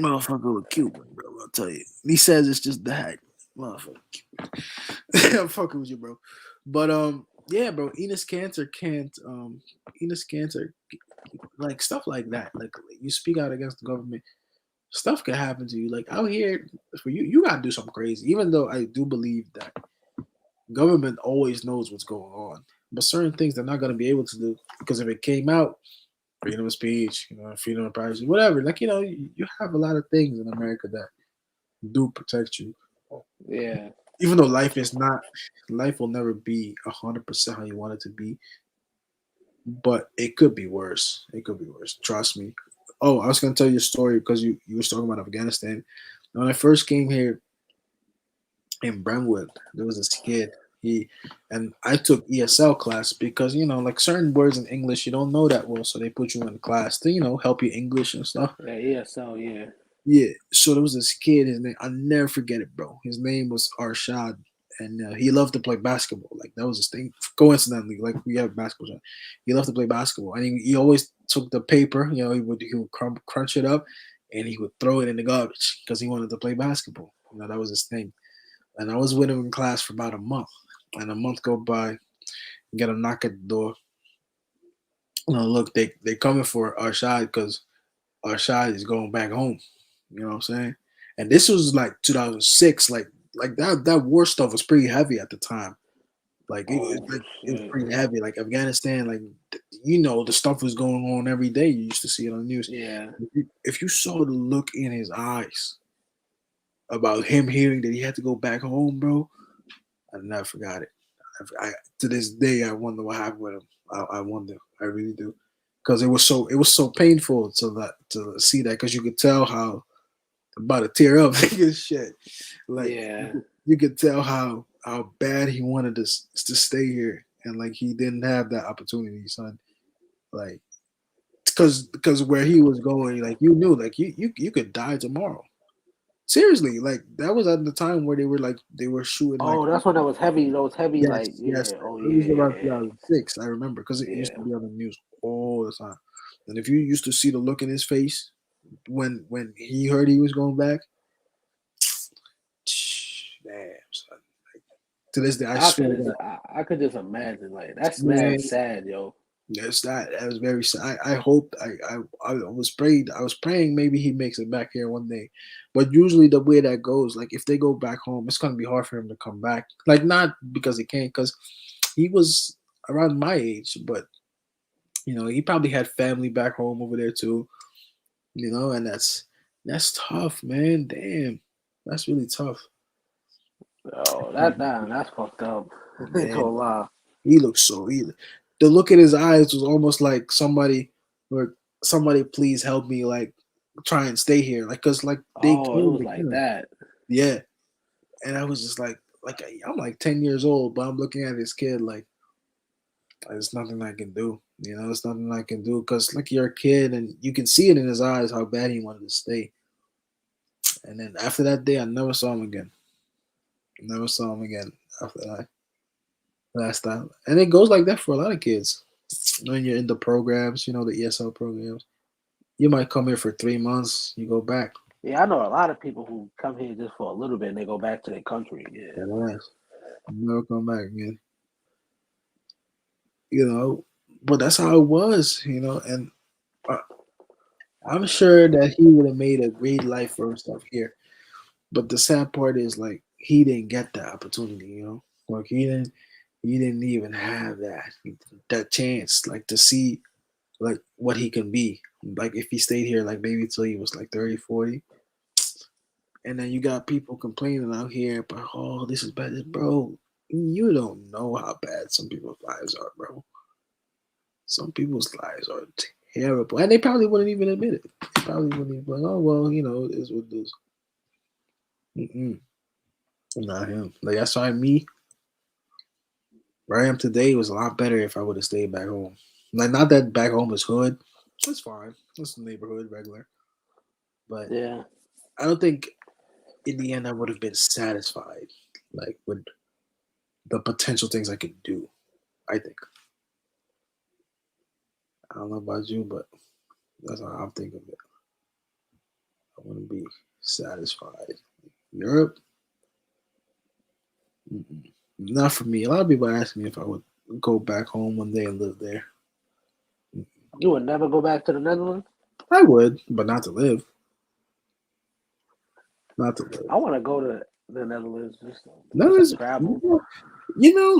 [SPEAKER 1] Motherfucker look Cuban, bro. I'll tell you. He says it's just the hat. Motherfucker. I'm fucking with you, bro. But yeah, bro. Enos Cancer can't. Enos Cancer, like stuff like that. Like you speak out against the government, stuff can happen to you. Like out here, for you, you gotta do something crazy. Even though I do believe that government always knows what's going on, but certain things they're not gonna be able to do because if it came out, freedom of speech, freedom of privacy, whatever. Like you have a lot of things in America that do protect you.
[SPEAKER 6] Yeah.
[SPEAKER 1] Even though life is not, life will never be 100% how you want it to be, but it could be worse. It could be worse. Trust me. Oh, I was gonna tell you a story because you was talking about Afghanistan. When I first came here in Brentwood, there was this kid. He and I took ESL class because like certain words in English you don't know that well, so they put you in class to help you English and stuff.
[SPEAKER 6] Yeah, so yeah.
[SPEAKER 1] Yeah. So there was this kid. His name I'll never forget it, bro. His name was Arshad, and he loved to play basketball. Like that was his thing. Coincidentally, like we have basketball. Time. He loved to play basketball, and he always took the paper. He would crunch it up, and he would throw it in the garbage because he wanted to play basketball. That was his thing. And I was with him in class for about a month. And a month go by, get a knock at the door. Look, they coming for Arshad because Arshad is going back home. You know what I'm saying? And this was like 2006. Like that war stuff was pretty heavy at the time. Like
[SPEAKER 6] Oh
[SPEAKER 1] it was
[SPEAKER 6] shit.
[SPEAKER 1] pretty heavy. Like Afghanistan, like the stuff was going on every day. You used to see it on the news.
[SPEAKER 6] Yeah.
[SPEAKER 1] If you saw the look in his eyes about him hearing that he had to go back home, bro, I never forgot it. To this day, I wonder what happened with him. I wonder. I really do, because it was so painful to see that because you could tell how about to tear up nigga shit. Like
[SPEAKER 6] Yeah.
[SPEAKER 1] you could tell how bad he wanted to stay here and like he didn't have that opportunity, son. Like because where he was going, like you knew, like you could die tomorrow. Seriously, like that was at the time where they were shooting like.
[SPEAKER 6] Oh, that's when that was heavy. Those heavy,
[SPEAKER 1] Yes,
[SPEAKER 6] like,
[SPEAKER 1] yes.
[SPEAKER 6] yeah. Oh,
[SPEAKER 1] It was around
[SPEAKER 6] yeah.
[SPEAKER 1] 2006. I remember because it used
[SPEAKER 6] Yeah.
[SPEAKER 1] to be on the news all the time. And if you used to see the look in his face when he heard he was going back, damn, son. To this day, I swear to God,
[SPEAKER 6] I could just imagine. Like, that's mad
[SPEAKER 1] man,
[SPEAKER 6] sad, yo.
[SPEAKER 1] that's that was very sad. I hoped I was praying maybe he makes it back here one day, but usually the way that goes, like if they go back home, it's gonna be hard for him to come back. Like not because he can't, because he was around my age, but he probably had family back home over there too. And that's tough, man. Damn, that's really tough.
[SPEAKER 6] Oh, that's fucked up. Ain't
[SPEAKER 1] Man,
[SPEAKER 6] gonna lie.
[SPEAKER 1] he looks so he. The look in his eyes was almost like somebody please help me, like try and stay here, like because like they
[SPEAKER 6] Oh, it
[SPEAKER 1] came
[SPEAKER 6] was
[SPEAKER 1] to
[SPEAKER 6] like
[SPEAKER 1] kill him.
[SPEAKER 6] that.
[SPEAKER 1] Yeah, and I was just like I'm like 10 years old, but I'm looking at this kid like there's nothing I can do. There's nothing I can do because like you're a kid and you can see it in his eyes how bad he wanted to stay. And then after that day, I never saw him again. Never saw him again after that last time. And it goes like that for a lot of kids. When you're in the programs, the ESL programs, you might come here for 3 months, you go back.
[SPEAKER 6] Yeah, I know a lot of people who come here just for a little bit and they go back to their country. Yeah.
[SPEAKER 1] That ass. Never come back again. You know, but that's how it was, and uh, I'm sure that he would have made a great life for himself here. But the sad part is like he didn't get that opportunity, Like he he didn't even have that chance, like to see like what he can be. Like if he stayed here, like maybe till he was like 30, 40. And then you got people complaining out here about, oh, this is bad, bro. You don't know how bad some people's lives are, bro. Some people's lives are terrible, and they probably wouldn't even admit it. They probably wouldn't even be like, oh well, it is what it is. Mm-mm. Not him. Like that's why me, where I am today, was a lot better if I would have stayed back home. Like not that back home is hood. It's fine. It's the neighborhood, regular. But
[SPEAKER 6] Yeah.
[SPEAKER 1] I don't think in the end I would have been satisfied, like with the potential things I could do. I think. I don't know about you, but that's how I'm thinking of it. I want to be satisfied. Europe, not for me. A lot of people ask me if I would go back home one day and live there.
[SPEAKER 6] You would never go back to the Netherlands?
[SPEAKER 1] I would, but not to live. Not to live.
[SPEAKER 6] I want to go to the Netherlands just
[SPEAKER 1] No,
[SPEAKER 6] to travel.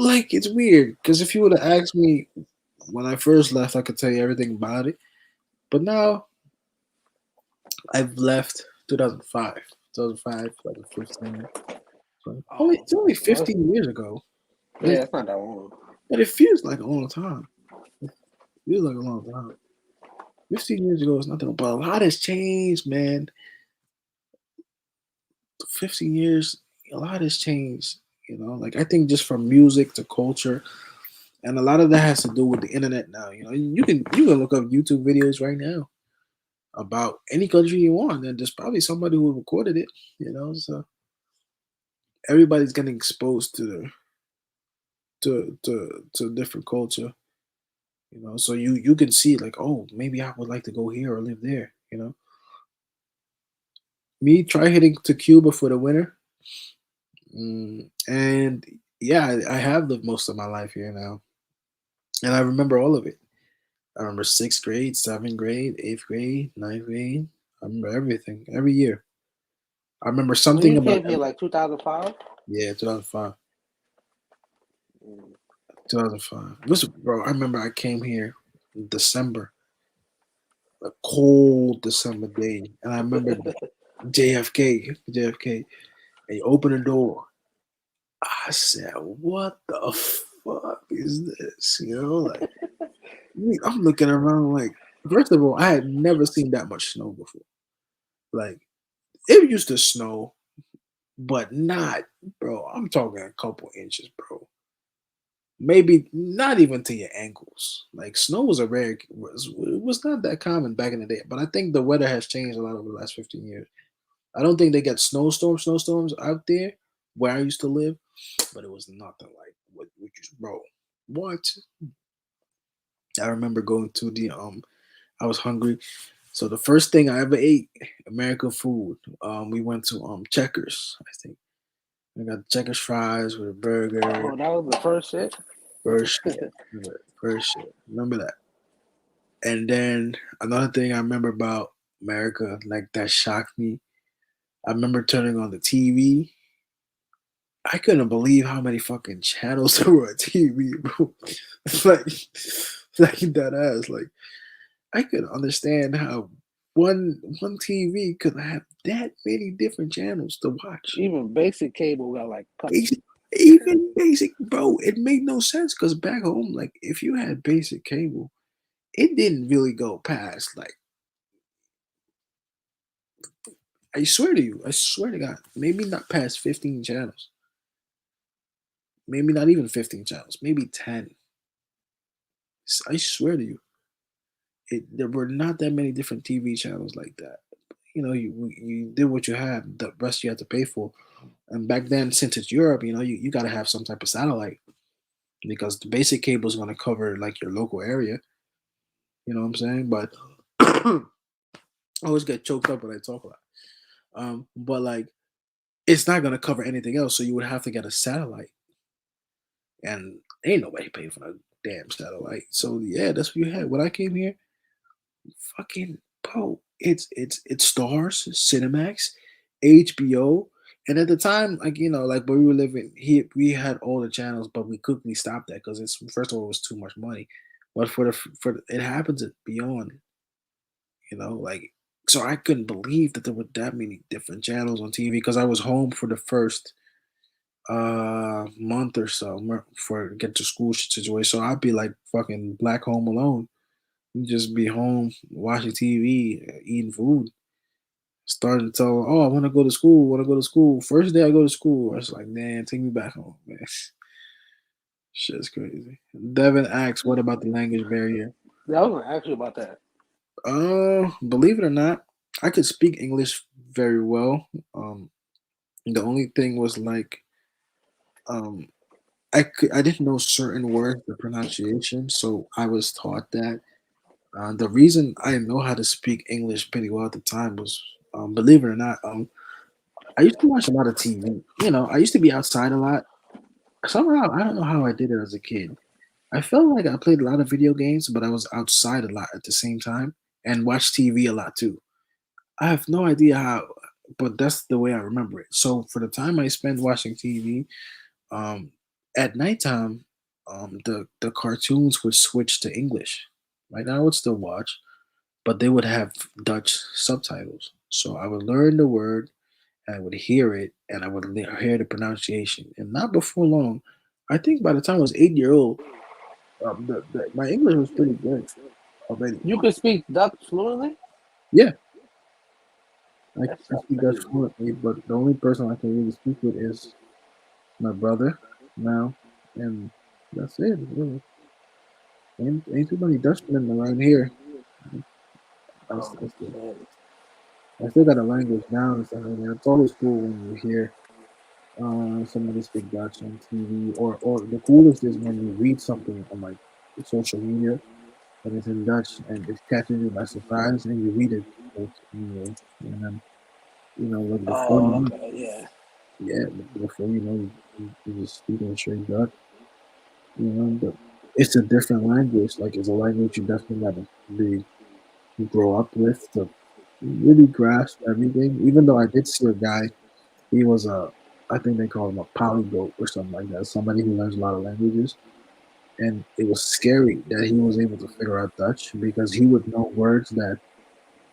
[SPEAKER 1] like it's weird because if you would have asked me when I first left, I could tell you everything about it. But now I've left 2005, 2015. So it's only 15 years ago.
[SPEAKER 6] Yeah, it's not that long.
[SPEAKER 1] But it feels like a long time. It feels like a long time. 15 years ago is nothing, but a lot has changed, man. 15 years, a lot has changed. Like I think just from music to culture, and a lot of that has to do with the internet now. You can look up YouTube videos right now about any country you want, and there's probably somebody who recorded it. So everybody's getting exposed to different culture. So you can see like, oh, maybe I would like to go here or live there. Me try heading to Cuba for the winter. And yeah, I have lived most of my life here now, and I remember all of it. I remember sixth grade, seventh grade, eighth grade, ninth grade. I remember everything, every year. I remember
[SPEAKER 6] When
[SPEAKER 1] something
[SPEAKER 6] you
[SPEAKER 1] about
[SPEAKER 6] came here, like 2005?
[SPEAKER 1] yeah, 2005, 2005. Listen, bro, I remember I came here in December, a cold December day, and I remember JFK, and you open the door. I said, "What the fuck is this?" Like I'm looking around like, first of all, I had never seen that much snow before. Like it used to snow, but not, bro. I'm talking a couple inches, bro. Maybe not even to your ankles. Like snow was it was not that common back in the day. But I think the weather has changed a lot over the last 15 years. I don't think they got snowstorms out there where I used to live, but it was nothing like what you, bro. What? I remember going to the I was hungry. So the first thing I ever ate, American food, we went to Checkers, I think. I got Checkers fries with a burger.
[SPEAKER 6] Oh, that was the first shit?
[SPEAKER 1] First shit. First shit. Remember that. And then another thing I remember about America, like that shocked me. I remember turning on the TV. I couldn't believe how many fucking channels there were on TV, bro. like, like that ass. Like I could understand how one TV could have that many different channels to watch.
[SPEAKER 6] Even basic cable got like
[SPEAKER 1] Basic, even basic, bro. It made no sense because back home, like if you had basic cable, it didn't really go past like. I swear to you, I swear to God, maybe not past 15 channels. Maybe not even 15 channels. Maybe 10. I swear to you, there were not that many different TV channels like that. You did what you had. The rest you had to pay for. And back then, since it's Europe, you got to have some type of satellite because the basic cable is going to cover like your local area. You know what I'm saying? But I always get choked up when I talk a lot. But like, it's not going to cover anything else. So you would have to get a satellite. And ain't nobody paying for a damn satellite. So yeah, that's what you had. When I came here, fucking bro, it's Stars, Cinemax, HBO, And at the time, like like where we were living, we had all the channels, but we quickly stopped that because it's first of all it was too much money, but it happens at beyond, like so I couldn't believe that there were that many different channels on TV because I was home for the first month or so for get to school situation. So I'd be like fucking black home alone, just be home watching TV, eating food. Starting to tell, oh, I want to go to school. Want to go to school. First day I go to school, I was like, man, take me back home, man. Shit's crazy. Devin asks, what about the language barrier?
[SPEAKER 6] Yeah, I was gonna ask you about that.
[SPEAKER 1] Believe it or not, I could speak English very well. The only thing was like, um, I didn't know certain words, the pronunciation, so I was taught that. The reason I didn't know how to speak English pretty well at the time was, believe it or not, I used to watch a lot of TV. I used to be outside a lot. Somehow, I don't know how I did it as a kid. I felt like I played a lot of video games, but I was outside a lot at the same time and watched TV a lot too. I have no idea how, but that's the way I remember it. So for the time I spent watching TV, um, at nighttime, the cartoons would switch to English. Right now, I would still watch, but they would have Dutch subtitles. So I would learn the word, and I would hear it, and I would hear the pronunciation. And not before long, I think by the time I was 8 year old, my English was pretty good already.
[SPEAKER 6] You could speak Dutch fluently.
[SPEAKER 1] Yeah,
[SPEAKER 6] That's
[SPEAKER 1] I
[SPEAKER 6] so
[SPEAKER 1] speak Dutch
[SPEAKER 6] crazy.
[SPEAKER 1] fluently, but the only person I can really speak with is my brother now, and that's it. Really. Ain't too many Dutchmen around here. I,
[SPEAKER 6] Oh,
[SPEAKER 1] st- I, still,
[SPEAKER 6] shit.
[SPEAKER 1] I still got a language down and stuff like that. It's always cool when you hear somebody speak Dutch on TV, or the coolest is when you read something on like social media and it's in Dutch and it catches you by surprise and you read it like in English and then like before you
[SPEAKER 6] Oh,
[SPEAKER 1] know,
[SPEAKER 6] okay, yeah.
[SPEAKER 1] yeah, before you know, you just speaking straight Dutch, but it's a different language. Like it's a language you definitely gotta be grow up with to really grasp everything. Even though I did see a guy, he was I think they call him a polyglot or something like that, somebody who learns a lot of languages. And it was scary that he was able to figure out Dutch because he would know words that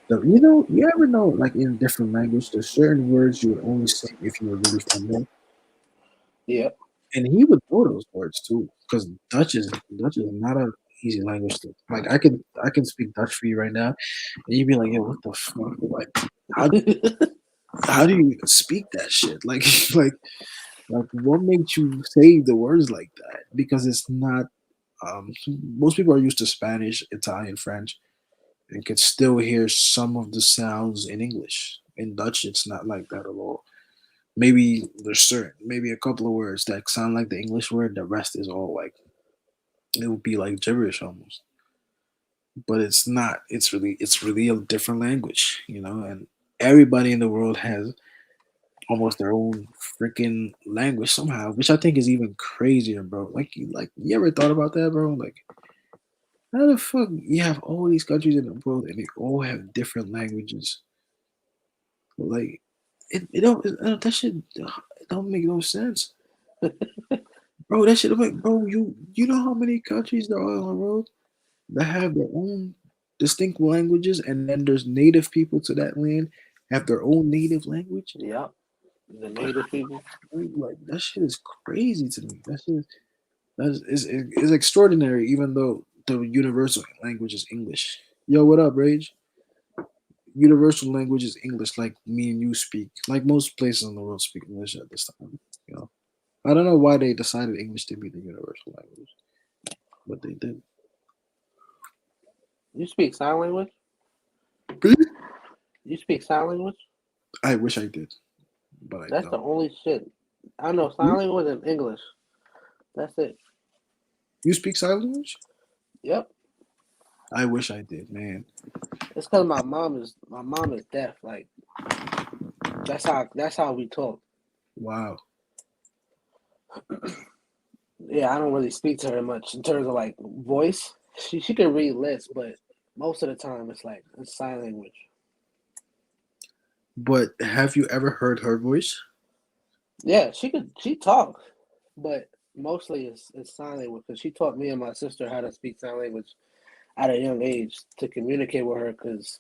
[SPEAKER 1] you ever know like in different language there's certain words you would only say if you were really from there.
[SPEAKER 6] Yep.
[SPEAKER 1] And he would know those words too because Dutch is not a easy language to like. I can speak Dutch for you right now, and you'd be like, "Yo, what the fuck? Like, how how do you even speak that shit? Like, like what makes you say the words like that? Because it's not. Most people are used to Spanish, Italian, French, and could still hear some of the sounds in English. In Dutch, it's not like that at all. Maybe there's maybe a couple of words that sound like the English word. The rest is all like it would be like gibberish almost. But it's not. It's really a different language, and everybody in the world has almost their own freaking language somehow, which I think is even crazier, bro. Like you ever thought about that, bro? Like how the fuck you have all these countries in the world and they all have different languages? Like that shit it don't make no sense. Bro, that shit like bro, you know how many countries there are in the world that have their own distinct languages and then there's native people to that land have their own native language?
[SPEAKER 6] Yep. The native people.
[SPEAKER 1] Like that shit is crazy to me. That is extraordinary even though the universal language is English. Yo, what up, Rage? Universal language is English, like me and you speak. Like most places in the world speak English at this time. You know, I don't know why they decided English to be the universal language, but they did.
[SPEAKER 6] You speak sign language? You speak sign language?
[SPEAKER 1] I wish I did, but I
[SPEAKER 6] That's the
[SPEAKER 1] don't.
[SPEAKER 6] only shit. I know sign language and English. That's it.
[SPEAKER 1] You speak sign language?
[SPEAKER 6] Yep.
[SPEAKER 1] I wish I did, man.
[SPEAKER 6] It's because my mom is deaf. Like that's how we talk.
[SPEAKER 1] Wow.
[SPEAKER 6] Yeah, I don't really speak to her much in terms of like voice. She can read lists, but most of the time it's sign language.
[SPEAKER 1] But have you ever heard her voice?
[SPEAKER 6] Yeah, she talks, but mostly it's sign language because she taught me and my sister how to speak sign language at a young age to communicate with her because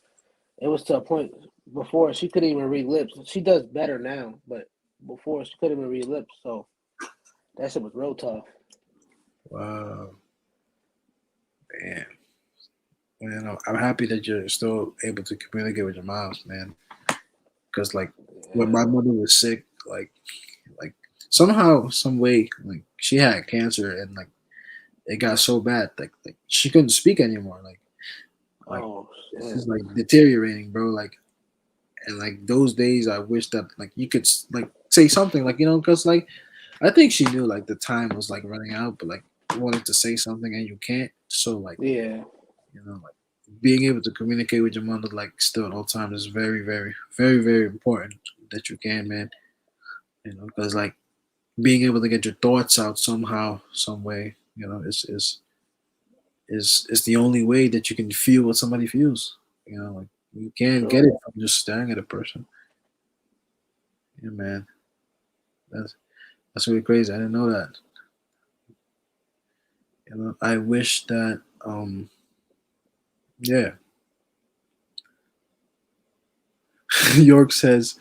[SPEAKER 6] it was to a point before she couldn't even read lips. She does better now, but before she couldn't even read lips, so that shit was real tough.
[SPEAKER 1] Wow, man. Man, I'm happy that you're still able to communicate with your moms, man. Because like when
[SPEAKER 6] Yeah.
[SPEAKER 1] my mother was sick, like somehow, some way, like she had cancer and like it got so bad, like she couldn't speak anymore. Like
[SPEAKER 6] Oh
[SPEAKER 1] this
[SPEAKER 6] shit.
[SPEAKER 1] is like deteriorating, bro. Like and like those days, I wish that like you could like say something, like because like I think she knew like the time was like running out, but like wanted to say something and you can't. So like
[SPEAKER 6] Yeah.
[SPEAKER 1] like being able to communicate with your mother like still at all times is very, very, very, very important that you can, man. Because like being able to get your thoughts out somehow, some way, is the only way that you can feel what somebody feels. Like you can't get
[SPEAKER 6] True.
[SPEAKER 1] it from just staring at a person. Yeah, man, that's that's really crazy. I didn't know that. I wish that. Yeah. York says,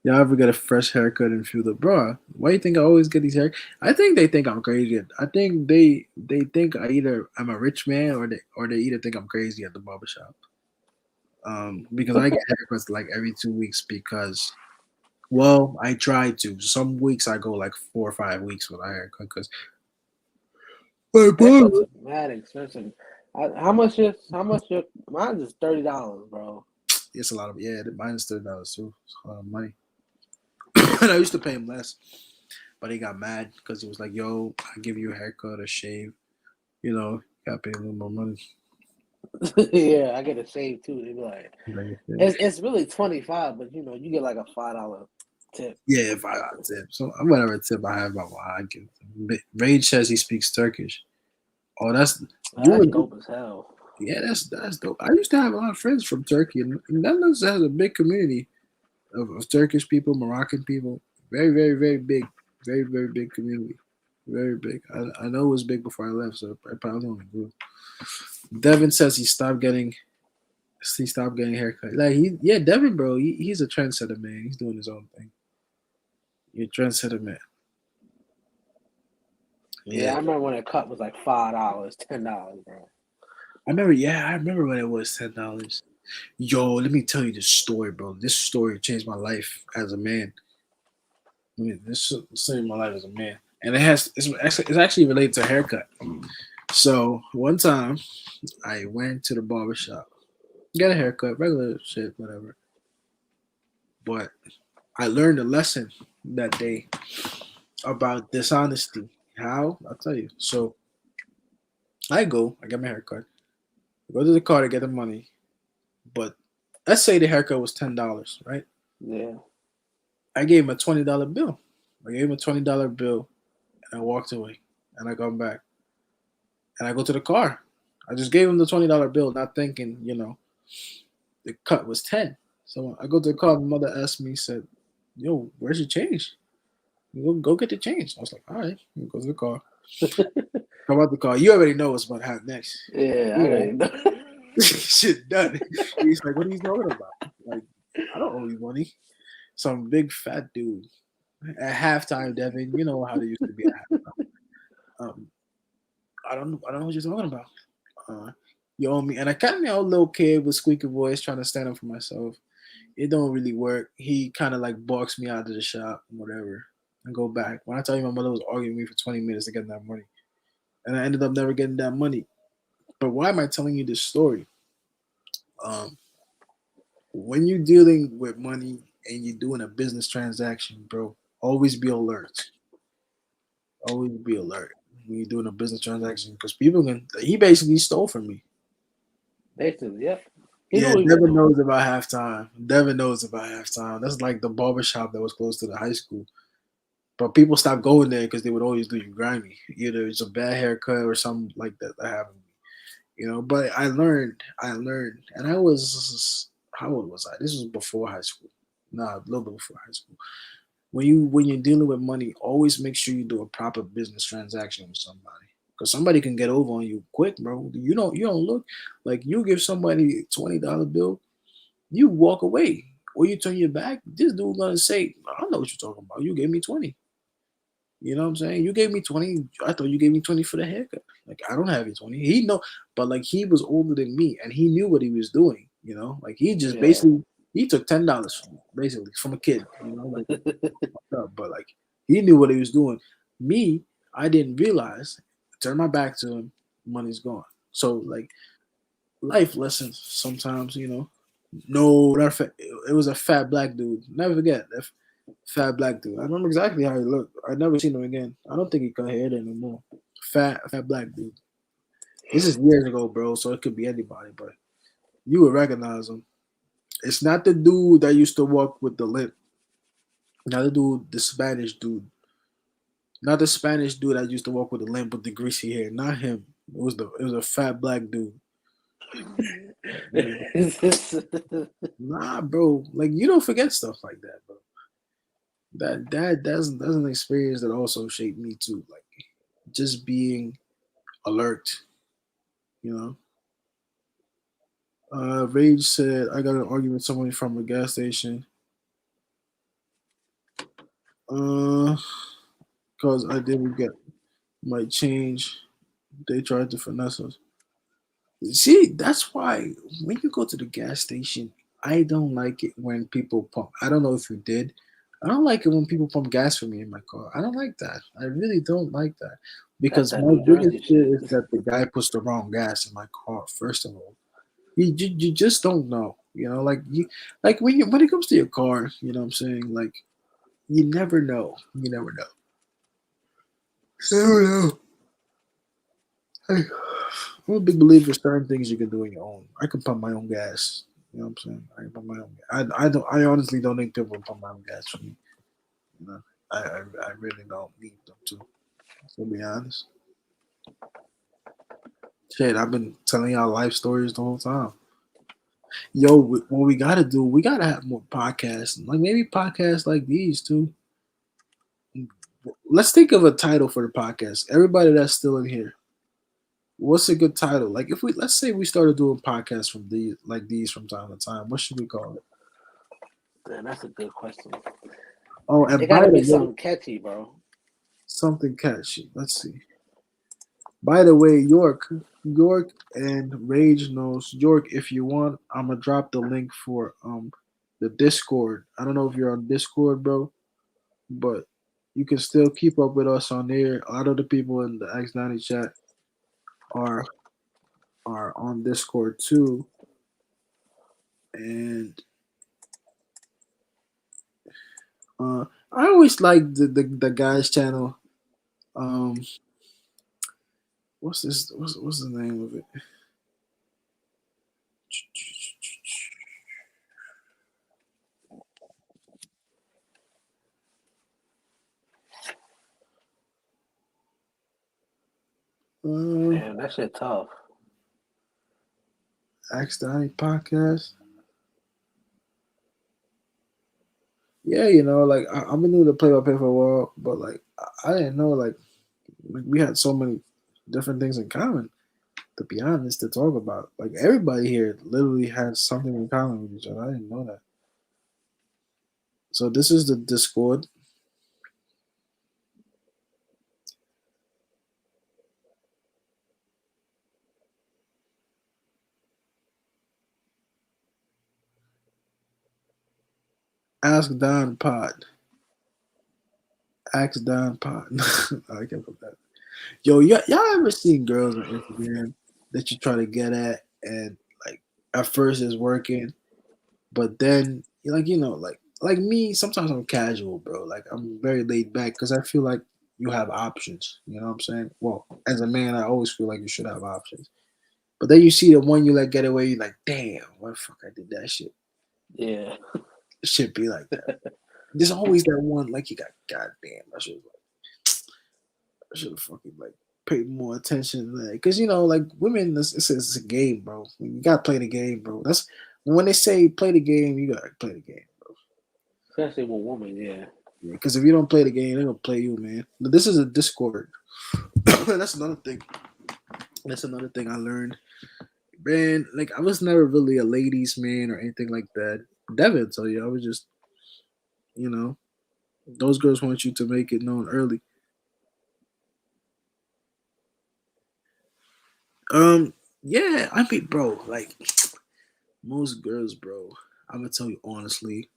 [SPEAKER 1] "Y'all ever get a fresh haircut and feel the bro? Why you think I always get these hair? I think they think I'm crazy. I think they think I'm a rich man or they either think I'm crazy at the barbershop. Because I get haircuts like every 2 weeks because well I try to. Some weeks I go like 4 or 5 weeks without a haircut because my
[SPEAKER 6] Haircuts
[SPEAKER 1] barber.
[SPEAKER 6] are mad expensive. How much your mine is $30, bro.
[SPEAKER 1] It's a lot of mine is $30 too. It's a lot of money. And I used to pay him less, but he got mad because he was like, "Yo, I give you a haircut, a shave. Gotta pay a little more money."
[SPEAKER 6] Yeah, I get a shave too. They be like,
[SPEAKER 1] Like, yeah,
[SPEAKER 6] it's really 25, but you get like a $5 tip.
[SPEAKER 1] yeah, if I got tip, so whatever tip I have, I give. Him. Rage says he speaks Turkish. Oh, that's
[SPEAKER 6] Oh,
[SPEAKER 1] you
[SPEAKER 6] that's
[SPEAKER 1] and
[SPEAKER 6] dope as hell.
[SPEAKER 1] yeah, that's dope. I used to have a lot of friends from Turkey, and Netherlands has a big community of Turkish people, Moroccan people. Very, very, very big, very, very big community. Very big. I know it was big before I left, so I probably only grew. Devin says he stopped getting haircut. Like Devin, bro, he's a trendsetter, man. He's doing his own thing. You're a trendsetter, man.
[SPEAKER 6] Yeah,
[SPEAKER 1] Yeah,
[SPEAKER 6] I remember when a cut was like $5, $10, bro.
[SPEAKER 1] I remember. Yeah, I remember when it was $10. Yo, let me tell you this story, bro. This story changed my life as a man. This saved my life as a man, and it's actually related to haircut. So one time, I went to the barber shop, got a haircut, regular shit, whatever. But I learned a lesson that day about dishonesty. How? I'll tell you. So I get my haircut, I go to the car to get the money, but let's say the haircut was $10, right?
[SPEAKER 6] Yeah.
[SPEAKER 1] I gave him a $20 bill. I gave him a $20 bill and I walked away. And I come back and I go to the car. I just gave him the $20 bill, not thinking, the cut was 10. So I go to the car, my mother asked me, said, "Yo, where's your change? Go get the change." I was like, "All right." Go to the car. Come out the car. You already know what's about to happen next.
[SPEAKER 6] Yeah, I
[SPEAKER 1] Yeah.
[SPEAKER 6] already know.
[SPEAKER 1] Shit done. He's like, "What are you talking about?" Like, I don't owe you money. Some big fat dude at halftime, Devin. You know how they used to be at halftime. I don't know what you're talking about. You owe me, and I kind of a little kid with squeaky voice trying to stand up for myself. It don't really work. He kind of like boxed me out of the shop, whatever, and go back. When I tell you, my mother was arguing with me for 20 minutes to get that money, and I ended up never getting that money. But why am I telling you this story? Um, when you're dealing with money and you're doing a business transaction, bro, always be alert. Always be alert when you're doing a business transaction because people can. He basically stole from me.
[SPEAKER 6] Basically, yep. He knew
[SPEAKER 1] Yeah,
[SPEAKER 6] what he was
[SPEAKER 1] Devin
[SPEAKER 6] doing.
[SPEAKER 1] knows about halftime. Devin knows about halftime. That's like the barber shop that was close to the high school. But people stopped going there because they would always do you grimy. Either it's a bad haircut or something like that happened. But I learned, and I was how old was I? This was before high school. Nah, a little bit before high school. when you're dealing with money, always make sure you do a proper business transaction with somebody. Because somebody can get over on you quick, bro. You don't look like you give somebody a $20 bill, you walk away. Or you turn your back, this dude gonna say, I don't know what you're talking about. You gave me 20. You know what I'm saying? You gave me 20. I thought you gave me 20 for the haircut. Like, I don't have your 20. He know, but like he was older than me and he knew what he was doing, you know? Like he just basically he took $10 from me, basically, from a kid, you know, like but like he knew what he was doing. Me, I didn't realize, turn my back to him, money's gone. So like life lessons sometimes, you know. No, that it was a fat black dude. Never forget that fat black dude. I remember exactly how he looked. I never seen him again. I don't think he cut hair anymore. Fat black dude. This is years ago, bro. So it could be anybody, but you would recognize him. It's not the dude that used to walk with the limp. Not the dude, the Spanish dude. Not the Spanish dude that used to walk with the limp with the greasy hair. Not him. It was a fat black dude. Nah, bro. Like you don't forget stuff like that, bro. That's an experience that also shaped me too. Like just being alert, you know. Rage said, I got an argument with somebody from a gas station. Cause I didn't get my change. They tried to finesse us. See, that's why when you go to the gas station, I don't like it when people pump. I don't know if you did. I don't like it when people pump gas for me in my car. I don't like that. I really don't like that.
[SPEAKER 6] That's
[SPEAKER 1] Because
[SPEAKER 6] that
[SPEAKER 1] my
[SPEAKER 6] New
[SPEAKER 1] biggest
[SPEAKER 6] Jersey
[SPEAKER 1] fear
[SPEAKER 6] shit.
[SPEAKER 1] is that the guy puts the wrong gas in my car, first of all. You just don't know. You know, like when it comes to your car, you know what I'm saying? Like you never know. You never know. You never know. Hey, I'm a big believer certain things you can do on your own. I can pump my own gas. You know what I'm saying? I can pump my own gas. I don't. I honestly don't think people pump my own gas for me. You know, I really don't need them to be honest. Shit, I've been telling y'all life stories the whole time. Yo, what we gotta do? We gotta have more podcasts, like maybe podcasts like these too. Let's think of a title for the podcast. Everybody that's still in here, what's a good title? Like if we let's say we started doing podcasts from these from time to time, what should we call it?
[SPEAKER 6] Man, that's a good question.
[SPEAKER 1] Oh,
[SPEAKER 6] It
[SPEAKER 1] and by
[SPEAKER 6] gotta
[SPEAKER 1] the
[SPEAKER 6] be
[SPEAKER 1] way,
[SPEAKER 6] something catchy, bro.
[SPEAKER 1] something catchy. Let's see. By the way, York and Rage knows York. If you want, I'm gonna drop the link for the Discord. I don't know if you're on Discord, bro, but you can still keep up with us on there. A lot of the people in the X90 chat are are on Discord too, and I always like the guys channel. Um, what's this? What's the name of it?
[SPEAKER 6] Man, that shit tough.
[SPEAKER 1] X90 podcast. Yeah, you know, like I've been doing the play by play for a while, but like I didn't know like we had so many different things in common. To be honest, to talk about, like everybody here literally has something in common with each other. I didn't know that. So this is the Discord. Ask Don Pod. Ask Don Pod. I can't put that. Yo, y'all ever seen girls on Instagram that you try to get at and like at first it's working, but then like like me, sometimes I'm casual, bro. Like I'm very laid back because I feel like you have options. You know what I'm saying? Well, as a man, I always feel like you should have options. But then you see the one you let get away, you're like, damn, what the fuck I did that shit.
[SPEAKER 6] Yeah.
[SPEAKER 1] It should be like that. There's always that one like you got goddamn. I should have fucking like paid more attention, like, cause like women, it's a game, bro. You gotta play the game, bro. That's when they say play the game, you gotta play the game.
[SPEAKER 6] Especially with women, yeah.
[SPEAKER 1] Because if you don't play the game, they're gonna play you, man. But this is a Discord. That's another thing. That's another thing I learned. Man, like I was never really a ladies' man or anything like that. Devin tell you, I was just, you know, those girls want you to make it known early. Yeah, I mean, bro, like most girls, bro. I'm gonna tell you honestly.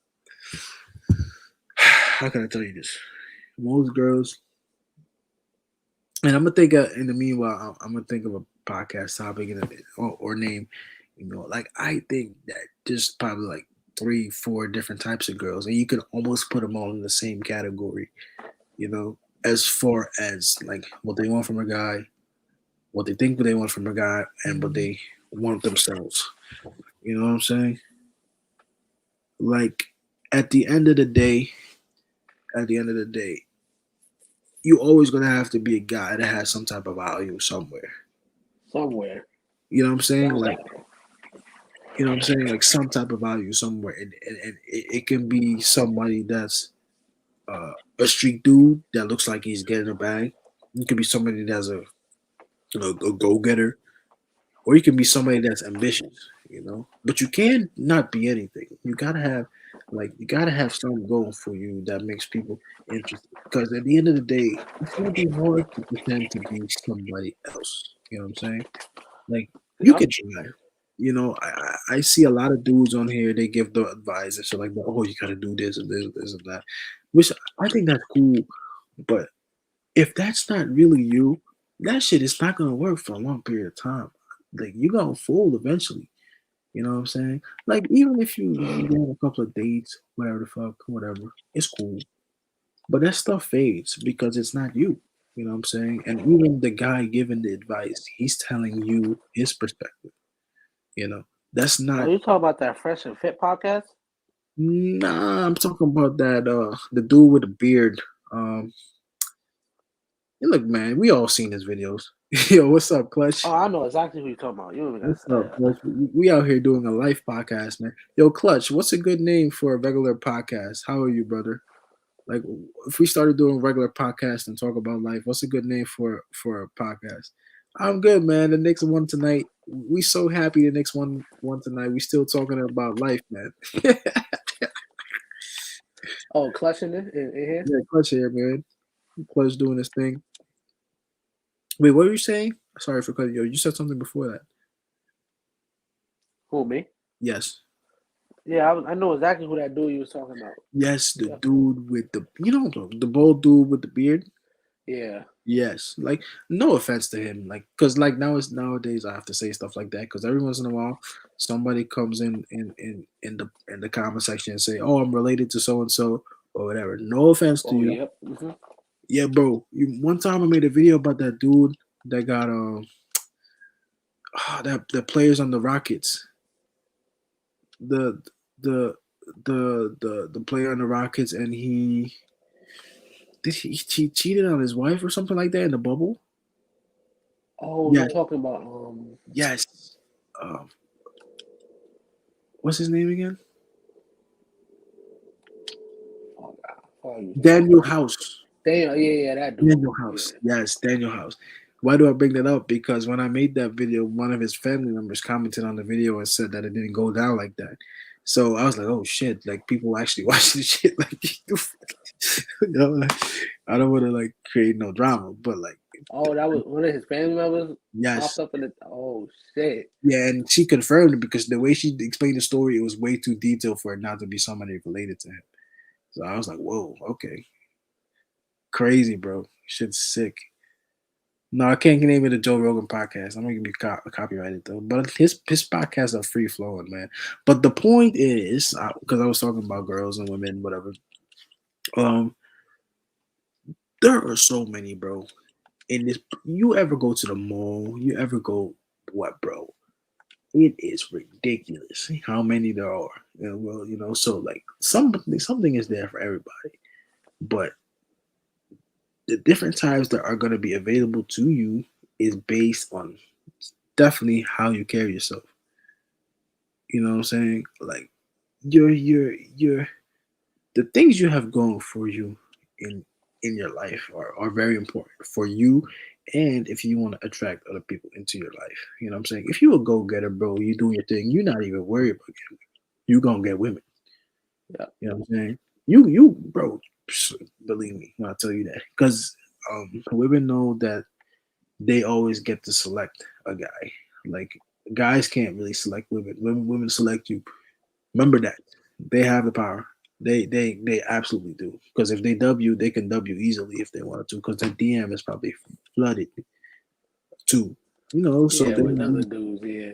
[SPEAKER 1] How can I tell you this? Most girls, and I'm gonna think in the meanwhile, I'm gonna think of a podcast topic or name. You know, like I think that there's probably like 3, 4 different types of girls, and you can almost put them all in the same category. You know, as far as like what they want from a guy, what they think they want from a guy, and what they want themselves. You know what I'm saying? Like at the end of the day, at the end of the day, you always gonna have to be a guy that has some type of value somewhere.
[SPEAKER 6] Somewhere.
[SPEAKER 1] You know what I'm saying? Like,
[SPEAKER 6] Somewhere.
[SPEAKER 1] you know what I'm saying? Like some type of value somewhere, and it can be somebody that's a street dude that looks like he's getting a bag. It could be somebody that's a go getter, or you can be somebody that's ambitious. You know, but you can not be anything. You gotta have something going for you that makes people interested. Because at the end of the day, it's gonna be hard to pretend to be somebody else. You know what I'm saying? Like you
[SPEAKER 6] Yeah.
[SPEAKER 1] could try. You know, I see a lot of dudes on here. They give the advice and shit like that. Oh, you gotta do this and this and that, which I think that's cool. But if that's not really you, that shit is not gonna work for a long period of time. Like you gonna fold eventually. You know what I'm saying? Like even if you go on a couple of dates, whatever the fuck, whatever, it's cool. But that stuff fades because it's not you. You know what I'm saying? And even the guy giving the advice, he's telling you his perspective. You know, that's
[SPEAKER 6] Oh,
[SPEAKER 1] not.
[SPEAKER 6] you talking about that Fresh and Fit podcast?
[SPEAKER 1] Nah, I'm talking about that. The dude with the beard. Um, hey, look, man, we all seen his videos. Yo, what's up,
[SPEAKER 6] Oh,
[SPEAKER 1] Clutch?
[SPEAKER 6] I know exactly who you're talking about. You don't even gotta
[SPEAKER 1] What's
[SPEAKER 6] say
[SPEAKER 1] up,
[SPEAKER 6] that.
[SPEAKER 1] Clutch? We out here doing a life podcast, man. Yo, Clutch, what's a good name for a regular podcast? How are you, brother? Like, if we started doing regular podcasts and talk about life, what's a good name for a podcast? I'm good, man. The Knicks won tonight. We so happy the Knicks won tonight. We still talking about life, man.
[SPEAKER 6] Oh, clutching it in here.
[SPEAKER 1] Yeah, Clutch here, man. Clutch doing his thing. Wait, what were you saying? Sorry for cutting you. You said something before that.
[SPEAKER 6] Who me?
[SPEAKER 1] Yes.
[SPEAKER 6] Yeah, I know exactly who that dude you was talking about.
[SPEAKER 1] Yes, the
[SPEAKER 6] Yeah.
[SPEAKER 1] dude with the bald dude with the beard.
[SPEAKER 6] Yeah.
[SPEAKER 1] Yes, like no offense to him, like because like nowadays I have to say stuff like that because every once in a while somebody comes in the comment section and say, "Oh, I'm related to so and so" or whatever. No offense to
[SPEAKER 6] Oh,
[SPEAKER 1] you.
[SPEAKER 6] yep. Hmm.
[SPEAKER 1] Yeah, bro. One time I made a video about that dude that got that the players on the Rockets, the the the player on the Rockets, and he cheated on his wife or something like that in the bubble.
[SPEAKER 6] Oh,
[SPEAKER 1] Yeah.
[SPEAKER 6] you talking about
[SPEAKER 1] Yes. Um, what's his name again?
[SPEAKER 6] oh god, oh, you
[SPEAKER 1] Daniel House.
[SPEAKER 6] Damn, yeah, that dude.
[SPEAKER 1] Daniel
[SPEAKER 6] Yeah.
[SPEAKER 1] House. Yes, Daniel House. Why do I bring that up? Because when I made that video, one of his family members commented on the video and said that it didn't go down like that. So I was like, oh shit, like people actually watch this shit. Like, you know, like, I don't want to like create no drama, but like,
[SPEAKER 6] Oh, that was one of his family members
[SPEAKER 1] yes.
[SPEAKER 6] popped up in the. Oh shit.
[SPEAKER 1] Yeah, and she confirmed it because the way she explained the story, it was way too detailed for it not to be somebody related to him. So I was like, whoa, okay. Crazy, bro. Shit's sick. No, I can't name it a Joe Rogan podcast. I'm gonna be copyrighted though. But his podcasts are free flowing, man. But the point is, because I was talking about girls and women, whatever. Um, there are so many, bro. In this, you ever go to the mall? You ever go what, bro? It is ridiculous how many there are. Well, so like something is there for everybody, but the different types that are going to be available to you is based on definitely how you carry yourself. You know what I'm saying? Like you're the things you have going for you in your life are very important for you, and if you want to attract other people into your life. You know what I'm saying? If you a go getter, bro, you doing your thing, you're not even worried about getting, you gonna get women.
[SPEAKER 6] Yeah.
[SPEAKER 1] You know what I'm saying? You bro, believe me when I tell you that, because women know that they always get to select a guy. Like guys can't really select women. Women select you. Remember that they have the power. They absolutely do. Because if they dub you, they can dub you easily if they wanted to. Because the DM is probably flooded too. You know, so
[SPEAKER 6] Yeah,
[SPEAKER 1] they,
[SPEAKER 6] with other
[SPEAKER 1] you
[SPEAKER 6] dudes, yeah.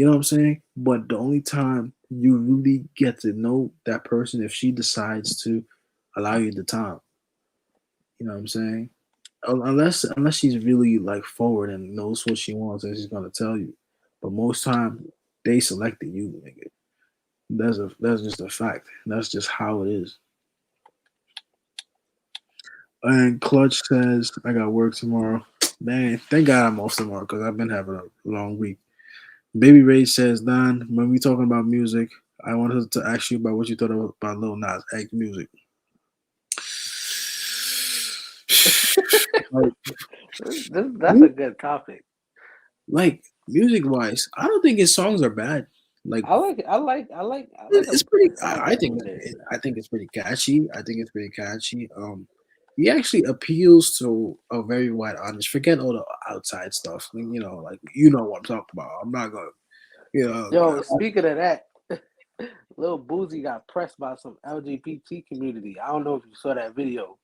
[SPEAKER 1] know what I'm saying. But the only time you really get to know that person if she decides to allow you the time. You know what I'm saying? Unless she's really like forward and knows what she wants and she's gonna tell you. But most time they selected you, nigga. That's just a fact. That's just how it is. And Clutch says, I got work tomorrow. Man, thank God I'm off tomorrow because I've been having a long week. Baby Ray says, Don, when we talking about music, I wanted to ask you about what you thought about Lil Nas X music. like,
[SPEAKER 6] That's a good topic.
[SPEAKER 1] like music wise, I don't think his songs are bad. Like
[SPEAKER 6] I like
[SPEAKER 1] it's
[SPEAKER 6] a
[SPEAKER 1] pretty.
[SPEAKER 6] song or
[SPEAKER 1] I
[SPEAKER 6] two
[SPEAKER 1] think
[SPEAKER 6] in there.
[SPEAKER 1] I think it's pretty catchy. I think it's pretty catchy. He actually appeals to a very wide audience. Forget all the outside stuff. You know, like you know what I'm talking about. I'm not gonna, you know.
[SPEAKER 6] Yo, speaking of that, Lil Boozy got pressed by some LGBT community. I don't know if you saw that video,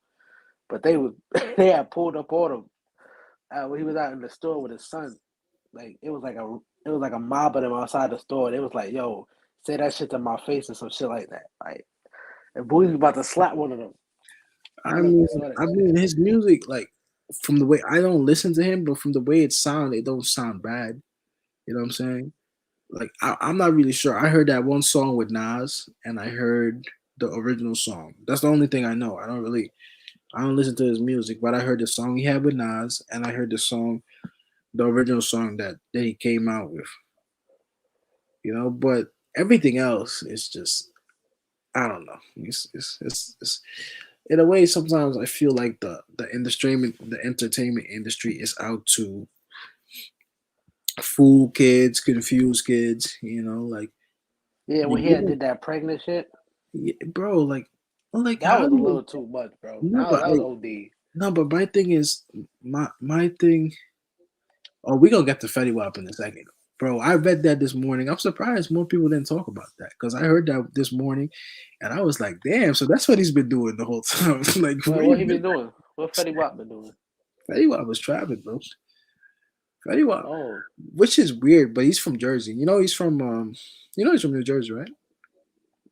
[SPEAKER 6] but they was they had pulled up on him when he was out in the store with his son. Like it was like a mob of them outside the store. They was like, "Yo, say that shit to my face" or some shit like that. Like, and Boozy was about to slap one of them. I
[SPEAKER 1] I
[SPEAKER 6] don't know if you
[SPEAKER 1] mean,
[SPEAKER 6] saw that
[SPEAKER 1] I
[SPEAKER 6] shit.
[SPEAKER 1] mean, his music, like from the way I don't listen to him, but from the way it sounds, it don't sound bad. You know what I'm saying? Like I'm not really sure. I heard that one song with Nas, and I heard the original song. That's the only thing I know. I don't listen to his music, but I heard the song he had with Nas, and I heard the original song that he came out with. You know, but everything else is just I don't know. It's in a way. Sometimes I feel like the entertainment industry is out to fool kids, confuse kids. You know, like
[SPEAKER 6] Yeah, when he had
[SPEAKER 1] you
[SPEAKER 6] did that pregnant shit,
[SPEAKER 1] yeah, bro, like
[SPEAKER 6] that
[SPEAKER 1] how
[SPEAKER 6] was
[SPEAKER 1] do
[SPEAKER 6] a
[SPEAKER 1] you?
[SPEAKER 6] little too much, bro.
[SPEAKER 1] No,
[SPEAKER 6] That was OD.
[SPEAKER 1] no, but my thing is my thing. Oh, we gonna get to Fetty Wap in a second, bro. I read that this morning. I'm surprised more people didn't talk about that because I heard that this morning, and I was like, damn. So that's what he's been doing the whole time. Like,
[SPEAKER 6] Well,
[SPEAKER 1] where
[SPEAKER 6] what
[SPEAKER 1] you
[SPEAKER 6] he
[SPEAKER 1] been?
[SPEAKER 6] been doing? What Fetty Wap been doing?
[SPEAKER 1] Fetty Wap was trapping, bro. Fetty Wap,
[SPEAKER 6] Oh,
[SPEAKER 1] which is weird, but he's from Jersey. He's from New Jersey, right?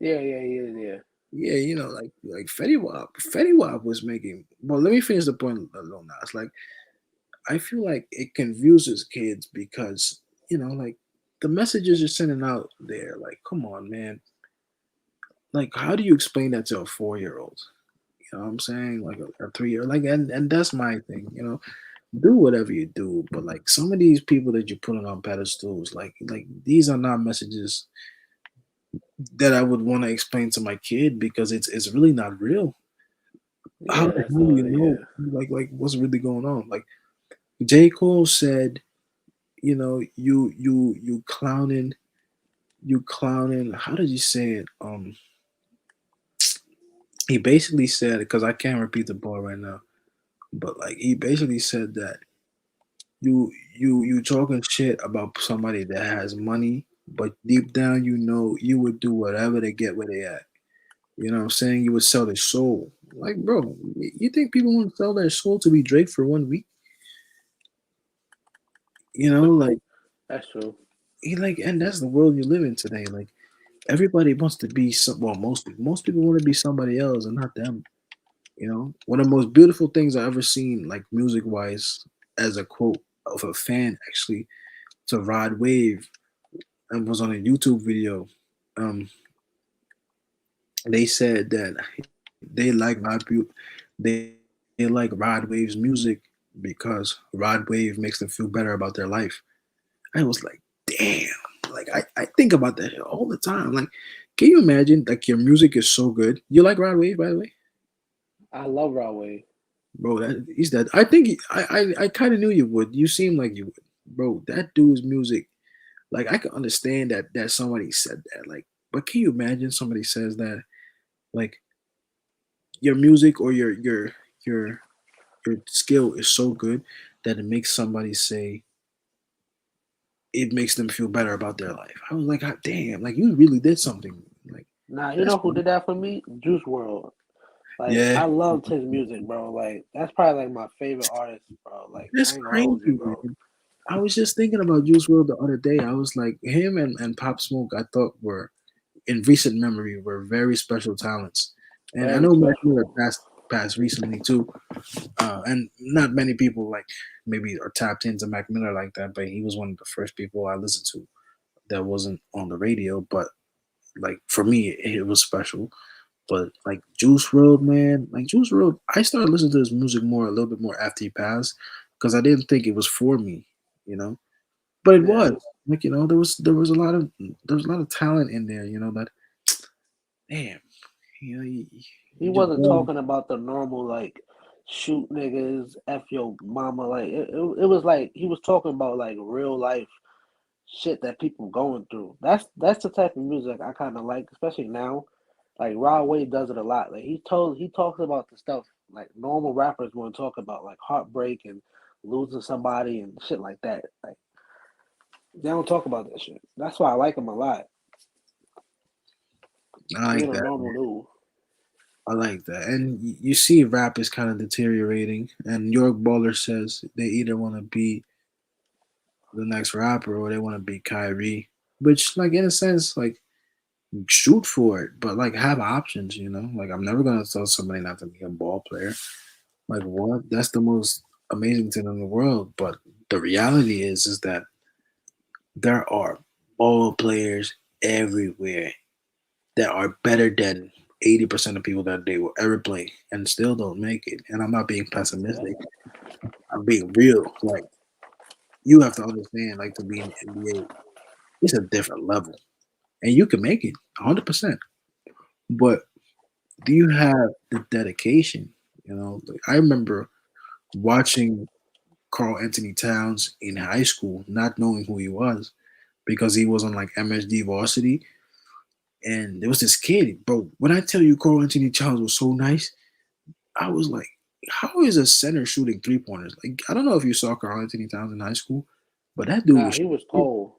[SPEAKER 6] yeah.
[SPEAKER 1] Yeah, like Fetty Wap. Fetty Wap was making. Well, let me finish the point a little now. It's like I feel like it confuses kids because like the messages you're sending out there. Like, come on, man. Like, how do you explain that to a 4 year old? You know what I'm saying? Like a 3 year, like, and that's my thing. Do whatever you do, but like some of these people that you're putting on pedestals, like these are not messages that I would want to explain to my kid because it's really not real. How
[SPEAKER 6] Yeah,
[SPEAKER 1] the
[SPEAKER 6] that's
[SPEAKER 1] hell do
[SPEAKER 6] all.
[SPEAKER 1] you know
[SPEAKER 6] Yeah,
[SPEAKER 1] like what's really going on? Like J. Cole said, you clowning. How did you say it? He basically said because I can't repeat the bar right now, but like he basically said that you talking shit about somebody that has money, but deep down you would do whatever to get where they at. You know what I'm saying? You would sell their soul. Like, bro, you think people want to sell their soul to be Drake for 1 week? Like
[SPEAKER 6] that's true.
[SPEAKER 1] and that's the world you live in today. Like everybody wants to be most people want to be somebody else and not them. One of the most beautiful things I ever seen, like music wise, as a quote of a fan actually, to Rod Wave, and was on a YouTube video. They said that they like they like Rod Wave's music because Rod Wave makes them feel better about their life. I was like, damn. Like I think about that all the time. Like Can you imagine? Like your music is so good. You like Rod Wave, by the way,
[SPEAKER 6] I love Broadway.
[SPEAKER 1] bro. He's that. I think I kind of knew you would. You seem like you would, bro. That dude's music. Like I can understand that somebody said that. Like, but can you imagine somebody says that? Like your music or your your skill is so good that it makes somebody say it makes them feel better about their life. I was like, God damn, like you really did something. Like
[SPEAKER 6] Nah, you
[SPEAKER 1] that's
[SPEAKER 6] know who did that for me? Juice World. Like
[SPEAKER 1] yeah,
[SPEAKER 6] I loved his music, bro. Like that's probably like my favorite artist, bro. Like
[SPEAKER 1] that's
[SPEAKER 6] I ain't gonna
[SPEAKER 1] crazy,
[SPEAKER 6] hold you, bro.
[SPEAKER 1] man. I was just thinking about Juice World the other day. I was like, him and Pop Smoke, I thought were in recent memory were very special talents. And I
[SPEAKER 6] Very
[SPEAKER 1] know Mac Miller
[SPEAKER 6] special.
[SPEAKER 1] passed recently too. And not many people like maybe are tapped into Mac Miller like that, but he was one of the first people I listened to that wasn't on the radio. But like for me, it was special. But like Juice World, man, like Juice World, I started listening to his music more a little bit more after he passed because I didn't think it was for me, you know. But it
[SPEAKER 6] Yeah.
[SPEAKER 1] was like there was a lot of talent in there, that damn,
[SPEAKER 6] He
[SPEAKER 1] you just
[SPEAKER 6] wasn't talking about the normal like shoot niggas, F your mama. Like it was like he was talking about like real life shit that people going through. That's the type of music I kinda like, especially now. Like Rod Wave does it a lot. Like he talks about the stuff like normal rappers won't talk about, like heartbreak and losing somebody and shit like that. Like they don't talk about that shit. That's why I like him a lot.
[SPEAKER 1] I
[SPEAKER 6] He
[SPEAKER 1] like
[SPEAKER 6] ain't a
[SPEAKER 1] that.
[SPEAKER 6] normal dude.
[SPEAKER 1] I like that. And you see rap is kind of deteriorating. And York Baller says they either want to be the next rapper or they want to be Kyrie. Which, like, in a sense, like, shoot for it, but, like, have options. Like, I'm never going to tell somebody not to be a ball player. Like, what? That's the most amazing thing in the world. But the reality is that there are ball players everywhere that are better than 80% of people that they will ever play and still don't make it. And I'm not being
[SPEAKER 6] Yeah.
[SPEAKER 1] pessimistic. I'm being real. Like you have to understand, like to be in the NBA, it's a different level. And you can make it 100%. But do you have the dedication? Like, I remember watching Carl Anthony Towns in high school, not knowing who he was because he was on like MSD varsity. And there was this kid, bro. When I tell you Carl Anthony Towns was so nice, I was like, how is a center shooting 3 pointers? Like, I don't know if you saw Carl Anthony Towns in high school, but that dude
[SPEAKER 6] Nah,
[SPEAKER 1] was,
[SPEAKER 6] he was cold.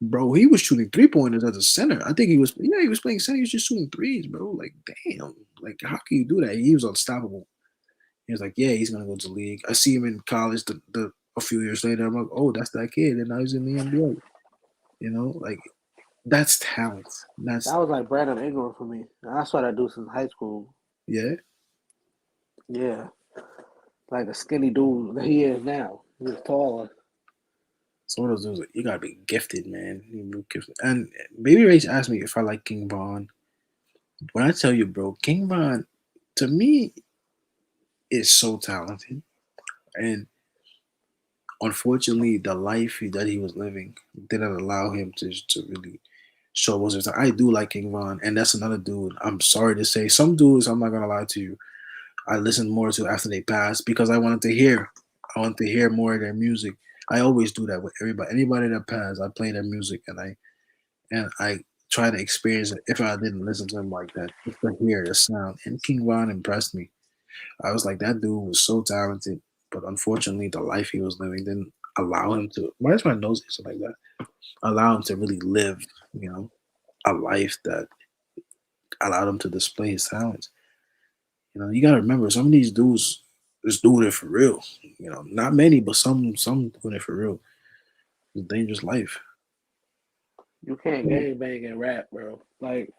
[SPEAKER 1] bro, he was shooting 3 pointers as a center. I think he was playing center. He was just shooting threes, bro. Like, damn, like, how can you do that? He was unstoppable. He was like, yeah, he's gonna go to the league. I see him in college. A few years later, I'm like, oh, that's that kid, and now he's in the NBA. Like that's talent.
[SPEAKER 6] That
[SPEAKER 1] That's
[SPEAKER 6] was like Brandon Ingram for me. I saw that dude since high school.
[SPEAKER 1] yeah.
[SPEAKER 6] Yeah. Like a skinny dude that he is now. He was taller.
[SPEAKER 1] Some of those dudes, you gotta be gifted, man. You be gifted. And Baby Race asked me if I like King Von. When I tell you, bro, King Von, to me, is so talented. And unfortunately, the life that he was living didn't allow him to really show what was. I do like King Von, and that's another dude. I'm sorry to say, some dudes, I'm not gonna lie to you, I listened more to after they passed because I wanted to hear. I wanted to hear more of their music. I always do that with everybody. Anybody that passed, I play their music and I try to experience it if I didn't listen to him like that, just to hear the sound. And King Von impressed me. I was like, that dude was so talented, but unfortunately, the life he was living didn't allow him to. Why is my nose itching like that? Allow him to really live, a life that allowed him to display his talents. You gotta remember some of these dudes is doing it for real. Not many, but some doing it for real. It's a dangerous life.
[SPEAKER 6] You can't gang bang and rap, bro. Like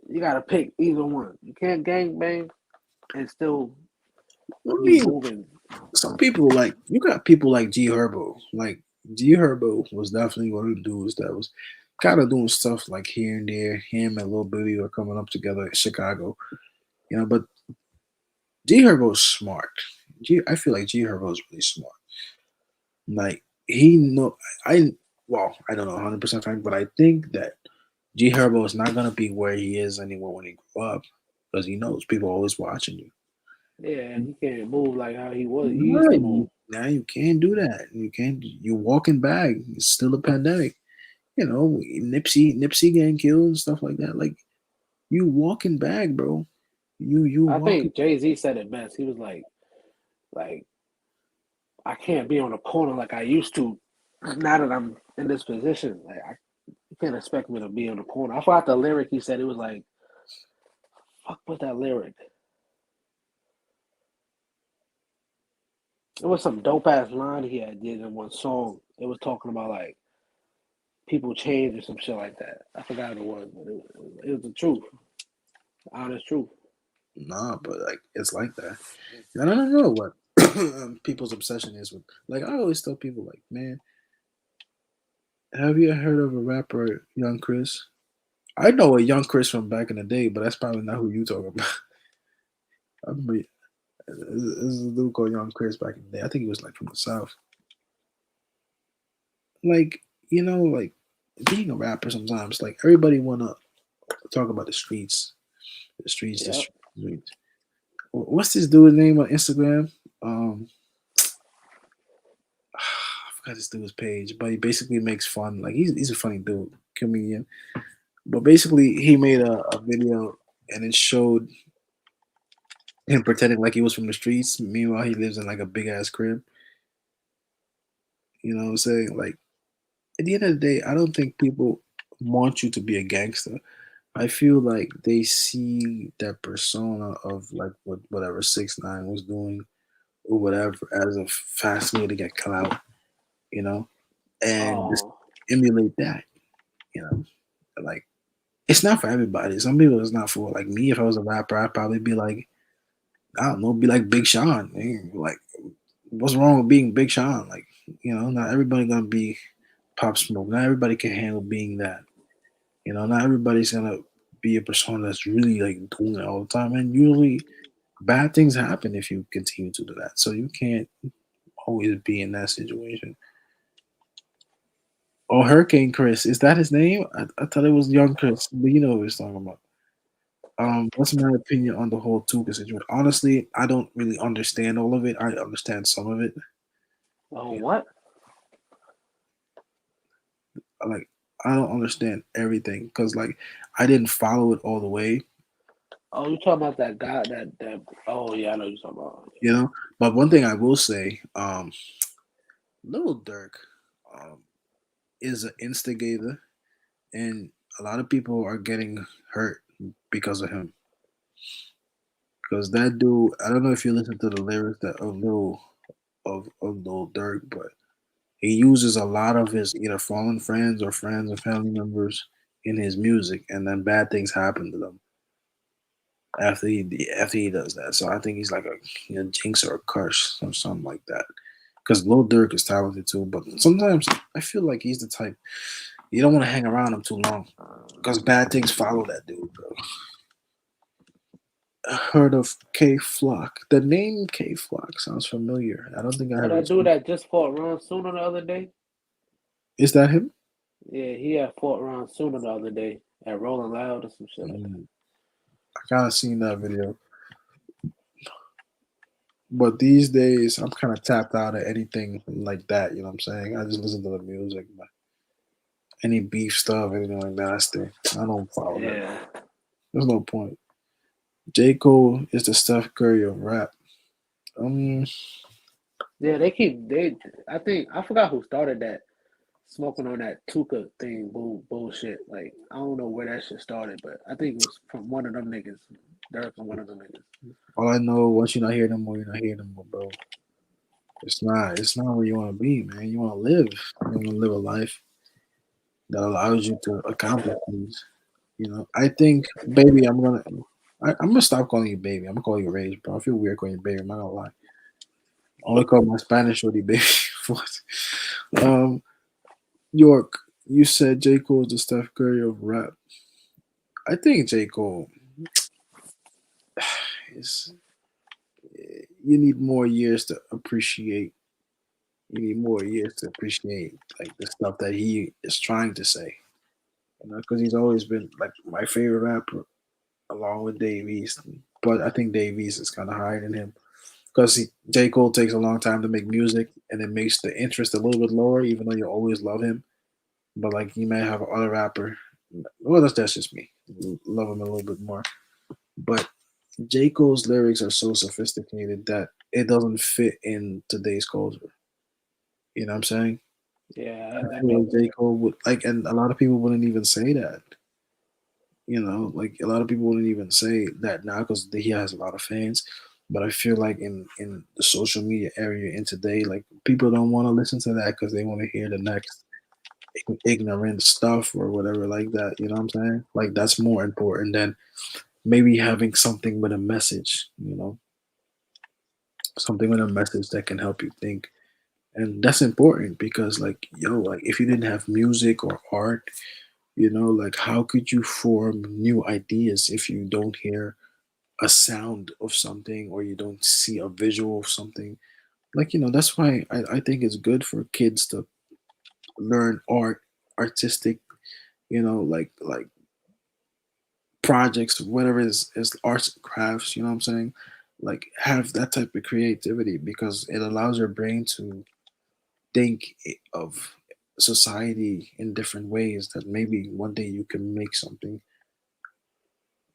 [SPEAKER 6] you gotta pick either one. You can't gang bang and still
[SPEAKER 1] I
[SPEAKER 6] be
[SPEAKER 1] mean,
[SPEAKER 6] moving.
[SPEAKER 1] some people like you got people like G Herbo. Like G Herbo was definitely one of the dudes that was kind of doing stuff like here and there. Him and Lil Baby were coming up together in Chicago. But G Herbo's smart. I feel like G Herbo's really smart. Like he know I well, I don't know 100% fact, but I think that G Herbo is not gonna be where he is anymore when he grew up because he knows people are always watching you.
[SPEAKER 6] Yeah, he can't move like how he was. He used to
[SPEAKER 1] Right.
[SPEAKER 6] move.
[SPEAKER 1] Now you can't do that. You can't. You walking back. It's still a pandemic. Nipsey getting killed and stuff like that. Like you walking back, bro. You
[SPEAKER 6] I
[SPEAKER 1] walking.
[SPEAKER 6] think Jay-Z said it best. He was like I can't be on the corner like I used to. Now that I'm in this position, like you can't expect me to be on the corner. I forgot the lyric he said. It was like, "Fuck," with that lyric? It was some dope ass line he had did in one song. It was talking about like people change or some shit like that. I forgot what it was, but it was the truth, honest truth.
[SPEAKER 1] Nah, but like it's like that. And I don't know what people's obsession is with. Like I always tell people, like, man, have you heard of a rapper, Young Chris? I know a Young Chris from back in the day, but that's probably not who you talking about. I remember there's a dude called Young Chris back in the day. I think he was like from the South. Like, like being a rapper sometimes, like everybody wanna talk about the streets, the streets, the
[SPEAKER 6] Yep.
[SPEAKER 1] streets. What's this dude's name on Instagram? I forgot this dude's page, but he basically makes fun. Like he's a funny dude, comedian. But basically, he made a video and it showed him pretending like he was from the streets. Meanwhile, he lives in like a big ass crib. You know what I'm saying? Like at the end of the day, I don't think people want you to be a gangster. I feel like they see that persona of like whatever 6ix9ine was doing or whatever as a fast way to get clout, you know, and just
[SPEAKER 6] Oh,
[SPEAKER 1] emulate that, you know. Like it's not for everybody. Some people it's not for. Like me, if I was a rapper, I'd probably be like, I don't know, be like Big Sean. Like, what's wrong with being Big Sean? Like, not everybody gonna be Pop Smoke. Not everybody can handle being that. Not everybody's gonna be a persona that's really like doing it all the time. And usually bad things happen if you continue to do that. So you can't always be in that situation. Oh, Hurricane Chris, is that his name? I thought it was Young Chris, but you know what he's talking about. What's my opinion on the whole Tuca situation? Honestly, I don't really understand all of it. I understand some of it.
[SPEAKER 6] oh,
[SPEAKER 1] Yeah,
[SPEAKER 6] what?
[SPEAKER 1] like I don't understand everything because like I didn't follow it all the way,
[SPEAKER 6] Oh, you talking about that guy? That? Oh yeah, I know you talking about.
[SPEAKER 1] you know. But one thing I will say, Little Dirk, um, is an instigator, and a lot of people are getting hurt because of him. Because that dude, I don't know if you listen to the lyrics that of Lil Durk, but he uses a lot of his either fallen friends or friends and family members in his music, and then bad things happen to them after he does that. So I think he's like a jinx or a curse or something like that. Because Lil Durk is talented too, but sometimes I feel like he's the type you don't want to hang around him too long because bad things follow that dude, bro. I heard of K Flock. The name K Flock sounds familiar. I don't think I
[SPEAKER 6] Oh,
[SPEAKER 1] ever
[SPEAKER 6] that dude
[SPEAKER 1] seen.
[SPEAKER 6] that just fought Ron Sooner the other day.
[SPEAKER 1] Is that him?
[SPEAKER 6] Yeah, he had fought Ron Sooner the other day at Rolling Loud or some shit like that.
[SPEAKER 1] Mm, I kind of seen that video. But these days, I'm kind of tapped out of anything like that. You know what I'm saying? I just listen to the music. But any beef stuff, anything like that, I don't follow that.
[SPEAKER 6] Yeah,
[SPEAKER 1] There's no point. J. Cole is the Steph Curry of rap. Um,
[SPEAKER 6] yeah. They. I think I forgot who started that smoking on that Tuka thing. Bullshit. Like I don't know where that shit started, but I think it was from one of them niggas. Dirk and one of them niggas.
[SPEAKER 1] all I know, once you're not here no more, you're not here no more, bro. It's not where you want to be, man. You want to live. You want to live a life that allows you to accomplish things. I think, baby, I'm gonna stop calling you baby. I'm gonna call you Rage, bro. I feel weird calling you baby. I'm not gonna lie. I only call my Spanish shorty baby. What? Um, York, you said J. Cole is the Steph Curry of rap. I think J. Cole is. You need more years to appreciate. You need more years to appreciate like the stuff that he is trying to say. because he's always been like my favorite rapper along with Dave East. But I think Dave East is kind of higher than him because J. Cole takes a long time to make music and it makes the interest a little bit lower, even though you always love him. But like you may have other rapper. Well, that's just me. Love him a little bit more. But J. Cole's lyrics are so sophisticated that it doesn't fit in today's culture. You know what I'm saying?
[SPEAKER 6] Yeah,
[SPEAKER 1] I
[SPEAKER 6] that
[SPEAKER 1] feel
[SPEAKER 6] makes
[SPEAKER 1] like J.
[SPEAKER 6] sense.
[SPEAKER 1] Cole would like, and a lot of people wouldn't even say that. You know, like a lot of people wouldn't even say that now because he has a lot of fans. But I feel like in the social media area in today, like people don't want to listen to that because they want to hear the next ignorant stuff or whatever like that. You know what I'm saying? Like that's more important than maybe having something with a message. You know, something with a message that can help you think. And that's important because like yo, like if you didn't have music or art, like how could you form new ideas if you don't hear a sound of something or you don't see a visual of something? Like, that's why I think it's good for kids to learn artistic, like projects, whatever is arts and crafts, you know what I'm saying? Like have that type of creativity because it allows your brain to think of society in different ways that maybe one day you can make something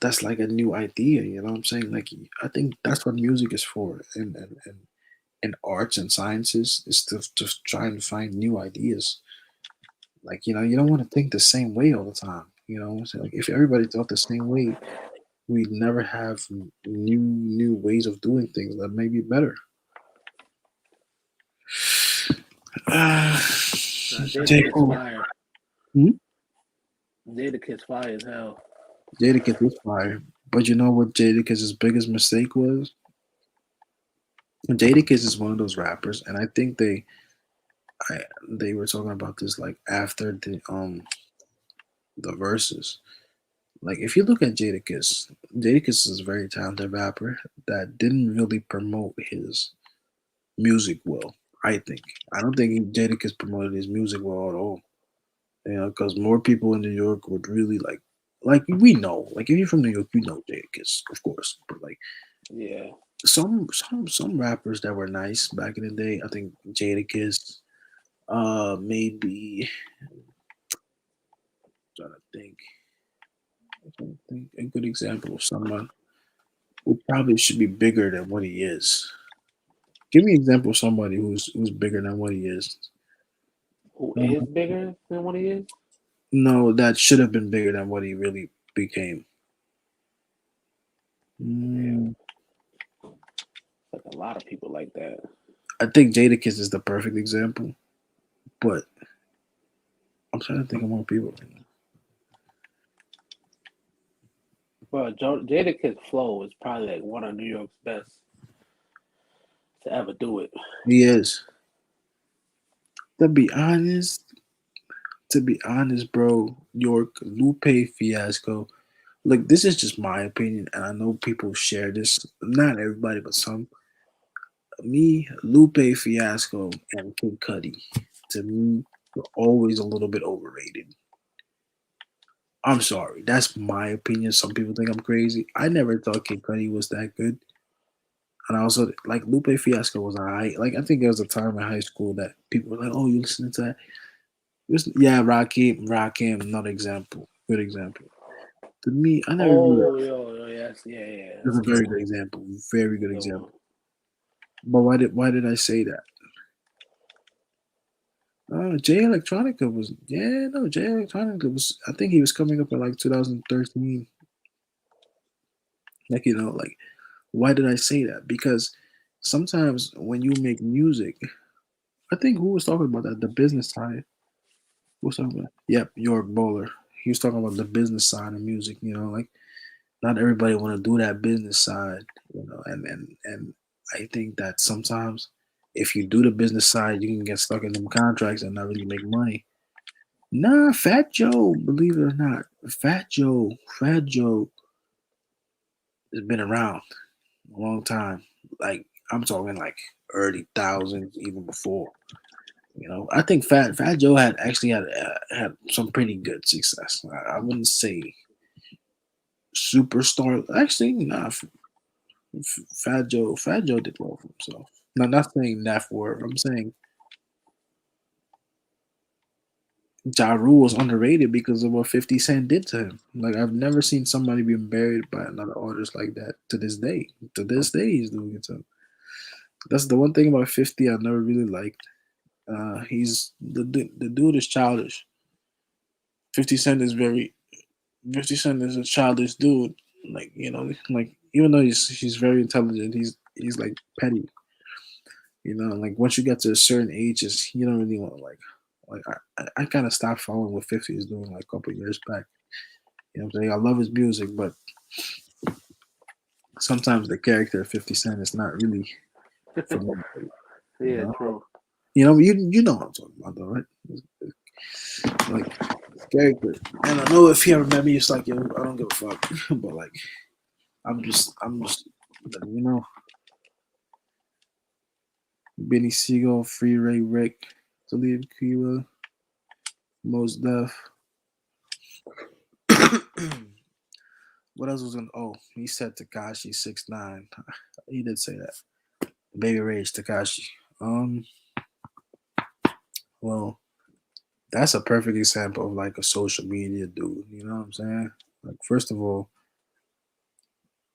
[SPEAKER 1] that's like a new idea, you know what I'm saying? Like I think that's what music is for, and arts and sciences is to just try and find new ideas. Like you don't want to think the same way all the time. You know what I'm saying? Like if everybody thought the same way, we'd never have new ways of doing things that may be better.
[SPEAKER 6] Jada
[SPEAKER 1] J.
[SPEAKER 6] Kid's
[SPEAKER 1] Cole.
[SPEAKER 6] fire.
[SPEAKER 1] Hmm?
[SPEAKER 6] Jada Kid's fire as hell.
[SPEAKER 1] Jadakiss is fire. But you know what Jadakiss' biggest mistake was? Jadakiss is one of those rappers, and I think they were talking about this like after the verses. Like if you look at Jadakiss is a very talented rapper that didn't really promote his music well. I think I don't think Jadakiss promoted his music well at all. Because more people in New York would really like we know, like if you're from New York, you know Jadakiss, of course. But like
[SPEAKER 6] Yeah.
[SPEAKER 1] some rappers that were nice back in the day, I think Jadakiss, maybe trying to think, trying to think a good example of someone who probably should be bigger than what he is. Give me an example of somebody who's bigger than what he is.
[SPEAKER 6] Who
[SPEAKER 1] Um,
[SPEAKER 6] is bigger than what he is?
[SPEAKER 1] no, that should have been bigger than what he really became.
[SPEAKER 6] Damn.
[SPEAKER 1] Mm,
[SPEAKER 6] Like a lot of people like that.
[SPEAKER 1] I think Jadakiss is the perfect example, but I'm trying to think of more people.
[SPEAKER 6] Bro, Jada Kid's flow is probably like one of New York's best to ever do it.
[SPEAKER 1] He is. To be honest, bro, York Lupe fiasco. Look, this is just my opinion, and I know people share this. Not everybody, but some. Me, Lupe Fiasco, and Kid Cudi, to me, were always a little bit overrated. I'm sorry, that's my opinion. Some people think I'm crazy. I never thought Kid Cudi was that good, and I also like Lupe Fiasco was alright. Like I think there was a time in high school that people were like, "Oh, you listening to that?" Yeah, Rakim, another example, good example. To me, I never really.
[SPEAKER 6] Oh, yo, yes, yeah,
[SPEAKER 1] That's
[SPEAKER 6] that's
[SPEAKER 1] a
[SPEAKER 6] a good
[SPEAKER 1] very
[SPEAKER 6] one.
[SPEAKER 1] good example. Very good
[SPEAKER 6] Good one.
[SPEAKER 1] example. But why did I say that? Jay Electronica was yeah no Jay Electronica was I think he was coming up in like 2013. Like like why did I say that? Because sometimes when you make music, I think who was talking about that, the business side. Who was talking about? Yep, York Bowler. He was talking about the business side of music. Like not everybody want to do that business side. And I think that sometimes if you do the business side, you can get stuck in them contracts and not really make money. Nah, Fat Joe, believe it or not, Fat Joe has been around a long time. Like I'm talking like early thousands, even before. You know, I think Fat Joe had had some pretty good success. I wouldn't say superstar. Actually, nah. Fat Joe did well for himself. No, not saying that for. I'm saying Ja Rule was underrated because of what 50 Cent did to him. Like I've never seen somebody being buried by another artist like that to this day. To this day, he's doing it to him. That's the one thing about 50 I never really liked. He's the dude is childish. 50 Cent is very 50 Cent is a childish dude. Like like even though he's very intelligent, he's like petty. Like once you get to a certain age, you don't really want to like I kind of stopped following what 50 is doing like a couple of years back. You know what I'm saying? I love his music, but sometimes the character of 50 Cent is not really for me.
[SPEAKER 6] Yeah, true.
[SPEAKER 1] You know what I'm talking about though, right? Like character. And I know if you ever met me, it's like yo, I don't give a fuck. But like I'm just Benny Siegel, Free Ray Rick, Talib Kweli, Mos Def. What else was in? Oh, he said Takashi 6ix9ine. He did say that. Baby Rage Takashi. Well, that's a perfect example of like a social media dude. You know what I'm saying? Like, first of all,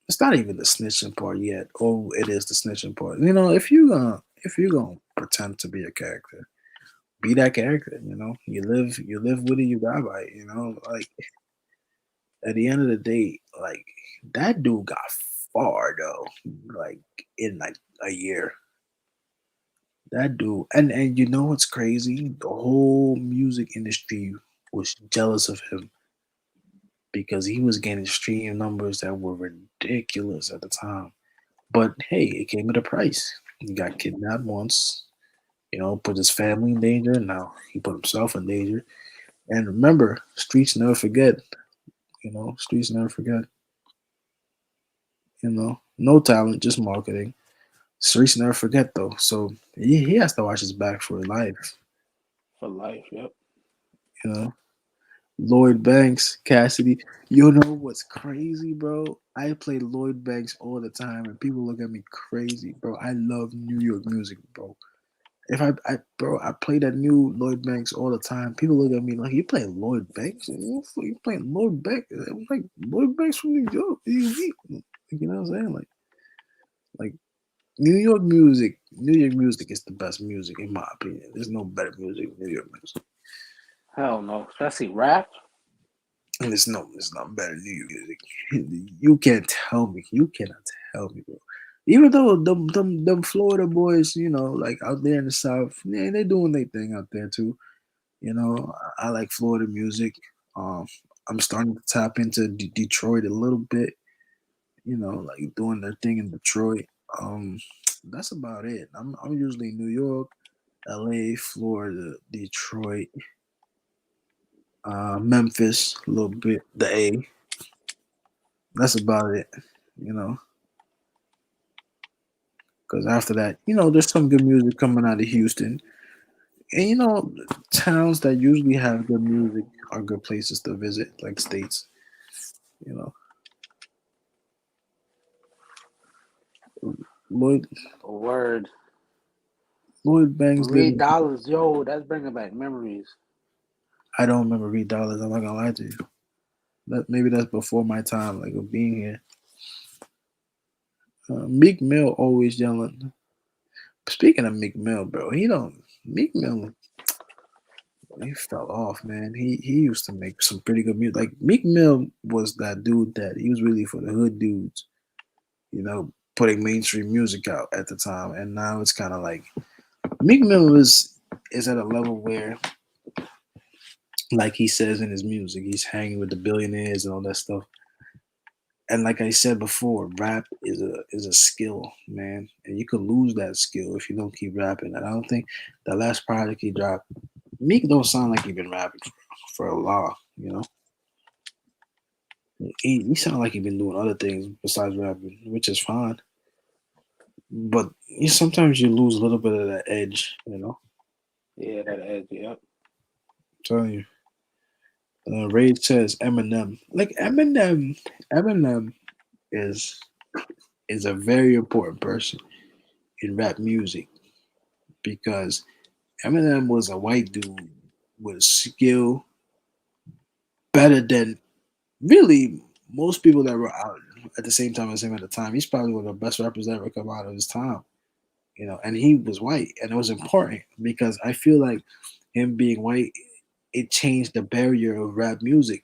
[SPEAKER 1] it's not even the snitching part yet. Oh, it is the snitching part. If you gonna pretend to be a character, be that character. You live with it, you die by it. Like at the end of the day, like that dude got far though. Like in like a year. That dude, and you know what's crazy? The whole music industry was jealous of him because he was getting stream numbers that were ridiculous at the time. But hey, it came at a price. He got kidnapped once, put his family in danger. Now he put himself in danger. And remember, streets never forget. Streets never forget. No talent, just marketing. Streets never forget though. So he has to watch his back for life.
[SPEAKER 6] For life, yep.
[SPEAKER 1] You know. Lloyd Banks, Cassidy. You know what's crazy, bro? I play Lloyd Banks all the time, and people look at me crazy, bro. I love New York music, bro. If I play that new Lloyd Banks all the time. People look at me like you playing Lloyd Banks, you playing Lloyd Banks. I'm like Lloyd Banks from New York. You know what I'm saying? Like New York music. New York music is the best music in my opinion. There's no better music than New York music.
[SPEAKER 6] Hell no, especially rap.
[SPEAKER 1] And it's not better than New York music. You can't tell me. You cannot tell me, bro. Even though them Florida boys, like out there in the South, yeah, they doing their thing out there too. I like Florida music. Um, I'm starting to tap into Detroit a little bit. Like doing their thing in Detroit. That's about it. I'm usually New York, LA, Florida, Detroit, Memphis, a little bit, the A. That's about it, you know. Because after that, there's some good music coming out of Houston, and towns that usually have good music are good places to visit, like states. You know, Lloyd
[SPEAKER 6] Word.
[SPEAKER 1] Lloyd Banks
[SPEAKER 6] Reed
[SPEAKER 1] did.
[SPEAKER 6] Dollars, yo, that's bringing back memories.
[SPEAKER 1] I don't remember Reed Dollars. I'm not gonna lie to you. Maybe that's before my time, like of being here. Meek Mill always yelling. Speaking of Meek Mill, bro, Meek Mill. He fell off, man. He used to make some pretty good music. Like Meek Mill was that dude that he was really for the hood dudes, putting mainstream music out at the time. And now it's kind of like Meek Mill is at a level where, like he says in his music, he's hanging with the billionaires and all that stuff. And like I said before, rap is a skill, man, and you could lose that skill if you don't keep rapping. And I don't think the last project he dropped, Meek don't sound like he been rapping for a while. He sound like he been doing other things besides rapping, which is fine. But sometimes you lose a little bit of that edge.
[SPEAKER 6] Yeah, that edge. Yep.
[SPEAKER 1] I'm telling you. Rage says Eminem. Like Eminem is is a very important person in rap music because Eminem was a white dude with skill better than really most people that were out at the same time as him at the time. He's probably one of the best rappers that ever come out of his time, you know. And he was white, and it was important because I feel like him being white, it changed the barrier of rap music.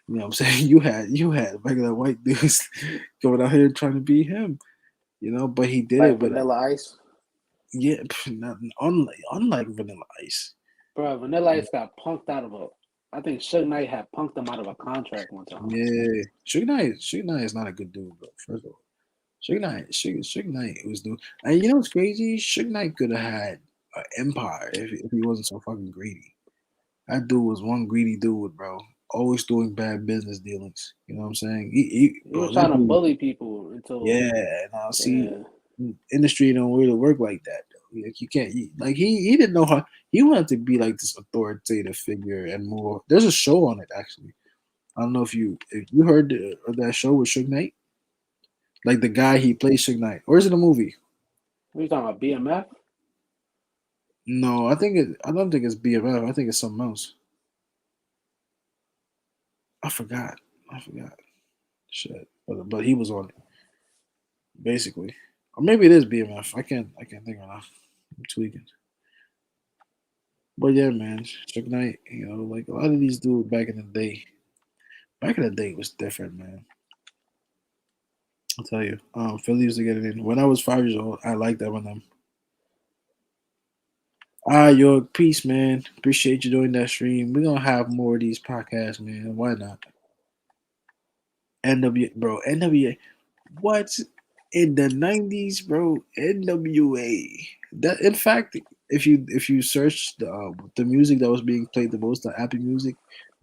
[SPEAKER 1] You know what I'm saying? You had regular white dudes going out here trying to be him, you know, but he did
[SPEAKER 6] Like
[SPEAKER 1] it with
[SPEAKER 6] Vanilla Ice.
[SPEAKER 1] yeah, not, unlike Vanilla Ice.
[SPEAKER 6] Bro, Vanilla Ice got punked out of a. I think Suge Knight had punked him out of a contract one time.
[SPEAKER 1] Yeah, Suge Knight is not a good dude, bro. First of all, Suge Knight was doing, and you know what's crazy? Suge Knight could have had an empire if he wasn't so fucking greedy. That dude was one greedy dude, bro. Always doing bad business dealings. You know what I'm saying?
[SPEAKER 6] He was
[SPEAKER 1] Bro,
[SPEAKER 6] trying
[SPEAKER 1] that
[SPEAKER 6] to
[SPEAKER 1] dude.
[SPEAKER 6] bully people until
[SPEAKER 1] Yeah, and I see
[SPEAKER 6] yeah.
[SPEAKER 1] industry don't really work like that. Though. Like you can't like he didn't know how he wanted to be like this authoritative figure and more. There's a show on it actually. I don't know if you heard of that show with Suge Knight, like the guy he plays Suge Knight, or is it a movie?
[SPEAKER 6] What are you talking about? BMF?
[SPEAKER 1] No, I don't think it's BMF. I think it's something else. I forgot. I forgot. Shit, but he was on it basically, or maybe it is BMF. I can't think right now. I'm tweaking. But yeah, man, Suge Knight. You know, like a lot of these dudes back in the day. Back in the day was different, man. I'll tell you. Philly used to get it in. When I was 5 years old, I liked Eminem. Yo, peace, man. Appreciate you doing that stream. We're gonna have more of these podcasts, man. Why not? NWA, bro. NWA. What in the '90s, bro? NWA. That, in fact, if you search the music that was being played the most on Apple Music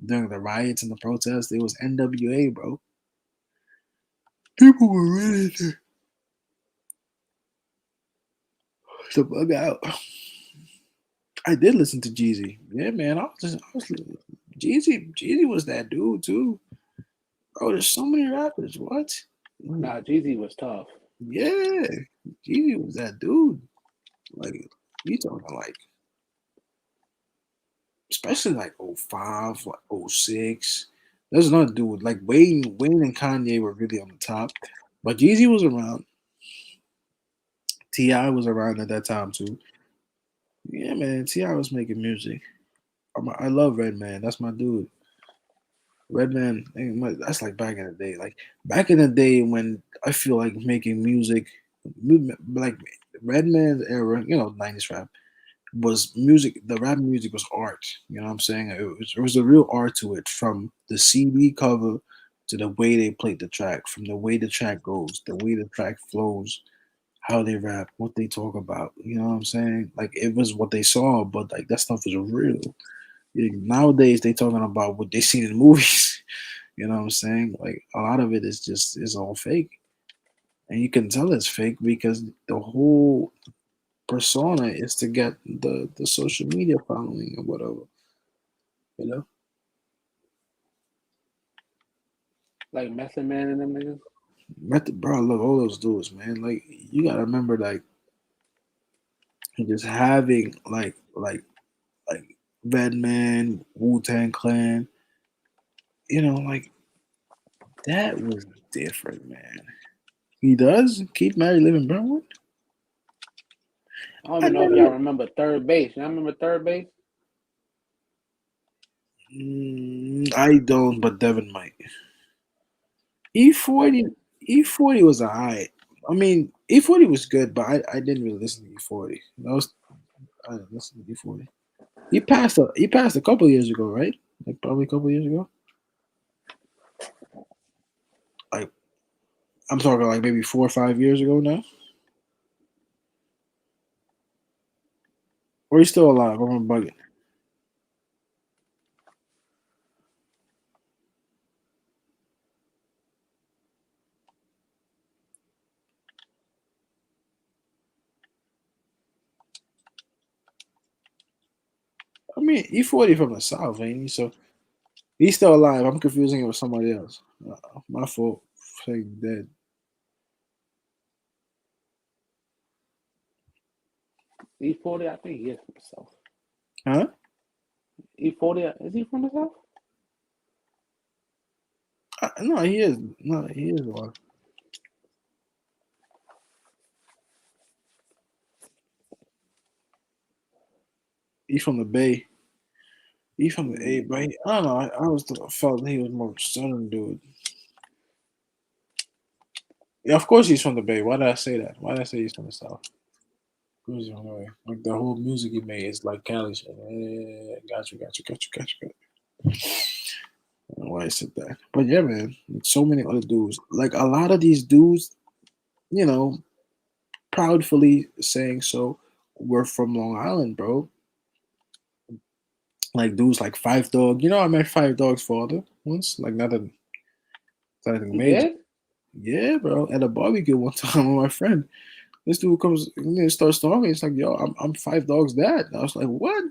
[SPEAKER 1] during the riots and the protests, it was NWA, bro. People were ready to bug out. I did listen to Jeezy. Yeah, man. Jeezy was that dude too. Bro, there's so many rappers. What?
[SPEAKER 6] Nah, Jeezy was tough.
[SPEAKER 1] Yeah, Jeezy was that dude. Like, you talking like, especially like '05, like '06. There's another dude like Wayne and Kanye were really on the top, but Jeezy was around. Ti was around at that time too. Yeah, man. Ti was making music. I love Redman. That's my dude. Redman, that's like back in the day. Like back in the day when I feel like making music, like Redman's era, you know, '90s rap was music. The rap music was art. You know what I'm saying? It was a real art to it, from the CD cover to the way they played the track, from the way the track goes, the way the track flows, how they rap, what they talk about. You know what I'm saying? Like it was what they saw, but like that stuff is real. Nowadays they talking about what they seen in movies. You know what I'm saying? Like a lot of it is all fake, and you can tell it's fake because the whole persona is to get the social media following or whatever. You know,
[SPEAKER 6] Like Method Man and them niggas.
[SPEAKER 1] Bro, I love all those dudes, man. Like you gotta remember, like just having like Redman, Wu Tang Clan. You know, like that was different, man. He does keep Mary Living Brownwood.
[SPEAKER 6] I don't
[SPEAKER 1] I
[SPEAKER 6] even know if
[SPEAKER 1] never.
[SPEAKER 6] y'all remember Third Base. Y'all remember Third Base?
[SPEAKER 1] I don't, but Devin might. E40 was alright. I mean, E40 was good, but I didn't really listen to E40. I didn't listen to E40. He passed a couple years ago, right? Like probably a couple years ago. Like I'm talking like maybe 4 or 5 years ago now. Or he's still alive. I'm bugging. I mean, E40 from the South, ain't he? So he's still alive. I'm confusing him with somebody else. My fault. Saying dead.
[SPEAKER 6] E40, I think he is from the South.
[SPEAKER 1] Huh?
[SPEAKER 6] E40, is he from the South?
[SPEAKER 1] No, he is. No, he is alive. He's from the Bay. He's from the A, but I don't know. I always felt he was more of a Southern dude. Yeah, of course he's from the Bay. Why did I say that? Why did I say he's from the South? Of course he's from the Bay. Like the whole music he made is like Cali shit. Yeah, got you. I don't know why I said that. But yeah, man, so many other dudes. Like a lot of these dudes, you know, proudly saying so, we're from Long Island, bro. Like dudes like Five Dog. You know, I met Five Dog's father once. Like nothing
[SPEAKER 6] He
[SPEAKER 1] major.
[SPEAKER 6] did?
[SPEAKER 1] Yeah, bro. At a barbecue one time with my friend. This dude comes and starts talking. It's like, yo, I'm Five Dog's dad. And I was like, what?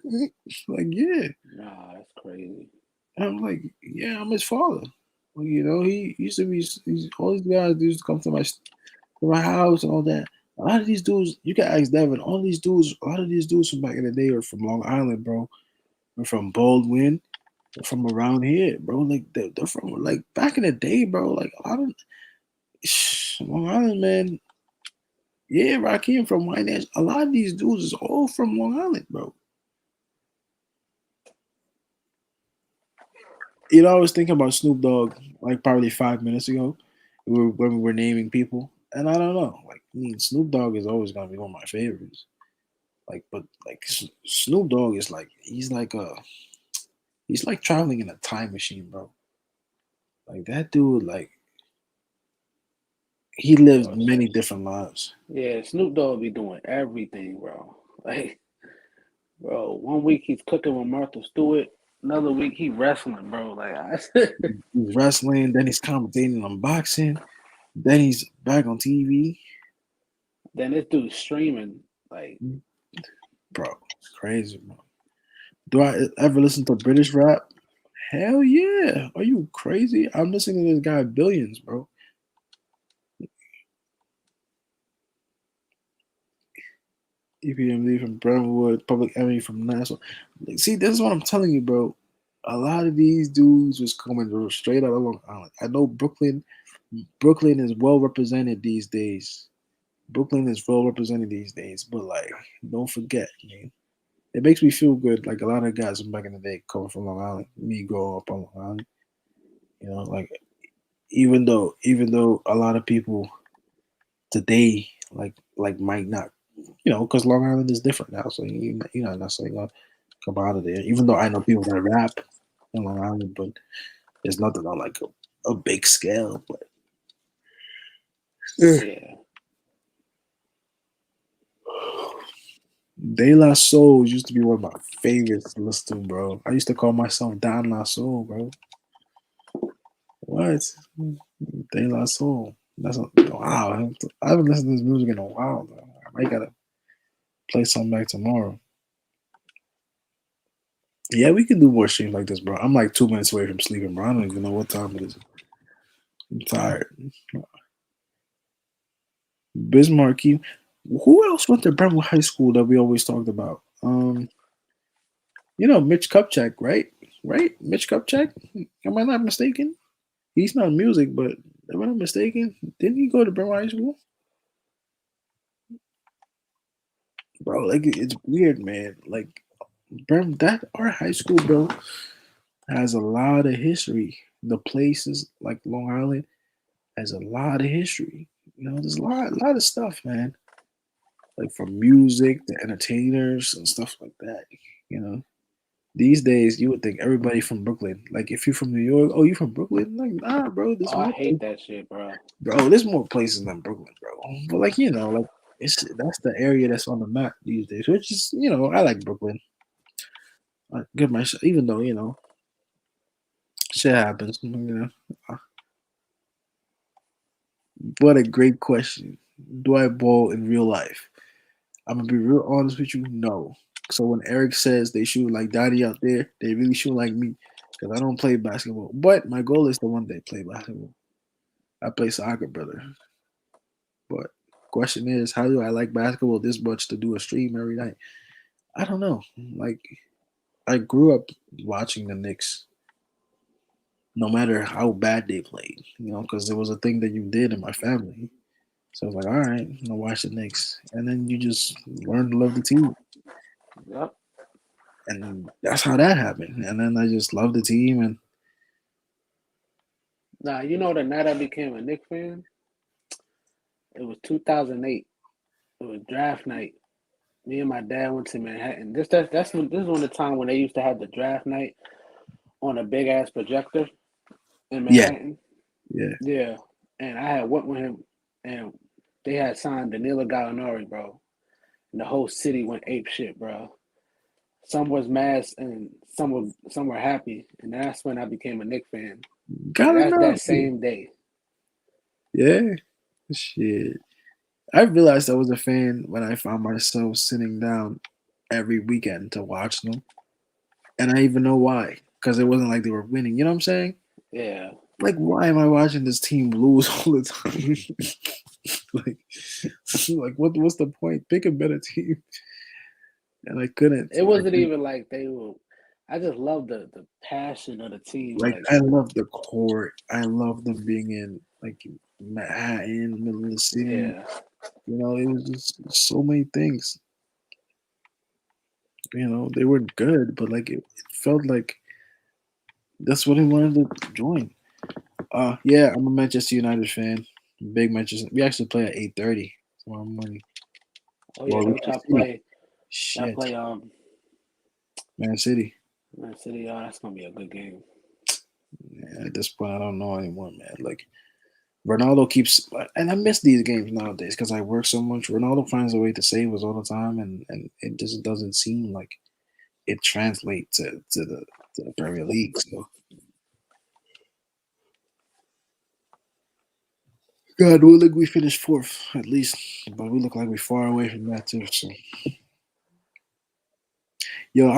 [SPEAKER 1] Like, yeah.
[SPEAKER 6] Nah, that's crazy.
[SPEAKER 1] And I'm like, yeah, I'm his father. Well, you know, he used to be. All these guys used to come to my house and all that. A lot of these dudes, you can ask Devin. All these dudes, a lot of these dudes from back in the day are from Long Island, bro. They're from Baldwin. They're from around here, bro. Like they're from like back in the day, bro. Like a lot of Long Island, man. Yeah, Raheem from White Ash. A lot of these dudes is all from Long Island, bro. You know, I was thinking about Snoop Dogg like probably 5 minutes ago when we were naming people, and I don't know. Like, I mean, Snoop Dogg is always gonna be one of my favorites. Like, but like Snoop Dogg is like he's like traveling in a time machine, bro. Like that dude, like he lives
[SPEAKER 6] Yo,
[SPEAKER 1] many different lives.
[SPEAKER 6] yeah, Snoop Dogg be doing everything, bro. Like, bro, one week he's cooking with Martha Stewart, another week he wrestling, bro. Like,
[SPEAKER 1] He's wrestling, then he's commentating on boxing, then he's back on TV.
[SPEAKER 6] then this dude's streaming. Like,
[SPEAKER 1] Bro, it's crazy, bro. Do I ever listen to British rap? Hell yeah. Are you crazy? I'm listening to this guy Billions, bro. EPMD from Brentwood, Public Enemy from Nassau. Like, see, this is what I'm telling you, bro. A lot of these dudes was coming straight out of Long Island. I know Brooklyn is well represented these days. Brooklyn is well represented these days, but like, don't forget, man. It makes me feel good. Like a lot of guys from back in the day coming from Long Island, me growing up on Long Island. You know, like even though a lot of people today like might not, because Long Island is different now, so you're not necessarily gonna come out of there. Even though I know people that rap in Long Island, but there's nothing on like a big scale. But
[SPEAKER 6] yeah.
[SPEAKER 1] De La Soul used to be one of my favorites to listen to, bro. I used to call myself Don La Soul, bro. What? De La Soul. That's wow. I haven't listened to this music in a while, though. I might gotta play something back tomorrow. Yeah, we can do more streams like this, bro. I'm like 2 minutes away from sleeping, bro. I don't even know what time it is. I'm tired. Bismarck. Who else went to Brentwood High School that we always talked about? Mitch Kupchak, right? Right? Mitch Kupchak? Am I not mistaken? He's not music, but am I not mistaken? Didn't he go to Brentwood High School? Bro, like it's weird, man. Like that our high school, bro, has a lot of history. The places like Long Island has a lot of history. There's a lot of stuff, man. Like from music to entertainers and stuff like that. You know, these days you would think everybody from Brooklyn. Like if you're from New York, oh, you from Brooklyn? Like nah, bro.
[SPEAKER 6] Oh, I hate that shit, bro.
[SPEAKER 1] Bro, there's more places than Brooklyn, bro. But like like that's the area that's on the map these days. Which is I like Brooklyn. I give my shit, even though shit happens. What a great question. Do I ball in real life? I'm gonna be real honest with you. No, So when Eric says they shoot like Daddy out there, they really shoot like me because I don't play basketball. But my goal is to one day play basketball. I play soccer, brother. But question is, how do I like basketball this much to do a stream every night? I don't know. Like I grew up watching the Knicks, no matter how bad they played, because it was a thing that you did in my family. So I was like, all right, I'm gonna watch the Knicks, and then you just learn to love the team,
[SPEAKER 6] Yep.
[SPEAKER 1] and that's how that happened. And then I just love the team, and
[SPEAKER 6] Nah, you know the night I became a Knicks fan? It was 2008. It was draft night. Me and my dad went to Manhattan. This is one of the time when they used to have the draft night on a big ass projector in
[SPEAKER 1] yeah,
[SPEAKER 6] Manhattan.
[SPEAKER 1] yeah.
[SPEAKER 6] Yeah, and I had went with him, and they had signed Danilo Gallinari, bro. And the whole city went ape shit, bro. Some was mad and some were happy, and that's when I became a Knicks fan.
[SPEAKER 1] Gotta
[SPEAKER 6] That's
[SPEAKER 1] know.
[SPEAKER 6] that same day.
[SPEAKER 1] Yeah, shit. I realized I was a fan when I found myself sitting down every weekend to watch them, and I even know why. Because it wasn't like they were winning. You know what I'm saying?
[SPEAKER 6] Yeah.
[SPEAKER 1] Like, why am I watching this team lose all the time? like, what's the point? Pick a better team. And I couldn't.
[SPEAKER 6] It wasn't even like they were. I just love the passion of the team.
[SPEAKER 1] Like,
[SPEAKER 6] Like,
[SPEAKER 1] I love the court. I love them being in like Manhattan, middle of the city.
[SPEAKER 6] yeah,
[SPEAKER 1] It was just so many things. They weren't good, but like it felt like that's what I wanted to join. Yeah, I'm a Manchester United fan. Big Manchester. We actually play at 8:30 tomorrow morning.
[SPEAKER 6] oh yeah,
[SPEAKER 1] Well, we
[SPEAKER 6] don't
[SPEAKER 1] play
[SPEAKER 6] y'all
[SPEAKER 1] City.
[SPEAKER 6] play? Y'all
[SPEAKER 1] Shit,
[SPEAKER 6] play
[SPEAKER 1] Man City.
[SPEAKER 6] Man City. Oh, that's gonna be a good game.
[SPEAKER 1] Yeah, at this point, I don't know anymore, man. Like Ronaldo keeps, and I miss these games nowadays because I work so much. Ronaldo finds a way to save us all the time, and it just doesn't seem like it translates to the Premier League. So, God, we look we finished fourth at least, but we look like we're far away from that too. So, yo,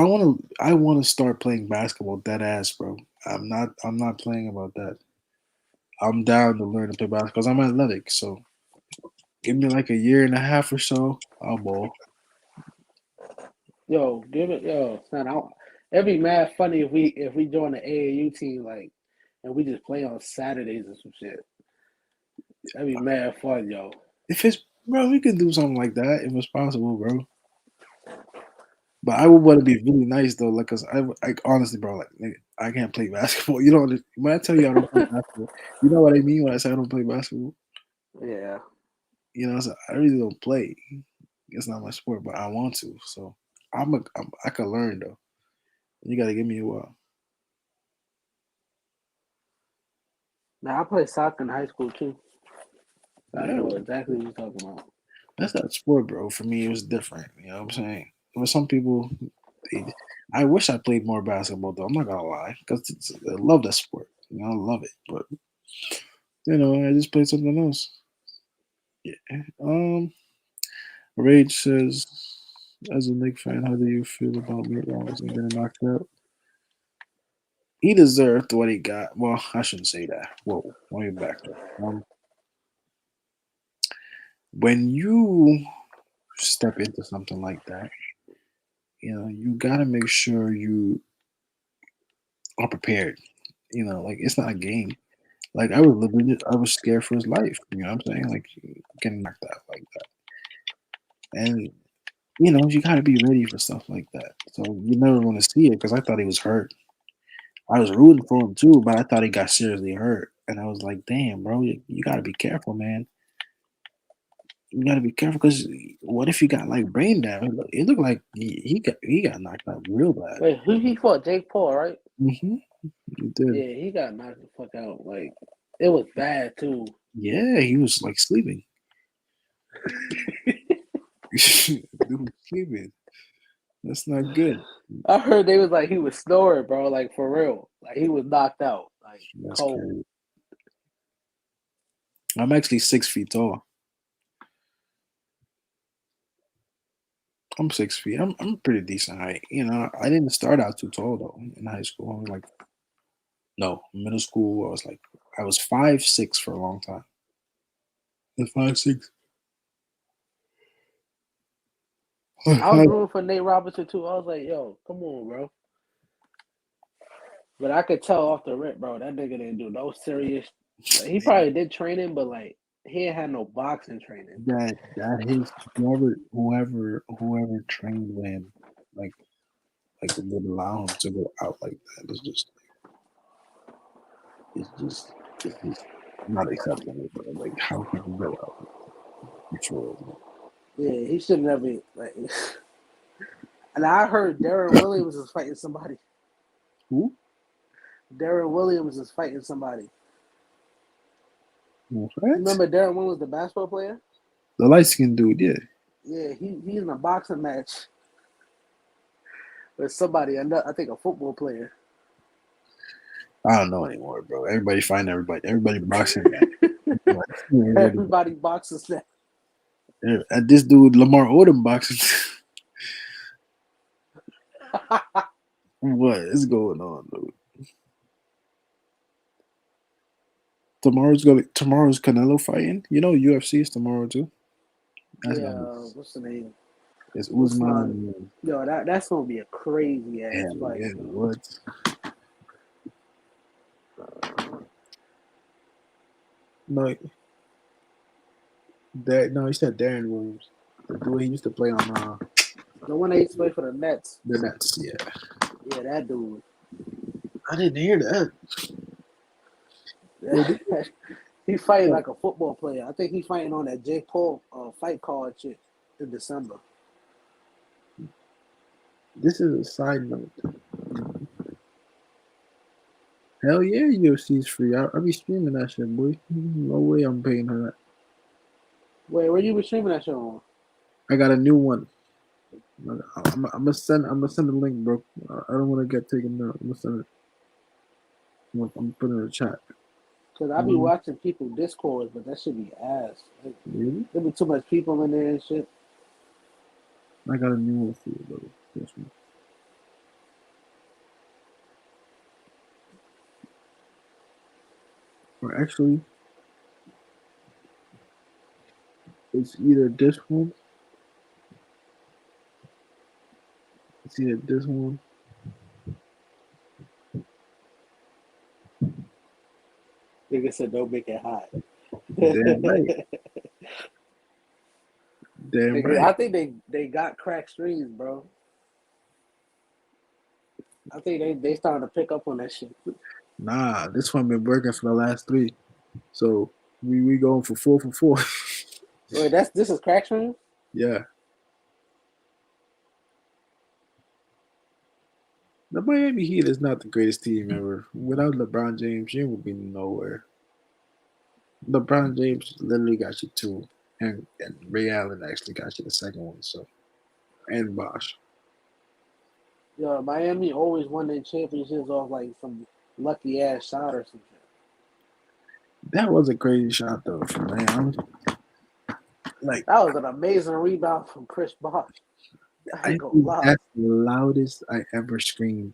[SPEAKER 1] I wanna start playing basketball dead ass, bro. I'm not playing about that. I'm down to learn to play basketball because I'm athletic. So, give me like a year and a half or so, I'll ball.
[SPEAKER 6] Yo, give it, yo, son. It'd be mad funny if we join the AAU team, like, and we just play on Saturdays or some shit. That'd be mad fun, yo.
[SPEAKER 1] If it's bro, we could do something like that if it's possible, bro. But I would want to be really nice though, like, cause like honestly, bro, like, nigga, I can't play basketball. When I tell you I don't play basketball, you know what I mean when I say I don't play basketball.
[SPEAKER 6] Yeah.
[SPEAKER 1] So I really don't play. It's not my sport, but I want to. So I can learn though. You got to give me a while.
[SPEAKER 6] Now I played soccer in high school too. So I
[SPEAKER 1] Yeah,
[SPEAKER 6] know exactly what you're talking about.
[SPEAKER 1] that's not sport, bro. For me, it was different. You know what I'm saying? For some people, I wish I played more basketball though. I'm not gonna lie, because I love that sport. I love it, but I just played something else. Yeah. Rage says, as a Knicks fan, how do you feel about Matt Robinson getting knocked out? He deserved what he got. Well, I shouldn't say that. Whoa, let me back up. When you step into something like that, you gotta make sure you are prepared. Like it's not a game. Like I was scared for his life. You know what I'm saying? Like getting knocked out like that, and you gotta be ready for stuff like that. So you never want to see it because I thought he was hurt. I was rooting for him too, but I thought he got seriously hurt, and I was like, "Damn, bro, you got to be careful, man. You got to be careful because what if he got like brain damage? It looked like he got knocked out real bad.
[SPEAKER 6] Wait, who he fought? Jake Paul, right?
[SPEAKER 1] Hmm. He did.
[SPEAKER 6] Yeah, he got knocked the fuck out. Like, it was bad too.
[SPEAKER 1] Yeah, he was like sleeping. Dude was sleeping. That's not good.
[SPEAKER 6] I heard they was like he was snoring, bro. Like for real. Like he was knocked out. Like
[SPEAKER 1] That's
[SPEAKER 6] cold.
[SPEAKER 1] crazy. I'm actually 6 feet tall. I'm 6 feet. I'm pretty decent height. You know, I didn't start out too tall though in high school. I was like, no, middle school. I was 5'6" for a long time. I was 5'6".
[SPEAKER 6] I was rooting for Nate Robinson too. I was like, yo, come on, bro. But I could tell off the rip, bro, that nigga didn't do no serious. Like, he probably did training, but like he ain't had no boxing training.
[SPEAKER 1] That his whoever trained with him, like would allow him to go out like that. It's just not acceptable. But like how he can go out before.
[SPEAKER 6] Yeah, he should never like. And I heard Darren Williams is fighting somebody.
[SPEAKER 1] Who?
[SPEAKER 6] Darren Williams is fighting somebody.
[SPEAKER 1] What?
[SPEAKER 6] Remember Darren Williams, the basketball player?
[SPEAKER 1] The light skinned dude, yeah.
[SPEAKER 6] Yeah, he's in a boxing match with somebody. I think a football player.
[SPEAKER 1] I don't know anymore, bro. Everybody find everybody. Everybody boxing.
[SPEAKER 6] Everybody boxes now.
[SPEAKER 1] And this dude Lamar Odom boxing. What is going on, dude? Tomorrow's Canelo fighting. You know UFC is tomorrow too. That's
[SPEAKER 6] What's the name?
[SPEAKER 1] It's Usman.
[SPEAKER 6] Yo, that's gonna be a crazy ass fight.
[SPEAKER 1] Yeah, what? No, he said Darren Williams. The dude he used to play on
[SPEAKER 6] the one that used to play for the Nets.
[SPEAKER 1] The Nets, yeah.
[SPEAKER 6] Yeah, that dude.
[SPEAKER 1] I didn't hear that.
[SPEAKER 6] He's fighting like a football player. I think he's fighting on that Jake Paul fight card shit in December.
[SPEAKER 1] This is a side note. Hell yeah, UFC's free. I'll be streaming that shit, boy. No way I'm paying her that.
[SPEAKER 6] Wait, where you been streaming that shit on?
[SPEAKER 1] I got a new one. I'm gonna send the link, bro. I don't want to get taken down. I'm gonna send it. I'm putting it in the chat.
[SPEAKER 6] Cause I be watching people Discord, but that should be ass. Like,
[SPEAKER 1] really?
[SPEAKER 6] There be too much people in there and shit.
[SPEAKER 1] I got a new one for you, bro. This one. Or actually, it's either this one. It's either this one.
[SPEAKER 6] Nigga said don't make it hot.
[SPEAKER 1] Damn right. Damn
[SPEAKER 6] Nigga,
[SPEAKER 1] right.
[SPEAKER 6] I think they got cracked streams, bro. I think they starting to pick up on that shit.
[SPEAKER 1] Nah, this one been working for the last 3. So we going for 4 for 4.
[SPEAKER 6] Wait, this is crack stream?
[SPEAKER 1] Yeah. The Miami Heat is not the greatest team ever. Without LeBron James, you would be nowhere. LeBron James literally got you 2, and Ray Allen actually got you the second one. So, and Bosh.
[SPEAKER 6] Yo, Miami always won their championships off like some lucky ass shot or something.
[SPEAKER 1] That was a crazy shot though, man. Like
[SPEAKER 6] that was an amazing rebound from Chris Bosh.
[SPEAKER 1] I think that's the loudest I ever screamed,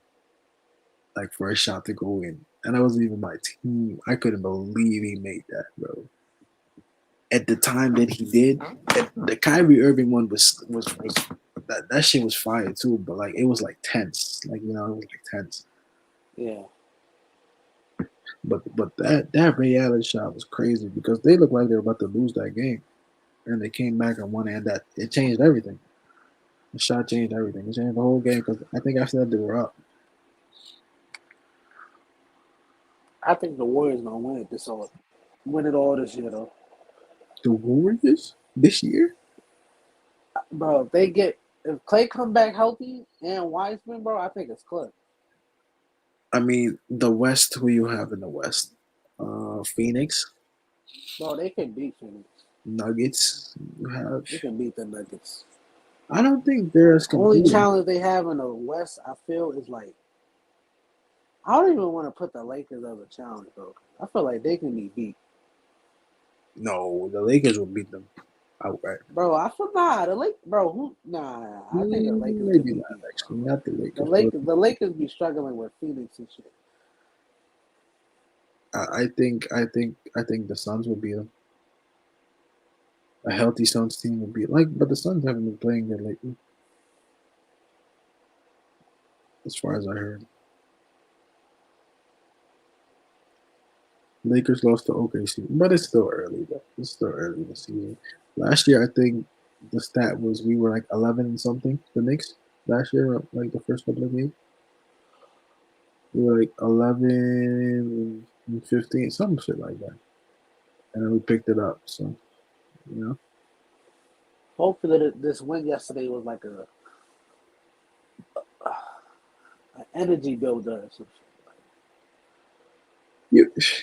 [SPEAKER 1] like for a shot to go in, and that wasn't even my team. I couldn't believe he made that, bro. At the time that he did, the Kyrie Irving one was that shit was fire too, but like it was like tense, like it was like tense.
[SPEAKER 6] Yeah.
[SPEAKER 1] But that Ray Allen shot was crazy because they looked like they were about to lose that game, and they came back and won, and that it changed everything. The shot changed everything. It changed the whole game because I think after that they were up.
[SPEAKER 6] I think the Warriors gonna win it this year though.
[SPEAKER 1] The Warriors this year,
[SPEAKER 6] bro. If Clay come back healthy and Wiseman, bro, I think it's close.
[SPEAKER 1] I mean, the West. Who you have in the West? Phoenix.
[SPEAKER 6] Bro, they can beat Phoenix.
[SPEAKER 1] Nuggets. You have.
[SPEAKER 6] They can beat the Nuggets.
[SPEAKER 1] I don't think they're as
[SPEAKER 6] only challenge they have in the West, I feel, is like I don't even want to put the Lakers as a challenge, bro. I feel like they can be beat.
[SPEAKER 1] No, the Lakers will beat them. outright.
[SPEAKER 6] Bro, I forgot the Lakers. Bro, I think the Lakers could
[SPEAKER 1] Maybe
[SPEAKER 6] be
[SPEAKER 1] not
[SPEAKER 6] beat.
[SPEAKER 1] actually, not the
[SPEAKER 6] The
[SPEAKER 1] Lakers.
[SPEAKER 6] Lakers be struggling with Phoenix and shit.
[SPEAKER 1] I think the Suns will beat them. A healthy Suns team would be but the Suns haven't been playing good lately, as far as I heard. Lakers lost to OKC, but it's still early though. It's still early in the season. Last year, I think the stat was we were like 11 and something. The Knicks last year, like the first couple of games, we were like 11 and 15, some shit like that, and then we picked it up. So you know.
[SPEAKER 6] Hopefully, this win yesterday was like an energy builder or some shit.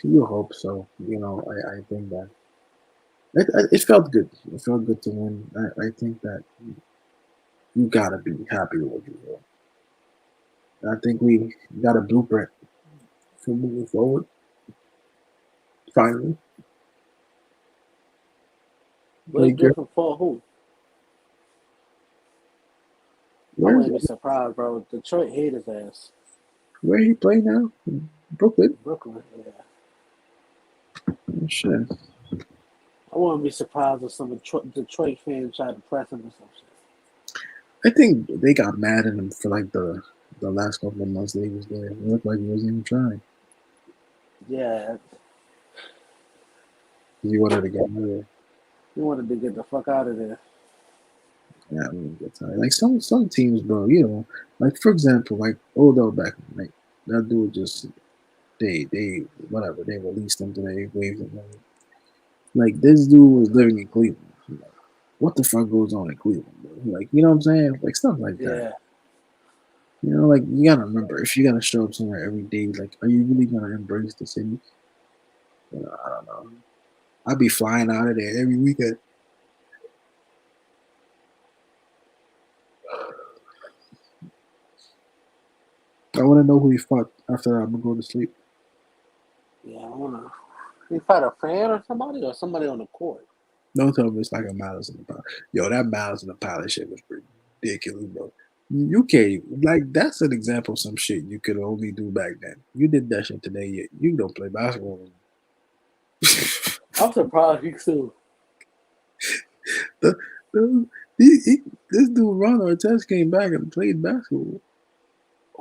[SPEAKER 1] You hope so. I think that it felt good. It felt good to win. I think that you gotta be happy with what you did. I think we got a blueprint for moving forward. Finally,
[SPEAKER 6] Blake
[SPEAKER 1] Blake Griffin,
[SPEAKER 6] Griffin for who? I
[SPEAKER 1] where
[SPEAKER 6] wouldn't be surprised, bro. Detroit hate his ass.
[SPEAKER 1] where he play now? In Brooklyn.
[SPEAKER 6] Brooklyn, yeah.
[SPEAKER 1] Oh, shit.
[SPEAKER 6] I wouldn't be surprised if some Detroit fans tried to press him or some shit.
[SPEAKER 1] I think they got mad at him for like the last couple of months that he was there. It looked like he wasn't even trying.
[SPEAKER 6] Yeah,
[SPEAKER 1] He wanted to get out of there.
[SPEAKER 6] he wanted to get the fuck out of there.
[SPEAKER 1] Yeah, I mean, get tired. Like some teams, bro. Like for example, like Odell Beckham. Like that dude just they whatever they released him today, waived him. Like this dude was living in Cleveland. Like, what the fuck goes on in Cleveland, bro? Like you know what I'm saying? Like stuff like that.
[SPEAKER 6] Yeah.
[SPEAKER 1] Like you gotta remember if you gotta show up somewhere every day, like are you really gonna embrace the city? I don't know. I'd be flying out of there every weekend. I want to know who he fought after that. I'm gonna go to sleep.
[SPEAKER 6] Yeah, I wanna. He fight a fan or somebody on the court.
[SPEAKER 1] Don't tell me it's like a Malice in the Palace. Yo, that Malice in the Palace shit was pretty ridiculous, bro. You can't like that's an example of some shit you could only do back then. You did that shit today. You don't play basketball.
[SPEAKER 6] I'm surprised he still.
[SPEAKER 1] the, this dude Ron Artest came back and played basketball.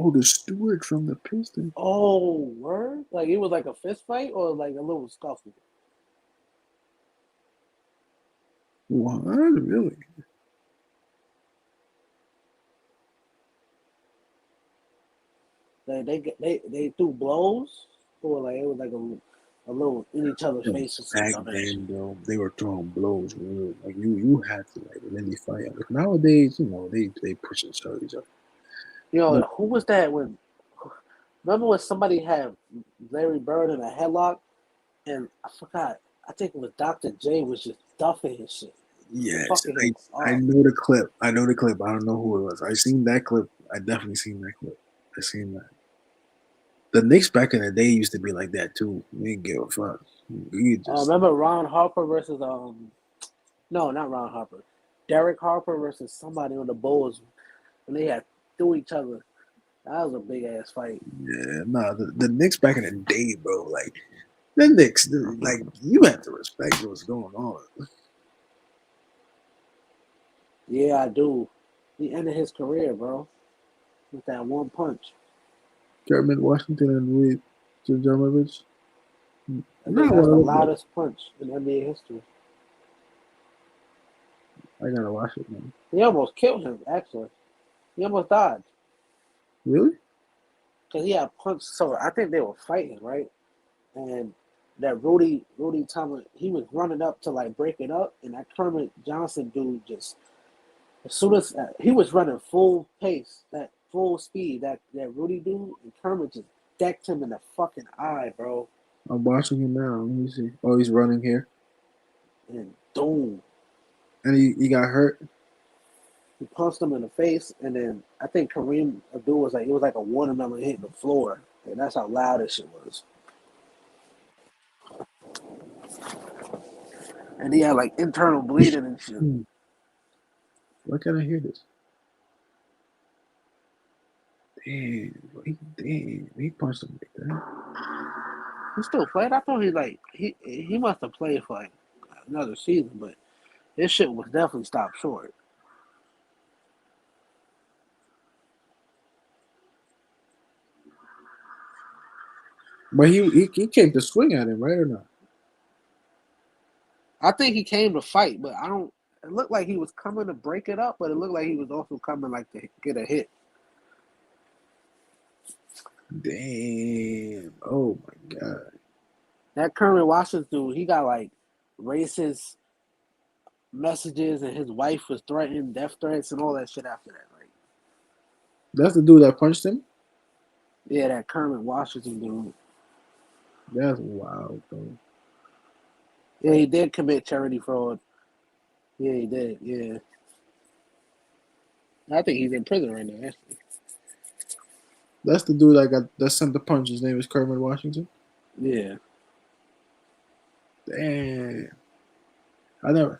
[SPEAKER 1] Oh, the steward from the Pistons.
[SPEAKER 6] Oh, word! Like it was like a fist fight or like a little scuffle.
[SPEAKER 1] What? Really?
[SPEAKER 6] They threw blows or like it was like a little in each other's faces.
[SPEAKER 1] Back then, bro, they were throwing blows. Real. Like you had to like really fight. Like nowadays, they push each other.
[SPEAKER 6] Who was that when? Remember when somebody had Larry Bird in a headlock, and I forgot. I think it was Dr. J was just duffing his shit.
[SPEAKER 1] Yes, I know the clip. I know the clip. I don't know who it was. I seen that clip. I definitely seen that clip. I seen that. The Knicks back in the day used to be like that too. We didn't give a fuck.
[SPEAKER 6] Remember Ron Harper versus no, not Ron Harper. Derek Harper versus somebody on the Bulls when they had threw each other. That was a big ass fight.
[SPEAKER 1] Yeah, nah, the Knicks back in the day, bro. Like the Knicks, like you have to respect what's going on.
[SPEAKER 6] Yeah, I do. He ended his career, bro, with that one punch.
[SPEAKER 1] Kermit Washington and Reed Jamovich.
[SPEAKER 6] I think that's the loudest punch in NBA history.
[SPEAKER 1] I gotta watch it, man.
[SPEAKER 6] He almost killed him, actually. He almost died.
[SPEAKER 1] Really?
[SPEAKER 6] Because he had punched. So I think they were fighting, right? And that Rudy Tomlin, he was running up to like break it up, and that Kermit Johnson dude just, as soon as he was running full pace, that full speed, that Rudy dude, and Kermit just decked him in the fucking eye, bro.
[SPEAKER 1] I'm watching him now. Let me see. Oh, he's running here.
[SPEAKER 6] And boom.
[SPEAKER 1] And he got hurt.
[SPEAKER 6] He punched him in the face, and then I think Kareem Abdul was like, it was like a watermelon hitting the floor. And that's how loud this shit was. And he had like internal bleeding and shit.
[SPEAKER 1] Why can't I hear this? Damn, he punched him like that.
[SPEAKER 6] He still played. I thought he must have played for like another season, but his shit was definitely stopped short.
[SPEAKER 1] But he came to swing at him, right or not?
[SPEAKER 6] I think he came to fight, but I don't. It looked like he was coming to break it up, but it looked like he was also coming like to get a hit.
[SPEAKER 1] Damn. Oh my god.
[SPEAKER 6] That Kermit Washington, he got like racist messages, and his wife was threatened, death threats, and all that shit after that. Like,
[SPEAKER 1] That's the dude that punched him?
[SPEAKER 6] yeah, that Kermit Washington dude.
[SPEAKER 1] That's wild, though.
[SPEAKER 6] Yeah, he did commit charity fraud. Yeah, he did. Yeah, I think he's in prison right now. Actually.
[SPEAKER 1] That's the dude that sent the punch. His name is Kermit Washington.
[SPEAKER 6] Yeah.
[SPEAKER 1] Damn. I do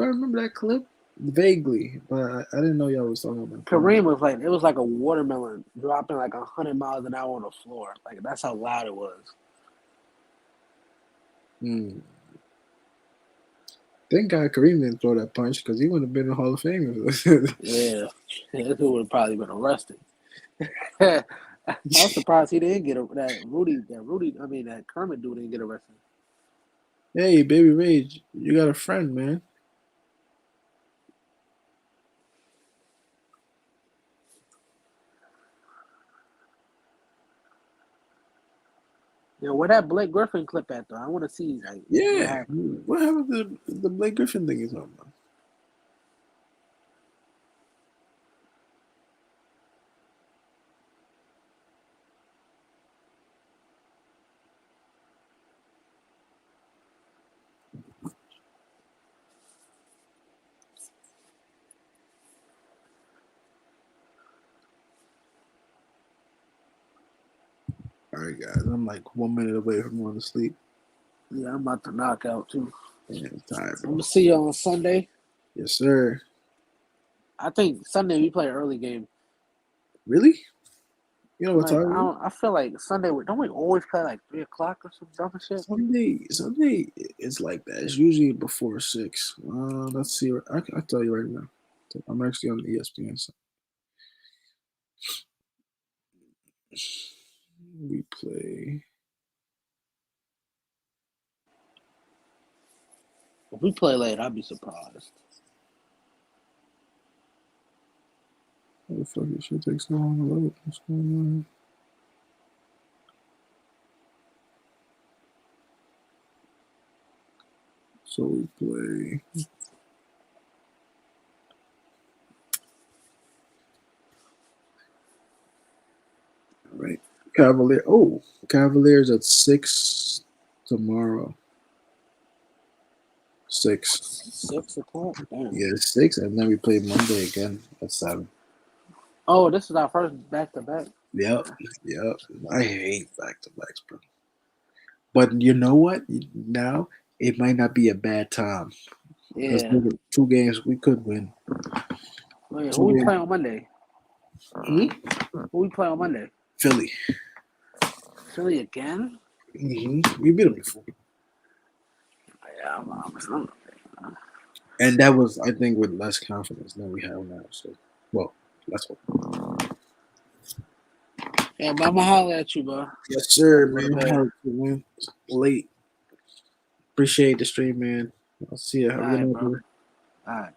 [SPEAKER 1] I remember that clip? Vaguely, but I didn't know y'all was talking about that.
[SPEAKER 6] Kareem was like, it was like a watermelon dropping like 100 miles an hour on the floor. Like, that's how loud it was.
[SPEAKER 1] Thank God Kareem didn't throw that punch because he wouldn't have been in the Hall of Fame.
[SPEAKER 6] Yeah. That dude would have probably been arrested. I was surprised he didn't get that Kermit dude didn't get arrested.
[SPEAKER 1] Hey, Baby Rage, you got a friend, man.
[SPEAKER 6] Yeah, where that Blake Griffin clip at though? I want to see like what
[SPEAKER 1] Yeah.
[SPEAKER 6] happened.
[SPEAKER 1] What happened to the Blake Griffin thing he's talking about? All right, guys. I'm like 1 minute away from going to sleep.
[SPEAKER 6] Yeah, I'm about to knock out too.
[SPEAKER 1] Yeah, it's tired,
[SPEAKER 6] I'm
[SPEAKER 1] bro.
[SPEAKER 6] gonna see you on Sunday.
[SPEAKER 1] Yes, sir.
[SPEAKER 6] I think Sunday we play an early game.
[SPEAKER 1] Really? You know what
[SPEAKER 6] Like
[SPEAKER 1] time?
[SPEAKER 6] I feel like Sunday don't we always play like 3 o'clock or some dumb shit?
[SPEAKER 1] Sunday is like that. It's usually before 6. Let's see. I'll tell you right now. I'm actually on the ESPN side. We play.
[SPEAKER 6] If we play late, I'd be surprised.
[SPEAKER 1] How the fuck this shit takes so long to load? What's going on? So we play. All right. Cavaliers at 6 tomorrow. 6.
[SPEAKER 6] 6 o'clock? Damn.
[SPEAKER 1] Yeah, 6, and then we play Monday again at 7.
[SPEAKER 6] Oh, this is our first back to back.
[SPEAKER 1] Yep. I hate back to backs, bro. But you know what? Now it might not be a bad time because
[SPEAKER 6] Yeah.
[SPEAKER 1] 2 games we could win.
[SPEAKER 6] Wait, who
[SPEAKER 1] 2
[SPEAKER 6] we
[SPEAKER 1] games.
[SPEAKER 6] play on Monday?
[SPEAKER 1] Hmm?
[SPEAKER 6] Who we play on Monday?
[SPEAKER 1] Philly.
[SPEAKER 6] Philly again?
[SPEAKER 1] We beat them before.
[SPEAKER 6] Yeah,
[SPEAKER 1] And that was, I think, with less confidence than we have now. So, well, let's hope.
[SPEAKER 6] yeah, but I'm gonna holler at you, bro.
[SPEAKER 1] Yes, sir,
[SPEAKER 6] Go to
[SPEAKER 1] man.
[SPEAKER 6] bed.
[SPEAKER 1] Hell, man. It's late. Appreciate the stream, man. I'll see you. Have a
[SPEAKER 6] All
[SPEAKER 1] good
[SPEAKER 6] right,
[SPEAKER 1] night,
[SPEAKER 6] bro.
[SPEAKER 1] bro.
[SPEAKER 6] All right.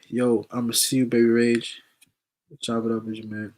[SPEAKER 1] Yo, I'm going to see you, Baby Rage. Chop it up with you, man.